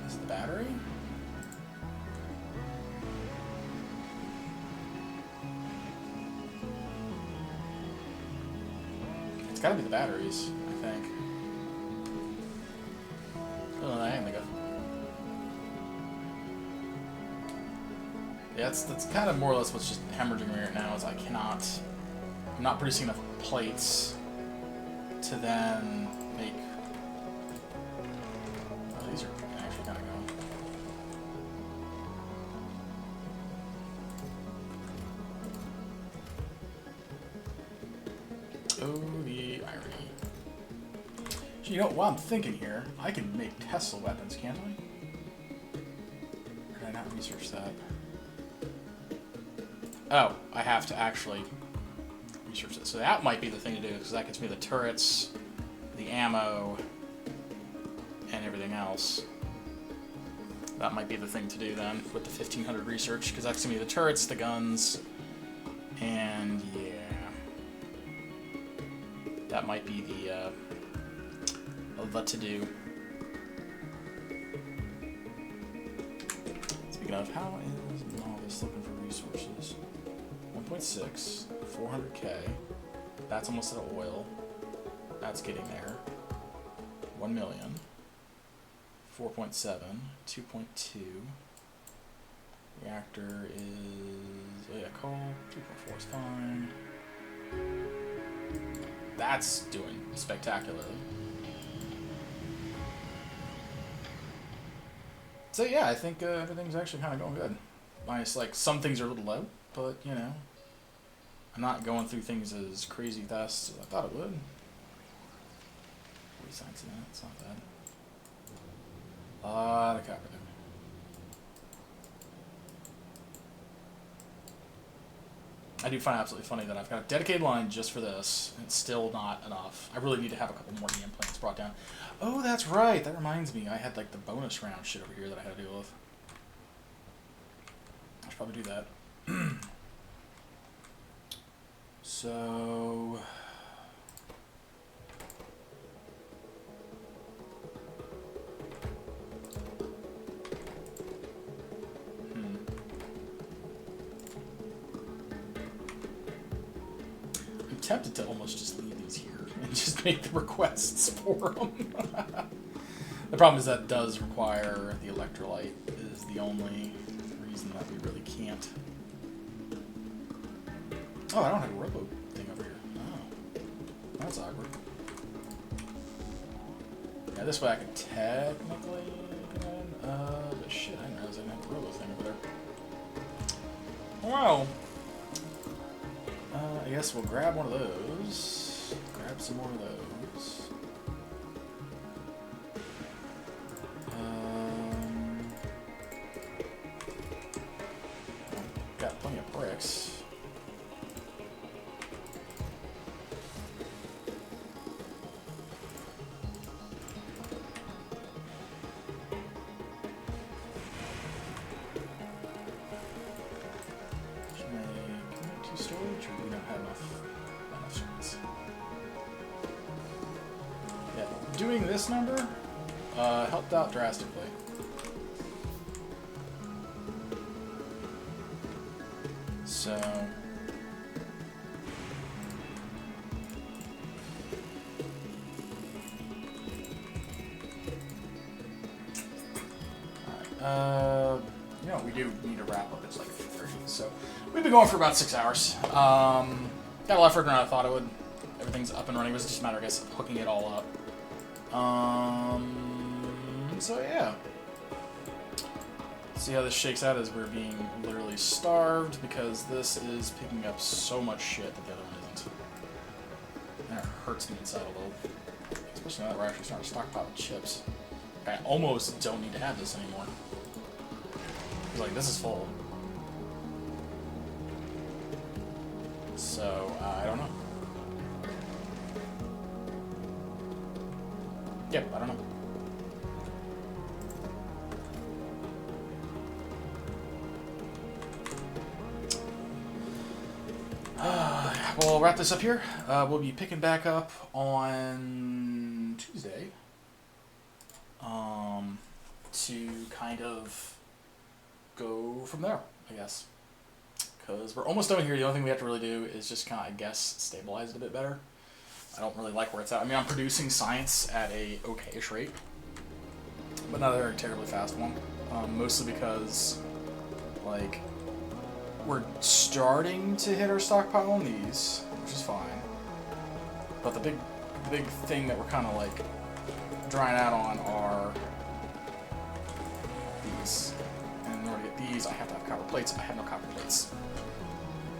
Is it the battery? It's gotta be the batteries, I think. Oh, I am the guy. Yeah, that's kind of more or less what's just hemorrhaging me right now, is I'm not producing enough plates to then make... Oh, these are actually kind of going. Oh, the irony. So, you know, while I'm thinking here, I can make Tesla weapons, can't I? Or did I not research that? Oh, I have to actually research it. So that might be the thing to do, because that gets me the turrets, the ammo, and everything else. That might be the thing to do then, with the 1500 research, because that's going to be the turrets, the guns, and yeah. That might be the to-do. Speaking of, how is all this looking for resources? 1.6, 400k. That's almost out of oil. That's getting there. 1 million. 4.7, 2.2. Reactor is, oh yeah, coal. 2.4 is fine. That's doing spectacularly. So yeah, I think everything's actually kind of going good. Minus, like, some things are a little low, but, you know, I'm not going through things as crazy fast as I thought it would. 40 cents in that, it's not bad. A lot of copper there. I do find it absolutely funny that I've got a dedicated line just for this, and it's still not enough. I really need to have a couple more EM plants brought down. Oh, that's right. That reminds me. I had, like, the bonus round shit over here that I had to deal with. I should probably do that. So... I'm tempted to almost just leave these here and just make the requests for them. The problem is that does require the electrolyte, is the only reason that we really can't. Oh, I don't have a robo thing over here. Oh, that's awkward. Yeah, this way I could technically get in. But shit, I didn't realize I didn't have a robo thing over there. Well, I guess we'll grab one of those. Grab some more of those. Got plenty of bricks. Doing this number helped out drastically. So you know, we do need to wrap up. It's like 3:30, so we've been going for about 6 hours. Got a lot further than I thought it would. Everything's up and running. It was just a matter, I guess, of hooking it all up. So yeah. See how this shakes out as we're being literally starved because this is picking up so much shit that the other one isn't. And it hurts me inside a little. Especially now that we're actually starting to stockpile chips. I almost don't need to have this anymore. Like, this is full. So, I don't know. Yep, I don't know. we'll wrap this up here. We'll be picking back up on Tuesday to kind of go from there, I guess. Because we're almost done here. The only thing we have to really do is just kind of, I guess, stabilize it a bit better. I don't really like where it's at. I mean, I'm producing science at a okay-ish rate, but not a terribly fast one. Mostly because, like, we're starting to hit our stockpile on these, which is fine. But the big thing that we're kind of like drying out on are these. And in order to get these, I have to have copper plates. I have no copper plates.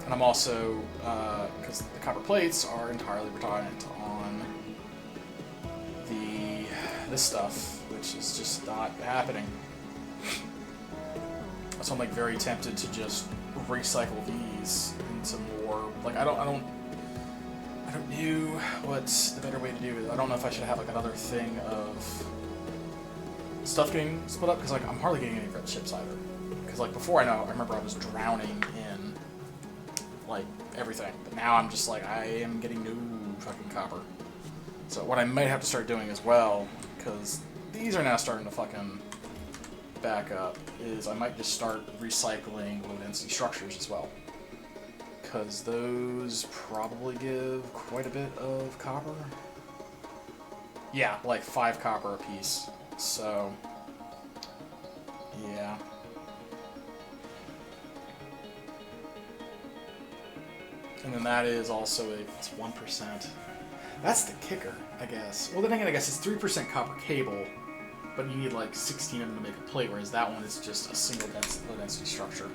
And I'm also, because the copper plates are entirely reliant on this stuff, which is just not happening. So I'm like very tempted to just recycle these into more, like I don't know what the better way to do it. I don't know if I should have like another thing of stuff getting split up, because like I'm hardly getting any red chips either. Because like before I remember I was drowning in like everything, but now I'm just like I am getting no fucking copper. So what I might have to start doing as well, because these are now starting to fucking back up, is I might just start recycling low density structures as well, because those probably give quite a bit of copper. Yeah, like 5 copper a piece. So yeah. And then that is also it's 1%. That's the kicker, I guess. Well, then again, I guess it's 3% copper cable, but you need like 16 of them to make a plate, whereas that one is just a single low density structure.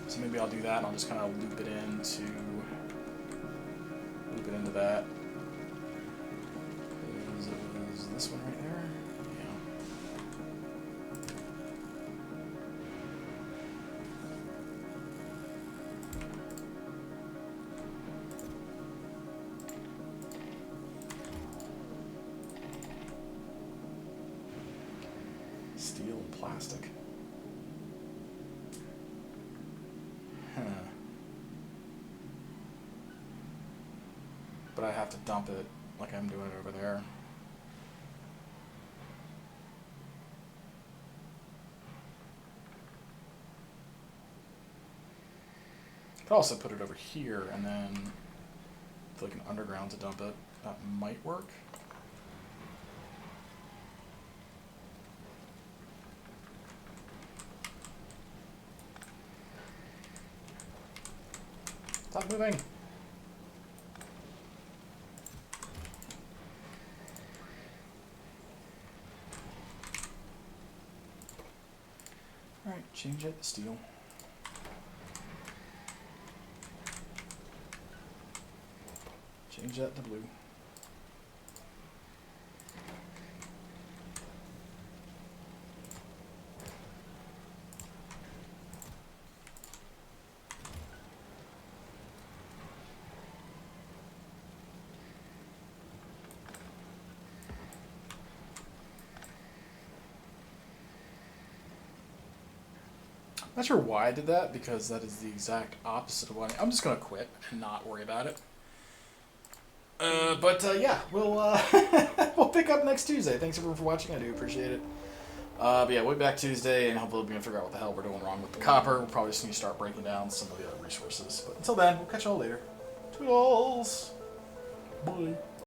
So maybe I'll do that, and I'll just kind of loop it into that. Is this one right there? Yeah. Steel and plastic. Huh. But I have to dump it like I'm doing it over there. I could also put it over here and then like an underground to dump it. That might work. Stop moving. Alright, change it to steel. Change that to blue. Not sure why I did that, because that is the exact opposite of what I'm just gonna quit and not worry about it. Yeah, we'll we'll pick up next Tuesday. Thanks everyone for watching. I do appreciate it. But yeah, we'll be back Tuesday, and hopefully we're gonna figure out what the hell we're doing wrong with the copper. We'll probably just need to start breaking down some of the other resources. But until then, we'll catch you all later. Toodles! Bye.